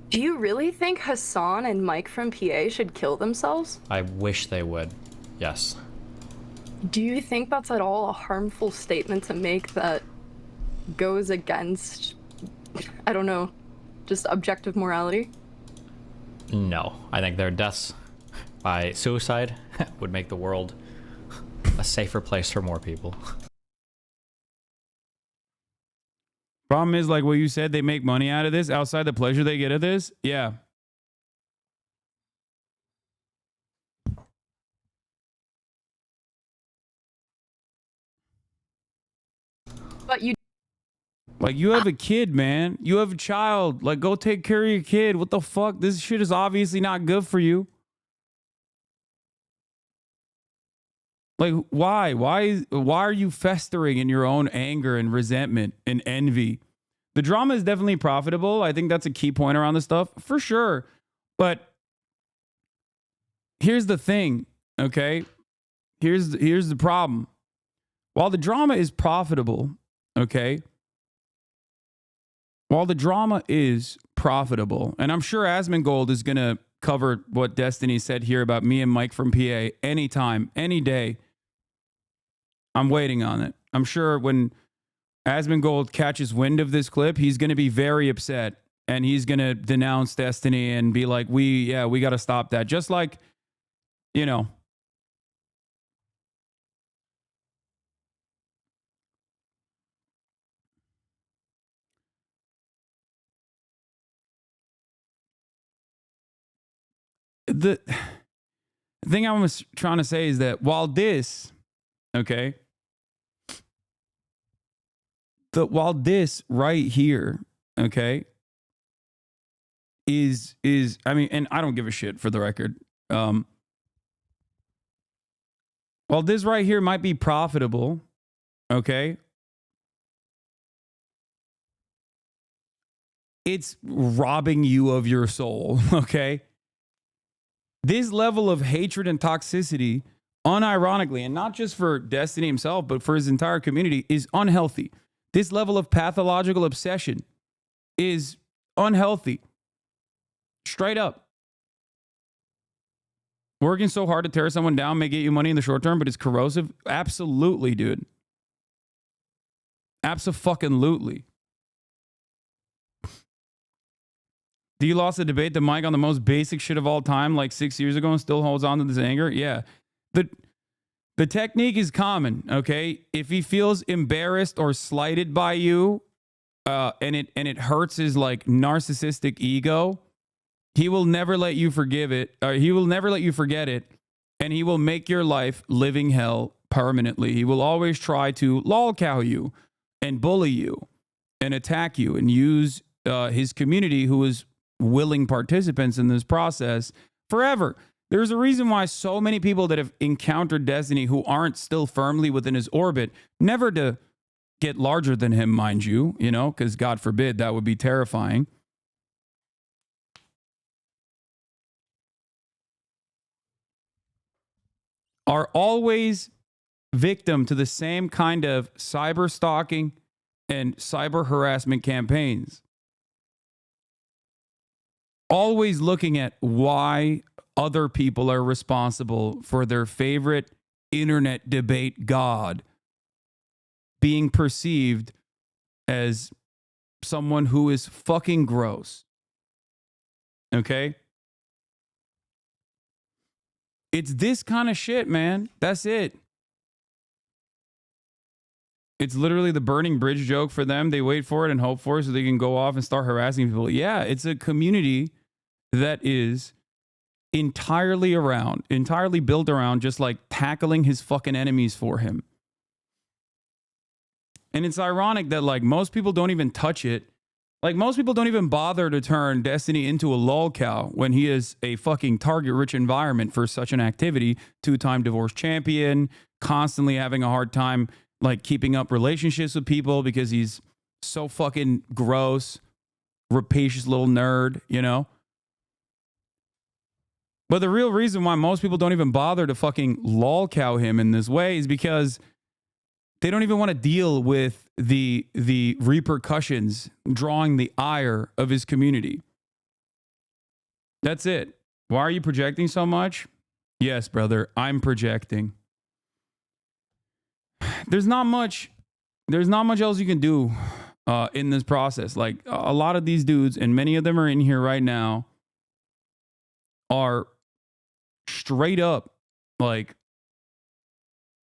do you really think Hasan and Mike from PA should kill themselves? I wish they would. Yes. Do you think that's at all a harmful statement to make that goes against, I don't know, just objective morality? No. I think their deaths by suicide would make the world a safer place for more people. Problem is, like what you said, they make money out of this outside the pleasure they get of this. Yeah. But you Like, you have a kid, man. You have a child. Like, go take care of your kid. What the fuck? This shit is obviously not good for you. Like, why? Why are you festering in your own anger and resentment and envy? The drama is definitely profitable. I think that's a key point around this stuff, for sure. But here's the thing, okay? Here's the problem. While the drama is profitable, okay? While the drama is profitable, and I'm sure Asmongold is going to cover what Destiny said here about me and Mike from PA anytime, any day. I'm waiting on it. I'm sure when Asmongold catches wind of this clip, he's going to be very upset, and he's going to denounce Destiny and be like, we got to stop that. Just like, you know, the thing I was trying to say is that while this, okay, while this right here, okay, is I mean, and I don't give a shit for the record. While this right here might be profitable, okay, it's robbing you of your soul, okay? This level of hatred and toxicity, unironically, and not just for Destiny himself, but for his entire community, is unhealthy. This level of pathological obsession is unhealthy. Straight up. Working so hard to tear someone down may get you money in the short term, but it's corrosive. Absolutely, dude. Abso-fucking-lutely. D lost a debate to Mike on the most basic shit of all time like 6 years ago and still holds on to this anger. Yeah. The technique is common, okay? If he feels embarrassed or slighted by you, and it hurts his like narcissistic ego, he will never let you forgive it, or he will never let you forget it, and he will make your life living hell permanently. He will always try to lolcow you and bully you and attack you and use his community, who is willing participants in this process, forever. There's a reason why so many people that have encountered Destiny who aren't still firmly within his orbit, never to get larger than him, mind you, you know, because God forbid, that would be terrifying. Are always victim to the same kind of cyber stalking and cyber harassment campaigns. Always looking at why other people are responsible for their favorite internet debate god being perceived as someone who is fucking gross. Okay? It's this kind of shit, man. That's it. It's literally the burning bridge joke for them. They wait for it and hope for it so they can go off and start harassing people. Yeah, it's a community that is entirely built around just like tackling his fucking enemies for him. And it's ironic that like most people don't even touch it. Like most people don't even bother to turn Destiny into a lolcow when he is a fucking target-rich environment for such an activity. 2-time divorce champion, constantly having a hard time like keeping up relationships with people because he's so fucking gross, rapacious little nerd, you know? But the real reason why most people don't even bother to fucking lolcow him in this way is because they don't even want to deal with the repercussions, drawing the ire of his community. That's it. Why are you projecting so much? Yes, brother, I'm projecting. There's not much else you can do in this process. Like a lot of these dudes, and many of them are in here right now, are straight up like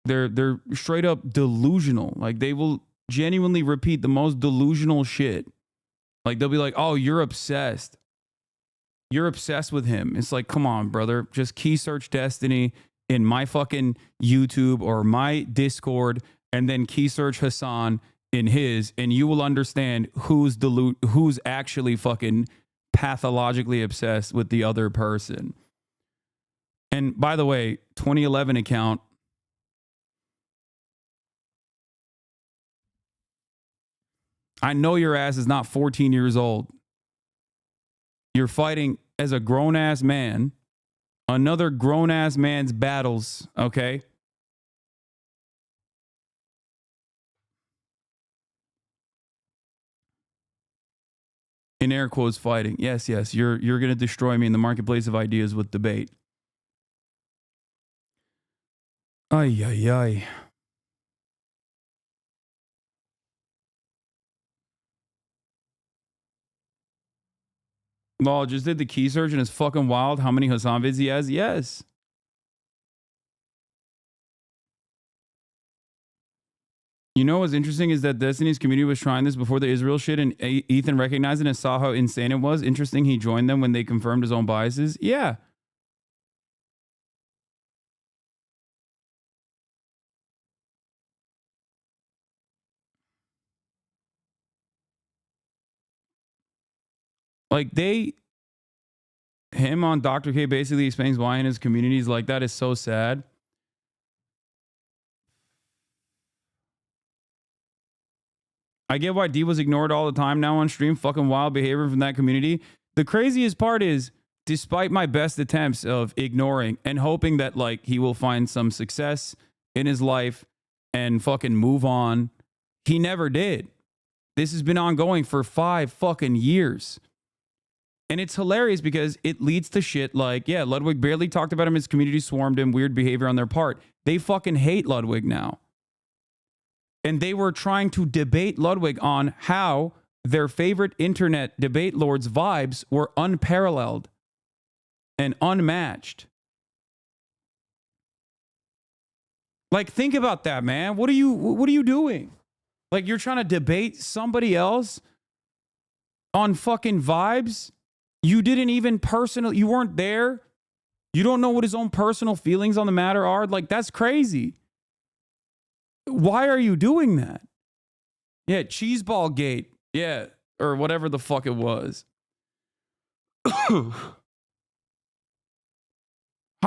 they're straight up delusional. Like they will genuinely repeat the most delusional shit. Like they'll be like, "Oh, you're obsessed. You're obsessed with him." It's like, come on, brother. Just key search Destiny in my fucking YouTube or my Discord, and then key search Hasan in his, and you will understand who's actually fucking pathologically obsessed with the other person. And by the way, 2011 account. I know your ass is not 14 years old. You're fighting as a grown-ass man, another grown-ass man's battles, okay? In air quotes, fighting. Yes, yes, you're going to destroy me in the marketplace of ideas with debate. Ay, ay, ay. Lol, just did the key search and it's fucking wild how many Hasan vids he has. Yes. You know what's interesting is that Destiny's community was trying this before the Israel shit, and Ethan recognized it and saw how insane it was. Interesting he joined them when they confirmed his own biases. Yeah. Like him on Dr. K basically explains why in his communities like that is so sad. I get why D was ignored all the time now on stream. Fucking wild behavior from that community. The craziest part is, despite my best attempts of ignoring and hoping that like he will find some success in his life and fucking move on, he never did. This has been ongoing for 5 fucking years. And it's hilarious because it leads to shit like, yeah, Ludwig barely talked about him. His community swarmed him. Weird behavior on their part. They fucking hate Ludwig now. And they were trying to debate Ludwig on how their favorite internet debate lord's vibes were unparalleled and unmatched. Like, think about that, man. What are you doing? Like, you're trying to debate somebody else on fucking vibes? You didn't even you weren't there. You don't know what his own personal feelings on the matter are. Like, that's crazy. Why are you doing that? Yeah, cheeseball gate. Yeah, or whatever the fuck it was. How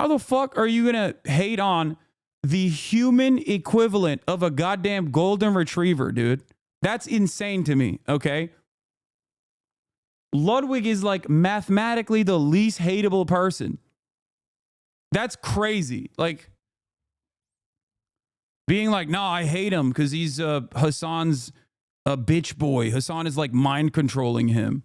the fuck are you gonna hate on the human equivalent of a goddamn golden retriever, dude? That's insane to me, okay? Ludwig is like mathematically the least hateable person. That's crazy. Like, being like, no, I hate him because he's Hasan's a bitch boy. Hasan is like mind controlling him.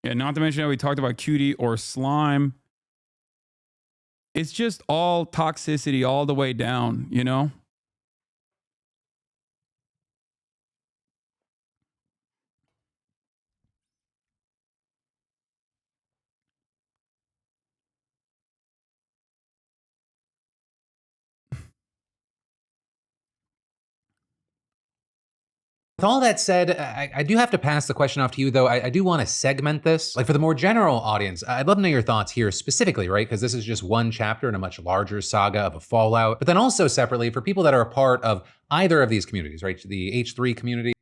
Yeah, not to mention how we talked about Cutie or Slime. It's just all toxicity all the way down, you know? With all that said, I do have to pass the question off to you, though. I do want to segment this. Like, for the more general audience, I'd love to know your thoughts here specifically, right? Because this is just one chapter in a much larger saga of a fallout. But then also separately, for people that are a part of either of these communities, right? The H3 community.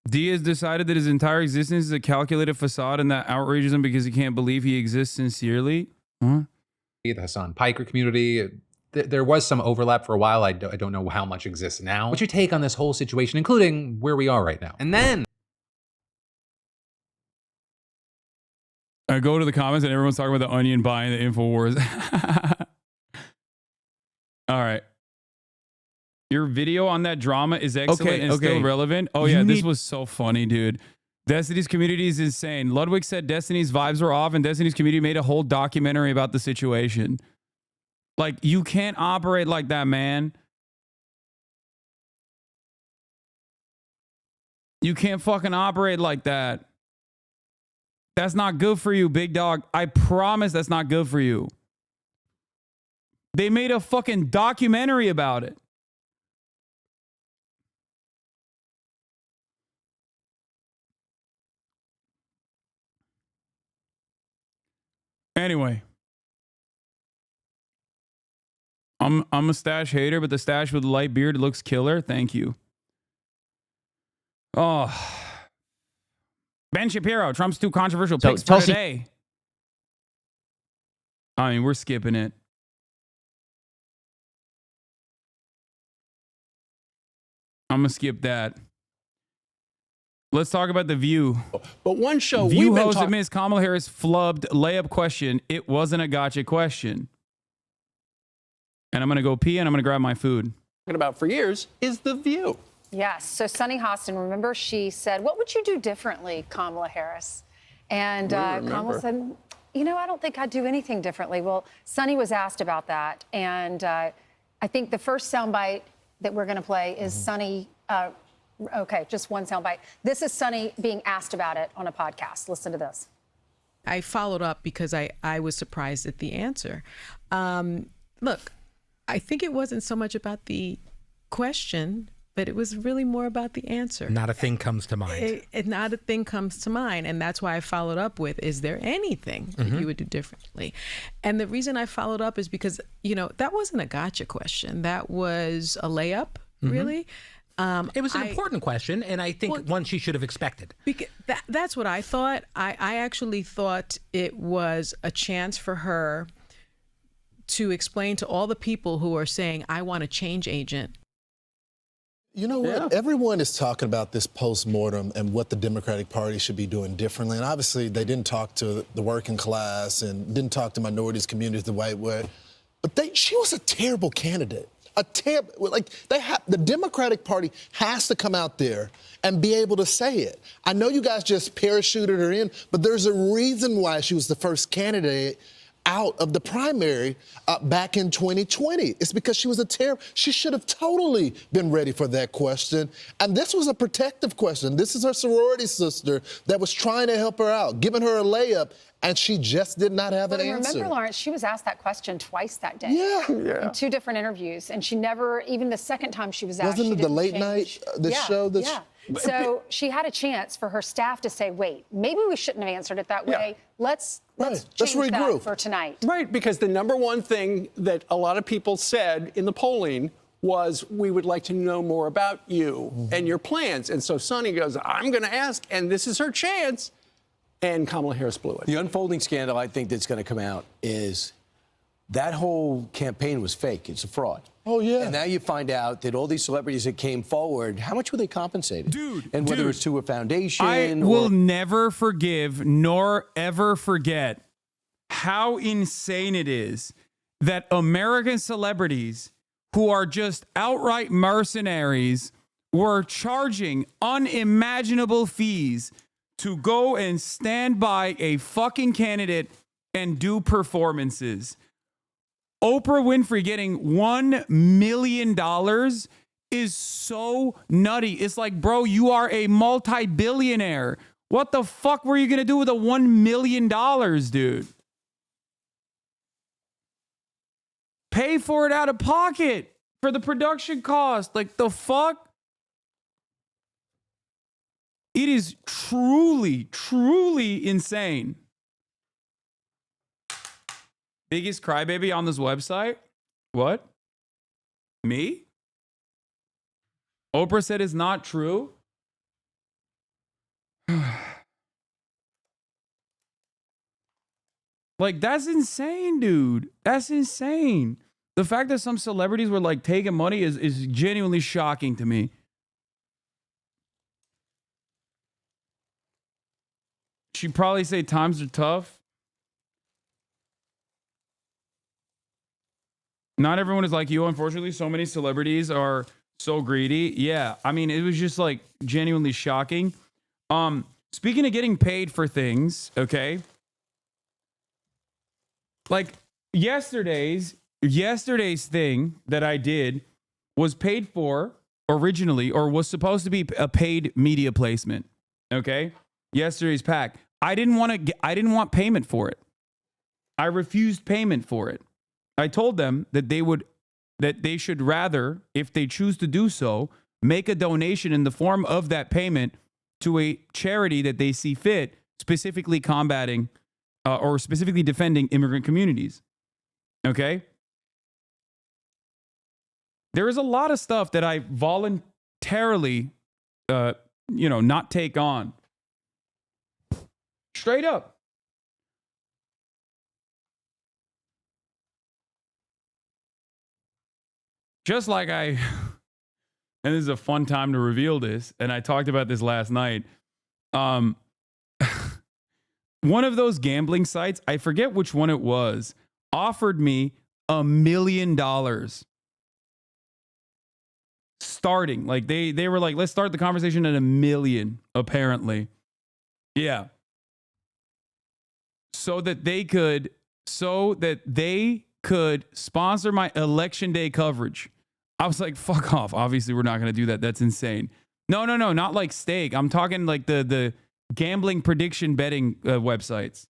D has decided that his entire existence is a calculated facade and that outrages him because he can't believe he exists sincerely. Huh? The Hasan Piker community. There was some overlap for a while. I don't know how much exists now. What's your take on this whole situation, including where we are right now? And then I go to the comments and everyone's talking about the Onion buying the Infowars. All right. Your video on that drama is excellent and still relevant. Oh, yeah, this was so funny, dude. Destiny's community is insane. Ludwig said Destiny's vibes were off and Destiny's community made a whole documentary about the situation. Like, you can't operate like that, man. You can't fucking operate like that. That's not good for you, big dog. I promise that's not good for you. They made a fucking documentary about it. Anyway. I'm a stash hater, but the stash with the light beard looks killer. Thank you. Oh. Ben Shapiro, Trump's 2 controversial picks for today. I mean, we're skipping it. I'm going to skip that. Let's talk about The View. But one show View host admits Kamala Harris flubbed layup question. It wasn't a gotcha question. And I'm going to go pee and I'm going to grab my food. Talking about for years is The View. Yes. So Sunny Hostin, remember, she said, "What would you do differently, Kamala Harris?" And Kamala said, "You know, I don't think I'd do anything differently." Well, Sunny was asked about that. And I think the first soundbite that we're going to play is Sunny. Okay, just one soundbite. This is Sunny being asked about it on a podcast. Listen to this. I followed up because I was surprised at the answer. Look, I think it wasn't so much about the question, but it was really more about the answer. Not a thing comes to mind. Not a thing comes to mind. And that's why I followed up with, is there anything that you would do differently? And the reason I followed up is because, you know, that wasn't a gotcha question. That was a layup, really. It was an important question, and I think one she should have expected. That's what I thought. I actually thought it was a chance for her to explain to all the people who are saying, I want a change agent. You know what? Everyone is talking about this post-mortem and what the Democratic Party should be doing differently. And obviously, they didn't talk to the working class and didn't talk to minorities, communities the right way. But she was a terrible candidate. The Democratic Party has to come out there and be able to say it. I know you guys just parachuted her in, but there's a reason why she was the first candidate out of the primary back in 2020. It's because she was she should have totally been ready for that question. And this was a protective question. This is her sorority sister that was trying to help her out, giving her a layup, and she just did not have an answer. Remember, Lawrence, she was asked that question twice that day. Yeah. In 2 different interviews. And she never, even the second time she was asked, Wasn't it the late night, show? So she had a chance for her staff to say, wait, maybe we shouldn't have answered it that way. Let's change that for tonight. Right, because the number one thing that a lot of people said in the polling was, we would like to know more about you and your plans. And so Sunny goes, I'm going to ask, and this is her chance. And Kamala Harris blew it. The unfolding scandal I think that's going to come out is that whole campaign was fake. It's a fraud. Oh, yeah. And now you find out that all these celebrities that came forward, how much were they compensated? And whether it's to a foundation. I will never forgive nor ever forget how insane it is that American celebrities who are just outright mercenaries were charging unimaginable fees to go and stand by a fucking candidate and do performances. Oprah Winfrey getting $1 million is so nutty. It's like, bro, you are a multi-billionaire. What the fuck were you going to do with a $1 million, dude? Pay for it out of pocket for the production cost. Like, the fuck? It is truly, truly insane. Biggest crybaby on this website? What? Me? Oprah said it's not true? Like, that's insane, dude. That's insane. The fact that some celebrities were like taking money is genuinely shocking to me. She'd probably say times are tough. Not everyone is like you. Unfortunately, so many celebrities are so greedy. Yeah, I mean, it was just like genuinely shocking. Speaking of getting paid for things, okay? Like yesterday's thing that I did was paid for originally, or was supposed to be a paid media placement. Okay? Yesterday's pack. I didn't want payment for it. I refused payment for it. I told them that they should rather, if they choose to do so, make a donation in the form of that payment to a charity that they see fit, specifically combating or specifically defending immigrant communities. Okay? There is a lot of stuff that I voluntarily, not take on. Straight up. Just like and this is a fun time to reveal this, and I talked about this last night. One of those gambling sites, I forget which one it was, offered me $1 million. Starting. Like they were like, let's start the conversation at $1 million, apparently. Yeah. So that they could sponsor my election day coverage. I was like, fuck off. Obviously, we're not going to do that. That's insane. No, not like stake. I'm talking like the gambling prediction betting websites.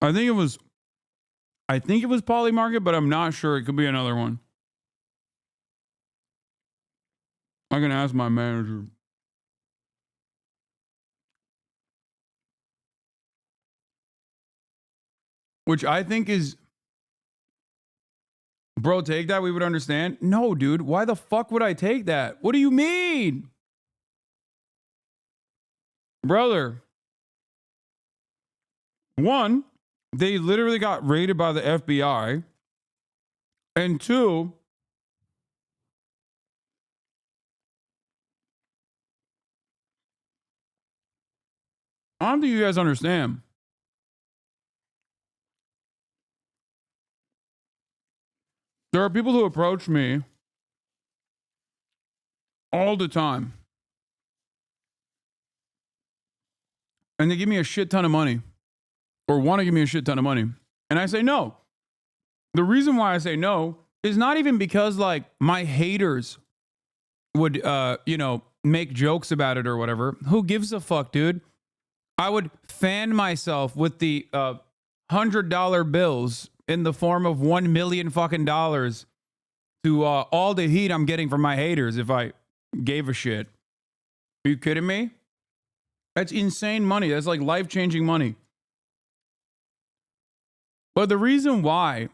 I think it was Polymarket, but I'm not sure. It could be another one. I can ask my manager. Which I think is, bro, take that, we would understand. No, dude, why the fuck would I take that? What do you mean? Brother. One, they literally got raided by the FBI. And two, I don't think you guys understand. There are people who approach me all the time. And they give me a shit ton of money. Or want to give me a shit ton of money. And I say no. The reason why I say no is not even because like my haters would make jokes about it or whatever. Who gives a fuck, dude? I would fan myself with the $100 bills in the form of $1 million fucking dollars to all the heat I'm getting from my haters if I gave a shit. Are you kidding me? That's insane money. That's like life-changing money. But the reason why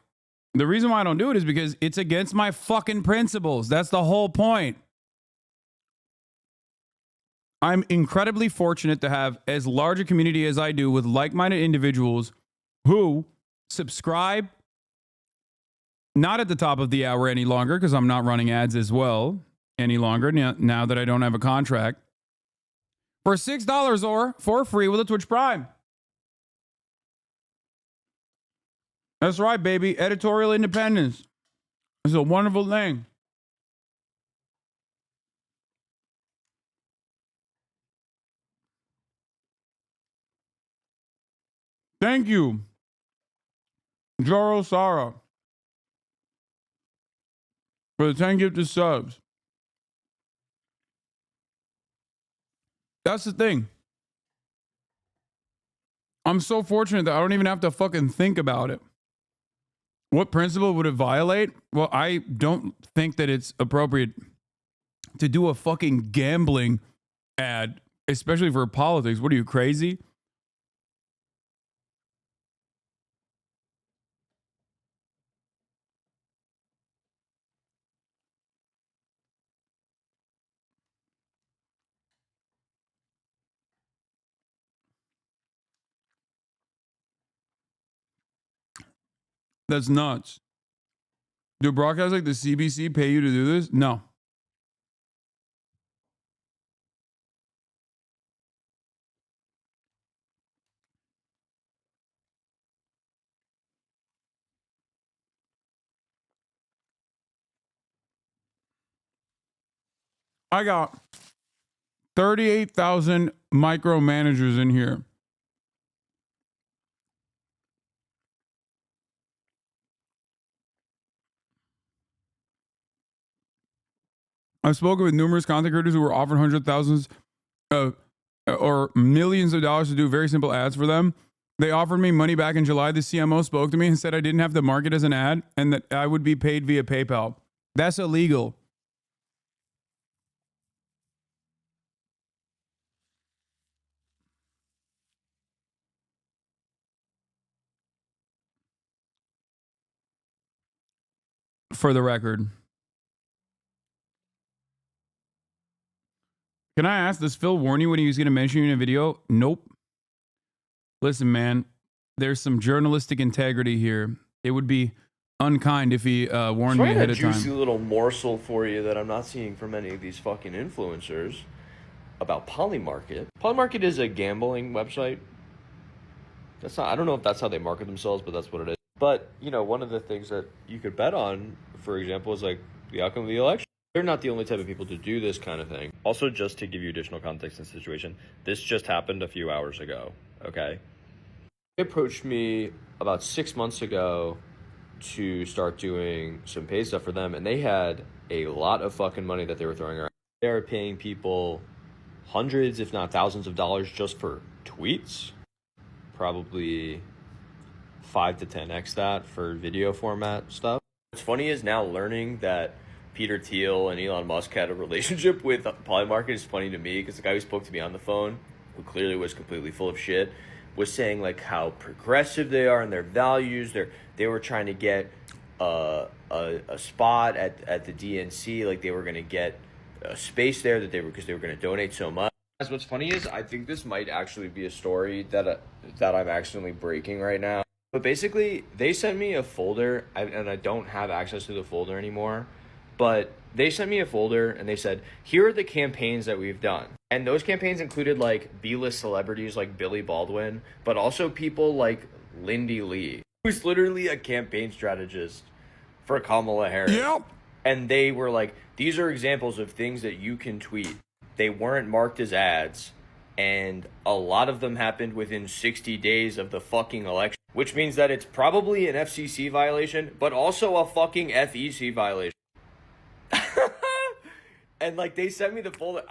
I don't do it is because it's against my fucking principles. That's the whole point. I'm incredibly fortunate to have as large a community as I do with like-minded individuals who subscribe, not at the top of the hour any longer, because I'm not running ads as well any longer now that I don't have a contract, for $6 or for free with a Twitch Prime. That's right, baby. Editorial independence. It's a wonderful thing. Thank you, Joro Sara, for the 10 gifted subs. That's the thing. I'm so fortunate that I don't even have to fucking think about it. What principle would it violate? Well, I don't think that it's appropriate to do a fucking gambling ad, especially for politics. What are you, crazy? That's nuts. Do broadcasts like the CBC pay you to do this? No. I got 38,000 micromanagers in here. I've spoken with numerous content creators who were offered hundreds of thousands or millions of dollars to do very simple ads for them. They offered me money back in July. The CMO spoke to me and said I didn't have to market as an ad and that I would be paid via PayPal. That's illegal. For the record. Can I ask, does Phil warn you when he was going to mention you in a video? Nope. Listen, man, there's some journalistic integrity here. It would be unkind if he warned me ahead of time. A juicy little morsel for you that I'm not seeing from any of these fucking influencers about Polymarket. Polymarket is a gambling website. That's not, I don't know if that's how they market themselves, but that's what it is. But, you know, one of the things that you could bet on, for example, is like the outcome of the election. They're not the only type of people to do this kind of thing. Also, just to give you additional context in the situation, this just happened a few hours ago, okay? They approached me about 6 months ago to start doing some paid stuff for them, and they had a lot of fucking money that they were throwing around. They are paying people hundreds, if not thousands of dollars just for tweets. Probably 5 to 10x that for video format stuff. What's funny is now learning that Peter Thiel and Elon Musk had a relationship with Polymarket is funny to me, because the guy who spoke to me on the phone, who clearly was completely full of shit, was saying like how progressive they are and their values. They were trying to get a spot at the DNC, like they were going to get a space there because they were going to donate so much. What's funny is I think this might actually be a story that I'm accidentally breaking right now. But basically, they sent me a folder, and I don't have access to the folder anymore. But they sent me a folder and they said, here are the campaigns that we've done. And those campaigns included like B-list celebrities like Billy Baldwin, but also people like Lindy Lee, who's literally a campaign strategist for Kamala Harris. Yep. And they were like, these are examples of things that you can tweet. They weren't marked as ads. And a lot of them happened within 60 days of the fucking election, which means that it's probably an FCC violation, but also a fucking FEC violation. And like they sent me the folder.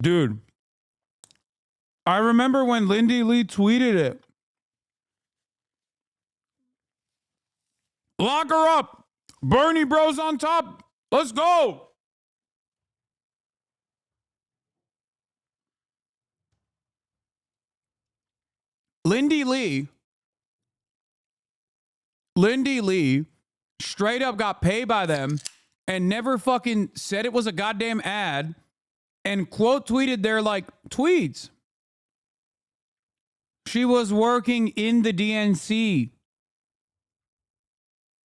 Dude, I remember when Lindy Lee tweeted it. Lock her up. Bernie Bros on top. Let's go. Lindy Lee straight up got paid by them and never fucking said it was a goddamn ad and quote tweeted their like tweets. She was working in the DNC.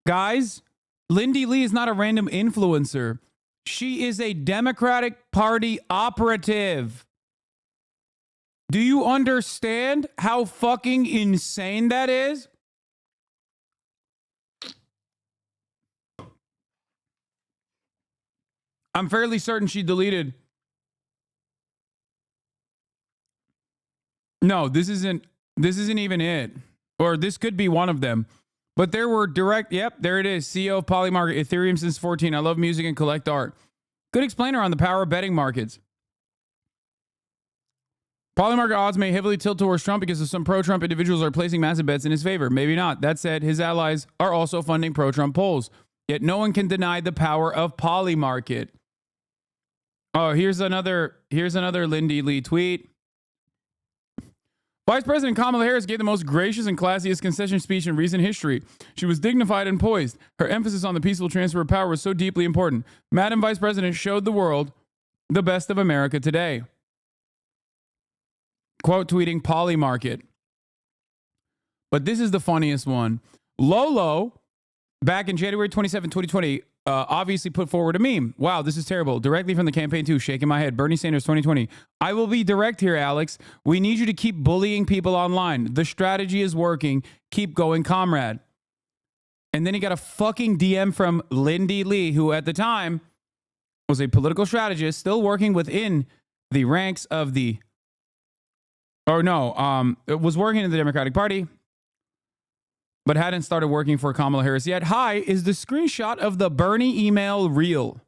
Guys, Lindy Lee is not a random influencer. She is a Democratic Party operative. Do you understand how fucking insane that is? I'm fairly certain she deleted. No, this isn't even it. Or this could be one of them. But there were direct, yep, there it is. CEO of Polymarket, Ethereum since 14. I love music and collect art. Good explainer on the power of betting markets. Polymarket odds may heavily tilt towards Trump because some pro-Trump individuals are placing massive bets in his favor. Maybe not. That said, his allies are also funding pro-Trump polls. Yet no one can deny the power of Polymarket. Oh, here's another Lindy Lee tweet. Vice President Kamala Harris gave the most gracious and classiest concession speech in recent history. She was dignified and poised. Her emphasis on the peaceful transfer of power was so deeply important. Madam Vice President showed the world the best of America today. Quote tweeting Polymarket. But this is the funniest one. Lolo, back in January 27, 2020, obviously put forward a meme. Wow, this is terrible. Directly from the campaign too, shaking my head. Bernie Sanders 2020. I will be direct here, Alex. We need you to keep bullying people online. The strategy is working. Keep going, comrade. And then he got a fucking DM from Lindy Lee, who at the time was a political strategist, still working within the ranks of the, it was working in the Democratic Party, but hadn't started working for Kamala Harris yet. Hi, is the screenshot of the Bernie email real?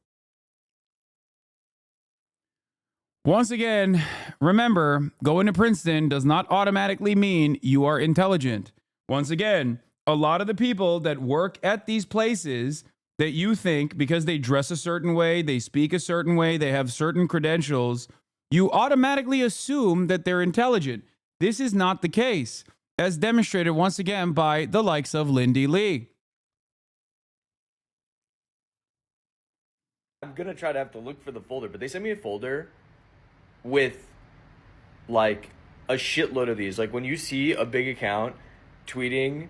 Once again, remember, going to Princeton does not automatically mean you are intelligent. Once again, a lot of the people that work at these places that you think because they dress a certain way, they speak a certain way, they have certain credentials, you automatically assume that they're intelligent. This is not the case, as demonstrated once again by the likes of Lindy Lee. I'm gonna try to have to look for the folder, but they sent me a folder with like a shitload of these. Like when you see a big account tweeting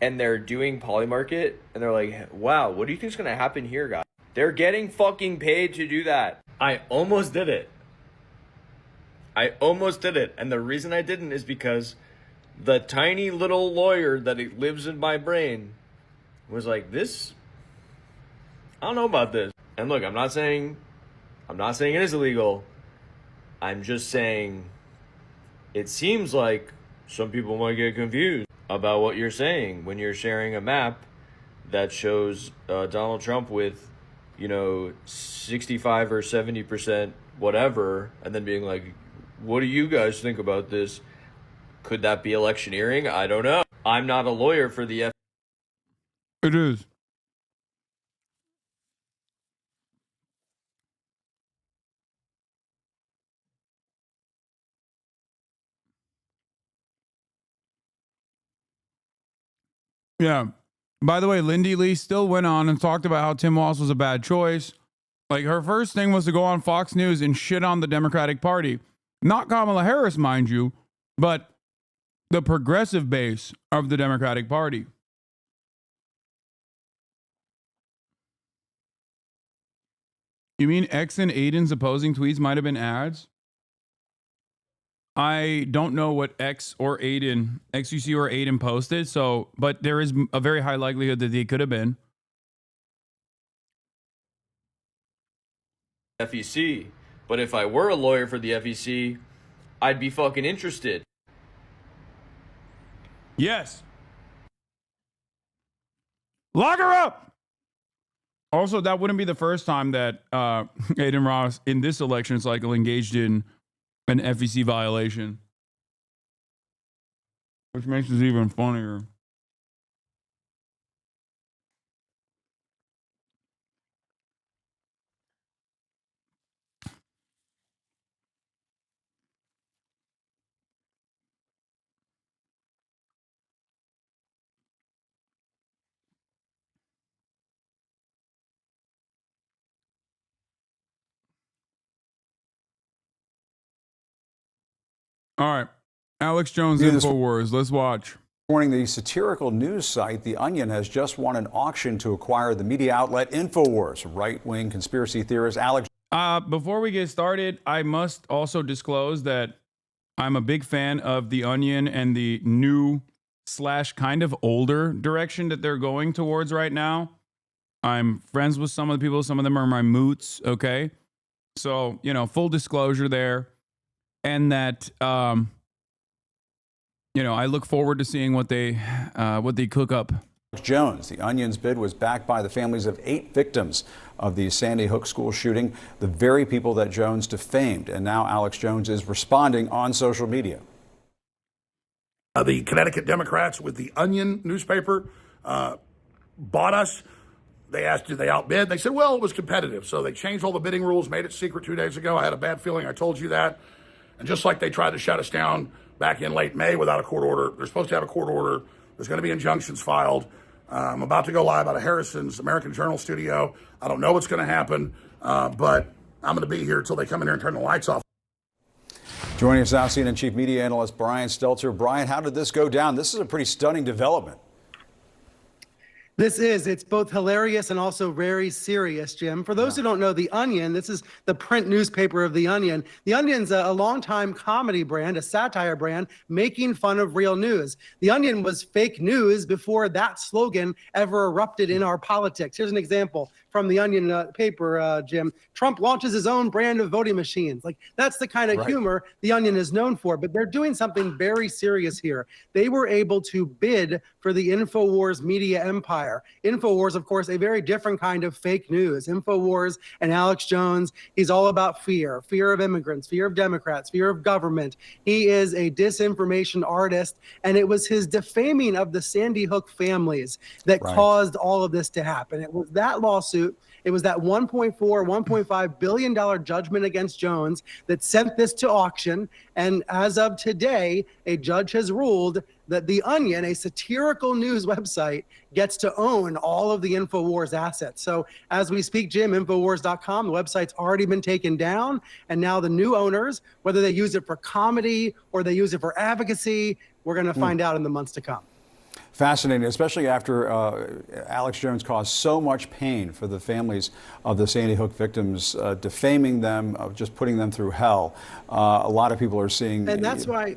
and they're doing Polymarket and they're like, wow, what do you think's gonna happen here, guys? They're getting fucking paid to do that. I almost did it. And the reason I didn't is because the tiny little lawyer that lives in my brain was like, this, I don't know about this. And look, I'm not saying it is illegal. I'm just saying it seems like some people might get confused about what you're saying when you're sharing a map that shows Donald Trump with, 65 or 70% whatever, and then being like, what do you guys think about this? Could that be electioneering? I don't know. I'm not a lawyer for the It is. Yeah. By the way, Lindy Lee still went on and talked about how Tim Walz was a bad choice. Like, her first thing was to go on Fox News and shit on the Democratic Party. Not Kamala Harris, mind you, but the progressive base of the Democratic Party. You mean X and Aiden's opposing tweets might have been ads? I don't know what XUC or Aiden posted, but there is a very high likelihood that they could have been. FEC. But if I were a lawyer for the FEC, I'd be fucking interested. Yes. Lock her up. Also, that wouldn't be the first time that Aiden Ross in this election cycle engaged in an FEC violation, which makes it even funnier. All right. Alex Jones, Infowars. Let's watch. Morning, the satirical news site The Onion has just won an auction to acquire the media outlet Infowars. Right-wing conspiracy theorist Alex. Before we get started, I must also disclose that I'm a big fan of The Onion and the new / kind of older direction that they're going towards right now. I'm friends with some of the people. Some of them are my moots. Okay. So, full disclosure there. And that, I look forward to seeing what they cook up. Jones, The Onion's bid was backed by the families of 8 victims of the Sandy Hook school shooting, the very people that Jones defamed. And now Alex Jones is responding on social media. The Connecticut Democrats with The Onion newspaper bought us. They asked, did they outbid? They said, well, it was competitive. So they changed all the bidding rules, made it secret 2 days ago. I had a bad feeling. I told you that. And just like they tried to shut us down back in late May without a court order, they're supposed to have a court order. There's going to be injunctions filed. I'm about to go live out of Harrison's American Journal studio. I don't know what's going to happen, but I'm going to be here until they come in here and turn the lights off. Joining us now, CNN Chief Media Analyst Brian Stelter. Brian, how did this go down? This is a pretty stunning development. It's both hilarious and also very serious, Jim. For those who don't know The Onion, this is the print newspaper of The Onion. The Onion's a longtime comedy brand, a satire brand, making fun of real news. The Onion was fake news before that slogan ever erupted in our politics. Here's an example from the Onion paper, Jim. Trump launches his own brand of voting machines. Like, that's the kind of humor the Onion is known for. But they're doing something very serious here. They were able to bid for the Infowars media empire. Infowars, of course, a very different kind of fake news. Infowars and Alex Jones, he's all about fear of immigrants, fear of Democrats, fear of government. He is a disinformation artist, and it was his defaming of the Sandy Hook families that caused all of this to happen. It was that lawsuit. It was that $1.5 billion judgment against Jones that sent this to auction. And as of today, a judge has ruled that The Onion, a satirical news website, gets to own all of the Infowars assets. So as we speak, Jim, Infowars.com, the website's already been taken down. And now the new owners, whether they use it for comedy or they use it for advocacy, we're going to find out in the months to come. Fascinating, especially after Alex Jones caused so much pain for the families of the Sandy Hook victims, defaming them, just putting them through hell. A lot of people are seeing, and that's why,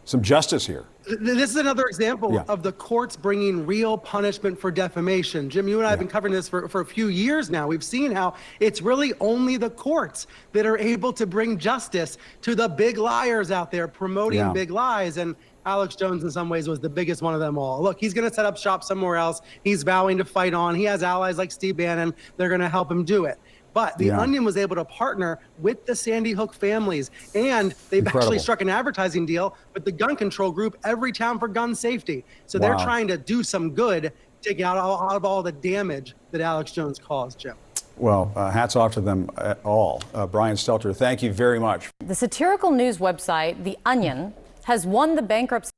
some justice here. This is another example of the courts bringing real punishment for defamation. Jim, you and I have been covering this for a few years now. We've seen how it's really only the courts that are able to bring justice to the big liars out there promoting big lies. And Alex Jones, in some ways, was the biggest one of them all. Look, he's going to set up shop somewhere else. He's vowing to fight on. He has allies like Steve Bannon. They're going to help him do it. But the Onion was able to partner with the Sandy Hook families, and they've actually struck an advertising deal with the gun control group, Every Town for Gun Safety. So they're trying to do some good, taking out of all the damage that Alex Jones caused, Jim. Well, hats off to them all. Brian Stelter, thank you very much. The satirical news website, The Onion, has won the bankruptcy.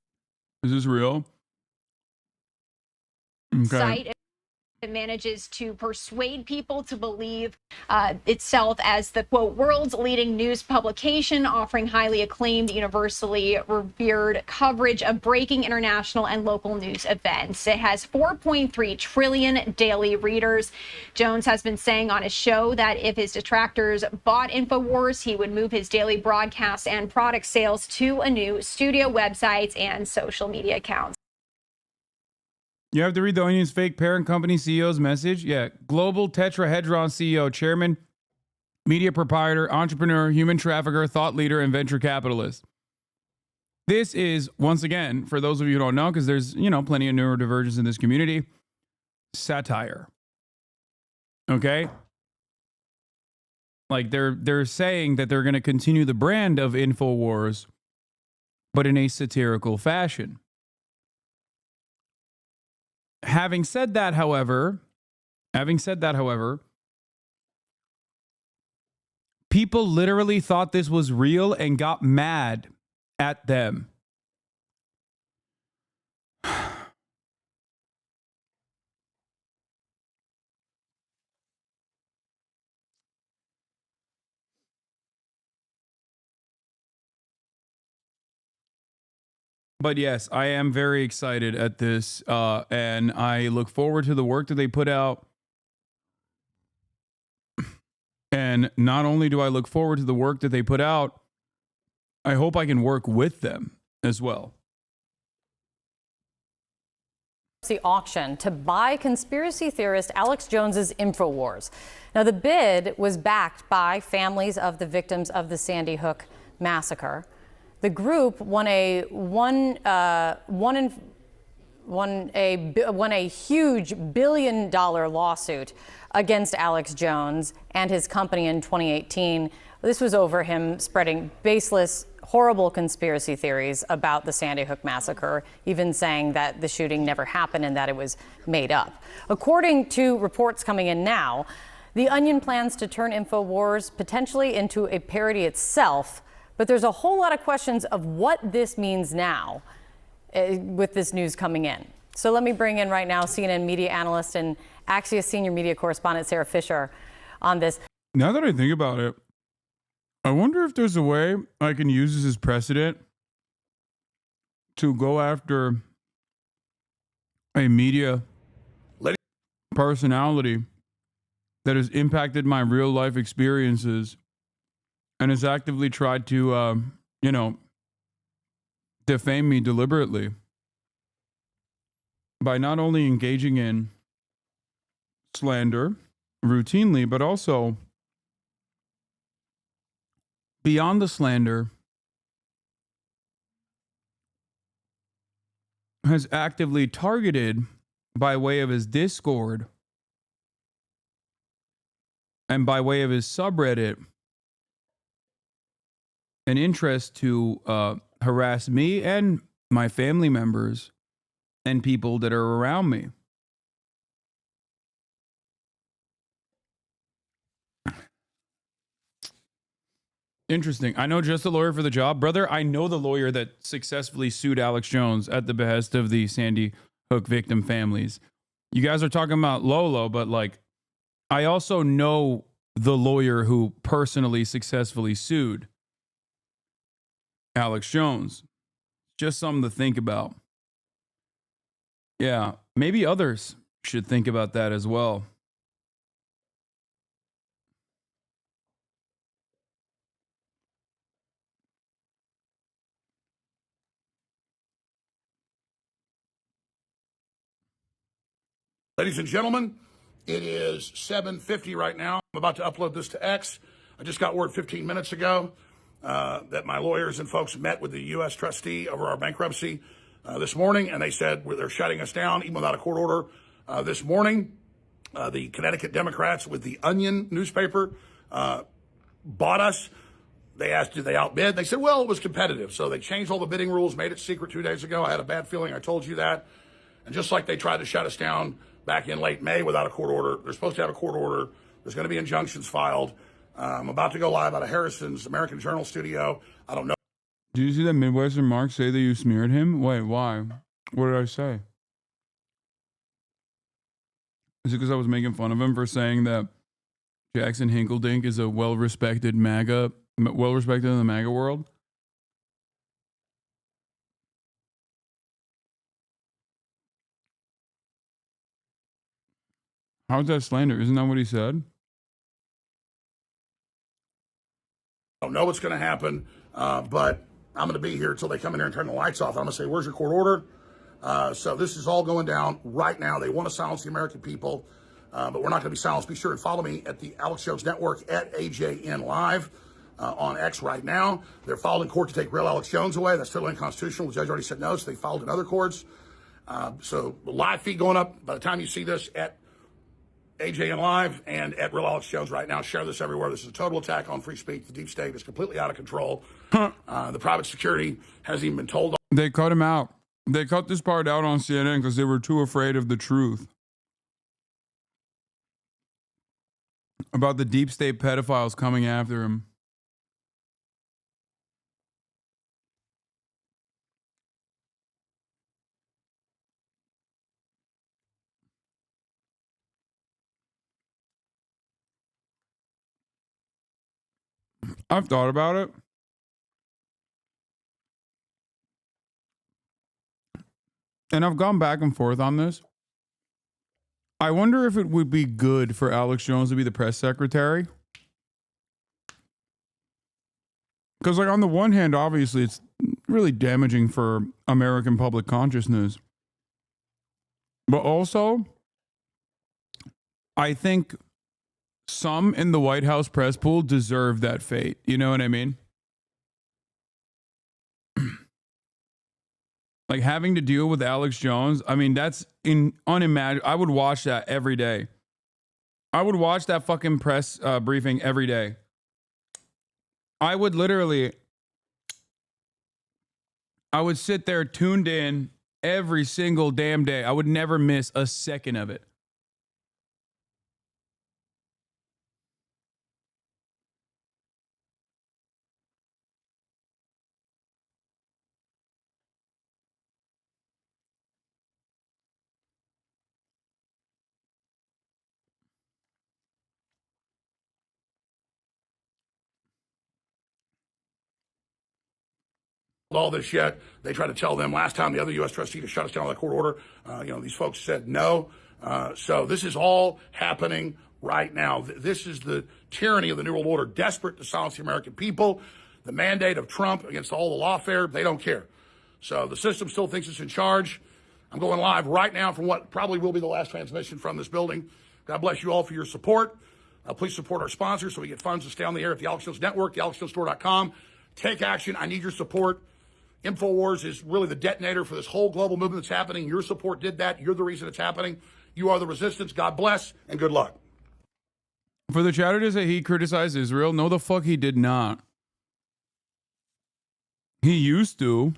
Is this real? Site it manages to persuade people to believe itself as the, quote, world's leading news publication, offering highly acclaimed, universally revered coverage of breaking international and local news events. It has 4.3 trillion daily readers. Jones has been saying on his show that if his detractors bought Infowars, he would move his daily broadcasts and product sales to a new studio, websites, and social media accounts. You have to read the Onion's fake parent company CEO's message. Yeah. Global Tetrahedron CEO, chairman, media proprietor, entrepreneur, human trafficker, thought leader, and venture capitalist. This is, once again, for those of you who don't know, because there's, plenty of neurodivergence in this community, satire. Okay? Like they're saying that they're going to continue the brand of Infowars, but in a satirical fashion. Having said that, however, people literally thought this was real and got mad at them. But yes, I am very excited at this, and I look forward to the work that they put out. And not only do I look forward to the work that they put out, I hope I can work with them as well. The auction to buy conspiracy theorist Alex Jones's Infowars. Now, the bid was backed by families of the victims of the Sandy Hook massacre. The group won a huge $1 billion lawsuit against Alex Jones and his company in 2018. This was over him spreading baseless, horrible conspiracy theories about the Sandy Hook massacre, even saying that the shooting never happened and that it was made up. According to reports coming in now, The Onion plans to turn Infowars potentially into a parody itself. But there's a whole lot of questions of what this means now with this news coming in. So let me bring in right now CNN media analyst and Axios senior media correspondent Sarah Fisher on this. Now that I think about it, I wonder if there's a way I can use this as precedent to go after a media personality that has impacted my real life experiences and has actively tried to, defame me deliberately by not only engaging in slander, routinely, but also beyond the slander, has actively targeted by way of his Discord and by way of his subreddit an interest to harass me and my family members and people that are around me. Interesting. I know just the lawyer for the job. Brother, I know the lawyer that successfully sued Alex Jones at the behest of the Sandy Hook victim families. You guys are talking about Lolo, but like, I also know the lawyer who personally successfully sued Alex Jones. Just something to think about. Yeah, maybe others should think about that as well. Ladies and gentlemen, it is 7:50 right now. I'm about to upload this to X. I just got word 15 minutes ago that my lawyers and folks met with the U.S. trustee over our bankruptcy this morning, and they said they're shutting us down even without a court order this morning. The Connecticut Democrats with the Onion newspaper bought us. They asked, did they outbid? They said, well, it was competitive. So they changed all the bidding rules, made it secret 2 days ago. I had a bad feeling. I told you that. And just like they tried to shut us down back in late May without a court order, they're supposed to have a court order. There's going to be injunctions filed. I'm about to go live out of Harrison's American Journal studio. I don't know. Did you see that Midwestern Mark say that you smeared him? Wait, why? What did I say? Is it because I was making fun of him for saying that Jackson Hinkledink is a well-respected MAGA, well-respected in the MAGA world? How's that slander? Isn't that what he said? I don't know what's going to happen, but I'm going to be here until they come in here and turn the lights off. I'm going to say, where's your court order? So this is all going down right now. They want to silence the American people, but we're not going to be silenced. Be sure and follow me at the Alex Jones Network at AJN Live on X right now. They're filed in court to take real Alex Jones away. That's totally unconstitutional. The judge already said no, so they filed in other courts. So the live feed going up by the time you see this at AJN Live and at Real Alex Jones right now. Share this everywhere. This is a total attack on free speech. The deep state is completely out of control. The private security hasn't even been told. They cut him out. They cut this part out on CNN because they were too afraid of the truth about the deep state pedophiles coming after him. I've thought about it. And I've gone back and forth on this. I wonder if it would be good for Alex Jones to be the press secretary. Because, like, on the one hand, obviously, it's really damaging for American public consciousness. But also, I think some in the White House press pool deserve that fate. You know what I mean? Like, having to deal with Alex Jones, I mean, that's unimaginable. I would watch that every day. I would watch that fucking press briefing every day. I would sit there tuned in every single damn day. I would never miss a second of it. All this yet. They tried to tell them last time the other U.S. trustee to shut us down on the court order. These folks said no. So this is all happening right now. This is the tyranny of the New World Order, desperate to silence the American people. The mandate of Trump against all the lawfare, they don't care. So the system still thinks it's in charge. I'm going live right now from what probably will be the last transmission from this building. God bless you all for your support. Please support our sponsors so we get funds to stay on the air at the Alex Jones Network, thealexjonestore.com. Take action. I need your support. Infowars is really the detonator for this whole global movement that's happening. Your support did that. You're the reason it's happening. You are the resistance. God bless and good luck. For the chatter to say he criticized Israel, no, the fuck he did not. He used to.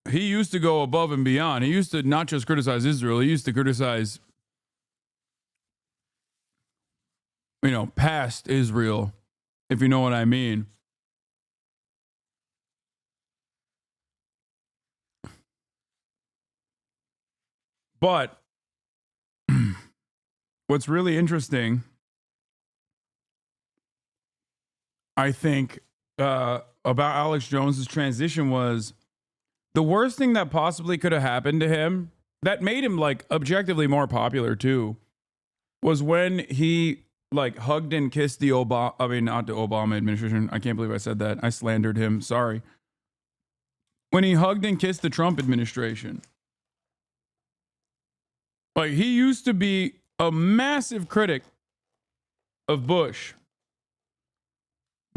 He used to go above and beyond. He used to not just criticize Israel. He used to criticize, past Israel, if you know what I mean. But what's really interesting, I think, about Alex Jones's transition was the worst thing that possibly could have happened to him, that made him objectively more popular too, was when he hugged and kissed the not the Obama administration. I can't believe I said that. I slandered him. Sorry. When he hugged and kissed the Trump administration. He used to be a massive critic of Bush.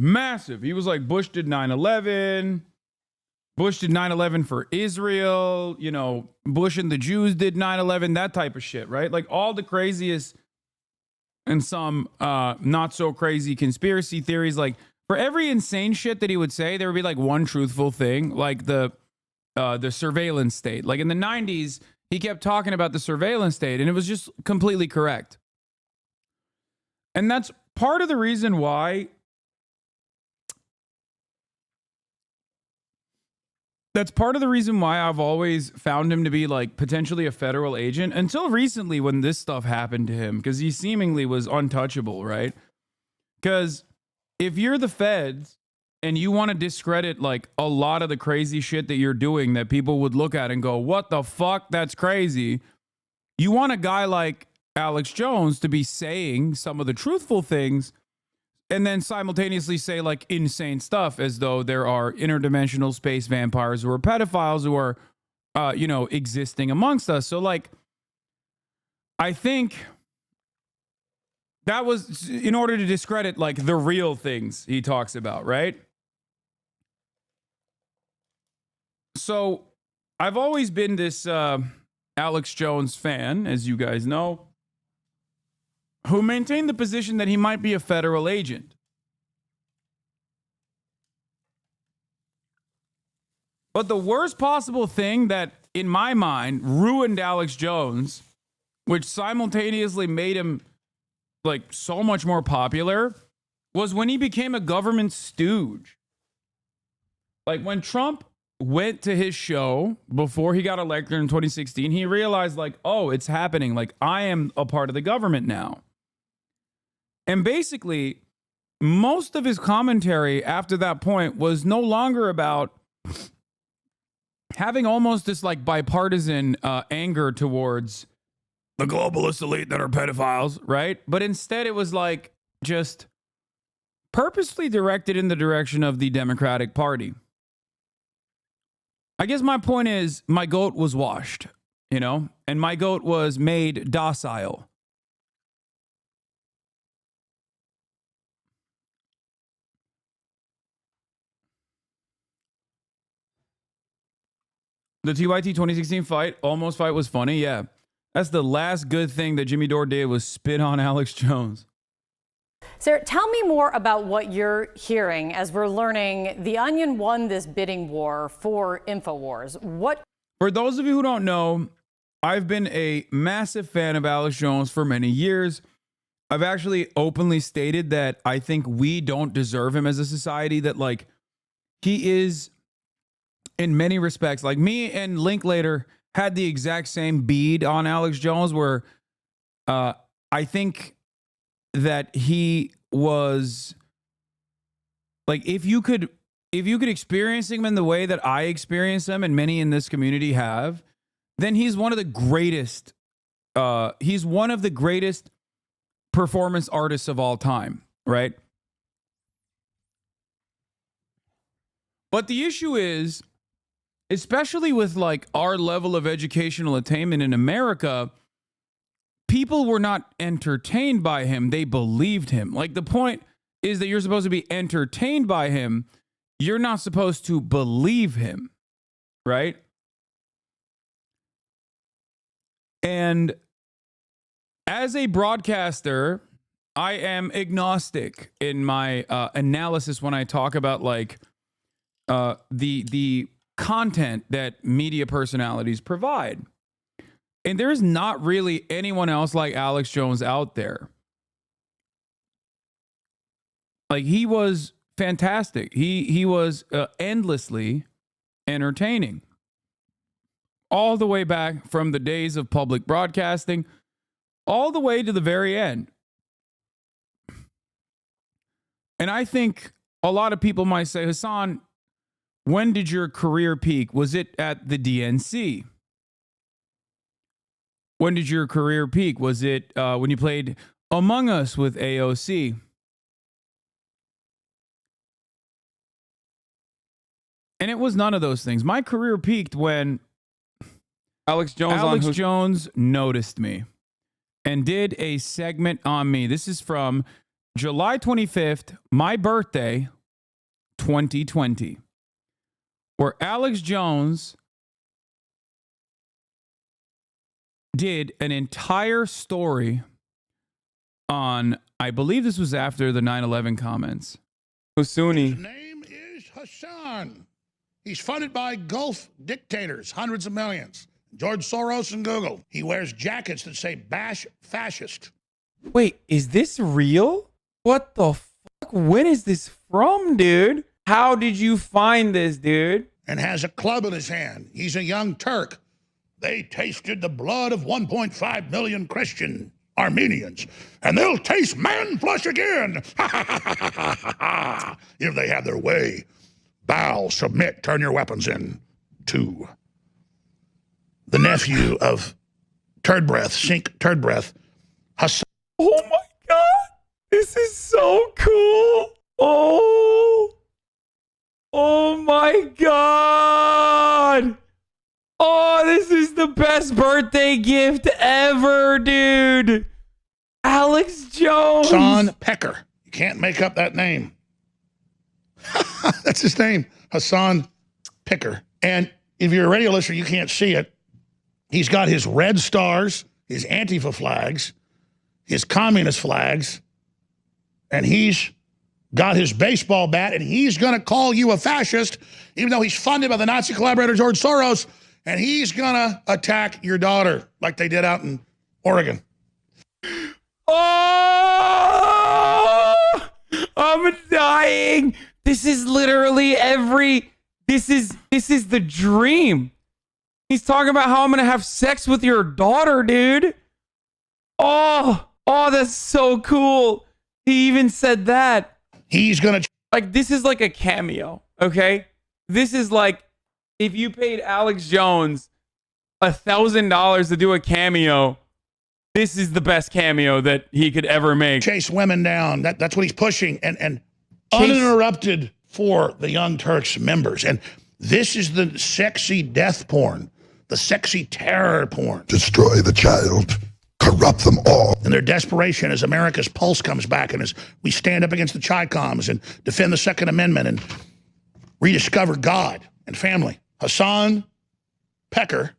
Massive. He was like, Bush did 9/11. Bush did 9/11 for Israel. Bush and the Jews did 9/11, that type of shit, right? All the craziest and some not so crazy conspiracy theories. For every insane shit that he would say, there would be one truthful thing, the surveillance state. In the 90s, he kept talking about the surveillance state, and it was just completely correct. And that's part of the reason why I've always found him to be potentially a federal agent until recently when this stuff happened to him, because he seemingly was untouchable, right? Because if you're the feds and you want to discredit a lot of the crazy shit that you're doing that people would look at and go, what the fuck? That's crazy. You want a guy like Alex Jones to be saying some of the truthful things and then simultaneously say insane stuff as though there are interdimensional space vampires who are pedophiles who are, existing amongst us. So I think that was in order to discredit the real things he talks about, right? So I've always been this Alex Jones fan, as you guys know, who maintained the position that he might be a federal agent. But the worst possible thing that, in my mind, ruined Alex Jones, which simultaneously made him so much more popular, was when he became a government stooge. When Trump went to his show before he got elected in 2016, he realized oh, it's happening. I am a part of the government now. And basically, most of his commentary after that point was no longer about having almost this bipartisan anger towards the globalist elite that are pedophiles, right? But instead it was just purposely directed in the direction of the Democratic Party. I guess my point is my goat was washed, and my goat was made docile. The TYT 2016 almost fight was funny. Yeah. That's the last good thing that Jimmy Dore did was spit on Alex Jones. Sarah, tell me more about what you're hearing as we're learning The Onion won this bidding war for Infowars. For those of you who don't know, I've been a massive fan of Alex Jones for many years. I've actually openly stated that I think we don't deserve him as a society, that he is in many respects, me and Linklater had the exact same bead on Alex Jones, where I think that he was if you could experience him in the way that I experience him and many in this community have, then he's one of the greatest. He's one of the greatest performance artists of all time, right? But the issue is, especially with our level of educational attainment in America, people were not entertained by him. They believed him. Like, the point is that you're supposed to be entertained by him. You're not supposed to believe him, right? And as a broadcaster, I am agnostic in my analysis when I talk about like the content that media personalities provide. And there's not really anyone else like Alex Jones out there. Like, he was fantastic. He was endlessly entertaining. All the way back from the days of public broadcasting, all the way to the very end. And I think a lot of people might say, Hasan, when did your career peak? Was it at the DNC? When did your career peak? Was it when you played Among Us with AOC? And it was none of those things. My career peaked when Alex Jones noticed me and did a segment on me. This is from July 25th, my birthday, 2020, where Alex Jones did an entire story on, I believe this was after the 9/11 comments. Husuni. His name is Hasan. He's funded by Gulf dictators, hundreds of millions. George Soros and Google. He wears jackets that say bash fascist. Wait, is this real? What the fuck? When is this from, dude? How did you find this, dude? And has a club in his hand. He's a young Turk. They tasted the blood of 1.5 million Christian Armenians, and they'll taste man flesh again. If they have their way. Bow, submit, turn your weapons in. 2. The nephew of Turd Breath, Sink Turd Breath, Hasan. Oh my God. This is so cool. Oh my God. Oh, this is the best birthday gift ever, dude. Alex Jones. Hasan Pecker. You can't make up that name. That's his name, Hasan Pecker. And if you're a radio listener, you can't see it. He's got his red stars, his Antifa flags, his communist flags, and he's got his baseball bat, and he's going to call you a fascist, even though he's funded by the Nazi collaborator George Soros, and he's going to attack your daughter like they did out in Oregon. Oh, I'm dying. This is literally this is the dream. He's talking about how I'm going to have sex with your daughter, dude. Oh, that's so cool. He even said that. He's going to... Like, this is like a cameo, okay? This is like if you paid Alex Jones $1,000 to do a cameo, this is the best cameo that he could ever make. Chase women down. That's what he's pushing. And uninterrupted for the Young Turks members. And this is the sexy death porn. The sexy terror porn. Destroy the child. Corrupt them all. And their desperation as America's pulse comes back and as we stand up against the Chi-Coms and defend the Second Amendment and rediscover God and family. Hasan Pecker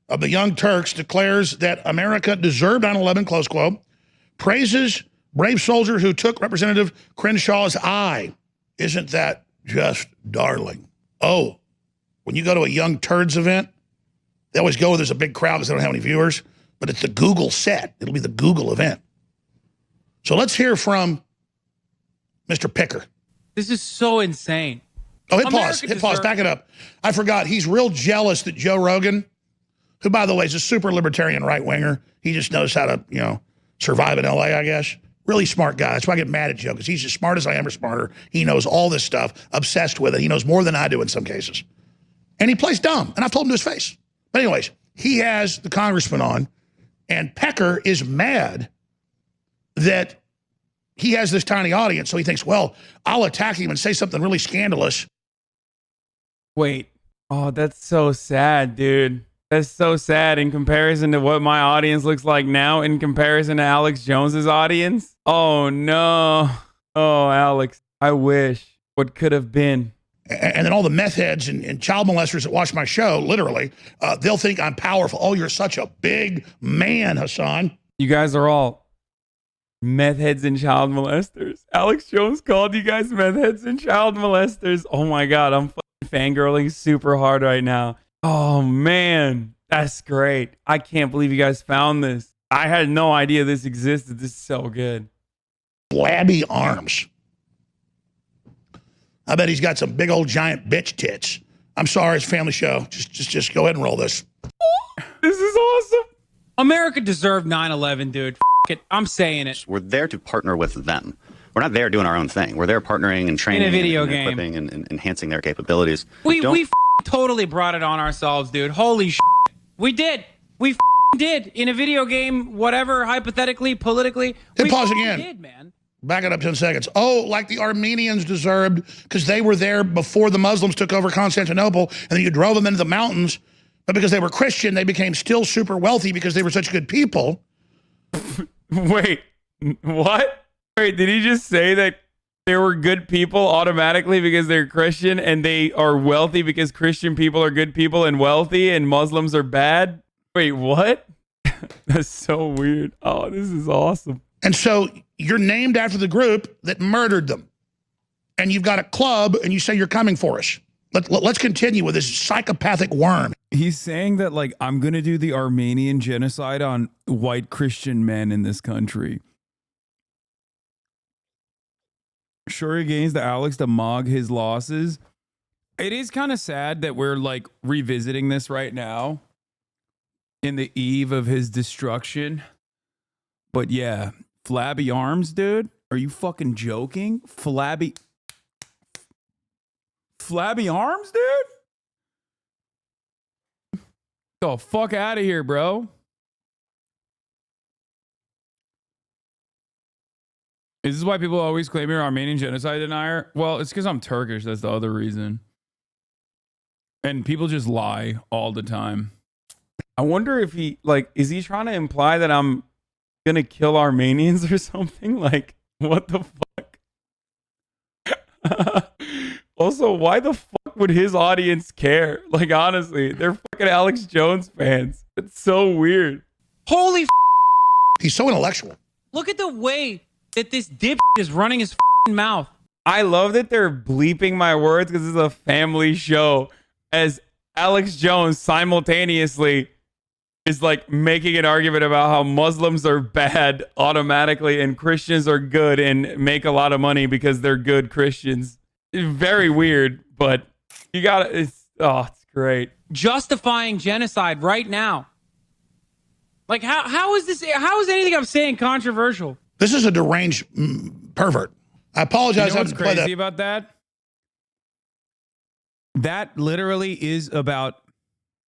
of the Young Turks declares that America deserved 9/11, close quote, praises brave soldier who took Representative Crenshaw's eye. Isn't that just darling? Oh, when you go to a Young Turds event, they always go where there's a big crowd because they don't have any viewers, but it's the Google set. It'll be the Google event. So let's hear from Mr. Pecker. This is so insane. Oh, hit pause, back it up. I forgot, he's real jealous that Joe Rogan, who, by the way, is a super libertarian right-winger, he just knows how to, survive in LA, I guess. Really smart guy. That's why I get mad at Joe, because he's as smart as I am or smarter. He knows all this stuff, obsessed with it. He knows more than I do in some cases. And he plays dumb, and I've told him to his face. But anyways, he has the congressman on, and Pecker is mad that he has this tiny audience, so he thinks, well, I'll attack him and say something really scandalous. Wait. Oh, that's so sad, dude. That's so sad in comparison to what my audience looks like now in comparison to Alex Jones's audience. Oh no. Oh, Alex, I wish what could have been. And then all the meth heads and child molesters that watch my show, literally, they'll think I'm powerful. Oh, you're such a big man, Hasan. You guys are all meth heads and child molesters. Alex Jones called you guys meth heads and child molesters. Oh my God, I'm fucking fangirling super hard right now. Oh man, that's great. I can't believe you guys found this. I had no idea this existed. This is so good. Flabby arms. I bet he's got some big old giant bitch tits. I'm sorry, it's a family show. Just go ahead and roll this. This is awesome. America deserved 9/11, dude. F it. I'm saying it. We're there to partner with them. We're not there doing our own thing. We're there partnering and training In a video and game. equipping and enhancing their capabilities. We totally brought it on ourselves, dude. Holy shit. We did. We did. In a video game, whatever, hypothetically, politically. Then We pause again. did, man. Back it up 10 seconds. Oh, like the Armenians deserved, because they were there before the Muslims took over Constantinople, and then you drove them into the mountains. But because they were Christian, they became still super wealthy because they were such good people. Wait, what? Wait, did he just say that they were good people automatically because they're Christian and they are wealthy because Christian people are good people and wealthy and Muslims are bad? Wait, what? That's so weird. Oh, this is awesome. And so you're named after the group that murdered them. And you've got a club and you say you're coming for us. Let's continue with this psychopathic worm. He's saying that, like, I'm going to do the Armenian genocide on white Christian men in this country. Sure, he gains the Alex to mog his losses. It is kind of sad that we're, like, revisiting this right now in the eve of his destruction. But yeah, flabby arms, dude. Are you fucking joking? Flabby arms, dude? The fuck out of here, bro. Is this why people always claim you're Armenian genocide denier? Well, it's because I'm Turkish. That's the other reason. And people just lie all the time. I wonder if he, like, is he trying to imply that I'm gonna kill Armenians or something? Like, what the fuck? Also, why the fuck would his audience care? Like, honestly, they're fucking Alex Jones fans. It's so weird. Holy He's so intellectual. Look at the way that this dip is running his mouth. I love that they're bleeping my words because this is a family show, as Alex Jones simultaneously is like making an argument about how Muslims are bad automatically and Christians are good and make a lot of money because they're good Christians. It's very weird, but you gotta, it's great. Justifying genocide right now. Like, how is this, how is anything I'm saying controversial? This is a deranged pervert. I apologize. You know what's crazy about that? That literally is about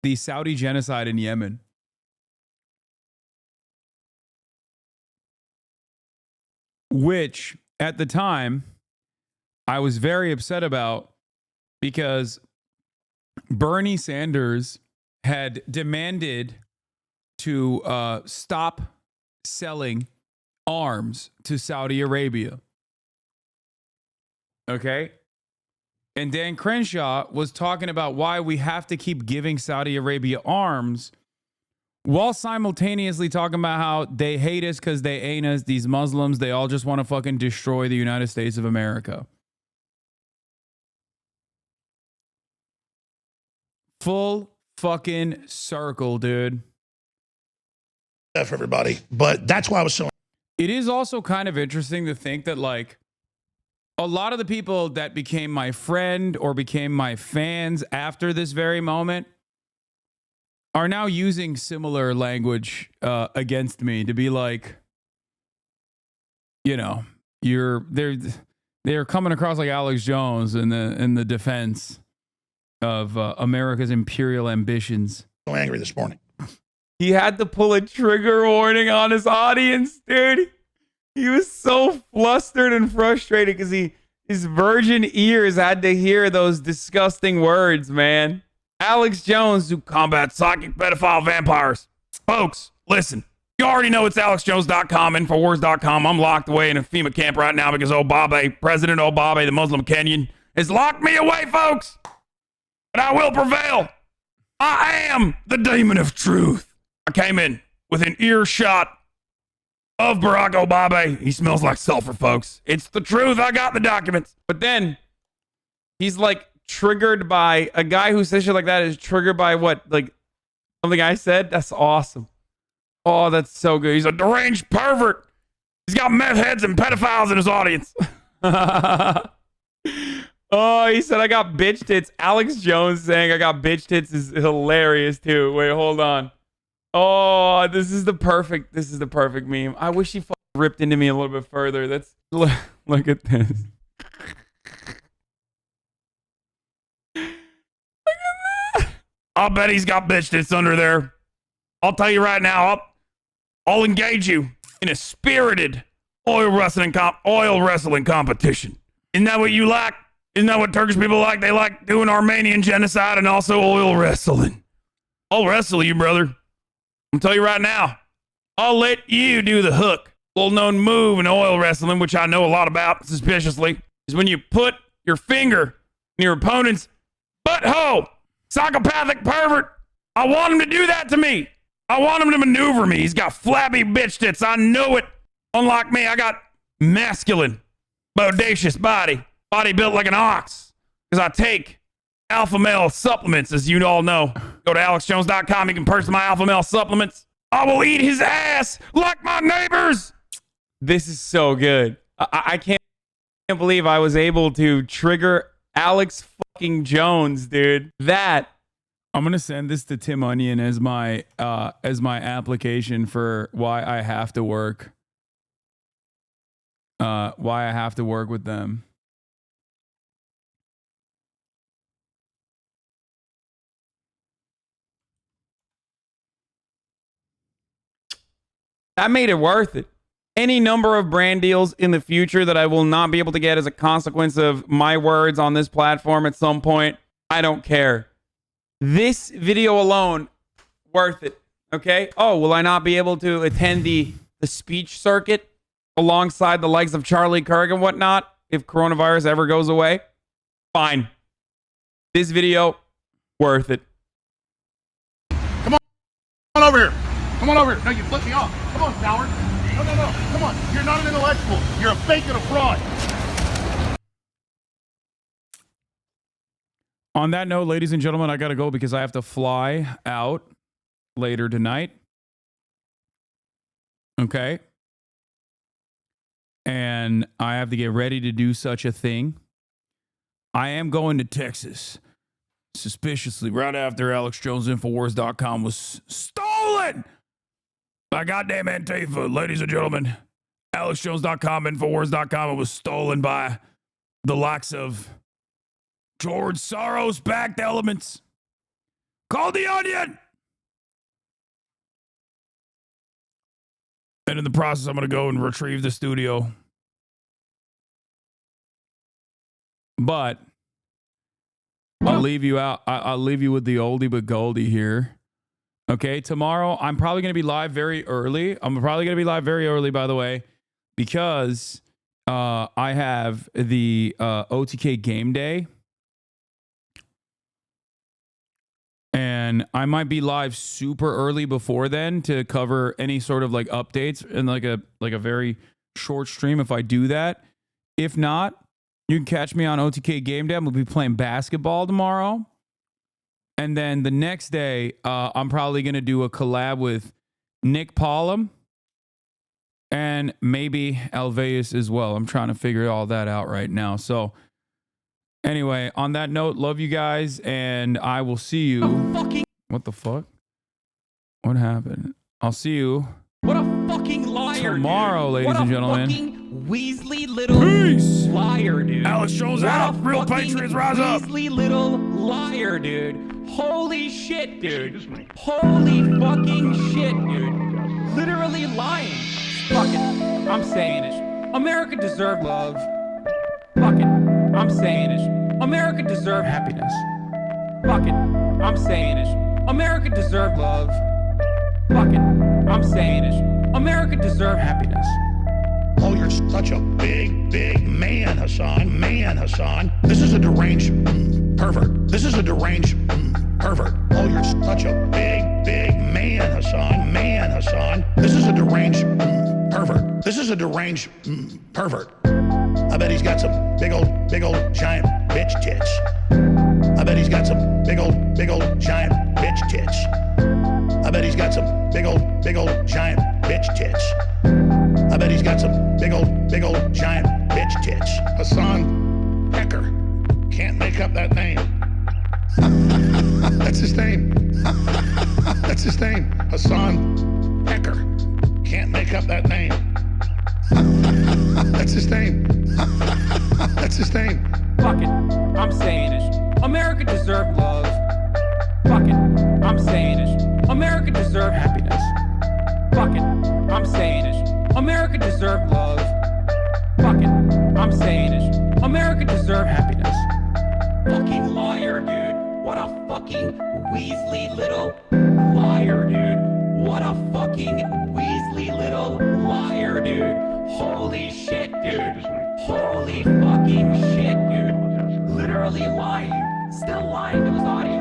the Saudi genocide in Yemen. Which, at the time, I was very upset about because Bernie Sanders had demanded to stop selling arms to Saudi Arabia. Okay? And Dan Crenshaw was talking about why we have to keep giving Saudi Arabia arms while simultaneously talking about how they hate us because they ain't us. These Muslims, they all just want to fucking destroy the United States of America. Full fucking circle, dude. For everybody, but that's why I was so. It is also kind of interesting to think that, like, a lot of the people that became my friend or became my fans after this very moment are now using similar language against me to be like, you know, they're coming across like Alex Jones in the defense of America's imperial ambitions. So angry this morning. He had to pull a trigger warning on his audience, dude. He was so flustered and frustrated because his virgin ears had to hear those disgusting words, man. Alex Jones who combats psychic pedophile vampires. Folks, listen. You already know it's AlexJones.com, Infowars.com. I'm locked away in a FEMA camp right now because President Obabe, the Muslim Kenyan, has locked me away, folks. But I will prevail. I am the demon of truth. I came in with an earshot of Barack Obama. He smells like sulfur, folks. It's the truth. I got the documents. But then he's like triggered by a guy who says shit like that is triggered by what? Like something I said? That's awesome. Oh, that's so good. He's a deranged pervert. He's got meth heads and pedophiles in his audience. Oh, he said I got bitch tits. Alex Jones saying I got bitch tits is hilarious too. Wait, hold on. Oh, this is the perfect meme. I wish he ripped into me a little bit further. Look at this. I'll bet he's got bitch tits under there. I'll tell you right now, I'll engage you in a spirited oil wrestling competition. Isn't that what you like? Isn't that what Turkish people like? They like doing Armenian genocide and also oil wrestling. I'll wrestle you, brother. I'll tell you right now, I'll let you do the hook. Little known move in oil wrestling, which I know a lot about suspiciously, is when you put your finger in your opponent's butthole. Psychopathic pervert. I want him to do that to me. I want him to maneuver me. He's got flabby bitch tits. I know it. Unlike me, I got masculine, bodacious body built like an ox. Because I take alpha male supplements, as you all know. Go to AlexJones.com. You can purchase my alpha male supplements. I will eat his ass like my neighbors. This is so good. I can't believe I was able to trigger Alex fucking Jones, dude. That. I'm gonna send this to Tim Onion as my application for why I have to work. Why I have to work with them. That made it worth it. Any number of brand deals in the future that I will not be able to get as a consequence of my words on this platform at some point, I don't care. This video alone, worth it. Okay? Oh, will I not be able to attend the speech circuit alongside the likes of Charlie Kirk and whatnot if coronavirus ever goes away? Fine. This video, worth it. Come on over here. Come on over here. No, you flipped me off. Come on, coward. No. Come on. You're not an intellectual. You're a fake and a fraud. On that note, ladies and gentlemen, I got to go because I have to fly out later tonight. Okay. And I have to get ready to do such a thing. I am going to Texas. Suspiciously, right after AlexJonesInfowars.com was stolen by goddamn Antifa. Ladies and gentlemen, AlexJones.com, Infowars.com, it was stolen by the likes of George Soros-backed elements. Call the Onion! And in the process, I'm going to go and retrieve the studio. But I'll leave you out. I'll leave you with the oldie but goldie here. Okay, tomorrow I'm probably going to be live very early. I'm probably going to be live very early, by the way, because I have the OTK game day. And I might be live super early before then to cover any sort of like updates and like a very short stream if I do that. If not, you can catch me on OTK Game Day. I'm going to be playing basketball tomorrow. And then the next day, I'm probably going to do a collab with Nick Pollum and maybe Alveus as well. I'm trying to figure all that out right now. So anyway, on that note, love you guys, and I will see you. What the fuck? What happened? I'll see you. What a fucking liar, tomorrow, dude. Ladies and gentlemen. Fucking Weasley little liar, dude. Alex Jones out. Real Patriots rise up. Weasley little liar, dude. Holy shit, dude. Holy fucking shit, dude. Literally lying. Fuck it. I'm saying it. America deserved love. Fuck it. I'm saying it. America deserved happiness. Fuck it. I'm saying it. America deserves love. Fuck it. I'm saying it. America deserves happiness. Oh, you're such a big, big man, Hasan. Man, Hasan. This is a deranged pervert. This is a deranged pervert. Oh, you're such a big, big man, Hasan. Man, Hasan. This is a deranged pervert. This is a deranged pervert. I bet he's got some big old, giant bitch tits. I bet he's got some big old, giant bitch tits. I bet he's got some big old, giant bitch tits. I bet he's got some big old, giant bitch tits. Hasan Pecker. Can't make up that name. That's his name. That's his name. Hasan Pecker. Can't make up that name. That's his name. That's his name. Fuck it. I'm saying it. America deserves love. Fuck it. I'm saying it. America deserves happiness. Fuck it. I'm saying it. America deserves love. Fuck it. I'm saying it. America deserves happiness. Fucking liar, dude. What a fucking Weasley little liar, dude. What a fucking Weasley little liar, dude. Holy shit, dude. Holy fucking shit, dude. Literally lying. Still lying to his audience.